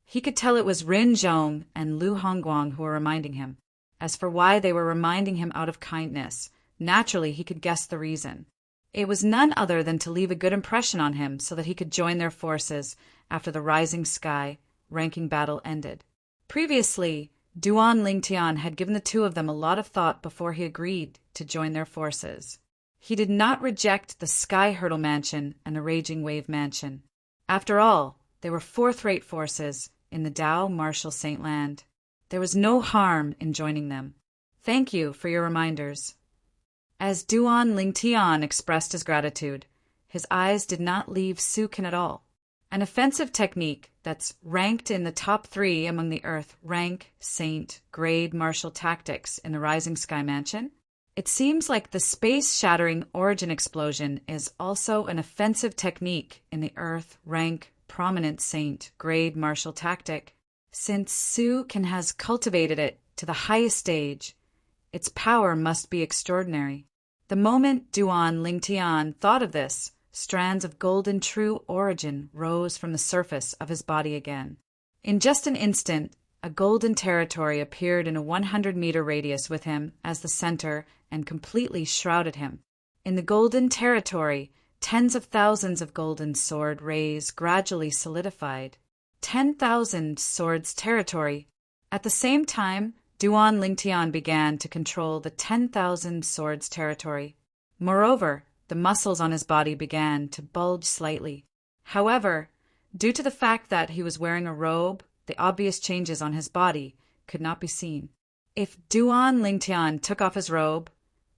He could tell it was Rin Zhong and Lu Hongguang who were reminding him. As for why they were reminding him out of kindness, naturally he could guess the reason. It was none other than to leave a good impression on him so that he could join their forces after the Rising Sky ranking battle ended. Previously, Duan Lingtian had given the 2 of them a lot of thought before he agreed to join their forces. He did not reject the Sky Hurdle Mansion and the Raging Wave Mansion. After all, they were 4th-rate forces in the Dao Martial Saint Land. There was no harm in joining them. Thank you for your reminders. As Duan Lingtian expressed his gratitude, his eyes did not leave Su Ken at all. An offensive technique that's ranked in the top 3 among the Earth rank Saint grade martial tactics in the Rising Sky Mansion? It seems like the space-shattering origin explosion is also an offensive technique in the Earth rank prominent Saint grade martial tactic. Since Su Ken has cultivated it to the highest stage, its power must be extraordinary. The moment Duan Lingtian thought of this, strands of golden true origin rose from the surface of his body again. In just an instant, a golden territory appeared in a 100-meter radius with him as the center and completely shrouded him. In the golden territory, tens of thousands of golden sword rays gradually solidified. 10,000 swords territory. At the same time, Duan Lingtian began to control the 10,000 swords territory. Moreover, the muscles on his body began to bulge slightly. However, due to the fact that he was wearing a robe, the obvious changes on his body could not be seen. If Duan Lingtian took off his robe,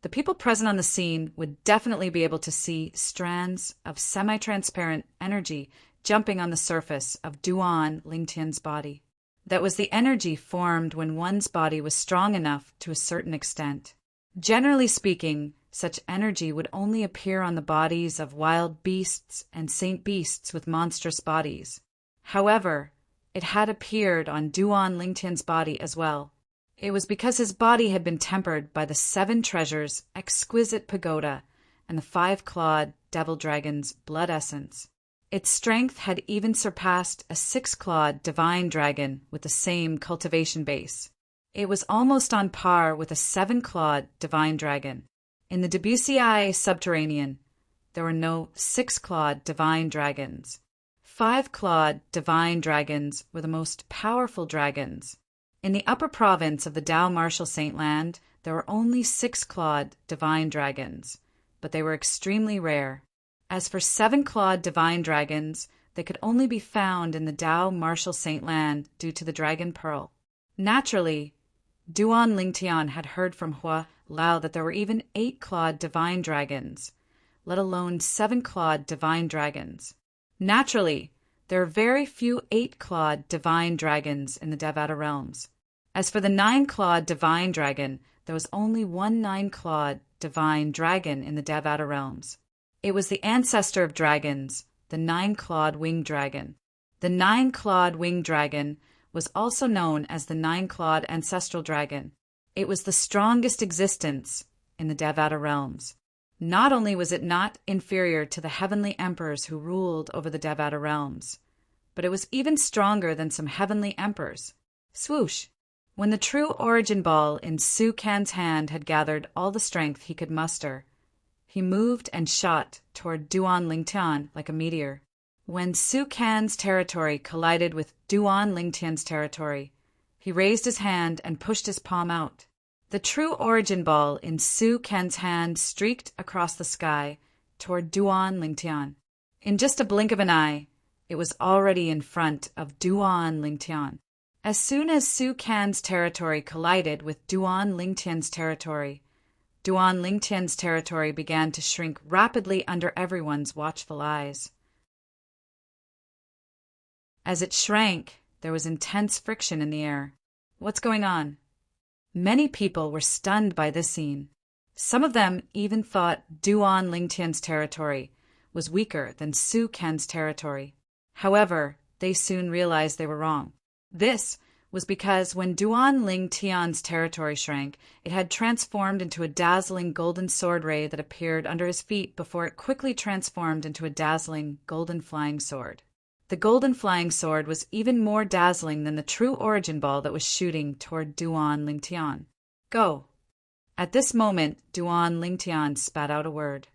the people present on the scene would definitely be able to see strands of semi-transparent energy jumping on the surface of Duan Lingtian's body. That was the energy formed when one's body was strong enough to a certain extent. Generally speaking, such energy would only appear on the bodies of wild beasts and saint beasts with monstrous bodies. However, it had appeared on Duan Lingtian's body as well. It was because his body had been tempered by the 7 treasures' exquisite pagoda and the 5-clawed devil dragon's blood essence. Its strength had even surpassed a 6-clawed divine dragon with the same cultivation base. It was almost on par with a 7-clawed divine dragon. In the Debussy subterranean, there were no 6-clawed divine dragons. 5-clawed divine dragons were the most powerful dragons. In the upper province of the Dao Martial Saint Land, there were only 6-clawed divine dragons, but they were extremely rare. As for 7-clawed divine dragons, they could only be found in the Dao Martial Saint Land due to the Dragon Pearl. Naturally, Duan Lingtian had heard from Hua Lao that there were even 8-clawed divine dragons, let alone 7-clawed divine dragons. Naturally, there are very few 8-clawed divine dragons in the Devata realms. As for the 9-clawed divine dragon, there was only one 9-clawed divine dragon in the Devata realms. It was the ancestor of dragons, the 9-clawed winged dragon. The 9-clawed winged dragon was also known as the 9-clawed ancestral dragon. It was the strongest existence in the Devata realms. Not only was it not inferior to the heavenly emperors who ruled over the Devata realms, but it was even stronger than some heavenly emperors. Swoosh! When the true origin ball in Su Ken's hand had gathered all the strength he could muster, he moved and shot toward Duan Lingtian like a meteor. When Su Ken's territory collided with Duan Lingtian's territory, he raised his hand and pushed his palm out. The true origin ball in Su Ken's hand streaked across the sky toward Duan Lingtian. In just a blink of an eye, it was already in front of Duan Lingtian. As soon as Su Can's territory collided with Duan Lingtian's territory, Duan Lingtian's territory began to shrink rapidly under everyone's watchful eyes. As it shrank, there was intense friction in the air. What's going on? Many people were stunned by this scene. Some of them even thought Duan Lingtian's territory was weaker than Su Can's territory. However, they soon realized they were wrong. This was because when Duan Lingtian's territory shrank, it had transformed into a dazzling golden sword ray that appeared under his feet before it quickly transformed into a dazzling golden flying sword. The golden flying sword was even more dazzling than the true origin ball that was shooting toward Duan Lingtian. Go! At this moment, Duan Lingtian spat out a word.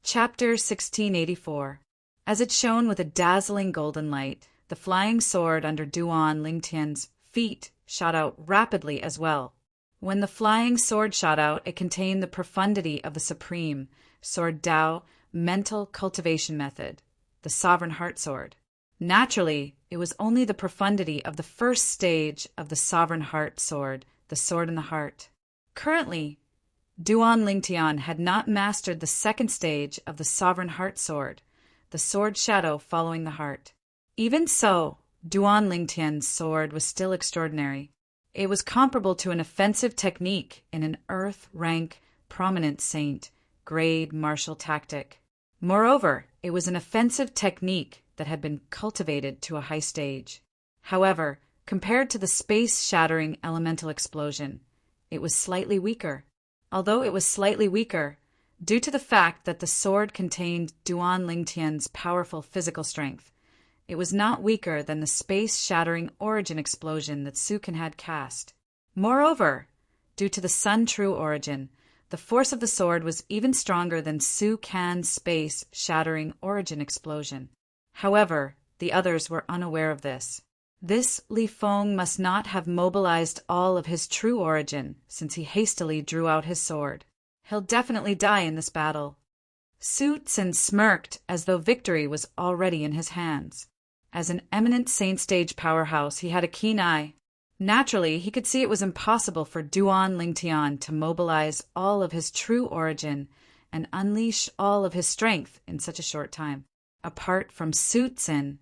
Chapter 1684. As it shone with a dazzling golden light, the flying sword under Duan Lingtian's feet shot out rapidly as well. When the flying sword shot out, it contained the profundity of the supreme Sword Dao mental cultivation method, the Sovereign Heart Sword. Naturally, it was only the profundity of the first stage of the Sovereign Heart Sword, the Sword in the Heart. Currently, Duan Lingtian had not mastered the second stage of the Sovereign Heart Sword, the sword shadow following the heart. Even so, Duan Lingtian's sword was still extraordinary. It was comparable to an offensive technique in an earth-rank, prominent saint, grade martial tactic. Moreover, it was an offensive technique that had been cultivated to a high stage. However, compared to the space-shattering elemental explosion, it was slightly weaker. Although it was slightly weaker, due to the fact that the sword contained Duan Lingtian's powerful physical strength, it was not weaker than the space-shattering origin explosion that Su Can had cast. Moreover, due to the Sun True origin, the force of the sword was even stronger than Su Can's space-shattering origin explosion. However, the others were unaware of this. This Li Feng must not have mobilized all of his true origin, since he hastily drew out his sword. He'll definitely die in this battle. Su Tsin smirked as though victory was already in his hands. As an eminent saint stage powerhouse, he had a keen eye. Naturally, he could see it was impossible for Duan Lingtian to mobilize all of his true origin and unleash all of his strength in such a short time. Apart from Su Tsin,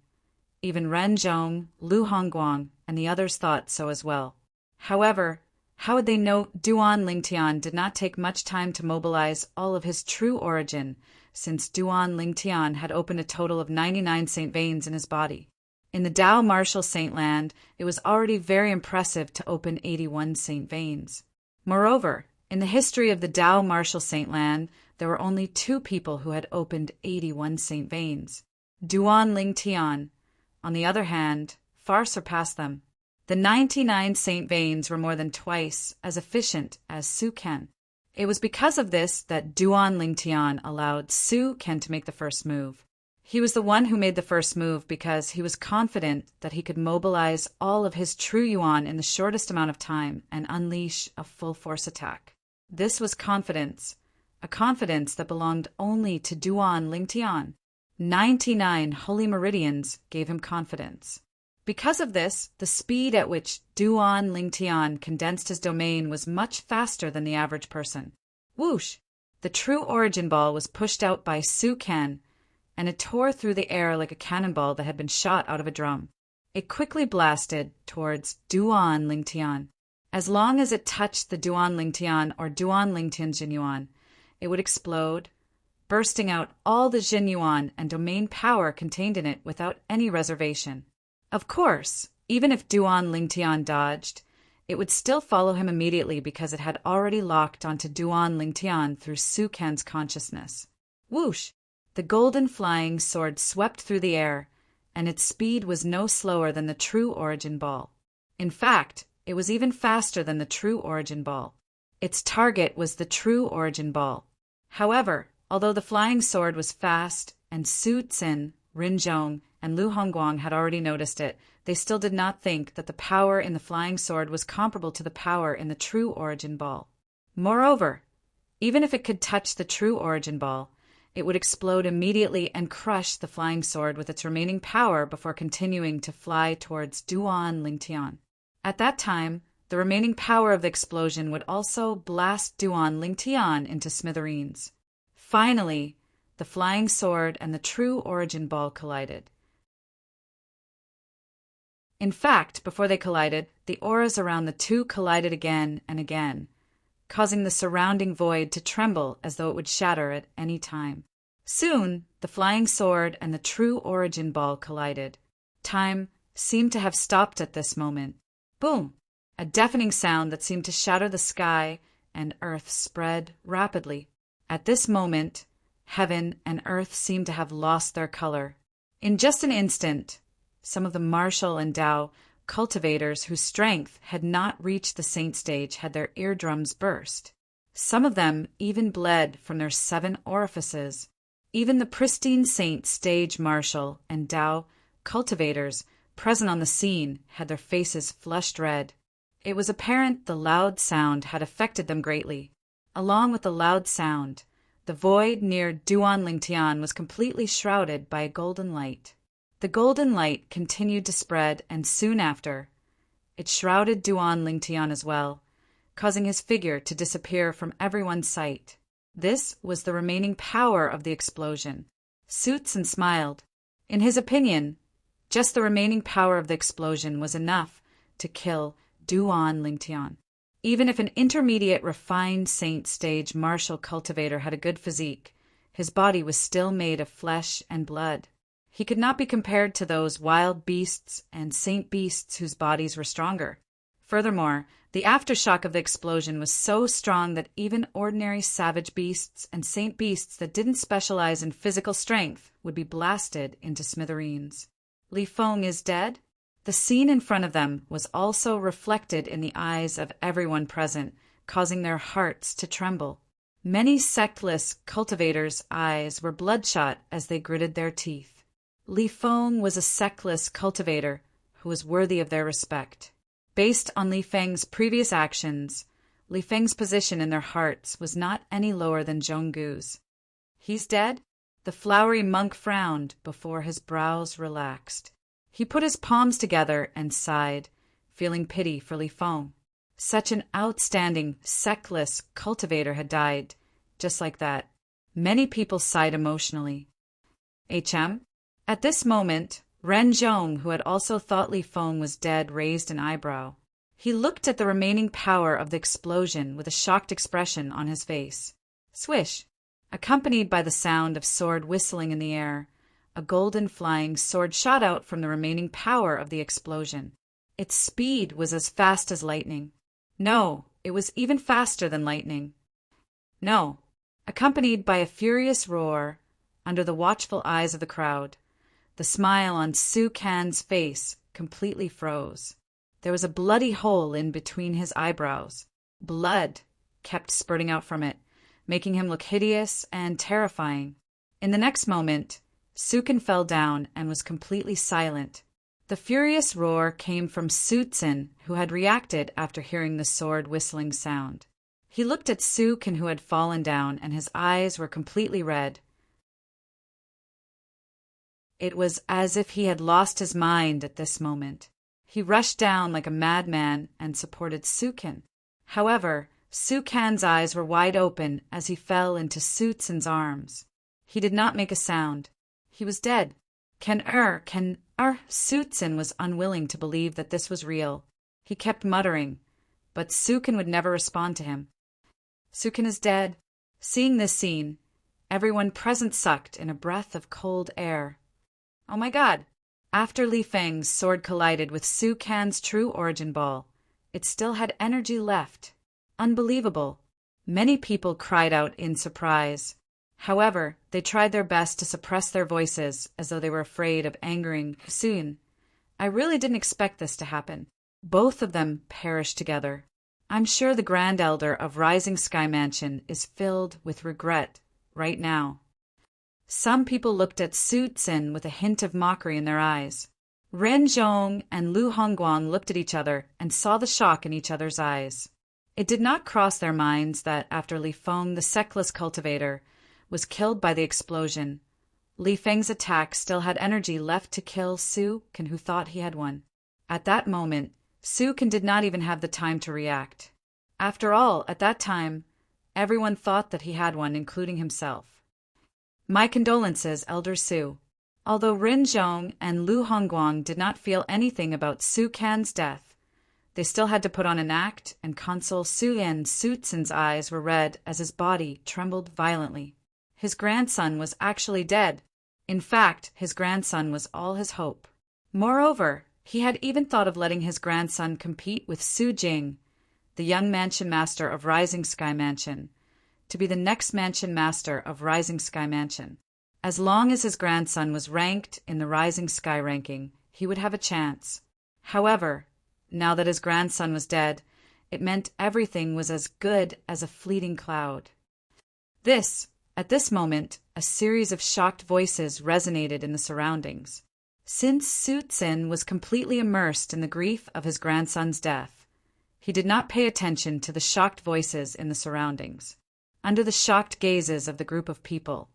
even Ren Zhong, Lu Hongguang, and the others thought so as well. However, how would they know Duan Lingtian did not take much time to mobilize all of his true origin, since Duan Lingtian had opened a total of 99 saint veins in his body? In the Dao martial saint land, it was already very impressive to open 81 saint veins. Moreover, in the history of the Dao martial saint land, there were only 2 people who had opened 81 saint veins. Duan Lingtian, on the other hand, far surpassed them. The 99 saint veins were more than twice as efficient as Su Can. It was because of this that Duan Lingtian allowed Su Can to make the first move. He was the one who made the first move because he was confident that he could mobilize all of his true yuan in the shortest amount of time and unleash a full-force attack. This was confidence, a confidence that belonged only to Duan Lingtian. 99 holy meridians gave him confidence. Because of this, the speed at which Duan Lingtian condensed his domain was much faster than the average person. Whoosh! The true origin ball was pushed out by Su Can, and it tore through the air like a cannonball that had been shot out of a drum. It quickly blasted towards Duan Lingtian. As long as it touched the Duan Lingtian or Duan Lingtian's Jinyuan, it would explode, bursting out all the Jinyuan and domain power contained in it without any reservation. Of course, even if Duan Lingtian dodged, it would still follow him immediately because it had already locked onto Duan Lingtian through Su Can's consciousness. Whoosh! The golden flying sword swept through the air, and its speed was no slower than the true origin ball. In fact, it was even faster than the true origin ball. Its target was the true origin ball. However, although the flying sword was fast, and Su Tsin, Rin Zhong, and Lu Hongguang had already noticed it, they still did not think that the power in the flying sword was comparable to the power in the true origin ball. Moreover, Even if it could touch the true origin ball, it would explode immediately and crush the flying sword with its remaining power before continuing to fly towards Duan Lingtian. At that time, the remaining power of the explosion would also blast Duan Lingtian into smithereens. Finally, the flying sword and the true origin ball collided. In fact, before they collided, the auras around the two collided again and again, causing the surrounding void to tremble as though it would shatter at any time. Soon, the flying sword and the true origin ball collided. Time seemed to have stopped at this moment. Boom! A deafening sound that seemed to shatter the sky and earth spread rapidly. At this moment, heaven and earth seemed to have lost their color. In just an instant, some of the martial and Tao cultivators whose strength had not reached the saint stage had their eardrums burst. Some of them even bled from their 7 orifices. Even the pristine saint stage martial and Tao cultivators present on the scene had their faces flushed red. It was apparent the loud sound had affected them greatly. Along with the loud sound, the void near Duan Lingtian was completely shrouded by a golden light. The golden light continued to spread, and soon after, it shrouded Duan Lingtian as well, causing his figure to disappear from everyone's sight. This was the remaining power of the explosion. Suitsun smiled. In his opinion, just the remaining power of the explosion was enough to kill Duan Lingtian. Even if an intermediate refined saint stage martial cultivator had a good physique, his body was still made of flesh and blood. He could not be compared to those wild beasts and saint beasts whose bodies were stronger. Furthermore, the aftershock of the explosion was so strong that even ordinary savage beasts and saint beasts that didn't specialize in physical strength would be blasted into smithereens. Li Feng is dead? The scene in front of them was also reflected in the eyes of everyone present, causing their hearts to tremble. Many sectless cultivators' eyes were bloodshot as they gritted their teeth. Li Feng was a sectless cultivator who was worthy of their respect. Based on Li Feng's previous actions, Li Feng's position in their hearts was not any lower than Zhonggu's. He's dead? The flowery monk frowned before his brows relaxed. He put his palms together and sighed, feeling pity for Li Feng. Such an outstanding, sectless cultivator had died, just like that. Many people sighed emotionally. HM? At this moment, Ren Zhong, who had also thought Li Feng was dead, raised an eyebrow. He looked at the remaining power of the explosion with a shocked expression on his face. Swish! Accompanied by the sound of sword whistling in the air, a golden flying sword shot out from the remaining power of the explosion. Its speed was as fast as lightning. No, it was even faster than lightning. No, accompanied by a furious roar, under the watchful eyes of the crowd, the smile on Su Can's face completely froze. There was a bloody hole in between his eyebrows. Blood kept spurting out from it, making him look hideous and terrifying. In the next moment, Sukin fell down and was completely silent. The furious roar came from Suitsun, who had reacted after hearing the sword whistling sound. He looked at Sukin, who had fallen down, and his eyes were completely red. It was as if he had lost his mind at this moment. He rushed down like a madman and supported Sukin. However, Sukan's eyes were wide open as he fell into Suitsun's arms. He did not make a sound. He was dead. Suitsun was unwilling to believe that this was real. He kept muttering, but Sukin would never respond to him. Sukin is dead. Seeing this scene, everyone present sucked in a breath of cold air. Oh my God! After Li Feng's sword collided with Su Can's true origin ball, it still had energy left. Unbelievable. Many people cried out in surprise. However, they tried their best to suppress their voices as though they were afraid of angering Suin. I really didn't expect this to happen. Both of them perished together. I'm sure the Grand Elder of Rising Sky Mansion is filled with regret right now. Some people looked at Suitsun with a hint of mockery in their eyes. Ren Zhong and Lu Hongguang looked at each other and saw the shock in each other's eyes. It did not cross their minds that after Li Feng, the Seckless cultivator, was killed by the explosion, Li Feng's attack still had energy left to kill Su Can, who thought he had won. At that moment, Su Can did not even have the time to react. After all, at that time, everyone thought that he had won, including himself. My condolences, Elder Su. Although Rin Zhong and Lu Hongguang did not feel anything about Su Can's death, they still had to put on an act and console Su Yan. Su Tsin's eyes were red as his body trembled violently. His grandson was actually dead. In fact, his grandson was all his hope. Moreover, he had even thought of letting his grandson compete with Su Jing, the young mansion master of Rising Sky Mansion, to be the next mansion master of Rising Sky Mansion. As long as his grandson was ranked in the Rising Sky ranking, he would have a chance. However, now that his grandson was dead, it meant everything was as good as a fleeting cloud. At this moment, a series of shocked voices resonated in the surroundings. Since Su Tsin was completely immersed in the grief of his grandson's death, he did not pay attention to the shocked voices in the surroundings. Under the shocked gazes of the group of people,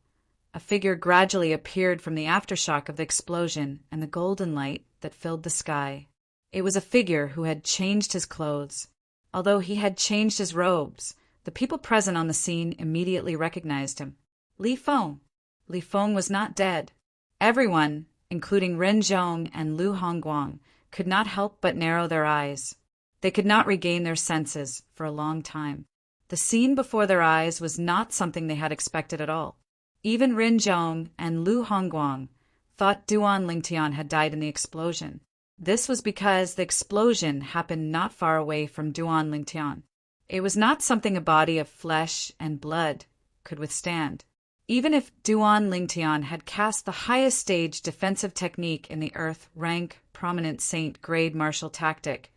a figure gradually appeared from the aftershock of the explosion and the golden light that filled the sky. It was a figure who had changed his clothes. Although he had changed his robes, the people present on the scene immediately recognized him. Li Feng. Li Feng was not dead. Everyone, including Ren Zhong and Lu Hongguang, could not help but narrow their eyes. They could not regain their senses for a long time. The scene before their eyes was not something they had expected at all. Even Ren Zhong and Lu Hongguang thought Duan Lingtian had died in the explosion. This was because the explosion happened not far away from Duan Lingtian. It was not something a body of flesh and blood could withstand. Even if Duan Lingtian had cast the highest stage defensive technique in the Earth rank prominent saint grade martial tactic,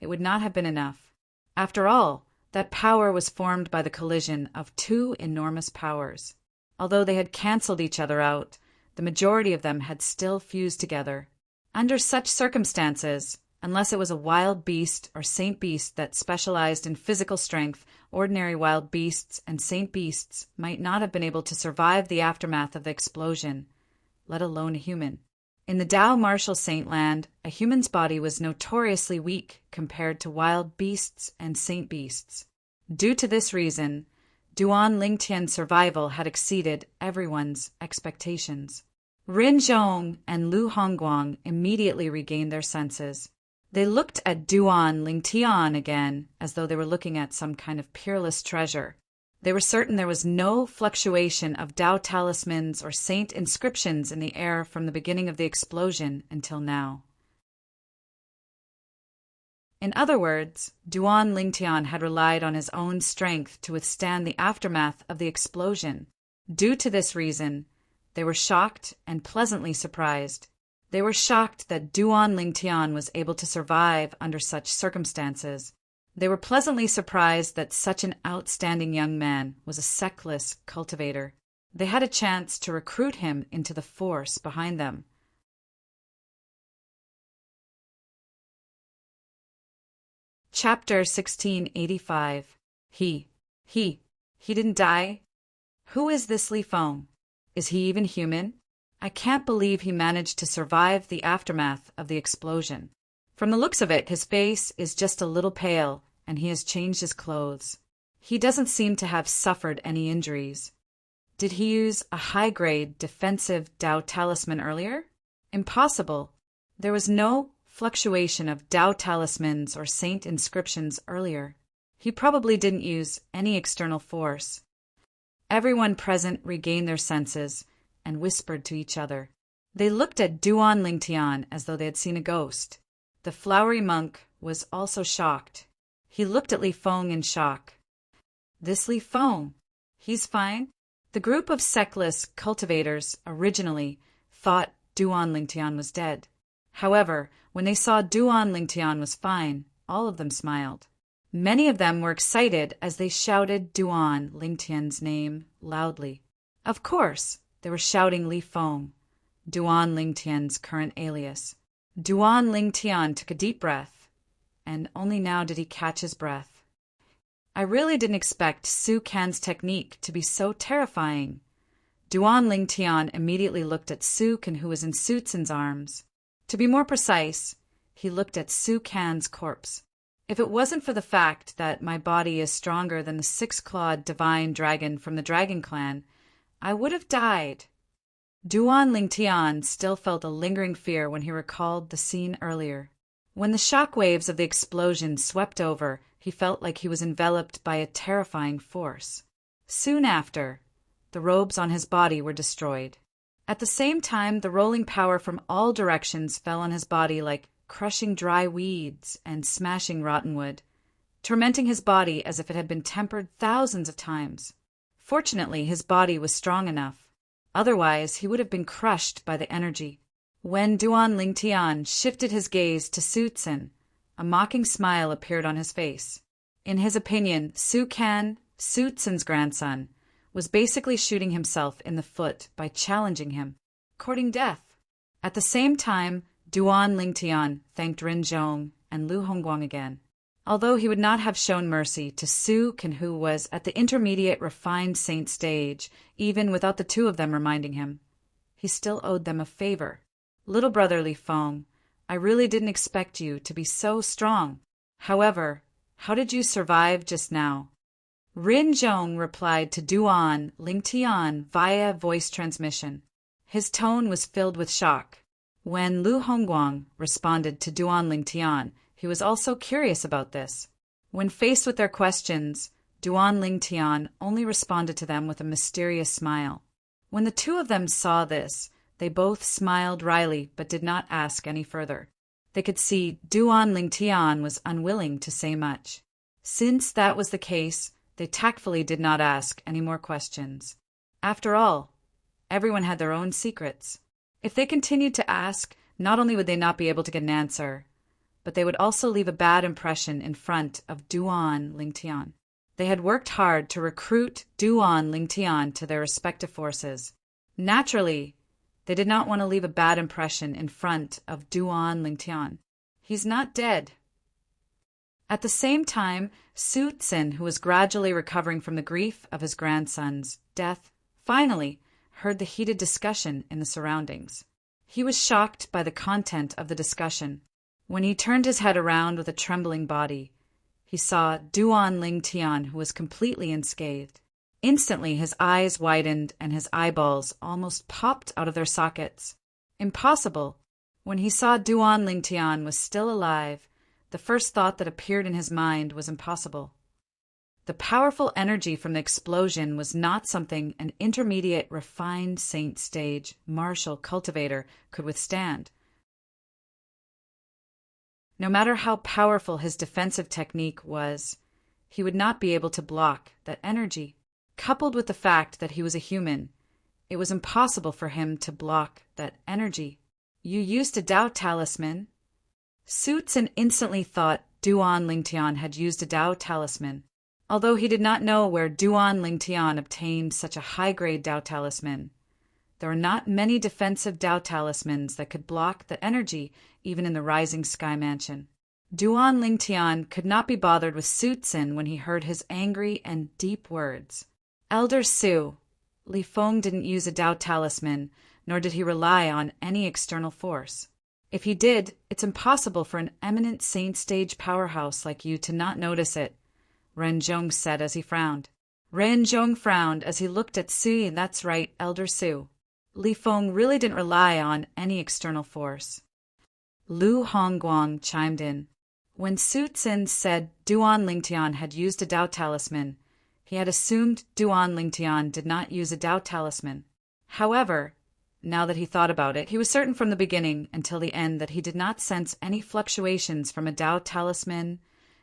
it would not have been enough. After all, that power was formed by the collision of two enormous powers. Although they had cancelled each other out, the majority of them had still fused together. Under such circumstances, unless it was a wild beast or saint beast that specialized in physical strength, ordinary wild beasts and saint beasts might not have been able to survive the aftermath of the explosion, let alone a human. In the Tao martial saint land, a human's body was notoriously weak compared to wild beasts and saint beasts. Due to this reason, Duan Lingtian's survival had exceeded everyone's expectations. Rin Zhong and Lu Hongguang immediately regained their senses. They looked at Duan Lingtian again as though they were looking at some kind of peerless treasure. They were certain there was no fluctuation of Tao talismans or saint inscriptions in the air from the beginning of the explosion until now. In other words, Duan Lingtian had relied on his own strength to withstand the aftermath of the explosion. Due to this reason, they were shocked and pleasantly surprised. They were shocked that Duan Lingtian was able to survive under such circumstances. They were pleasantly surprised that such an outstanding young man was a seckless cultivator. They had a chance to recruit him into the force behind them. Chapter 1685. He didn't die? Who is this Li Feng? Is he even human? I can't believe he managed to survive the aftermath of the explosion. From the looks of it, his face is just a little pale, and he has changed his clothes. He doesn't seem to have suffered any injuries. Did he use a high-grade defensive Tao talisman earlier? Impossible. There was no fluctuation of Tao talismans or saint inscriptions earlier. He probably didn't use any external force. Everyone present regained their senses and whispered to each other. They looked at Duan Lingtian as though they had seen a ghost. The flowery monk was also shocked. He looked at Li Feng in shock. This Li Feng? He's fine? The group of sectless cultivators originally thought Duan Lingtian was dead. However, when they saw Duan Lingtian was fine, all of them smiled. Many of them were excited as they shouted Duan Lingtian's name loudly. Of course, they were shouting Li Feng, Duan Lingtian's current alias. Duan Lingtian took a deep breath, and only now did he catch his breath. I really didn't expect Su Can's technique to be so terrifying. Duan Ling Tian immediately looked at Su Can, who was in Su Tsin's arms. To be more precise, he looked at Su Can's corpse. If it wasn't for the fact that my body is stronger than the six-clawed divine dragon from the Dragon Clan, I would have died. Duan Ling Tian still felt a lingering fear when he recalled the scene earlier. When the shock waves of the explosion swept over, he felt like he was enveloped by a terrifying force. Soon after, the robes on his body were destroyed. At the same time, the rolling power from all directions fell on his body like crushing dry weeds and smashing rotten wood, tormenting his body as if it had been tempered thousands of times. Fortunately, his body was strong enough. Otherwise, he would have been crushed by the energy. When Duan Ling Tian shifted his gaze to Su Tsin, a mocking smile appeared on his face. In his opinion, Su Can, Su Tsin's grandson, was basically shooting himself in the foot by challenging him, courting death. At the same time, Duan Ling Tian thanked Rin Zhong and Lu Hongguang again. Although he would not have shown mercy to Su Can, who was at the intermediate refined saint stage, even without the two of them reminding him, he still owed them a favor. Little brother Li Feng, I really didn't expect you to be so strong. However, how did you survive just now? Rin Zhong replied to Duan Ling Tian via voice transmission. His tone was filled with shock. When Lu Hongguang responded to Duan Ling Tian, he was also curious about this. When faced with their questions, Duan Ling Tian only responded to them with a mysterious smile. When the two of them saw this, they both smiled wryly but did not ask any further. They could see Duan Ling Tian was unwilling to say much. Since that was the case, they tactfully did not ask any more questions. After all, everyone had their own secrets. If they continued to ask, not only would they not be able to get an answer, but they would also leave a bad impression in front of Duan Ling Tian. They had worked hard to recruit Duan Ling Tian to their respective forces. Naturally, they did not want to leave a bad impression in front of Duan Ling Tian. He's not dead. At the same time, Su Tsin, who was gradually recovering from the grief of his grandson's death, finally heard the heated discussion in the surroundings. He was shocked by the content of the discussion. When he turned his head around with a trembling body, he saw Duan Ling Tian, who was completely unscathed. Instantly, his eyes widened and his eyeballs almost popped out of their sockets. Impossible. When he saw Duan Ling Tian was still alive, the first thought that appeared in his mind was impossible. The powerful energy from the explosion was not something an intermediate refined saint stage martial cultivator could withstand. No matter how powerful his defensive technique was, he would not be able to block that energy. Coupled with the fact that he was a human, it was impossible for him to block that energy. You used a Dao talisman? Su Tsin instantly thought Duan Ling Tian had used a Dao talisman. Although he did not know where Duan Ling Tian obtained such a high-grade Dao talisman, there are not many defensive Dao talismans that could block the energy even in the Rising Sky Mansion. Duan Ling Tian could not be bothered with Su Tsin when he heard his angry and deep words. Elder Su, Li Feng didn't use a Dao talisman, nor did he rely on any external force. If he did, it's impossible for an eminent saint stage powerhouse like you to not notice it, Ren Zhong said as he frowned. Ren Zhong frowned as he looked at Su. That's right, Elder Su. Li Feng really didn't rely on any external force. Lu Hongguang chimed in. When Su Tsin said Duan Ling Tian had used a Dao talisman, he had assumed Duan Ling Tian did not use a Dao talisman. However, now that he thought about it, he was certain from the beginning until the end that he did not sense any fluctuations from a Dao talisman,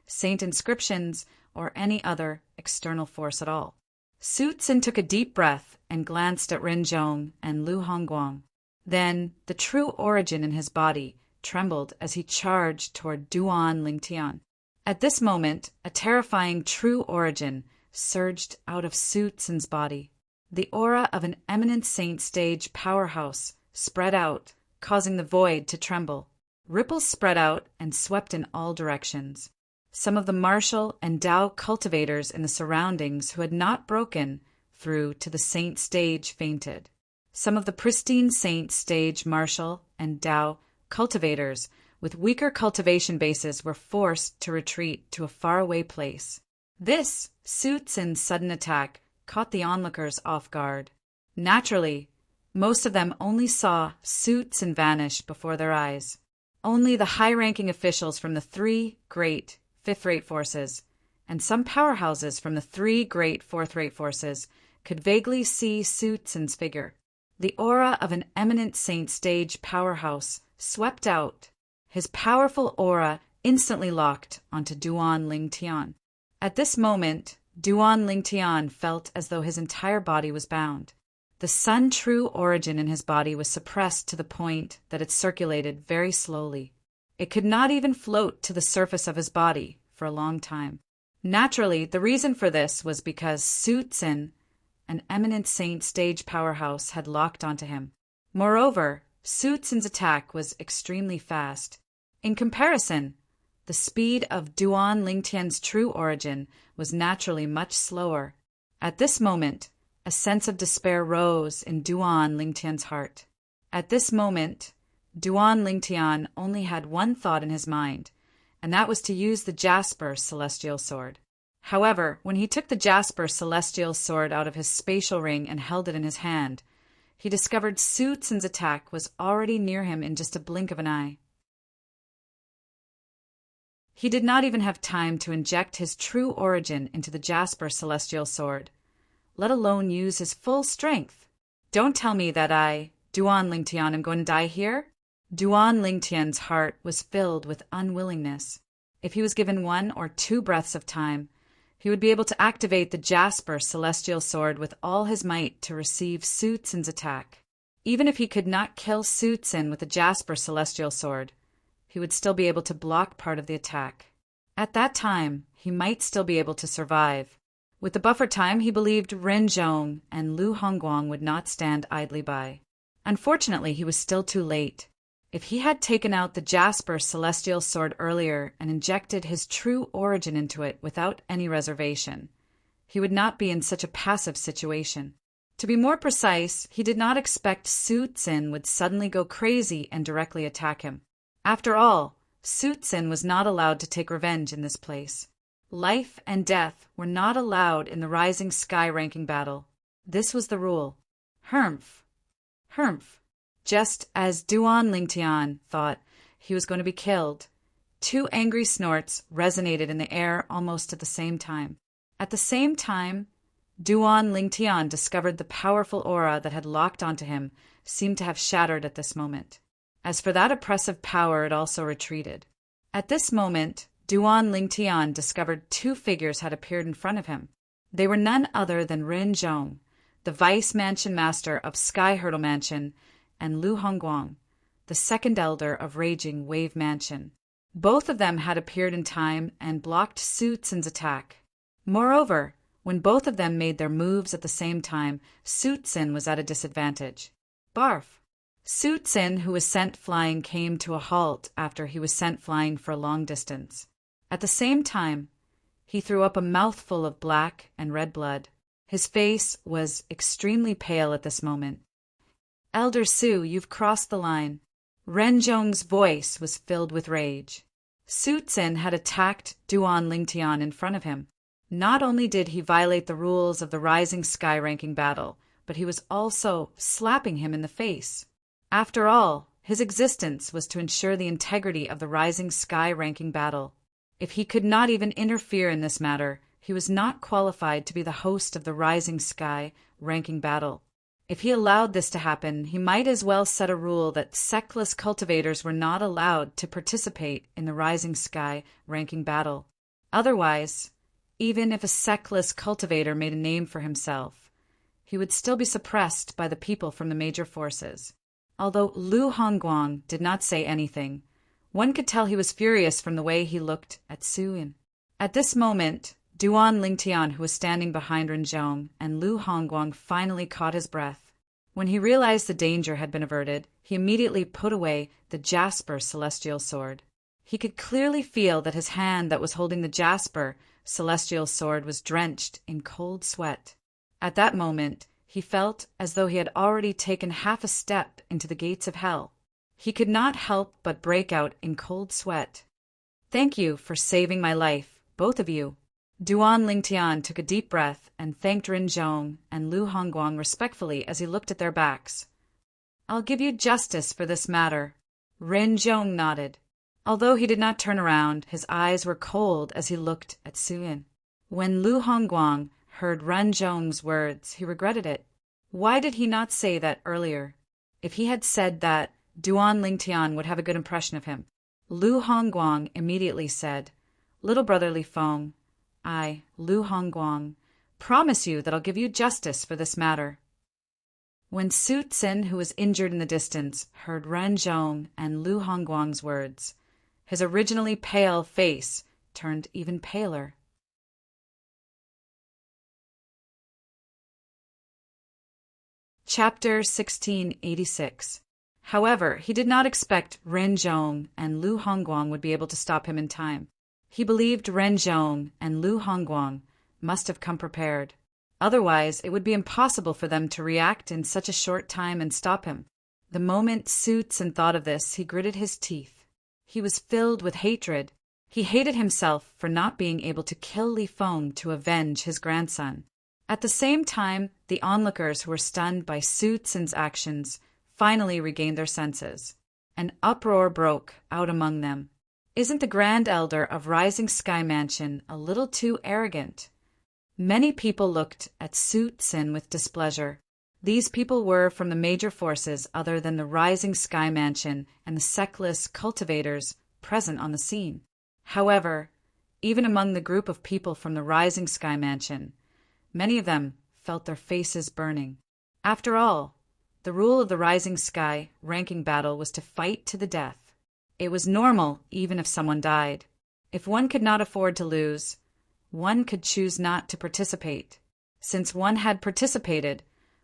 saint inscriptions, or any other external force at all. Su Tsin took a deep breath and glanced at Rin Zhong and Lu Hongguang. Then the true origin in his body trembled as he charged toward Duan Ling Tian. At this moment, a terrifying true origin surged out of Su Tsin's body. The aura of an eminent saint stage powerhouse spread out, causing the void to tremble. Ripples spread out and swept in all directions. Some of the martial and Tao cultivators in the surroundings who had not broken through to the saint stage fainted. Some of the pristine saint stage martial and Tao cultivators with weaker cultivation bases were forced to retreat to a faraway place. This Su Tsin's sudden attack caught the onlookers off guard. Naturally, most of them only saw Su Tsin vanish before their eyes. Only the high-ranking officials from the three great fifth-rate forces and some powerhouses from the three great fourth-rate forces could vaguely see Su Tsin's figure. The aura of an eminent saint stage powerhouse swept out. His powerful aura instantly locked onto Duan Lingtian. At this moment, Duan Lingtian felt as though his entire body was bound. The sun-true origin in his body was suppressed to the point that it circulated very slowly. It could not even float to the surface of his body for a long time. Naturally, the reason for this was because Su Tsin, an eminent saint stage powerhouse, had locked onto him. Moreover, Su Tsin's attack was extremely fast. In comparison, the speed of Duan Lingtian's true origin was naturally much slower. At this moment, a sense of despair rose in Duan Lingtian's heart. At this moment, Duan Lingtian only had one thought in his mind, and that was to use the Jasper Celestial Sword. However, when he took the Jasper Celestial Sword out of his spatial ring and held it in his hand, he discovered Su Tsin's attack was already near him in just a blink of an eye. He did not even have time to inject his true origin into the Jasper Celestial Sword, let alone use his full strength. Don't tell me that I, Duan Lingtian, am going to die here? Duan Lingtian's heart was filled with unwillingness. If he was given 1 or 2 breaths of time, he would be able to activate the Jasper Celestial Sword with all his might to receive Su Tsin's attack. Even if he could not kill Su Tsin with the Jasper Celestial Sword, he would still be able to block part of the attack. At that time, he might still be able to survive. With the buffer time, he believed Ren Zhong and Lu Hongguang would not stand idly by. Unfortunately, he was still too late. If he had taken out the Jasper Celestial Sword earlier and injected his true origin into it without any reservation, he would not be in such a passive situation. To be more precise, he did not expect Su Tsin would suddenly go crazy and directly attack him. After all, Su Tsin was not allowed to take revenge in this place. Life and death were not allowed in the Rising Sky ranking battle. This was the rule. Humph. Just as Duan Lingtian thought he was going to be killed, 2 angry snorts resonated in the air almost at the same time. At the same time, Duan Lingtian discovered the powerful aura that had locked onto him seemed to have shattered at this moment. As for that oppressive power, it also retreated. At this moment, Duan Lingtian discovered 2 figures had appeared in front of him. They were none other than Ren Zhong, the Vice Mansion Master of Sky Hurdle Mansion, and Lu Hongguang, the second elder of Raging Wave Mansion. Both of them had appeared in time and blocked Su Tsin's attack. Moreover, when both of them made their moves at the same time, Su Tsin was at a disadvantage. Barf! Su Tsin, who was sent flying, came to a halt after he was sent flying for a long distance. At the same time, he threw up a mouthful of black and red blood. His face was extremely pale at this moment. Elder Su, you've crossed the line. Ren Zhong's voice was filled with rage. Su Tsin had attacked Duan Lingtian in front of him. Not only did he violate the rules of the Rising Sky ranking battle, but he was also slapping him in the face. After all, his existence was to ensure the integrity of the Rising Sky ranking battle. If he could not even interfere in this matter, he was not qualified to be the host of the Rising Sky ranking battle. If he allowed this to happen, he might as well set a rule that sectless cultivators were not allowed to participate in the Rising Sky ranking battle. Otherwise, even if a sectless cultivator made a name for himself, he would still be suppressed by the people from the major forces. Although Lu Hongguang did not say anything, one could tell he was furious from the way he looked at Su Yin. At this moment, Duan Lingtian, who was standing behind Ren Zhong, and Lu Hongguang finally caught his breath. When he realized the danger had been averted, he immediately put away the Jasper Celestial Sword. He could clearly feel that his hand that was holding the jasper, celestial sword was drenched in cold sweat. At that moment, he felt as though he had already taken half a step into the gates of hell. He could not help but break out in cold sweat. "Thank you for saving my life, both of you." Duan Lingtian took a deep breath and thanked Rin Zhong and Lu Hongguang respectfully as he looked at their backs. "I'll give you justice for this matter." Rin Zhong nodded. Although he did not turn around, his eyes were cold as he looked at Suyin. When Lu Hongguang heard Rin Zhong's words, he regretted it. Why did he not say that earlier? If he had said that, Duan Lingtian would have a good impression of him. Lu Hongguang immediately said, "Little brother Li Feng, I, Lu Hongguang, promise you that I'll give you justice for this matter." When Su Tsin, who was injured in the distance, heard Ren Zhong and Lu Hongguang's words, his originally pale face turned even paler. Chapter 1686. However, he did not expect Ren Zhong and Lu Hongguang would be able to stop him in time. He believed Ren Zhong and Lu Hongguang must have come prepared. Otherwise, it would be impossible for them to react in such a short time and stop him. The moment Su Tsin thought of this, he gritted his teeth. He was filled with hatred. He hated himself for not being able to kill Li Feng to avenge his grandson. At the same time, the onlookers who were stunned by Su Tsin's actions finally regained their senses. An uproar broke out among them. "Isn't the Grand Elder of Rising Sky Mansion a little too arrogant?" Many people looked at Su Tsin with displeasure. These people were from the major forces other than the Rising Sky Mansion and the sectless cultivators present on the scene. However, even among the group of people from the Rising Sky Mansion, many of them felt their faces burning. After all, the rule of the Rising Sky ranking battle was to fight to the death. It was normal even if someone died. If one could not afford to lose, one could choose not to participate. Since one had participated,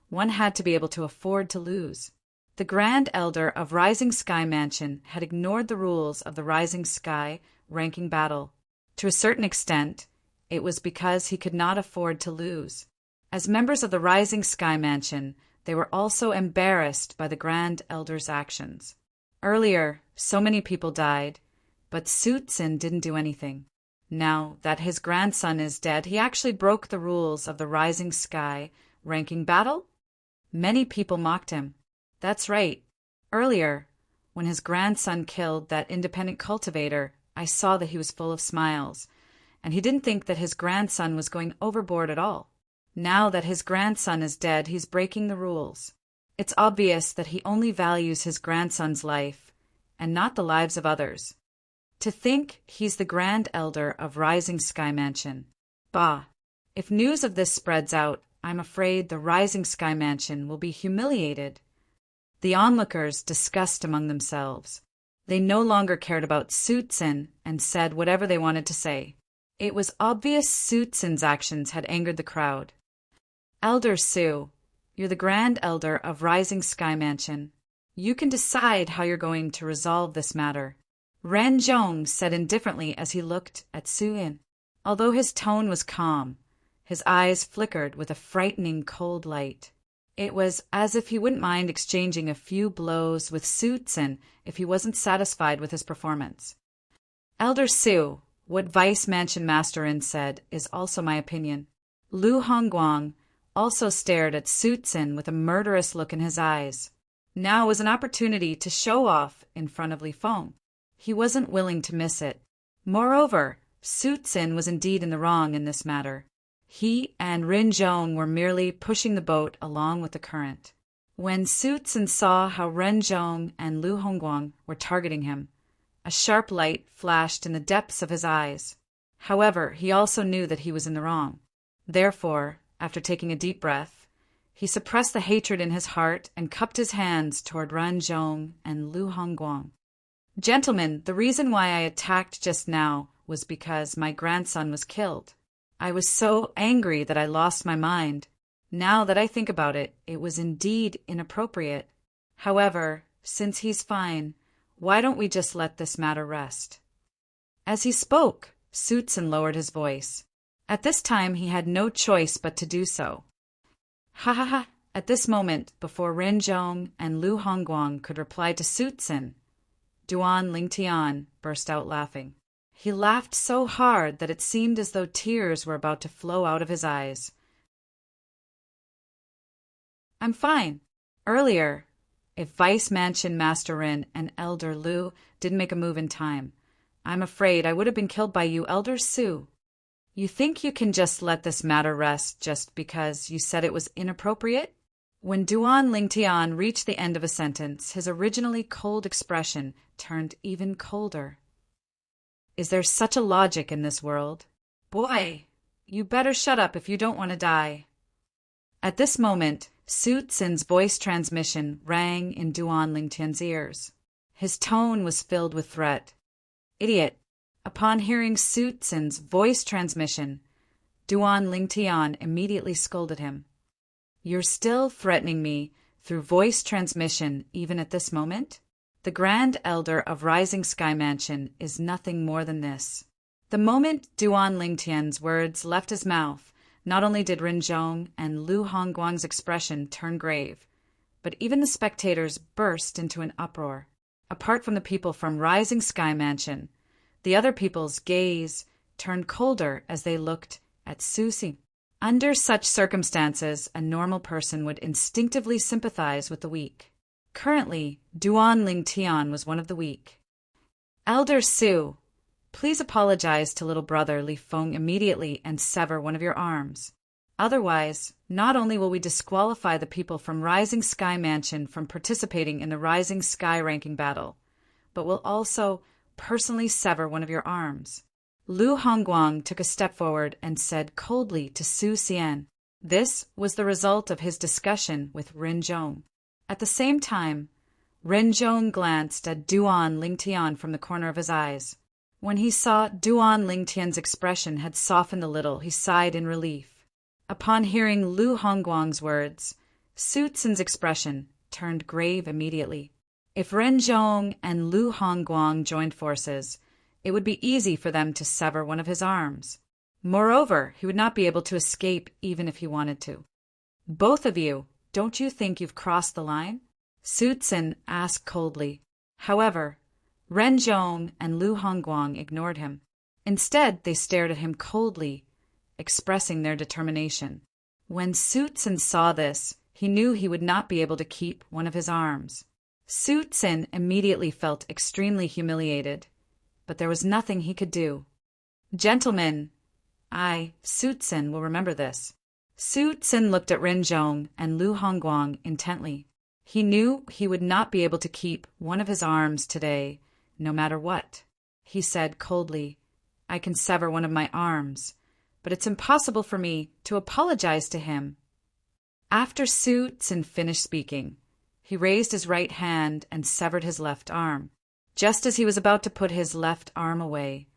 one had to be able to afford to lose. The Grand Elder of Rising Sky Mansion had ignored the rules of the Rising Sky ranking battle. To a certain extent, it was because he could not afford to lose. As members of the Rising Sky Mansion, they were also embarrassed by the Grand Elder's actions. Earlier, so many people died, but Su Tsin didn't do anything. Now that his grandson is dead, he actually broke the rules of the Rising Sky ranking battle? Many people mocked him. That's right. Earlier, when his grandson killed that independent cultivator, I saw that he was full of smiles, and he didn't think that his grandson was going overboard at all. Now that his grandson is dead, he's breaking the rules. It's obvious that he only values his grandson's life, and not the lives of others. To think he's the Grand Elder of Rising Sky Mansion. Bah! If news of this spreads out, I'm afraid the Rising Sky Mansion will be humiliated. The onlookers discussed among themselves. They no longer cared about Su Tsin and said whatever they wanted to say. It was obvious Su Tsin's actions had angered the crowd. "Elder Su, you're the Grand Elder of Rising Sky Mansion. You can decide how you're going to resolve this matter." Ren Zhong said indifferently as he looked at Su Yin. Although his tone was calm, his eyes flickered with a frightening cold light. It was as if he wouldn't mind exchanging a few blows with Su Tsin if he wasn't satisfied with his performance. "Elder Su, what Vice Mansion Master Yin said is also my opinion." Lu Hongguang also stared at Su Tsin with a murderous look in his eyes. Now was an opportunity to show off in front of Li Feng. He wasn't willing to miss it. Moreover, Su Tsin was indeed in the wrong in this matter. He and Rin Zhong were merely pushing the boat along with the current. When Su Tsin saw how Ren Zhong and Lu Hongguang were targeting him, a sharp light flashed in the depths of his eyes. However, he also knew that he was in the wrong. Therefore, after taking a deep breath, he suppressed the hatred in his heart and cupped his hands toward Ren Zhong and Lu Hongguang. "Gentlemen, the reason why I attacked just now was because my grandson was killed. I was so angry that I lost my mind. Now that I think about it, it was indeed inappropriate. However, since he's fine, why don't we just let this matter rest?" As he spoke, Su Tsin lowered his voice. At this time he had no choice but to do so. Ha ha ha! At this moment, before Ren Zhong and Lu Hongguang could reply to Su Tsin, Duan Lingtian burst out laughing. He laughed so hard that it seemed as though tears were about to flow out of his eyes. I'm fine. Earlier, if Vice Mansion Master Rin and Elder Lu didn't make a move in time, I'm afraid I would have been killed by you, Elder Su. You think you can just let this matter rest just because you said it was inappropriate? When Duan Lingtian reached the end of a sentence, his originally cold expression turned even colder. Is there such a logic in this world? Boy, you better shut up if you don't want to die. At this moment, Su Tsin's voice transmission rang in Duan Lingtian's ears. His tone was filled with threat. Idiot! Upon hearing Su Tsin's voice transmission, Duan Lingtian immediately scolded him. You're still threatening me through voice transmission even at this moment? The Grand Elder of Rising Sky Mansion is nothing more than this. The moment Duan Lingtian's words left his mouth, not only did Rin Zhong and Lu Hongguang's expression turn grave, but even the spectators burst into an uproar. Apart from the people from Rising Sky Mansion, the other people's gaze turned colder as they looked at Su Tsin. Under such circumstances, a normal person would instinctively sympathize with the weak. Currently, Duan Lingtian was one of the weak. Elder Su, please apologize to little brother Li Feng immediately and sever one of your arms. Otherwise, not only will we disqualify the people from Rising Sky Mansion from participating in the Rising Sky ranking battle, but will also personally sever one of your arms. Lu Hongguang took a step forward and said coldly to Su Xian. This was the result of his discussion with Rin Zhong. At the same time, Rin Zhong glanced at Duan Lingtian from the corner of his eyes. When he saw Duan Lingtian's expression had softened a little, he sighed in relief. Upon hearing Lu Hongguang's words, Su Tsin's expression turned grave immediately. If Ren Zhong and Lu Hongguang joined forces, it would be easy for them to sever one of his arms. Moreover, he would not be able to escape even if he wanted to. Both of you, don't you think you've crossed the line? Su Tsin asked coldly. However, Ren Zhong and Lu Hongguang ignored him. Instead, they stared at him coldly, expressing their determination. When Su Tsin saw this, he knew he would not be able to keep one of his arms. Su Tsin immediately felt extremely humiliated, but there was nothing he could do. Gentlemen, I, Su Tsin, will remember this. Su Tsin looked at Rin Zhong and Lu Hongguang intently. He knew he would not be able to keep one of his arms today, no matter what. He said coldly, I can sever one of my arms, but it's impossible for me to apologize to him. After Su Tsin finished speaking, he raised his right hand and severed his left arm. Just as he was about to put his left arm away,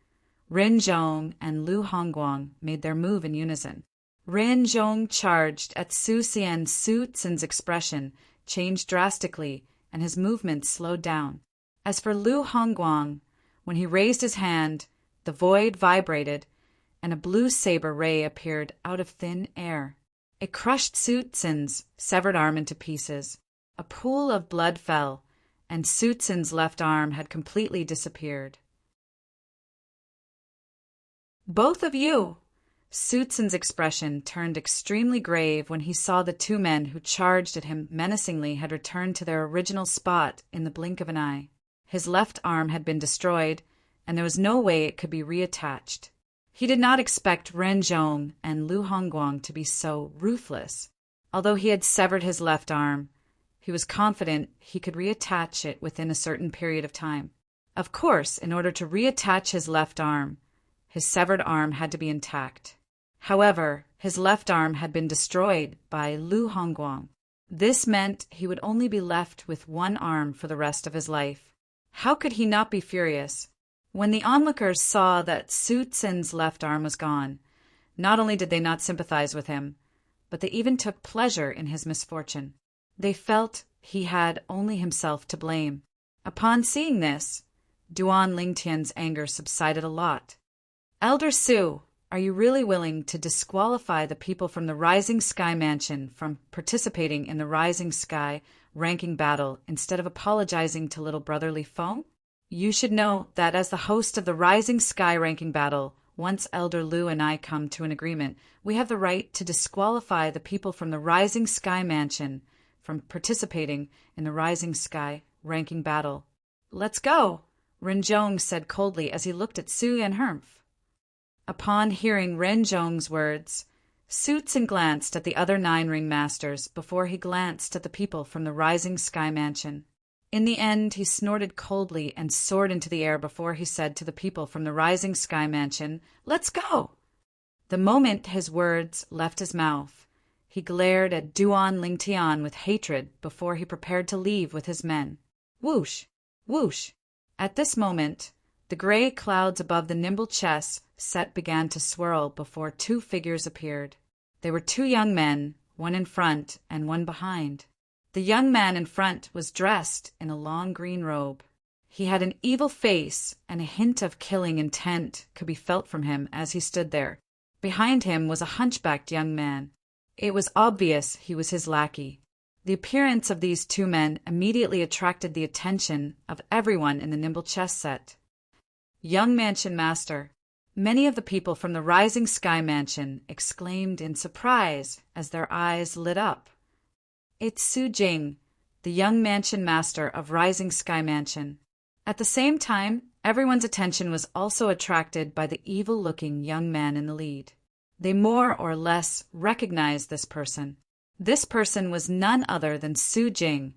Rin Zhong and Lu Hongguang made their move in unison. Rin Zhong charged at Su Xian. Su Tsin's expression changed drastically, and his movements slowed down. As for Lu Hongguang, when he raised his hand, the void vibrated, and a blue saber ray appeared out of thin air. It crushed Su Tsin's severed arm into pieces. A pool of blood fell, and Su Tsin's left arm had completely disappeared. Both of you! Su Tsin's expression turned extremely grave when he saw the two men who charged at him menacingly had returned to their original spot in the blink of an eye. His left arm had been destroyed, and there was no way it could be reattached. He did not expect Ren Zhong and Lu Hongguang to be so ruthless. Although he had severed his left arm, he was confident he could reattach it within a certain period of time. Of course, in order to reattach his left arm, his severed arm had to be intact. However, his left arm had been destroyed by Lu Hongguang. This meant he would only be left with one arm for the rest of his life. How could he not be furious? When the onlookers saw that Su Tsin's left arm was gone, not only did they not sympathize with him, but they even took pleasure in his misfortune. They felt he had only himself to blame. Upon seeing this, Duan Lingtian's anger subsided a lot. Elder Su, are you really willing to disqualify the people from the Rising Sky Mansion from participating in the Rising Sky ranking battle instead of apologizing to little brotherly Feng? You should know that as the host of the Rising Sky ranking battle, once Elder Lu and I come to an agreement, we have the right to disqualify the people from the Rising Sky Mansion from participating in the Rising Sky ranking battle. Let's go, Renjong said coldly as he looked at Su Yanhermf. Upon hearing Renjong's words, Su Tsin glanced at the other 9 ringmasters before he glanced at the people from the Rising Sky Mansion. In the end, he snorted coldly and soared into the air before he said to the people from the Rising Sky Mansion, "Let's go!" The moment his words left his mouth, he glared at Duan Lingtian with hatred before he prepared to leave with his men. Whoosh! Whoosh! At this moment, the gray clouds above the nimble chess set began to swirl before 2 figures appeared. They were 2 young men, one in front and one behind. The young man in front was dressed in a long green robe. He had an evil face, and a hint of killing intent could be felt from him as he stood there. Behind him was a hunchbacked young man. It was obvious he was his lackey. The appearance of these 2 men immediately attracted the attention of everyone in the nimble chess set. Young Mansion Master. Many of the people from the Rising Sky Mansion exclaimed in surprise as their eyes lit up. It's Su Jing, the young Mansion Master of Rising Sky Mansion. At the same time, everyone's attention was also attracted by the evil-looking young man in the lead. They more or less recognized this person. This person was none other than Su Jing,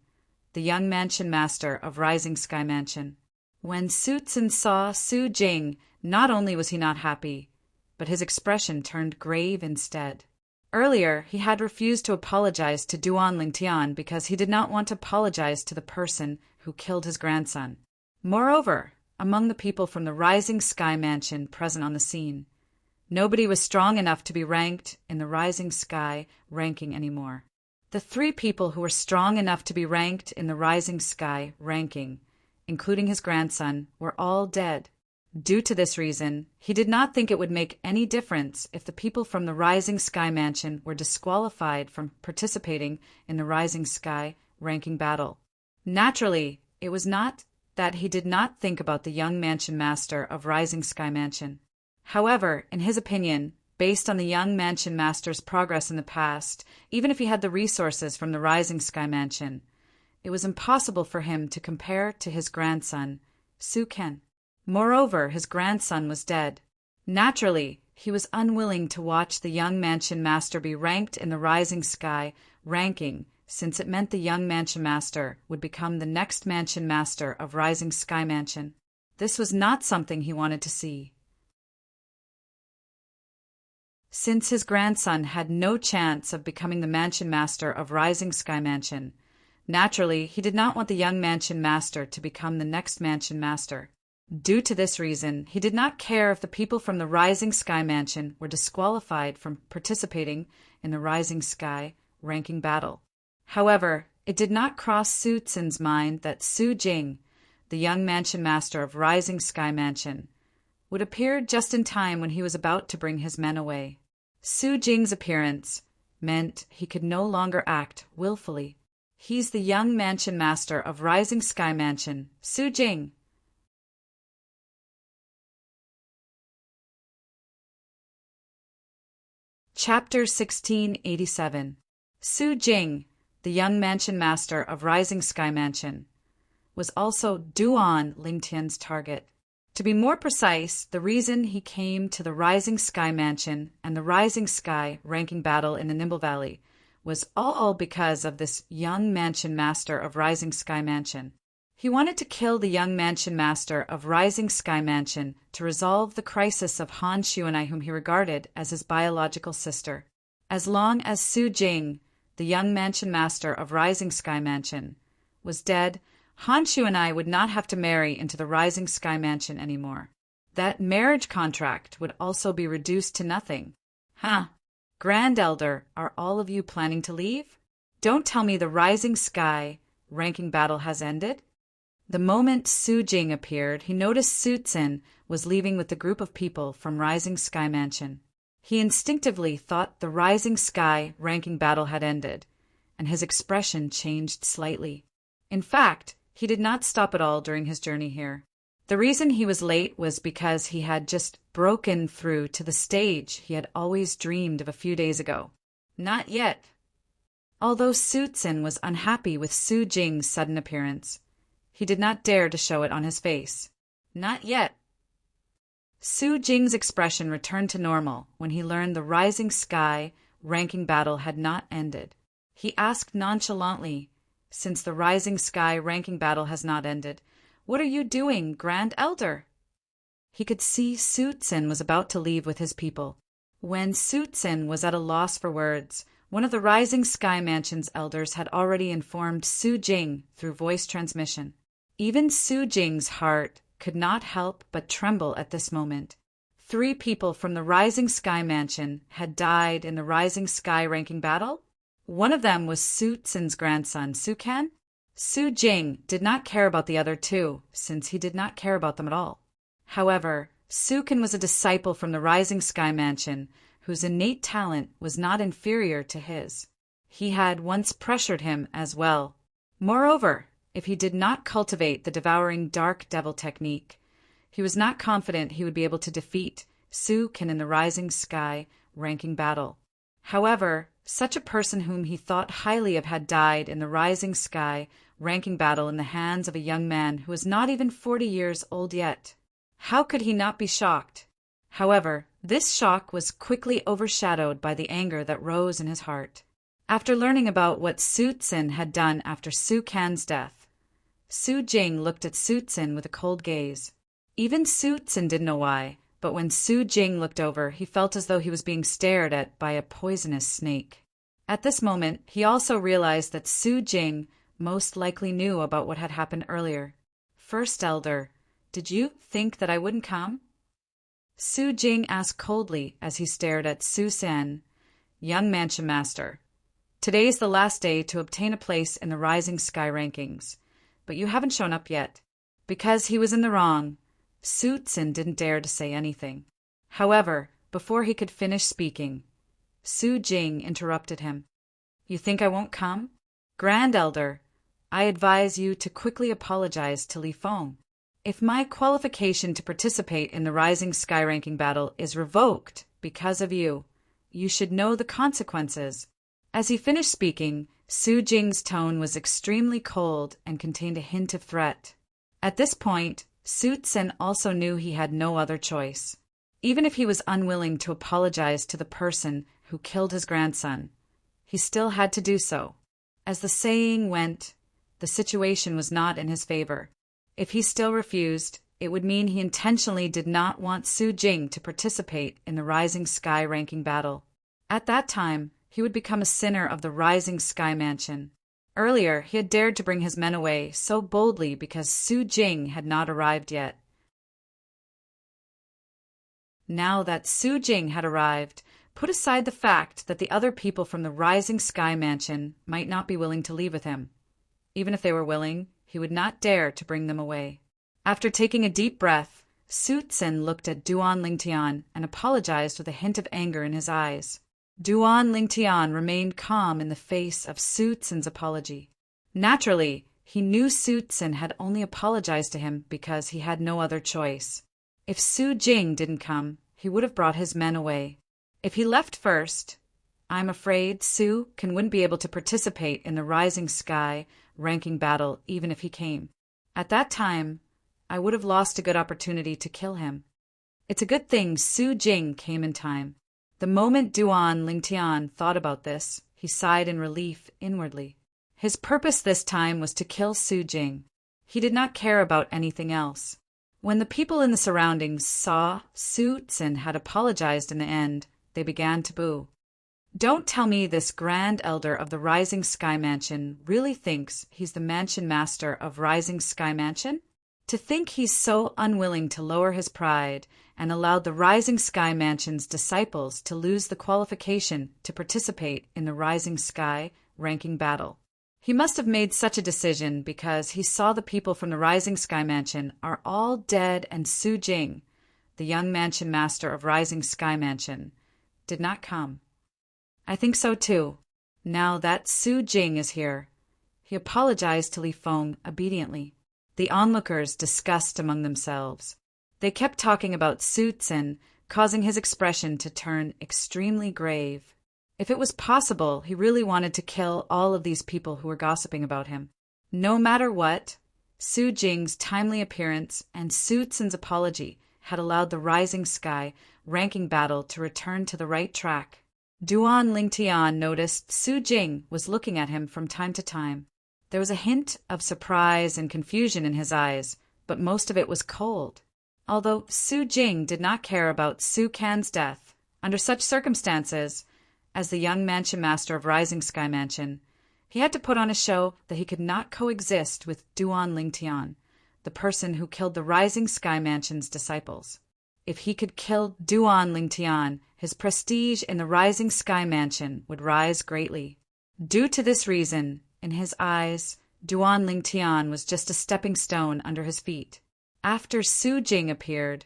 the young Mansion Master of Rising Sky Mansion. When Su Tsin saw Su Jing, not only was he not happy, but his expression turned grave instead. Earlier, he had refused to apologize to Duan Lingtian because he did not want to apologize to the person who killed his grandson. Moreover, among the people from the Rising Sky Mansion present on the scene, nobody was strong enough to be ranked in the Rising Sky ranking anymore. The 3 people who were strong enough to be ranked in the Rising Sky ranking, including his grandson, were all dead. Due to this reason, he did not think it would make any difference if the people from the Rising Sky Mansion were disqualified from participating in the Rising Sky ranking battle. Naturally, it was not that he did not think about the young Mansion Master of Rising Sky Mansion. However, in his opinion, based on the young Mansion Master's progress in the past, even if he had the resources from the Rising Sky Mansion, it was impossible for him to compare to his grandson, Su Ken. Moreover, his grandson was dead. Naturally, he was unwilling to watch the young Mansion Master be ranked in the Rising Sky ranking, since it meant the young Mansion Master would become the next Mansion Master of Rising Sky Mansion. This was not something he wanted to see. Since his grandson had no chance of becoming the Mansion Master of Rising Sky Mansion, naturally, he did not want the young Mansion Master to become the next Mansion Master. Due to this reason, he did not care if the people from the Rising Sky Mansion were disqualified from participating in the Rising Sky ranking battle. However, it did not cross Su Tsin's mind that Su Jing, the young Mansion Master of Rising Sky Mansion, would appear just in time when he was about to bring his men away. Su Jing's appearance meant he could no longer act willfully. He's the young Mansion Master of Rising Sky Mansion, Su Jing. Chapter 1687. Su Jing, the young Mansion Master of Rising Sky Mansion, was also Duan Lingtian's target. To be more precise, the reason he came to the Rising Sky Mansion and the Rising Sky ranking battle in the Nimble Valley was all because of this young Mansion Master of Rising Sky Mansion. He wanted to kill the young Mansion Master of Rising Sky Mansion to resolve the crisis of Han Shuanai, whom he regarded as his biological sister. As long as Su Jing, the young Mansion Master of Rising Sky Mansion, was dead, Han Shuanai would not have to marry into the Rising Sky Mansion anymore. That marriage contract would also be reduced to nothing. Huh. Grand Elder, are all of you planning to leave? Don't tell me the Rising Sky ranking battle has ended? The moment Su Jing appeared, he noticed Su Tsin was leaving with the group of people from Rising Sky Mansion. He instinctively thought the Rising Sky ranking battle had ended, and his expression changed slightly. In fact, he did not stop at all during his journey here. The reason he was late was because he had just broken through to the stage he had always dreamed of a few days ago. Not yet. Although Su Tsin was unhappy with Su Jing's sudden appearance, he did not dare to show it on his face. Not yet. Su Jing's expression returned to normal when he learned the Rising Sky ranking battle had not ended. He asked nonchalantly, "Since the Rising Sky ranking battle has not ended, what are you doing, Grand Elder?" He could see Su Tsin was about to leave with his people. When Su Tsin was at a loss for words, one of the Rising Sky Mansion's elders had already informed Su Jing through voice transmission. Even Su Jing's heart could not help but tremble at this moment. 3 people from the Rising Sky Mansion had died in the Rising Sky ranking battle. One of them was Su Tsin's grandson, Sukan. Su Jing did not care about the other 2, since he did not care about them at all. However, Sukan was a disciple from the Rising Sky Mansion, whose innate talent was not inferior to his. He had once pressured him as well. Moreover, if he did not cultivate the devouring dark devil technique, he was not confident he would be able to defeat Sukan in the Rising Sky ranking battle. However, such a person whom he thought highly of had died in the Rising Sky ranking battle in the hands of a young man who was not even 40 years old yet. How could he not be shocked? However, this shock was quickly overshadowed by the anger that rose in his heart. After learning about what Su Tsin had done after Su Kan's death, Su Jing looked at Su Tsin with a cold gaze. Even Su Tsin didn't know why, but when Su Jing looked over, he felt as though he was being stared at by a poisonous snake. At this moment, he also realized that Su Jing most likely knew about what had happened earlier. "First Elder, did you think that I wouldn't come?" Su Jing asked coldly as he stared at Su San. "Young Mansion Master, today is the last day to obtain a place in the Rising Sky rankings, but you haven't shown up yet." Because he was in the wrong, Su Tsin didn't dare to say anything. However, before he could finish speaking, Su Jing interrupted him. "You think I won't come? Grand Elder, I advise you to quickly apologize to Li Feng. If my qualification to participate in the Rising Sky ranking battle is revoked because of you, you should know the consequences." As he finished speaking, Su Jing's tone was extremely cold and contained a hint of threat. At this point, Su Tsin also knew he had no other choice. Even if he was unwilling to apologize to the person who killed his grandson, he still had to do so. As the saying went, the situation was not in his favor. If he still refused, it would mean he intentionally did not want Su Jing to participate in the Rising Sky ranking battle. At that time, he would become a sinner of the Rising Sky Mansion. Earlier, he had dared to bring his men away so boldly because Su Jing had not arrived yet. Now that Su Jing had arrived, put aside the fact that the other people from the Rising Sky Mansion might not be willing to leave with him. Even if they were willing, he would not dare to bring them away. After taking a deep breath, Su Tsin looked at Duan Lingtian and apologized with a hint of anger in his eyes. Duan Lingtian remained calm in the face of Su Tsin's apology. Naturally, he knew Su Tsin had only apologized to him because he had no other choice. If Su Jing didn't come, he would have brought his men away. If he left first, I'm afraid Su Kan wouldn't be able to participate in the Rising Sky ranking battle even if he came. At that time, I would have lost a good opportunity to kill him. It's a good thing Su Jing came in time. The moment Duan Lingtian thought about this, he sighed in relief inwardly. His purpose this time was to kill Su Jing. He did not care about anything else. When the people in the surroundings saw Su Tsin had apologized in the end, they began to boo. Don't tell me this Grand Elder of the Rising Sky Mansion really thinks he's the Mansion Master of Rising Sky Mansion? To think he's so unwilling to lower his pride and allowed the Rising Sky Mansion's disciples to lose the qualification to participate in the Rising Sky ranking battle. He must have made such a decision because he saw the people from the Rising Sky Mansion are all dead and Su Jing, the young mansion master of Rising Sky Mansion, did not come. I think so too. Now that Su Jing is here. He apologized to Li Feng obediently. The onlookers discussed among themselves. They kept talking about Su Tsin, causing his expression to turn extremely grave. If it was possible, he really wanted to kill all of these people who were gossiping about him. No matter what, Su Jing's timely appearance and Su Tsin's apology had allowed the Rising Sky ranking battle to return to the right track. Duan Lingtian noticed Su Jing was looking at him from time to time. There was a hint of surprise and confusion in his eyes, but most of it was cold. Although Su Jing did not care about Su Can's death, under such circumstances, as the young mansion master of Rising Sky Mansion, he had to put on a show that he could not coexist with Duan Lingtian, the person who killed the Rising Sky Mansion's disciples. If he could kill Duan Lingtian, his prestige in the Rising Sky Mansion would rise greatly. Due to this reason, in his eyes, Duan Lingtian was just a stepping stone under his feet. After Su Jing appeared,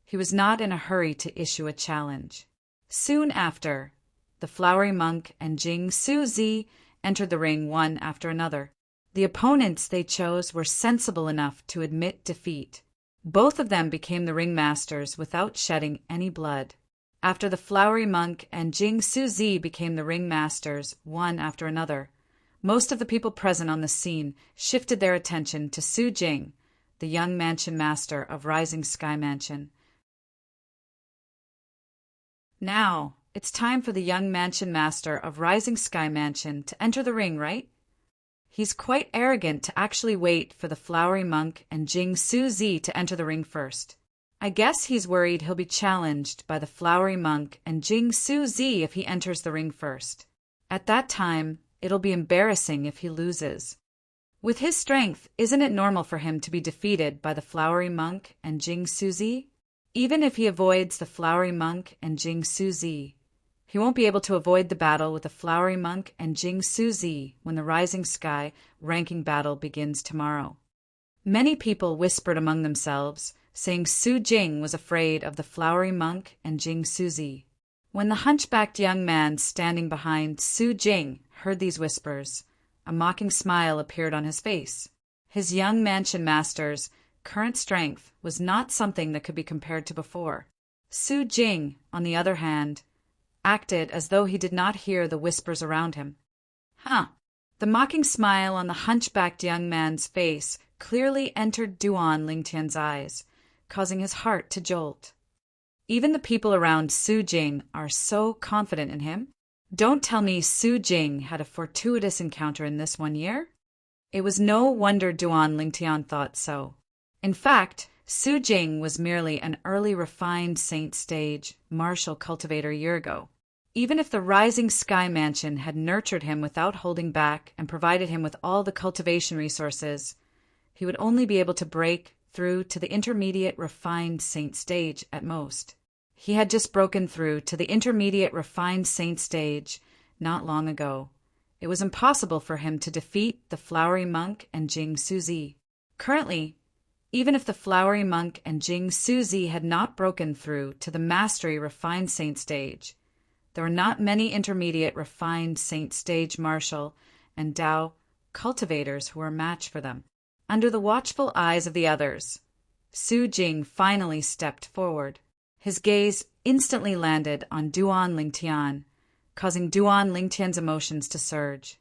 he was not in a hurry to issue a challenge. Soon after, the flowery monk and Jing Su Zi entered the ring one after another. The opponents they chose were sensible enough to admit defeat. Both of them became the ringmasters without shedding any blood. After the flowery monk and Jing Su Zi became the ringmasters one after another, most of the people present on the scene shifted their attention to Su Jing, the young mansion master of Rising Sky Mansion. Now, it's time for the young mansion master of Rising Sky Mansion to enter the ring, right? He's quite arrogant to actually wait for the flowery monk and Jing Su Zi to enter the ring first. I guess he's worried he'll be challenged by the flowery monk and Jing Su Zi if he enters the ring first. At that time, it'll be embarrassing if he loses. With his strength, isn't it normal for him to be defeated by the flowery monk and Jing Su Zi? Even if he avoids the flowery monk and Jing Su Zi, he won't be able to avoid the battle with the flowery monk and Jing Su Zi when the Rising Sky ranking battle begins tomorrow. Many people whispered among themselves, saying Su Jing was afraid of the flowery monk and Jing Su Zi. When the hunchbacked young man standing behind Su Jing heard these whispers, a mocking smile appeared on his face. His young mansion master's current strength was not something that could be compared to before. Su Jing, on the other hand, acted as though he did not hear the whispers around him. The mocking smile on the hunchbacked young man's face clearly entered Duan Lingtian's eyes, causing his heart to jolt. Even the people around Su Jing are so confident in him. Don't tell me Su Jing had a fortuitous encounter in this 1 year? It was no wonder Duan Lingtian thought so. In fact, Su Jing was merely an early refined saint stage martial cultivator a year ago. Even if the Rising Sky Mansion had nurtured him without holding back and provided him with all the cultivation resources, he would only be able to break through to the intermediate refined saint stage at most. He had just broken through to the intermediate refined saint stage not long ago. It was impossible for him to defeat the flowery monk and Jing Su Zi. Currently, even if the flowery monk and Jing Su Zi had not broken through to the mastery refined saint stage, there were not many intermediate refined saint stage martial and Dao cultivators who were a match for them. Under the watchful eyes of the others, Su Jing finally stepped forward. His gaze instantly landed on Duan Lingtian, causing Duan Lingtian's emotions to surge.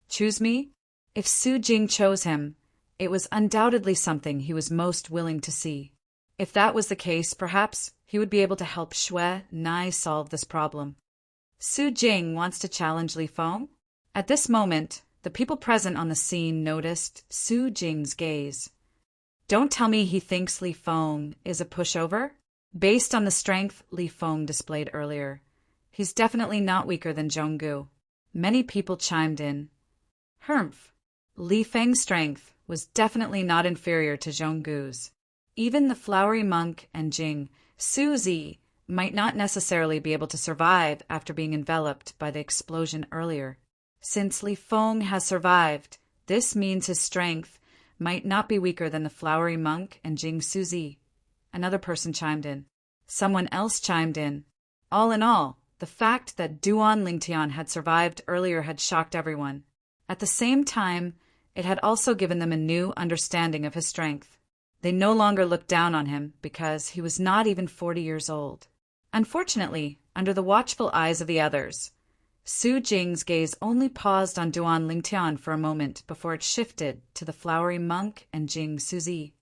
Choose me? If Su Jing chose him, it was undoubtedly something he was most willing to see. If that was the case, perhaps he would be able to help Xue Nai solve this problem. Su Jing wants to challenge Li Feng? At this moment, the people present on the scene noticed Su Jing's gaze. Don't tell me he thinks Li Feng is a pushover? Based on the strength Li Feng displayed earlier, he's definitely not weaker than Zhonggu. Many people chimed in. Humph. Li Feng's strength was definitely not inferior to Zhonggu's. Even the flowery monk and Jing Su Zi might not necessarily be able to survive after being enveloped by the explosion earlier. Since Li Feng has survived, this means his strength might not be weaker than the flowery monk and Jing Suzi. Another person chimed in. Someone else chimed in. All in all, the fact that Duan Lingtian had survived earlier had shocked everyone. At the same time, it had also given them a new understanding of his strength. They no longer looked down on him because he was not even 40 years old. Unfortunately, under the watchful eyes of the others, Su Jing's gaze only paused on Duan Lingtian for a moment before it shifted to the flowery monk and Jing Suzi.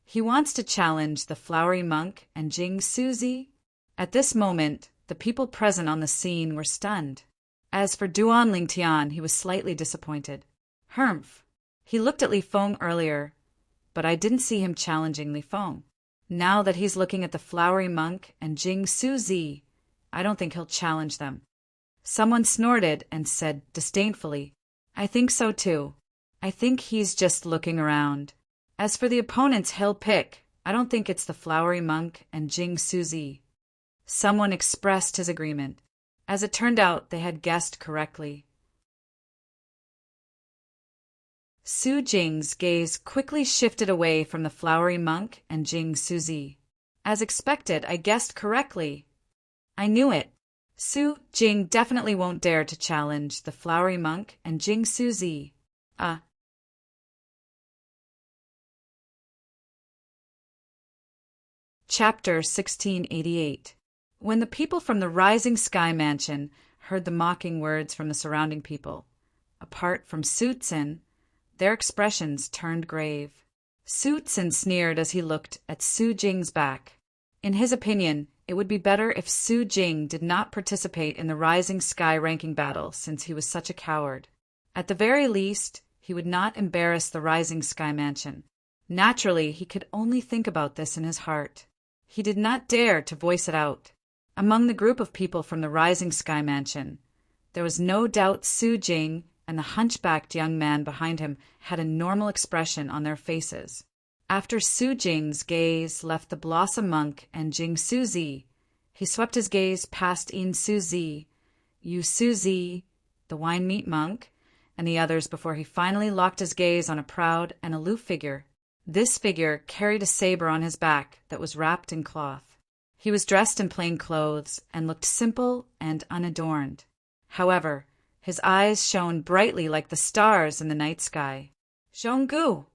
He wants to challenge the flowery monk and Jing Suzi? At this moment, the people present on the scene were stunned. As for Duan Lingtian, he was slightly disappointed. Humph. He looked at Li Feng earlier, but I didn't see him challenging Li Feng. Now that he's looking at the flowery monk and Jing Suzi, I don't think he'll challenge them. Someone snorted and said disdainfully, I think so too. I think he's just looking around. As for the opponents he'll pick, I don't think it's the flowery monk and Jing Suzi. Someone expressed his agreement. As it turned out, they had guessed correctly. Su Jing's gaze quickly shifted away from the flowery monk and Jing Suzi. As expected, I guessed correctly. I knew it. Su Jing definitely won't dare to challenge the flowery monk and Jing Suzi. Chapter 1688. When the people from the Rising Sky Mansion heard the mocking words from the surrounding people, apart from Su Tsin, their expressions turned grave. Su Tsin sneered as he looked at Su Jing's back. In his opinion, it would be better if Su Jing did not participate in the Rising Sky ranking battle since he was such a coward. At the very least, he would not embarrass the Rising Sky Mansion. Naturally, he could only think about this in his heart. He did not dare to voice it out. Among the group of people from the Rising Sky Mansion, there was no doubt Su Jing and the hunchbacked young man behind him had a normal expression on their faces. After Su Jing's gaze left the Blossom Monk and Jing Suzi, he swept his gaze past In Suzi, Yu Suzi, the Wine Meat Monk, and the others before he finally locked his gaze on a proud and aloof figure. This figure carried a saber on his back that was wrapped in cloth. He was dressed in plain clothes and looked simple and unadorned. However, his eyes shone brightly like the stars in the night sky. Zhonggu!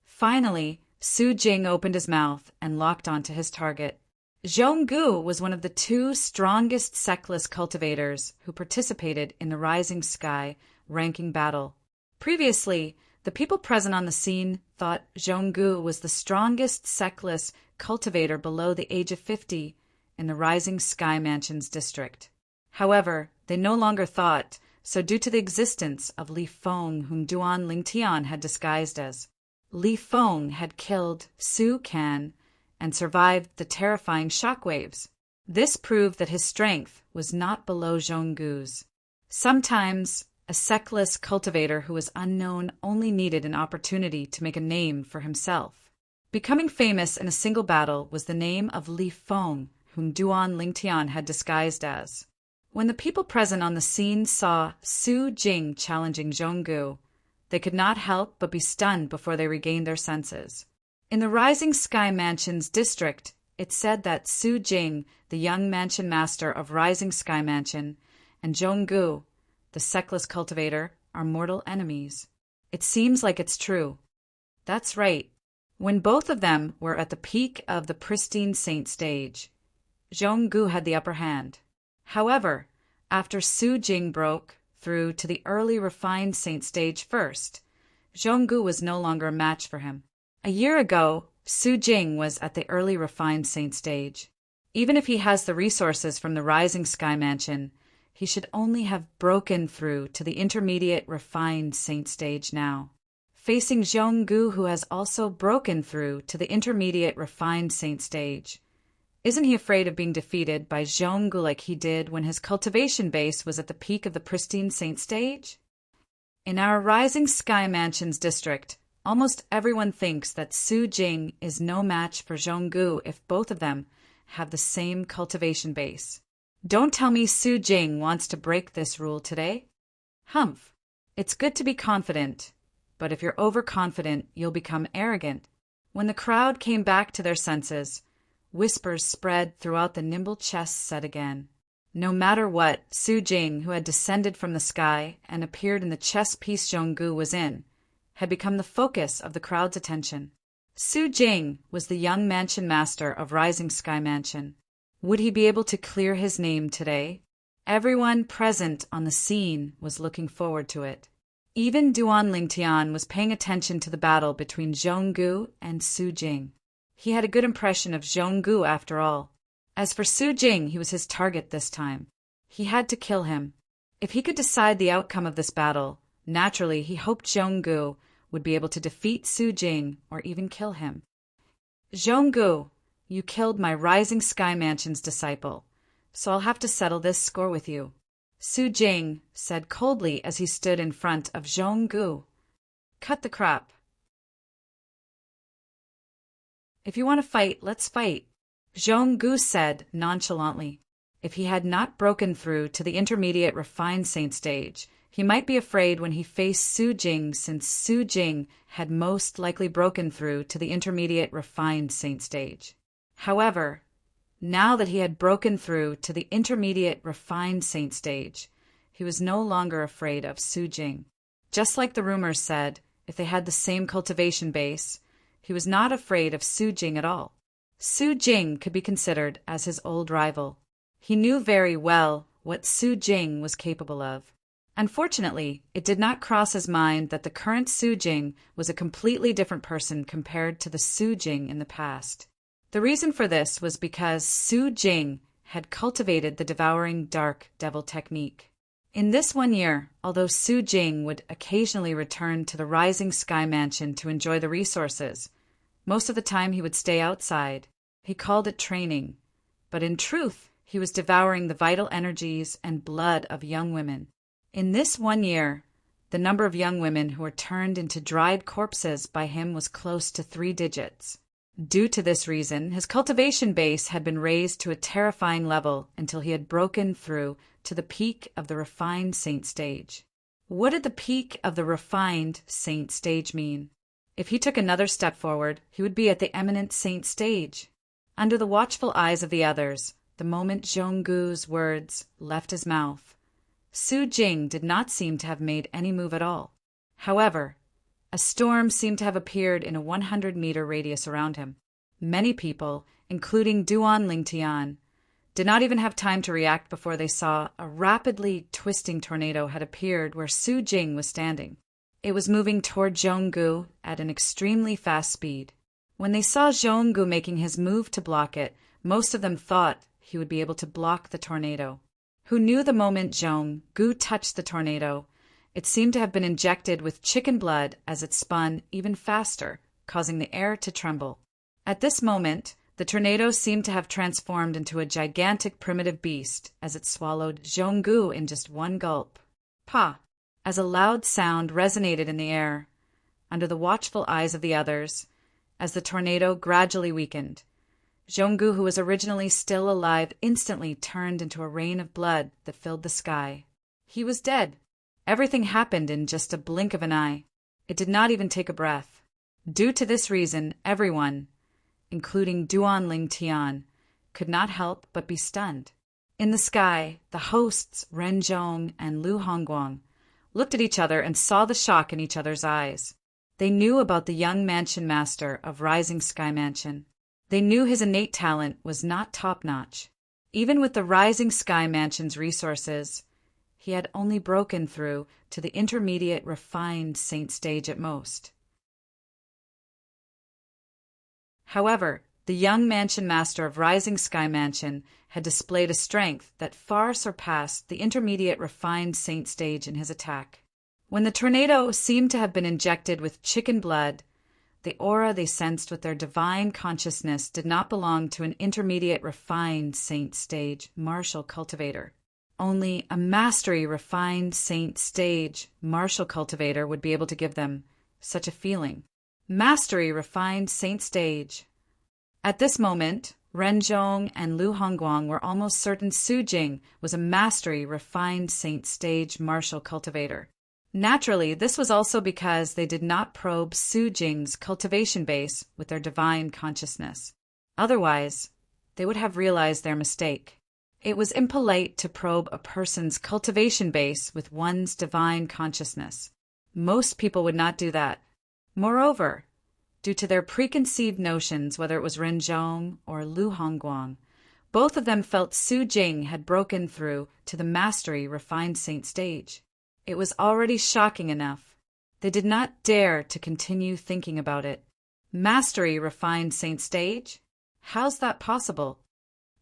Finally, Su Jing opened his mouth and locked onto his target. Zhonggu was one of the 2 strongest Sectless cultivators who participated in the Rising Sky ranking battle. Previously, the people present on the scene thought Zhonggu was the strongest Sectless cultivator below the age of 50 in the Rising Sky Mansion's district. However, they no longer thought so due to the existence of Li Feng, whom Duan Lingtian had disguised as. Li Feng had killed Su Can and survived the terrifying shockwaves. This proved that his strength was not below Zhonggu's. Sometimes, a Sectless cultivator who was unknown only needed an opportunity to make a name for himself. Becoming famous in a single battle was the name of Li Feng, whom Duan Lingtian had disguised as. When the people present on the scene saw Su Jing challenging Zhonggu, they could not help but be stunned before they regained their senses. In the Rising Sky Mansion's district, it said that Su Jing, the young mansion master of Rising Sky Mansion, and Zhonggu, the Sectless cultivator, are mortal enemies. It seems like it's true. That's right. When both of them were at the peak of the pristine saint stage, Zhonggu had the upper hand. However, after Su Jing broke through to the early refined saint stage first, Zhonggu was no longer a match for him. A year ago, Su Jing was at the early refined saint stage. Even if he has the resources from the Rising Sky Mansion, he should only have broken through to the intermediate refined saint stage now. Facing Zhonggu, who has also broken through to the intermediate refined saint stage, isn't he afraid of being defeated by Zhonggu like he did when his cultivation base was at the peak of the pristine saint stage? In our Rising Sky Mansion's district, almost everyone thinks that Su Jing is no match for Zhonggu if both of them have the same cultivation base. Don't tell me Su Jing wants to break this rule today. Humph. It's good to be confident, but if you're overconfident, you'll become arrogant. When the crowd came back to their senses, whispers spread throughout the nimble chest said again. No matter what Su Jing, who had descended from the sky and appeared in the chess piece Zhonggu was in, had become the focus of the crowd's attention. Su Jing was the young mansion master of Rising Sky Mansion. Would he be able to clear his name today? Everyone present on the scene was looking forward to it. Even Duan Lingtian was paying attention to the battle between Zhonggu and Su Jing. He had a good impression of Zhonggu after all. As for Su Jing, he was his target this time. He had to kill him. If he could decide the outcome of this battle, naturally he hoped Zhonggu would be able to defeat Su Jing or even kill him. Zhonggu, you killed my Rising Sky Mansion's disciple, so I'll have to settle this score with you, Su Jing said coldly as he stood in front of Zhonggu. Cut the crap. If you want to fight, let's fight, Zhonggu said nonchalantly. If he had not broken through to the intermediate refined saint stage, he might be afraid when he faced Su Jing, since Su Jing had most likely broken through to the intermediate refined saint stage. However, now that he had broken through to the intermediate refined saint stage, he was no longer afraid of Su Jing. Just like the rumors said, if they had the same cultivation base, he was not afraid of Su Jing at all. Su Jing could be considered as his old rival. He knew very well what Su Jing was capable of. Unfortunately, it did not cross his mind that the current Su Jing was a completely different person compared to the Su Jing in the past. The reason for this was because Su Jing had cultivated the devouring dark devil technique. In this 1 year, although Su Jing would occasionally return to the Rising Sky Mansion to enjoy the resources, most of the time he would stay outside. He called it training, but in truth, he was devouring the vital energies and blood of young women. In this 1 year, the number of young women who were turned into dried corpses by him was close to 3 digits. Due to this reason, his cultivation base had been raised to a terrifying level until he had broken through to the peak of the refined saint stage. What did the peak of the refined saint stage mean? If he took another step forward, he would be at the eminent saint stage. Under the watchful eyes of the others, the moment Zhonggu's words left his mouth, Su Jing did not seem to have made any move at all. However, a storm seemed to have appeared in a 100-meter radius around him. Many people, including Duan Lingtian, did not even have time to react before they saw a rapidly twisting tornado had appeared where Su Jing was standing. It was moving toward Zhonggu at an extremely fast speed. When they saw Zhonggu making his move to block it, most of them thought he would be able to block the tornado. Who knew the moment Zhonggu touched the tornado, it seemed to have been injected with chicken blood as it spun even faster, causing the air to tremble. At this moment, the tornado seemed to have transformed into a gigantic primitive beast as it swallowed Zhonggu in just one gulp. Pa! As a loud sound resonated in the air, under the watchful eyes of the others, as the tornado gradually weakened, Zhonggu, who was originally still alive, instantly turned into a rain of blood that filled the sky. He was dead. Everything happened in just a blink of an eye. It did not even take a breath. Due to this reason, everyone, including Duan Lingtian, could not help but be stunned. In the sky, the hosts, Ren Zhong and Lu Hongguang, looked at each other and saw the shock in each other's eyes. They knew about the young mansion master of Rising Sky Mansion. They knew his innate talent was not top-notch. Even with the Rising Sky Mansion's resources, he had only broken through to the intermediate refined saint stage at most. However, the young mansion master of Rising Sky Mansion had displayed a strength that far surpassed the intermediate refined saint stage in his attack. When the tornado seemed to have been injected with chicken blood, the aura they sensed with their divine consciousness did not belong to an intermediate refined saint stage martial cultivator. Only a mastery refined saint stage martial cultivator would be able to give them such a feeling. Mastery refined saint stage. At this moment, Renzhong and Lu Hongguang were almost certain Su Jing was a mastery, refined saint stage martial cultivator. Naturally, this was also because they did not probe Su Jing's cultivation base with their divine consciousness. Otherwise, they would have realized their mistake. It was impolite to probe a person's cultivation base with one's divine consciousness. Most people would not do that. Moreover, due to their preconceived notions, whether it was Renzhong or Lu Hongguang, both of them felt Su Jing had broken through to the mastery refined saint stage. It was already shocking enough. They did not dare to continue thinking about it. Mastery refined saint stage? How's that possible?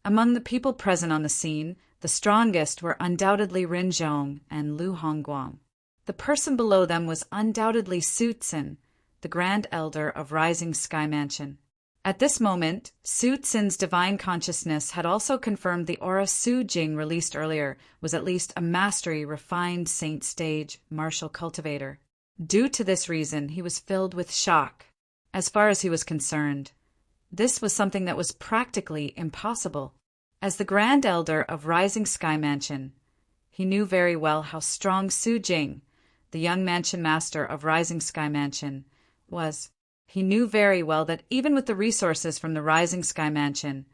Among the people present on the scene, the strongest were undoubtedly Renzhong and Lu Hongguang. The person below them was undoubtedly Su Tsin, the Grand Elder of Rising Sky Mansion. At this moment, Su Tsin's divine consciousness had also confirmed the aura Su Jing released earlier was at least a mastery refined saint stage martial cultivator. Due to this reason, he was filled with shock. As far as he was concerned, this was something that was practically impossible. As the Grand Elder of Rising Sky Mansion, he knew very well how strong Su Jing, the young mansion master of Rising Sky Mansion, was. He knew very well that even with the resources from the Rising Sky Mansion,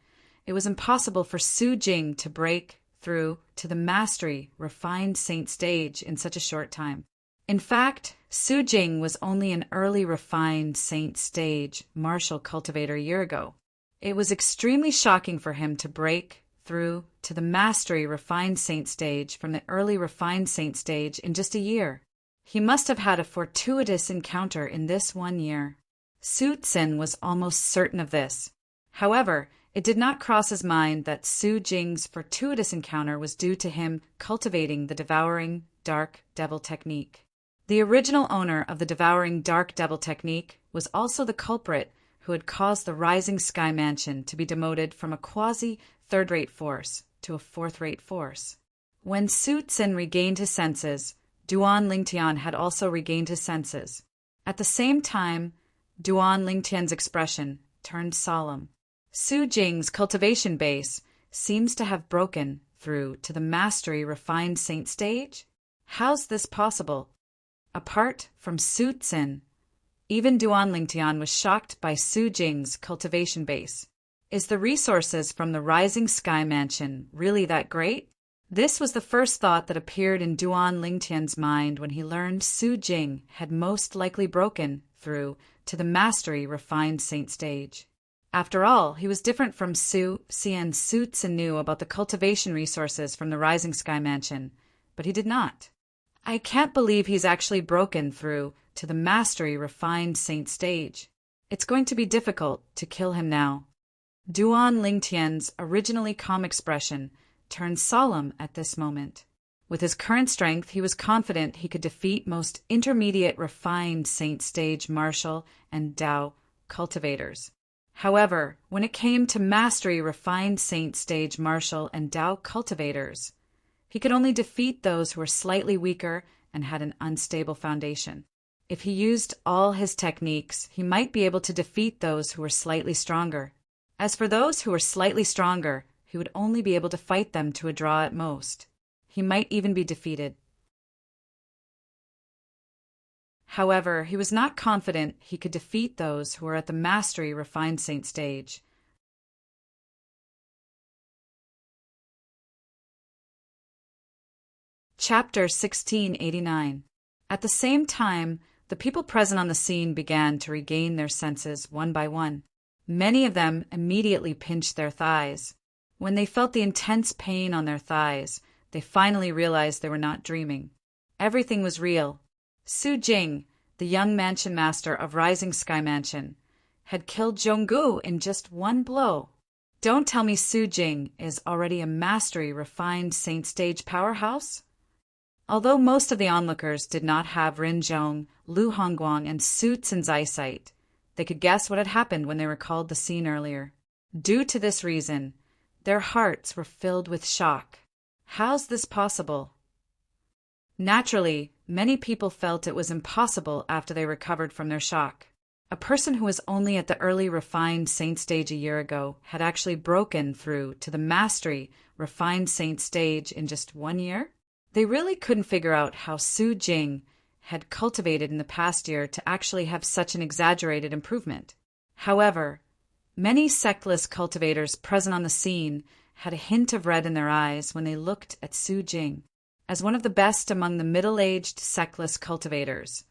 it was impossible for Su Jing to break through to the mastery refined saint stage in such a short time. In fact, Su Jing was only an early refined saint stage martial cultivator a year ago. It was extremely shocking for him to break through to the mastery refined saint stage from the early refined saint stage in just a year. He must have had a fortuitous encounter in this 1 year. Su Tsin was almost certain of this. However, it did not cross his mind that Su Jing's fortuitous encounter was due to him cultivating the devouring dark devil technique. The original owner of the devouring dark devil technique was also the culprit who had caused the Rising Sky Mansion to be demoted from a quasi-third-rate force to a fourth-rate force. When Su Tsin regained his senses, Duan Lingtian had also regained his senses. At the same time, Duan Lingtian's expression turned solemn. Su Jing's cultivation base seems to have broken through to the mastery refined saint stage? How's this possible? Apart from Su Tsin, even Duan Lingtian was shocked by Su Jing's cultivation base. Is the resources from the Rising Sky Mansion really that great? This was the first thought that appeared in Duan Lingtian's mind when he learned Su Jing had most likely broken through to the mastery refined saint stage. After all, he was different from Su Tsin knew about the cultivation resources from the Rising Sky Mansion, but he did not. I can't believe he's actually broken through to the mastery refined saint stage. It's going to be difficult to kill him now. Duan Lingtian's originally calm expression turned solemn at this moment. With his current strength, he was confident he could defeat most intermediate refined saint stage martial and Dao cultivators. However, when it came to mastery refined saint stage martial and Dao cultivators, he could only defeat those who were slightly weaker and had an unstable foundation. If he used all his techniques, he might be able to defeat those who were slightly stronger. As for those who were slightly stronger, he would only be able to fight them to a draw at most. He might even be defeated. However, he was not confident he could defeat those who were at the mastery refined saint stage. Chapter 1689. At the same time, the people present on the scene began to regain their senses one by one. Many of them immediately pinched their thighs. When they felt the intense pain on their thighs, they finally realized they were not dreaming. Everything was real. Su Jing, the young mansion master of Rising Sky Mansion, had killed Zhonggu in just one blow. Don't tell me Su Jing is already a mastery refined saint stage powerhouse? Although most of the onlookers did not have Renzhong, Lu Hongguang, and Su Tsin's eyesight, they could guess what had happened when they recalled the scene earlier. Due to this reason, their hearts were filled with shock. How's this possible? Naturally, many people felt it was impossible after they recovered from their shock. A person who was only at the early refined saint stage a year ago had actually broken through to the mastery refined saint stage in just 1 year? They really couldn't figure out how Su Jing had cultivated in the past year to actually have such an exaggerated improvement. However, many sectless cultivators present on the scene had a hint of red in their eyes when they looked at Su Jing. As one of the best among the middle-aged sectless cultivators,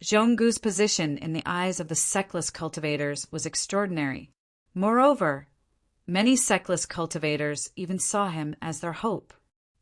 Zhonggu's position in the eyes of the sectless cultivators was extraordinary. Moreover, many sectless cultivators even saw him as their hope.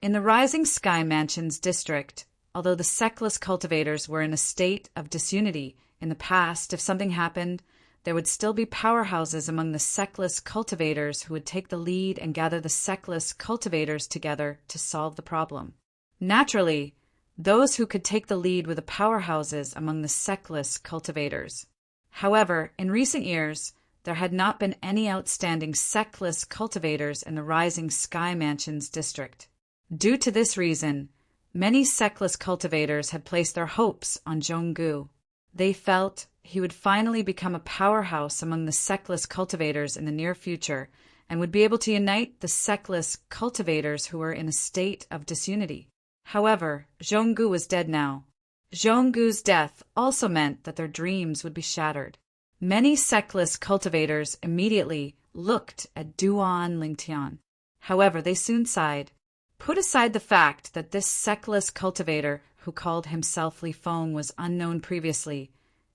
In the Rising Sky Mansions district, although the sectless cultivators were in a state of disunity in the past, if something happened, there would still be powerhouses among the sectless cultivators who would take the lead and gather the sectless cultivators together to solve the problem. Naturally, those who could take the lead were the powerhouses among the sectless cultivators. However, in recent years, there had not been any outstanding sectless cultivators in the Rising Sky Mansions district. Due to this reason, many sectless cultivators had placed their hopes on Zhonggu. They felt he would finally become a powerhouse among the sectless cultivators in the near future and would be able to unite the sectless cultivators who were in a state of disunity. However, Zhonggu was dead now. Zhonggu's death also meant that their dreams would be shattered. Many sectless cultivators immediately looked at Duan Lingtian. However, they soon sighed. Put aside the fact that this sectless cultivator who called himself Li Feng was unknown previously,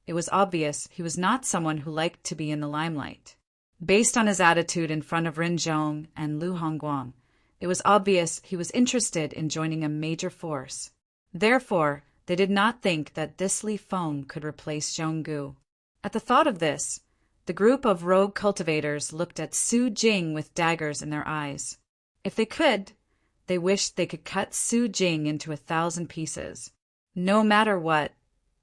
it was obvious he was not someone who liked to be in the limelight. Based on his attitude in front of Rin Zhong and Lu Hongguang, it was obvious he was interested in joining a major force. Therefore, they did not think that this Li Feng could replace Zhonggu. At the thought of this, the group of rogue cultivators looked at Su Jing with daggers in their eyes. If they could, they wished they could cut Su Jing into 1,000 pieces. No matter what,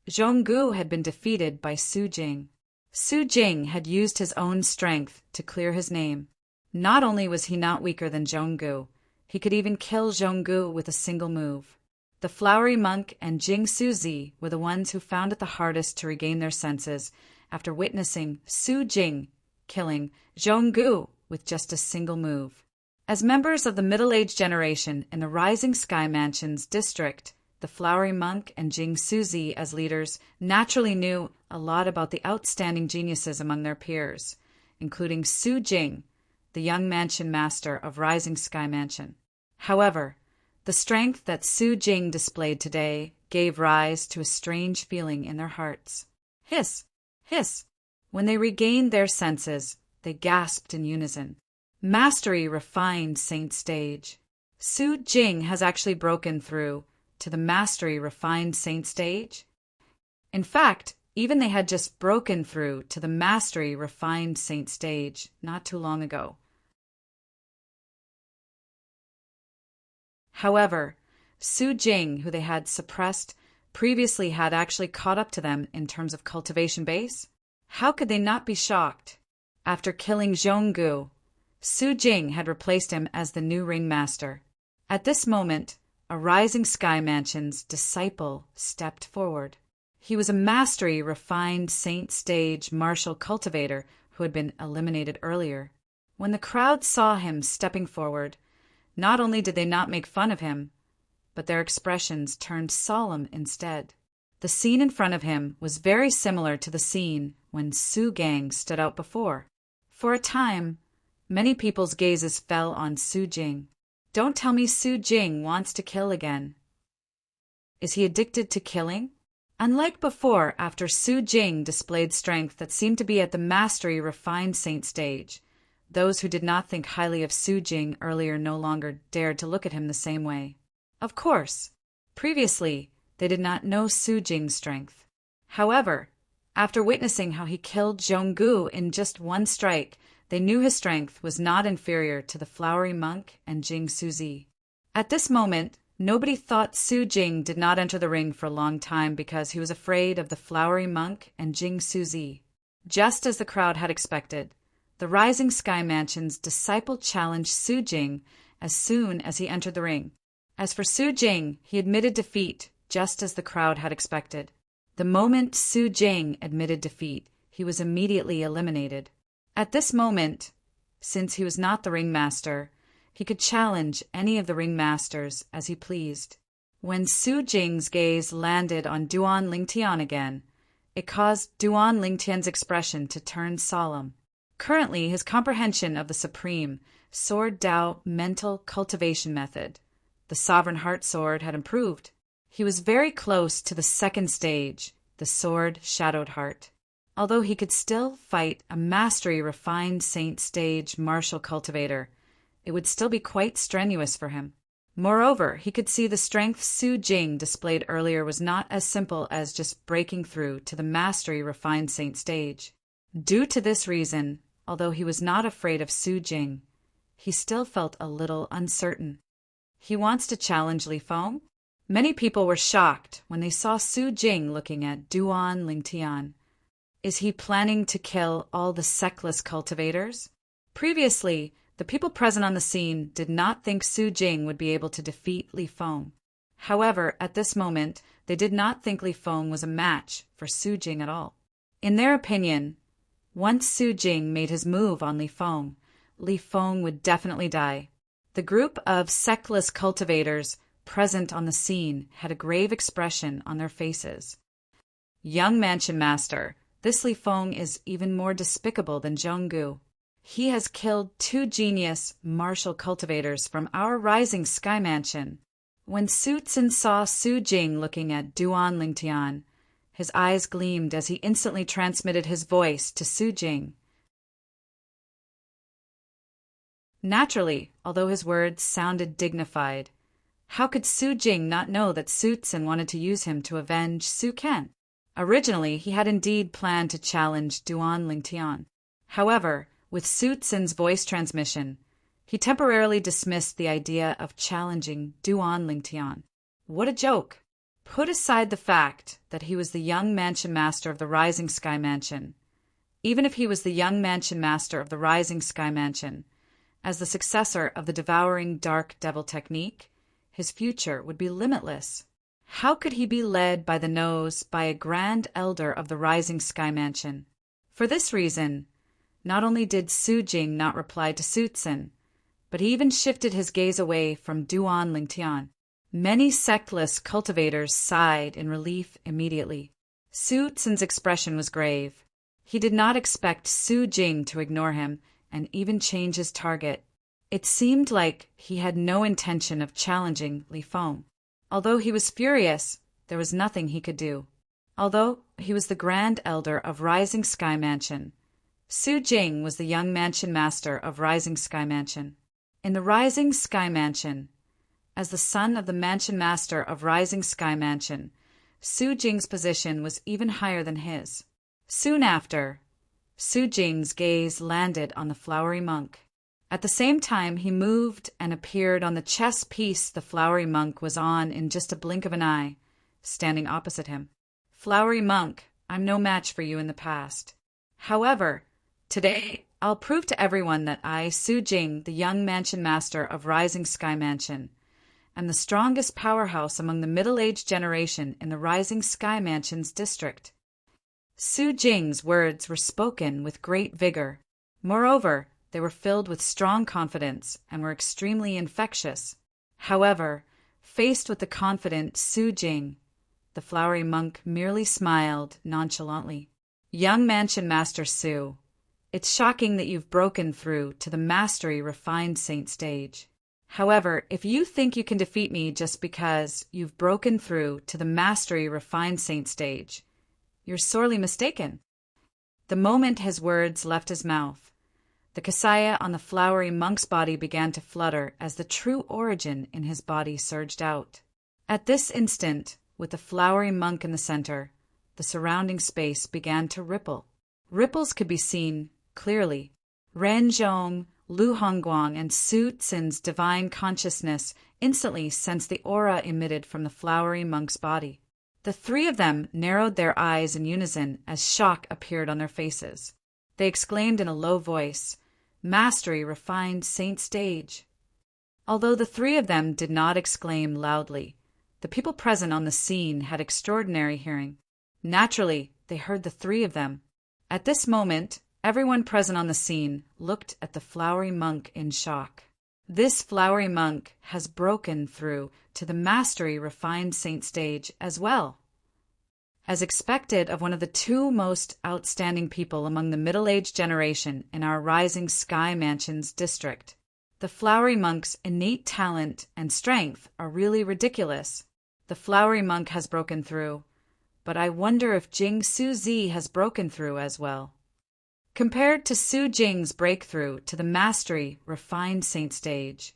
Zhonggu had been defeated by Su Jing. Su Jing had used his own strength to clear his name. Not only was he not weaker than Zhonggu, he could even kill Zhonggu with a single move. The Flowery Monk and Jing Suzi were the ones who found it the hardest to regain their senses after witnessing Su Jing killing Zhonggu with just a single move. As members of the middle-aged generation in the Rising Sky Mansions district, the Flowery Monk and Jing Suzi as leaders naturally knew a lot about the outstanding geniuses among their peers, including Su Jing, the young mansion master of Rising Sky Mansion. However, the strength that Su Jing displayed today gave rise to a strange feeling in their hearts. Hiss! Hiss! When they regained their senses, they gasped in unison. Mastery refined saint stage. Su Jing has actually broken through to the mastery refined saint stage. In fact, even they had just broken through to the mastery refined saint stage not too long ago. However, Su Jing, who they had suppressed, previously had actually caught up to them in terms of cultivation base. How could they not be shocked? After killing Zhonggu, Su Jing had replaced him as the new ringmaster. At this moment, a Rising Sky Mansion's disciple stepped forward. He was a mastery refined saint stage martial cultivator who had been eliminated earlier. When the crowd saw him stepping forward, not only did they not make fun of him, but their expressions turned solemn instead. The scene in front of him was very similar to the scene when Su Gang stood out before. For a time, many people's gazes fell on Su Jing. Don't tell me Su Jing wants to kill again. Is he addicted to killing? Unlike before, after Su Jing displayed strength that seemed to be at the mastery refined saint stage, those who did not think highly of Su Jing earlier no longer dared to look at him the same way. Of course, previously, they did not know Su Jing's strength. However, after witnessing how he killed Zhonggu in just one strike, they knew his strength was not inferior to the Flowery Monk and Jing Suzi. At this moment, nobody thought Su Jing did not enter the ring for a long time because he was afraid of the Flowery Monk and Jing Suzi. Just as the crowd had expected, the Rising Sky Mansion's disciple challenged Su Jing as soon as he entered the ring. As for Su Jing, he admitted defeat, just as the crowd had expected. The moment Su Jing admitted defeat, he was immediately eliminated. At this moment, since he was not the ringmaster, he could challenge any of the ringmasters as he pleased. When Su Jing's gaze landed on Duan Lingtian again, it caused Duan Lingtian's expression to turn solemn. Currently, his comprehension of the supreme Sword Dao mental cultivation method, the Sovereign Heart Sword, had improved. He was very close to the second stage, the Sword Shadowed Heart. Although he could still fight a mastery refined saint stage martial cultivator, it would still be quite strenuous for him. Moreover, he could see the strength Su Jing displayed earlier was not as simple as just breaking through to the mastery refined saint stage. Due to this reason, although he was not afraid of Su Jing, he still felt a little uncertain. He wants to challenge Li Feng? Many people were shocked when they saw Su Jing looking at Duan Lingtian. Is he planning to kill all the sectless cultivators? Previously, the people present on the scene did not think Su Jing would be able to defeat Li Feng. However, at this moment, they did not think Li Feng was a match for Su Jing at all. In their opinion, once Su Jing made his move on Li Feng would definitely die. The group of sectless cultivators present on the scene had a grave expression on their faces. Young Mansion Master, this Li Feng is even more despicable than Zhonggu. He has killed 2 genius martial cultivators from our Rising Sky Mansion. When Su Tsin saw Su Jing looking at Duan Lingtian, his eyes gleamed as he instantly transmitted his voice to Su Jing. Naturally, although his words sounded dignified, how could Su Jing not know that Su Tsin wanted to use him to avenge Su Ken? Originally, he had indeed planned to challenge Duan Lingtian. However, with Su Tsin's voice transmission, he temporarily dismissed the idea of challenging Duan Lingtian. What a joke! Put aside the fact that he was the young mansion master of the Rising Sky Mansion. Even if he was the young mansion master of the Rising Sky Mansion, as the successor of the devouring dark devil technique, his future would be limitless. How could he be led by the nose by a grand elder of the Rising Sky Mansion? For this reason, not only did Su Jing not reply to Su Tsin, but he even shifted his gaze away from Duan Lingtian. Many sectless cultivators sighed in relief immediately. Su Tsin's expression was grave. He did not expect Su Jing to ignore him and even change his target. It seemed like he had no intention of challenging Li Feng. Although he was furious, there was nothing he could do. Although he was the Grand Elder of Rising Sky Mansion, Su Jing was the young mansion master of Rising Sky Mansion. In the Rising Sky Mansion, as the son of the mansion master of Rising Sky Mansion, Su Jing's position was even higher than his. Soon after, Su Jing's gaze landed on the flowery monk. At the same time, he moved and appeared on the chess piece the flowery monk was on in just a blink of an eye, standing opposite him. Flowery monk, I'm no match for you in the past. However, today, I'll prove to everyone that I, Su Jing, the young mansion master of Rising Sky Mansion, am the strongest powerhouse among the middle-aged generation in the Rising Sky Mansion's district. Su Jing's words were spoken with great vigor. Moreover, they were filled with strong confidence and were extremely infectious. However, faced with the confident Su Jing, the flowery monk merely smiled nonchalantly. Young Mansion Master Su, it's shocking that you've broken through to the mastery refined saint stage. However, if you think you can defeat me just because you've broken through to the mastery refined saint stage, you're sorely mistaken. The moment his words left his mouth, the kasaya on the flowery monk's body began to flutter as the true origin in his body surged out. At this instant, with the flowery monk in the center, the surrounding space began to ripple. Ripples could be seen clearly. Ren Zhong, Lu Hongguang, and Su Tsin's divine consciousness instantly sensed the aura emitted from the flowery monk's body. The 3 of them narrowed their eyes in unison as shock appeared on their faces. They exclaimed in a low voice, "Mastery refined saint stage." Although the 3 of them did not exclaim loudly, the people present on the scene had extraordinary hearing. Naturally, they heard the 3 of them. At this moment, everyone present on the scene looked at the flowery monk in shock. This flowery monk has broken through to the mastery refined saint stage as well. As expected of one of the two most outstanding people among the middle-aged generation in our Rising Sky Mansions district, the flowery monk's innate talent and strength are really ridiculous. The flowery monk has broken through, but I wonder if Jing Suzi has broken through as well. Compared to Su Jing's breakthrough to the mastery refined saint stage,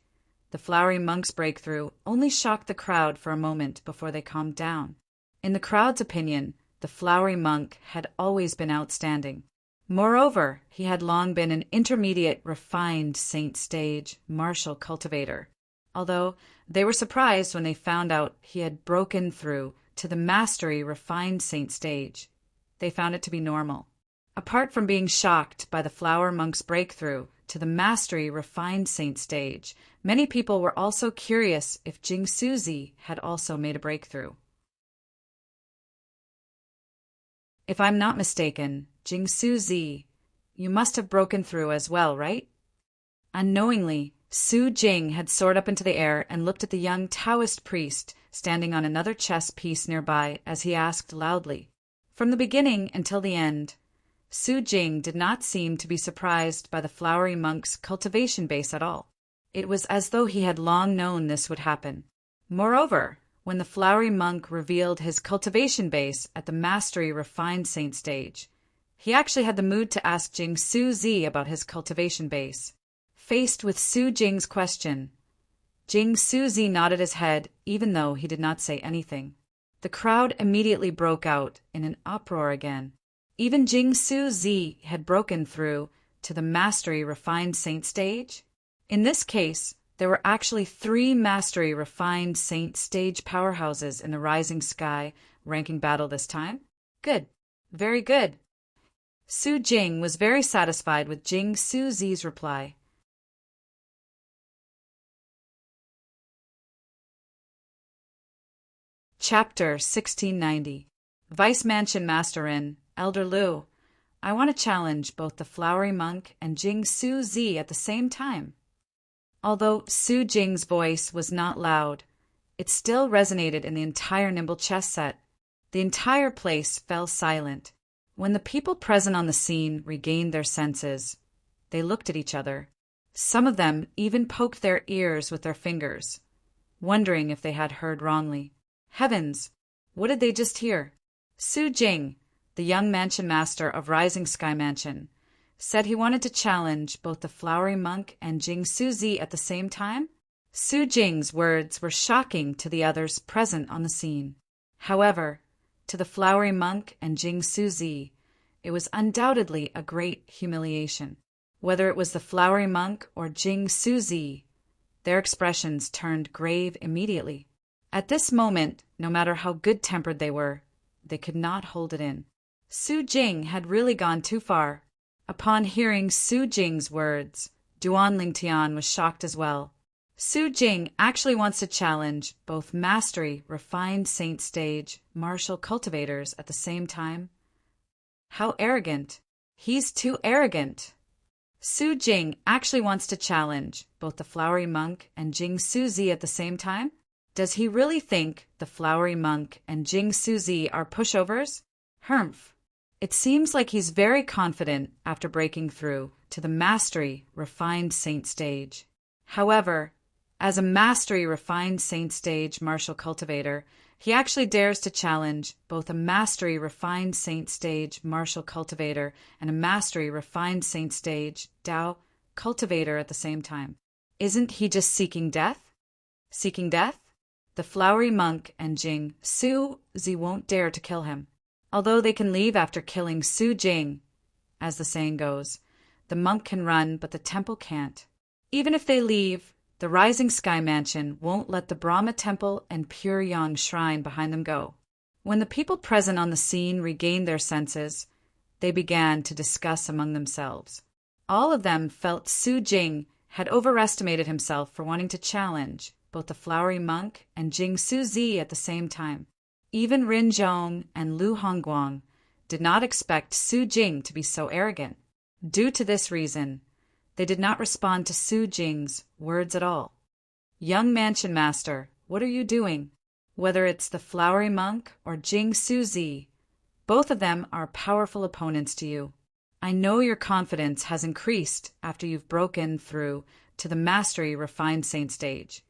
the flowery monk's breakthrough only shocked the crowd for a moment before they calmed down. In the crowd's opinion, the flowery monk had always been outstanding. Moreover, he had long been an intermediate refined saint stage martial cultivator, although they were surprised when they found out he had broken through to the mastery refined saint stage. They found it to be normal. Apart from being shocked by the flower monk's breakthrough to the mastery refined saint stage, many people were also curious if Jing Suzi had also made a breakthrough. If I'm not mistaken, Jing Suzi, you must have broken through as well, right? Unknowingly, Su Jing had soared up into the air and looked at the young Taoist priest standing on another chess piece nearby as he asked loudly. From the beginning until the end, Su Jing did not seem to be surprised by the flowery monk's cultivation base at all. It was as though he had long known this would happen. Moreover, when the flowery monk revealed his cultivation base at the mastery refined saint stage, he actually had the mood to ask Jing Suzi about his cultivation base. Faced with Su Jing's question, Jing Suzi nodded his head even though he did not say anything. The crowd immediately broke out in an uproar again. Even Jing Suzi had broken through to the mastery refined saint stage. In this case, there were actually 3 mastery refined saint stage powerhouses in the Rising Sky ranking battle this time. Good. Very good. Su Jing was very satisfied with Jing Suzi's reply. Chapter 1690. Vice Mansion Master in Elder Liu. I want to challenge both the flowery monk and Jing Suzi at the same time. Although Su Jing's voice was not loud, it still resonated in the entire Nimble chess set. The entire place fell silent. When the people present on the scene regained their senses, they looked at each other. Some of them even poked their ears with their fingers, wondering if they had heard wrongly. Heavens! What did they just hear? Su Jing, the young mansion master of Rising Sky Mansion, said he wanted to challenge both the flowery monk and Jing Suzi at the same time? Su Jing's words were shocking to the others present on the scene. However, to the flowery monk and Jing Suzi, it was undoubtedly a great humiliation. Whether it was the flowery monk or Jing Suzi, their expressions turned grave immediately. At this moment, no matter how good-tempered they were, they could not hold it in. Su Jing had really gone too far. Upon hearing Su Jing's words, Duan Lingtian was shocked as well. Su Jing actually wants to challenge both mastery, refined saint stage, martial cultivators at the same time. How arrogant. He's too arrogant. Su Jing actually wants to challenge both the flowery monk and Jing Suzi at the same time? Does he really think the flowery monk and Jing Suzi are pushovers? Humph. It seems like he's very confident after breaking through to the mastery refined saint stage. However, as a mastery refined saint stage martial cultivator, he actually dares to challenge both a mastery refined saint stage martial cultivator and a mastery refined saint stage Dao cultivator at the same time. Isn't he just seeking death? Seeking death? The flowery monk and Jing Suzi won't dare to kill him. Although they can leave after killing Su Jing, as the saying goes, the monk can run, but the temple can't. Even if they leave, the Rising Sky Mansion won't let the Brahma Temple and Pure Yang Shrine behind them go. When the people present on the scene regained their senses, they began to discuss among themselves. All of them felt Su Jing had overestimated himself for wanting to challenge both the flowery monk and Jing Suzi at the same time. Even Rin Zhong and Lu Hongguang did not expect Su Jing to be so arrogant. Due to this reason, they did not respond to Su Jing's words at all. Young mansion master, what are you doing? Whether it's the flowery monk or Jing Suzi, both of them are powerful opponents to you. I know your confidence has increased after you've broken through to the Mastery Refined Saint stage.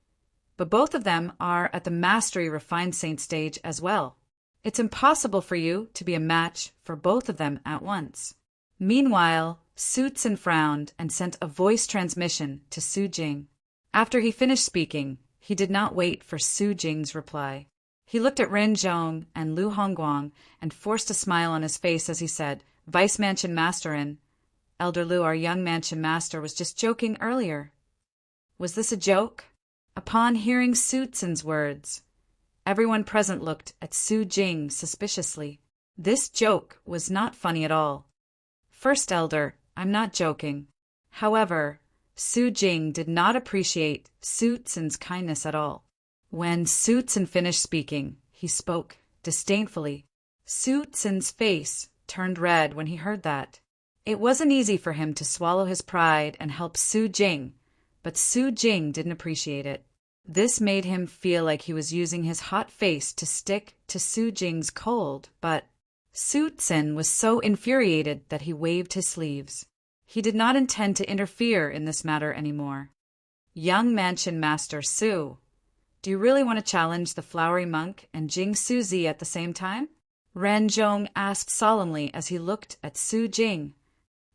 But both of them are at the Mastery Refined Saint stage as well. It's impossible for you to be a match for both of them at once. Meanwhile, Su Tsin frowned and sent a voice transmission to Su Jing. After he finished speaking, he did not wait for Su Jing's reply. He looked at Ren Zhong and Lu Hongguang and forced a smile on his face as he said, Vice Mansion Masterin, Elder Lu, our young mansion master, was just joking earlier. Was this a joke? Upon hearing Su Tsin's words, everyone present looked at Su Jing suspiciously. This joke was not funny at all. First Elder, I'm not joking. However, Su Jing did not appreciate Su Tsin's kindness at all. When Su Tsin finished speaking, he spoke disdainfully. Su Tsin's face turned red when he heard that. It wasn't easy for him to swallow his pride and help Su Jing, but Su Jing didn't appreciate it. This made him feel like he was using his hot face to stick to Su Jing's cold, but Su Tsin was so infuriated that he waved his sleeves. He did not intend to interfere in this matter anymore. Young mansion master Su, do you really want to challenge the flowery monk and Jing Suzi at the same time? Ren Zhong asked solemnly as he looked at Su Jing.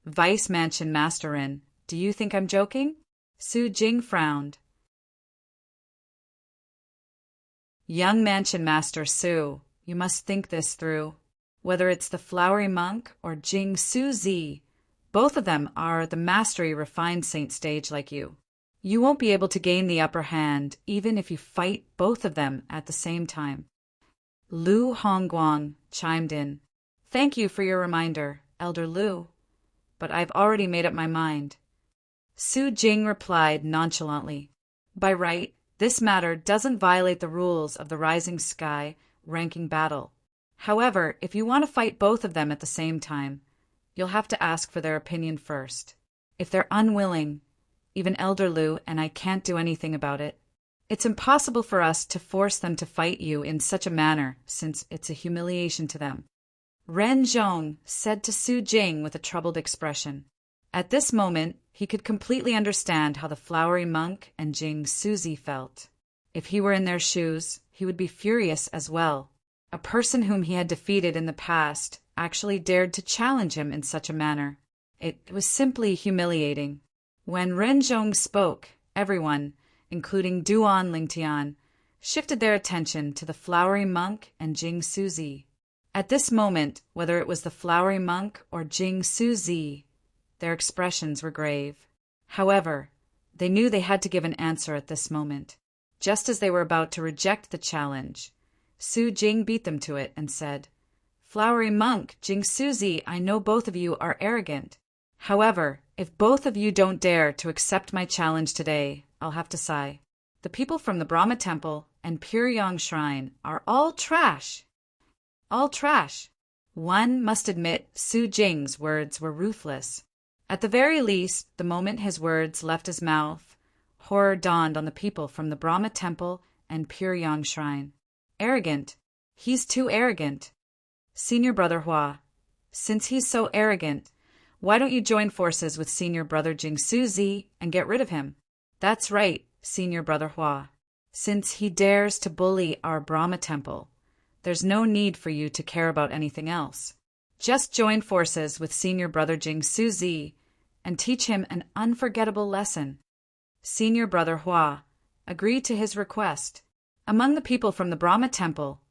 Vice mansion masterin, do you think I'm joking? Su Jing frowned. Young mansion master Su, you must think this through. Whether it's the flowery monk or Jing Suzi, both of them are the Mastery Refined Saint stage like you. You won't be able to gain the upper hand even if you fight both of them at the same time. Lu Hongguang chimed in. Thank you for your reminder, Elder Lu, but I've already made up my mind. Su Jing replied nonchalantly. By right, this matter doesn't violate the rules of the Rising Sky ranking battle. However, if you want to fight both of them at the same time, you'll have to ask for their opinion first. If they're unwilling, even Elder Lu and I can't do anything about it. It's impossible for us to force them to fight you in such a manner, since it's a humiliation to them. Ren Zhong said to Su Jing with a troubled expression. At this moment, he could completely understand how the flowery monk and Jing Suzi felt. If he were in their shoes, he would be furious as well. A person whom he had defeated in the past actually dared to challenge him in such a manner. It was simply humiliating. When Ren Zhong spoke, everyone, including Duan Lingtian, shifted their attention to the flowery monk and Jing Suzi. At this moment, whether it was the flowery monk or Jing Suzi, their expressions were grave. However, they knew they had to give an answer at this moment. Just as they were about to reject the challenge, Su Jing beat them to it and said, Flowery monk, Jing Suzi, I know both of you are arrogant. However, if both of you don't dare to accept my challenge today, I'll have to sigh. The people from the Brahma Temple and Pyryang Shrine are all trash. All trash. One must admit Su Jing's words were ruthless. At the very least, the moment his words left his mouth, horror dawned on the people from the Brahma Temple and Pyryang Shrine. Arrogant. He's too arrogant. Senior Brother Hua, since he's so arrogant, why don't you join forces with Senior Brother Jing Suzi and get rid of him? That's right, Senior Brother Hua. Since he dares to bully our Brahma Temple, there's no need for you to care about anything else. Just join forces with Senior Brother Jing Suzi and teach him an unforgettable lesson. Senior Brother Hua agreed to his request. Among the people from the Brahma Temple,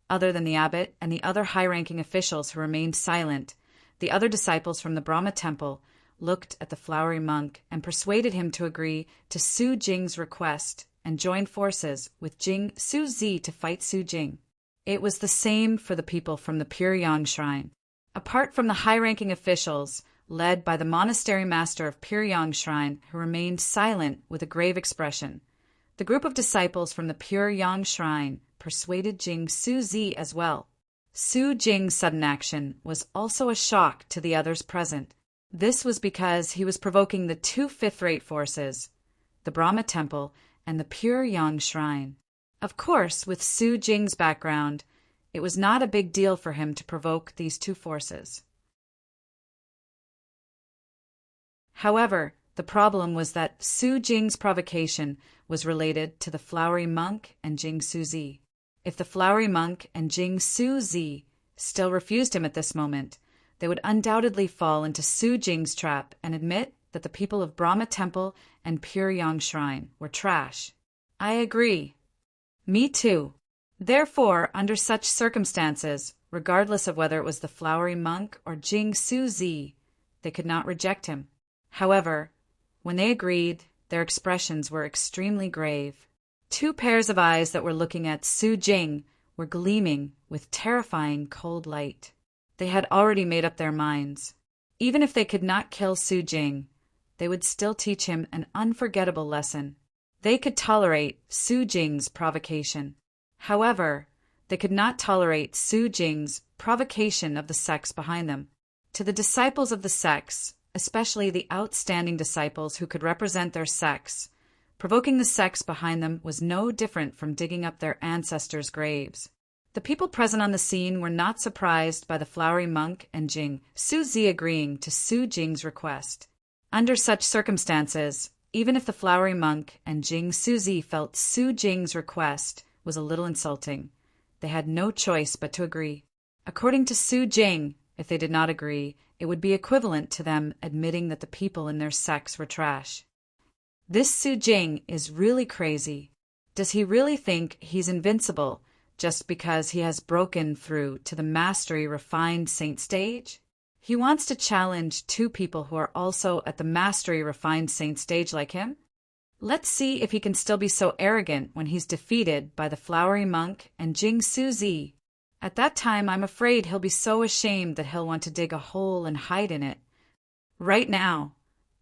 other than the abbot and the other high-ranking officials who remained silent, the other disciples from the Brahma Temple looked at the flowery monk and persuaded him to agree to Su Jing's request and join forces with Jing Suzi to fight Su Jing. It was the same for the people from the Pyryang Shrine. Apart from the high-ranking officials, led by the monastery master of Pyryang Shrine, who remained silent with a grave expression, the group of disciples from the Pyryang Shrine persuaded Jing Suzi as well. Su Jing's sudden action was also a shock to the others present. This was because he was provoking the two fifth-rate forces, the Brahma Temple and the Pure Yang Shrine. Of course, with Su Jing's background, it was not a big deal for him to provoke these two forces. However, the problem was that Su Jing's provocation was related to the flowery monk and Jing Suzi. If the flowery monk and Jing Suzi still refused him at this moment, they would undoubtedly fall into Su Jing's trap and admit that the people of Brahma Temple and Pure Yang Shrine were trash. I agree. Me too. Therefore, under such circumstances, regardless of whether it was the flowery monk or Jing Suzi, they could not reject him. However, when they agreed, their expressions were extremely grave. Two pairs of eyes that were looking at Su Jing were gleaming with terrifying cold light. They had already made up their minds. Even if they could not kill Su Jing, they would still teach him an unforgettable lesson. They could tolerate Su Jing's provocation. However, they could not tolerate Su Jing's provocation of the sects behind them. To the disciples of the sects, especially the outstanding disciples who could represent their sects, provoking the sects behind them was no different from digging up their ancestors' graves. The people present on the scene were not surprised by the flowery monk and Jing Suzi agreeing to Su Jing's request. Under such circumstances, even if the flowery monk and Jing Suzi felt Su Jing's request was a little insulting, they had no choice but to agree. According to Su Jing, if they did not agree, it would be equivalent to them admitting that the people in their sects were trash. This Su Jing is really crazy. Does he really think he's invincible just because he has broken through to the mastery refined saint stage? He wants to challenge two people who are also at the mastery refined saint stage like him? Let's see if he can still be so arrogant when he's defeated by the flowery monk and Jing Suzi. At that time, I'm afraid he'll be so ashamed that he'll want to dig a hole and hide in it. Right now,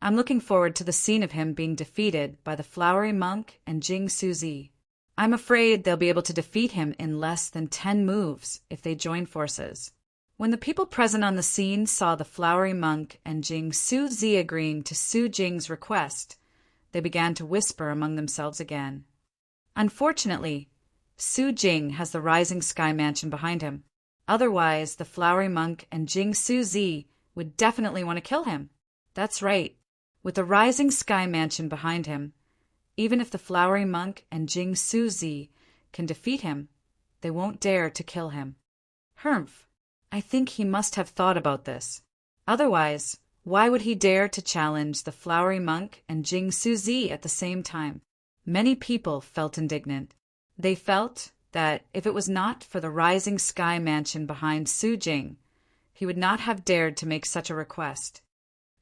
I'm looking forward to the scene of him being defeated by the flowery monk and Jing Suzi. I'm afraid they'll be able to defeat him in less than 10 moves if they join forces. When the people present on the scene saw the flowery monk and Jing Suzi agreeing to Su Jing's request, they began to whisper among themselves again. Unfortunately, Su Jing has the Rising Sky Mansion behind him. Otherwise, the flowery monk and Jing Suzi would definitely want to kill him. That's right. With the Rising Sky Mansion behind him, even if the flowery monk and Jing Suzi can defeat him, they won't dare to kill him. Humph. I think he must have thought about this. Otherwise, why would he dare to challenge the flowery monk and Jing Suzi at the same time? Many people felt indignant. They felt that if it was not for the Rising Sky Mansion behind Su Jing, he would not have dared to make such a request.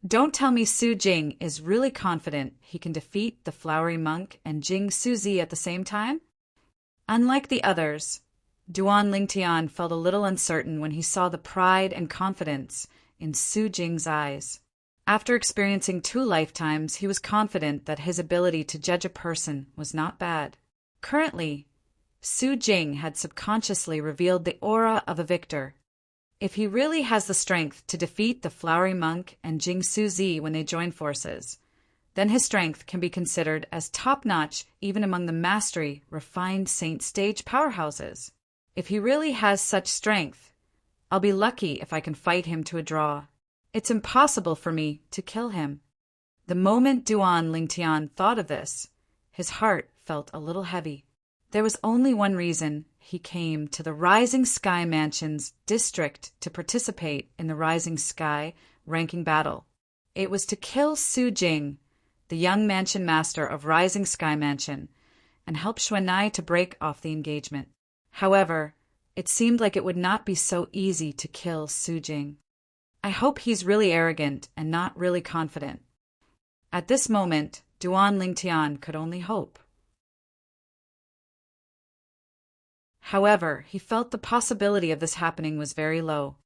Don't tell me Su Jing is really confident he can defeat the flowery monk and Jing Suzi at the same time? Unlike the others, Duan Lingtian felt a little uncertain when he saw the pride and confidence in Su Jing's eyes. After experiencing 2 lifetimes, he was confident that his ability to judge a person was not bad. Currently, Su Jing had subconsciously revealed the aura of a victor. If he really has the strength to defeat the flowery monk and Jing Suzi when they join forces, then his strength can be considered as top-notch even among the mastery, refined saint stage powerhouses. If he really has such strength, I'll be lucky if I can fight him to a draw. It's impossible for me to kill him. The moment Duan Lingtian thought of this, his heart felt a little heavy. There was only one reason he came to the Rising Sky Mansion's district to participate in the Rising Sky ranking battle. It was to kill Su Jing, the young mansion master of Rising Sky Mansion, and help Xuanai to break off the engagement. However, it seemed like it would not be so easy to kill Su Jing. I hope he's really arrogant and not really confident. At this moment, Duan Lingtian could only hope. However, he felt the possibility of this happening was very low.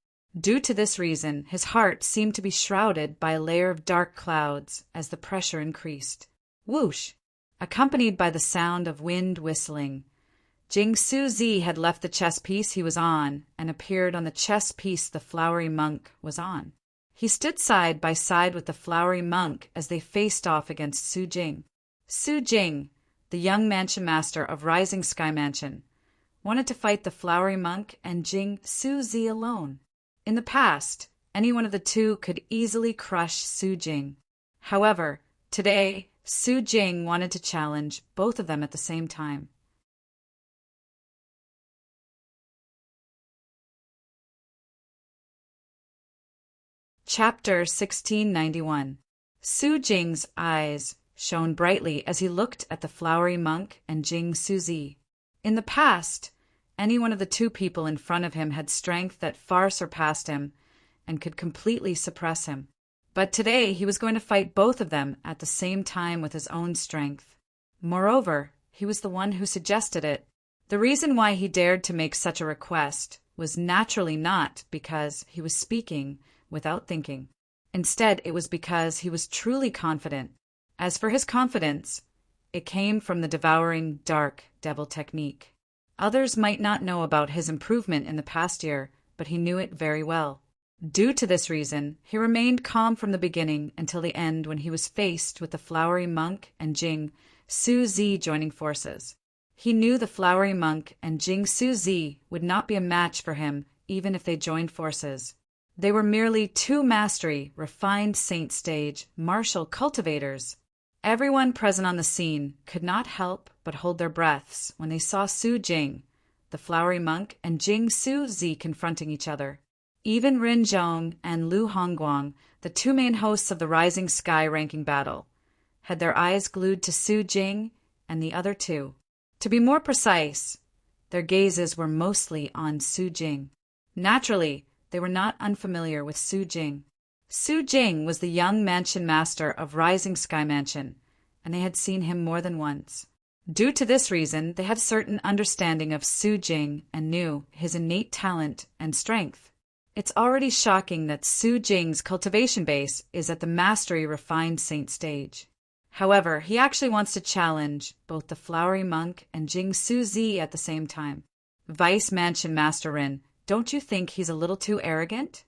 Due to this reason, his heart seemed to be shrouded by a layer of dark clouds as the pressure increased. Whoosh! Accompanied by the sound of wind whistling, Jing Suzi had left the chess piece he was on and appeared on the chess piece the flowery monk was on. He stood side by side with the flowery monk as they faced off against Su Jing. Su Jing, the young mansion master of Rising Sky Mansion, wanted to fight the flowery monk and Jing Suzi alone. In the past, any one of the two could easily crush Su Jing. However, today, Su Jing wanted to challenge both of them at the same time. Chapter 1691. Su Jing's eyes shone brightly as he looked at the flowery monk and Jing Suzi. In the past, any one of the two people in front of him had strength that far surpassed him and could completely suppress him. But today he was going to fight both of them at the same time with his own strength. Moreover, he was the one who suggested it. The reason why he dared to make such a request was naturally not because he was speaking without thinking. Instead, it was because he was truly confident. As for his confidence, it came from the devouring dark devil technique. Others might not know about his improvement in the past year, but he knew it very well. Due to this reason, he remained calm from the beginning until the end when he was faced with the flowery monk and Jing Suzi joining forces. He knew the flowery monk and Jing Suzi would not be a match for him even if they joined forces. They were merely two mastery, refined saint stage, martial cultivators. Everyone present on the scene could not help but hold their breaths when they saw Su Jing, the flowery monk, and Jing Suzi confronting each other. Even Rin Zhong and Lu Hongguang, the two main hosts of the Rising Sky ranking battle, had their eyes glued to Su Jing and the other two. To be more precise, their gazes were mostly on Su Jing. Naturally, they were not unfamiliar with Su Jing. Su Jing was the young mansion master of Rising Sky Mansion, and they had seen him more than once. Due to this reason, they had a certain understanding of Su Jing and knew his innate talent and strength. It's already shocking that Su Jing's cultivation base is at the mastery refined saint stage. However, he actually wants to challenge both the flowery monk and Jing Suzi at the same time. Vice Mansion Master Rin, don't you think he's a little too arrogant?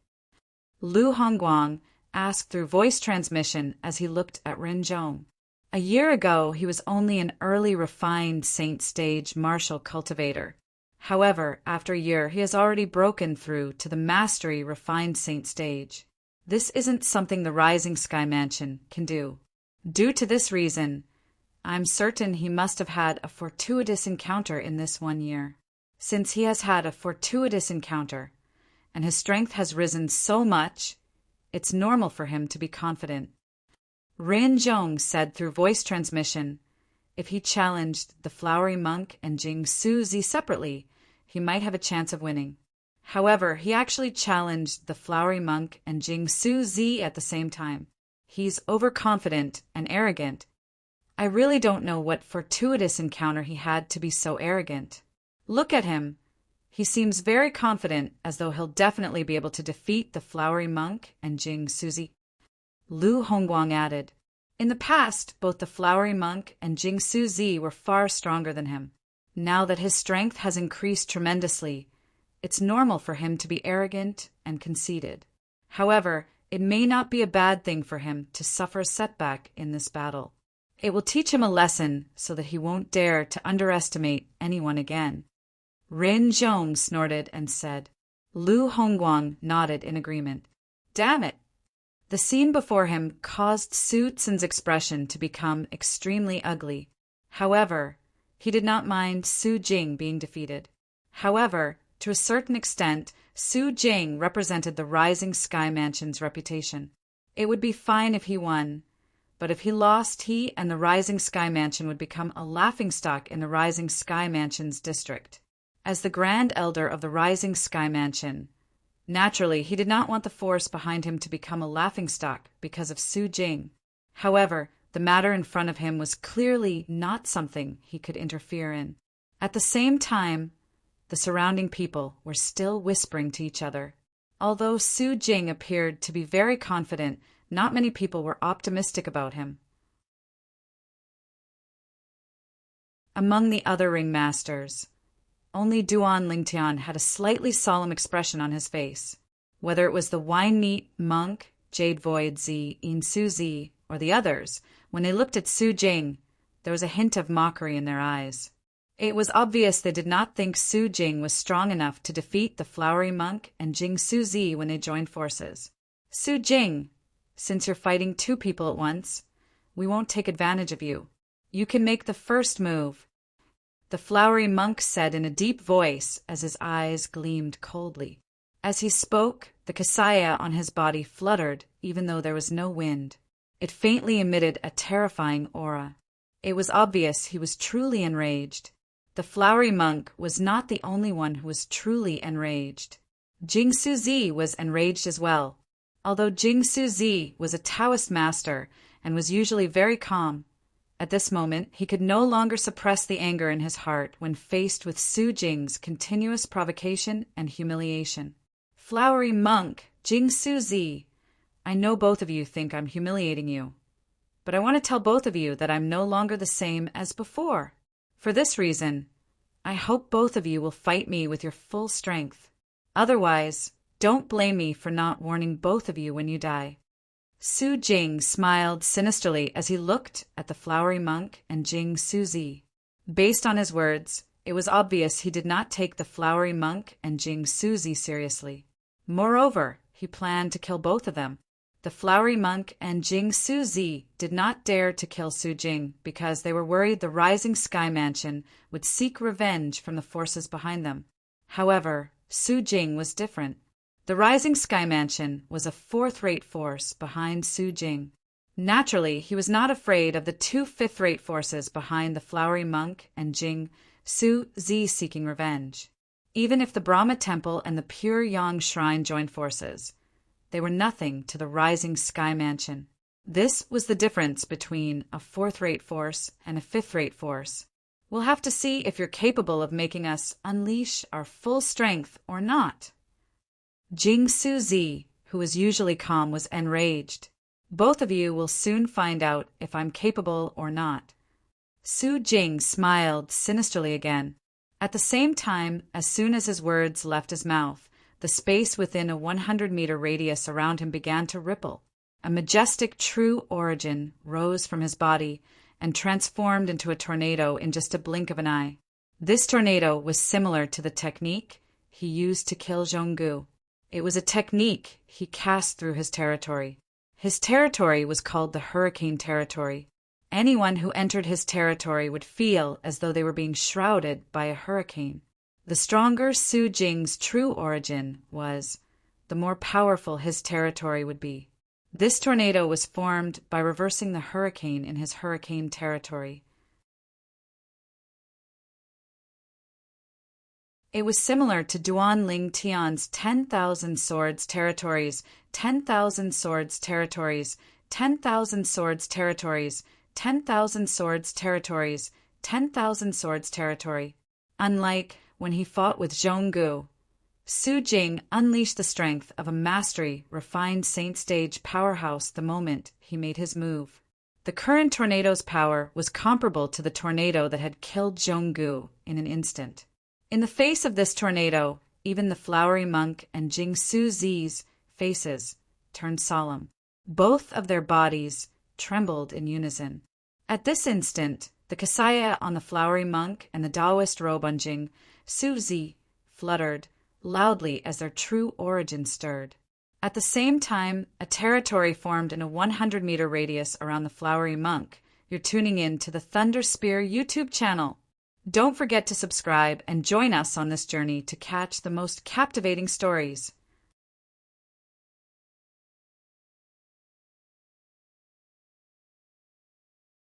Lu Hongguang asked through voice transmission as he looked at Rin Zhong. A year ago, he was only an early refined saint stage martial cultivator. However, after a year, he has already broken through to the mastery refined saint stage. This isn't something the Rising Sky Mansion can do. Due to this reason, I'm certain he must have had a fortuitous encounter in this 1 year. Since he has had a fortuitous encounter, and his strength has risen so much, it's normal for him to be confident. Rin Zhong said through voice transmission, if he challenged the flowery monk and Jing Suzi separately, he might have a chance of winning. However, he actually challenged the flowery monk and Jing Suzi at the same time. He's overconfident and arrogant. I really don't know what fortuitous encounter he had to be so arrogant. Look at him. He seems very confident, as though he'll definitely be able to defeat the flowery monk and Jing Suzi. Lu Hongguang added, in the past, both the flowery monk and Jing Suzi were far stronger than him. Now that his strength has increased tremendously, it's normal for him to be arrogant and conceited. However, it may not be a bad thing for him to suffer a setback in this battle. It will teach him a lesson so that he won't dare to underestimate anyone again. Rin Zhong snorted and said. Lu Hongguang nodded in agreement. Damn it! The scene before him caused Su Tsun's expression to become extremely ugly. However, he did not mind Su Jing being defeated. However, to a certain extent, Su Jing represented the Rising Sky Mansion's reputation. It would be fine if he won, but if he lost, he and the Rising Sky Mansion would become a laughingstock in the Rising Sky Mansion's district. As the Grand Elder of the Rising Sky Mansion, naturally, he did not want the force behind him to become a laughingstock because of Su Jing. However, the matter in front of him was clearly not something he could interfere in. At the same time, the surrounding people were still whispering to each other. Although Su Jing appeared to be very confident, not many people were optimistic about him. Among the other ringmasters, only Duan Lingtian had a slightly solemn expression on his face. Whether it was the wine-neat monk, Jade Void Zi, In Su Zi, or the others, when they looked at Su Jing, there was a hint of mockery in their eyes. It was obvious they did not think Su Jing was strong enough to defeat the flowery monk and Jing Su Zi when they joined forces. Su Jing, since you're fighting two people at once, we won't take advantage of you. You can make the first move, the flowery monk said in a deep voice as his eyes gleamed coldly. As he spoke, the kasaya on his body fluttered even though there was no wind. It faintly emitted a terrifying aura. It was obvious he was truly enraged. The flowery monk was not the only one who was truly enraged. Jing Su Zi was enraged as well. Although Jing Su Zi was a Taoist master and was usually very calm, at this moment he could no longer suppress the anger in his heart when faced with Su Jing's continuous provocation and humiliation. Flowery monk, Jing Su Zi, I know both of you think I'm humiliating you, but I want to tell both of you that I'm no longer the same as before. For this reason, I hope both of you will fight me with your full strength. Otherwise, don't blame me for not warning both of you when you die. Su Jing smiled sinisterly as he looked at the flowery monk and Jing Su Zi. Based on his words, it was obvious he did not take the flowery monk and Jing Su Zi seriously. Moreover, he planned to kill both of them. The flowery monk and Jing Su Zi did not dare to kill Su Jing because they were worried the Rising Sky Mansion would seek revenge from the forces behind them. However, Su Jing was different. The Rising Sky Mansion was a fourth-rate force behind Su Jing. Naturally, he was not afraid of the two fifth-rate forces behind the flowery monk and Jing Su Zi seeking revenge. Even if the Brahma Temple and the Pure Yang Shrine joined forces, they were nothing to the Rising Sky Mansion. This was the difference between a fourth-rate force and a fifth-rate force. We'll have to see if you're capable of making us unleash our full strength or not. Jing Su Zi, who was usually calm, was enraged. Both of you will soon find out if I'm capable or not. Su Jing smiled sinisterly again. At the same time, as soon as his words left his mouth, the space within a 100-meter radius around him began to ripple. A majestic true origin rose from his body and transformed into a tornado in just a blink of an eye. This tornado was similar to the technique he used to kill Zhonggu. It was a technique he cast through his territory. His territory was called the Hurricane Territory. Anyone who entered his territory would feel as though they were being shrouded by a hurricane. The stronger Su Jing's true origin was, the more powerful his territory would be. This tornado was formed by reversing the hurricane in his hurricane territory. It was similar to Duan Ling Tian's 10,000 swords territories, 10,000 swords territories, 10,000 swords territories, 10,000 swords territories, 10,000 swords territory. Unlike when he fought with Zhonggu, Su Jing unleashed the strength of a mastery refined saint stage powerhouse the moment he made his move. The current tornado's power was comparable to the tornado that had killed Zhonggu in an instant. In the face of this tornado, even the flowery monk and Jing Su Zi's faces turned solemn. Both of their bodies trembled in unison. At this instant, the kasaya on the flowery monk and the Taoist robe on Jing Su Zi fluttered loudly as their true origin stirred. At the same time, a territory formed in a 100-meter radius around the flowery monk. You're tuning in to the Thunder Spear YouTube channel. Don't forget to subscribe and join us on this journey to catch the most captivating stories.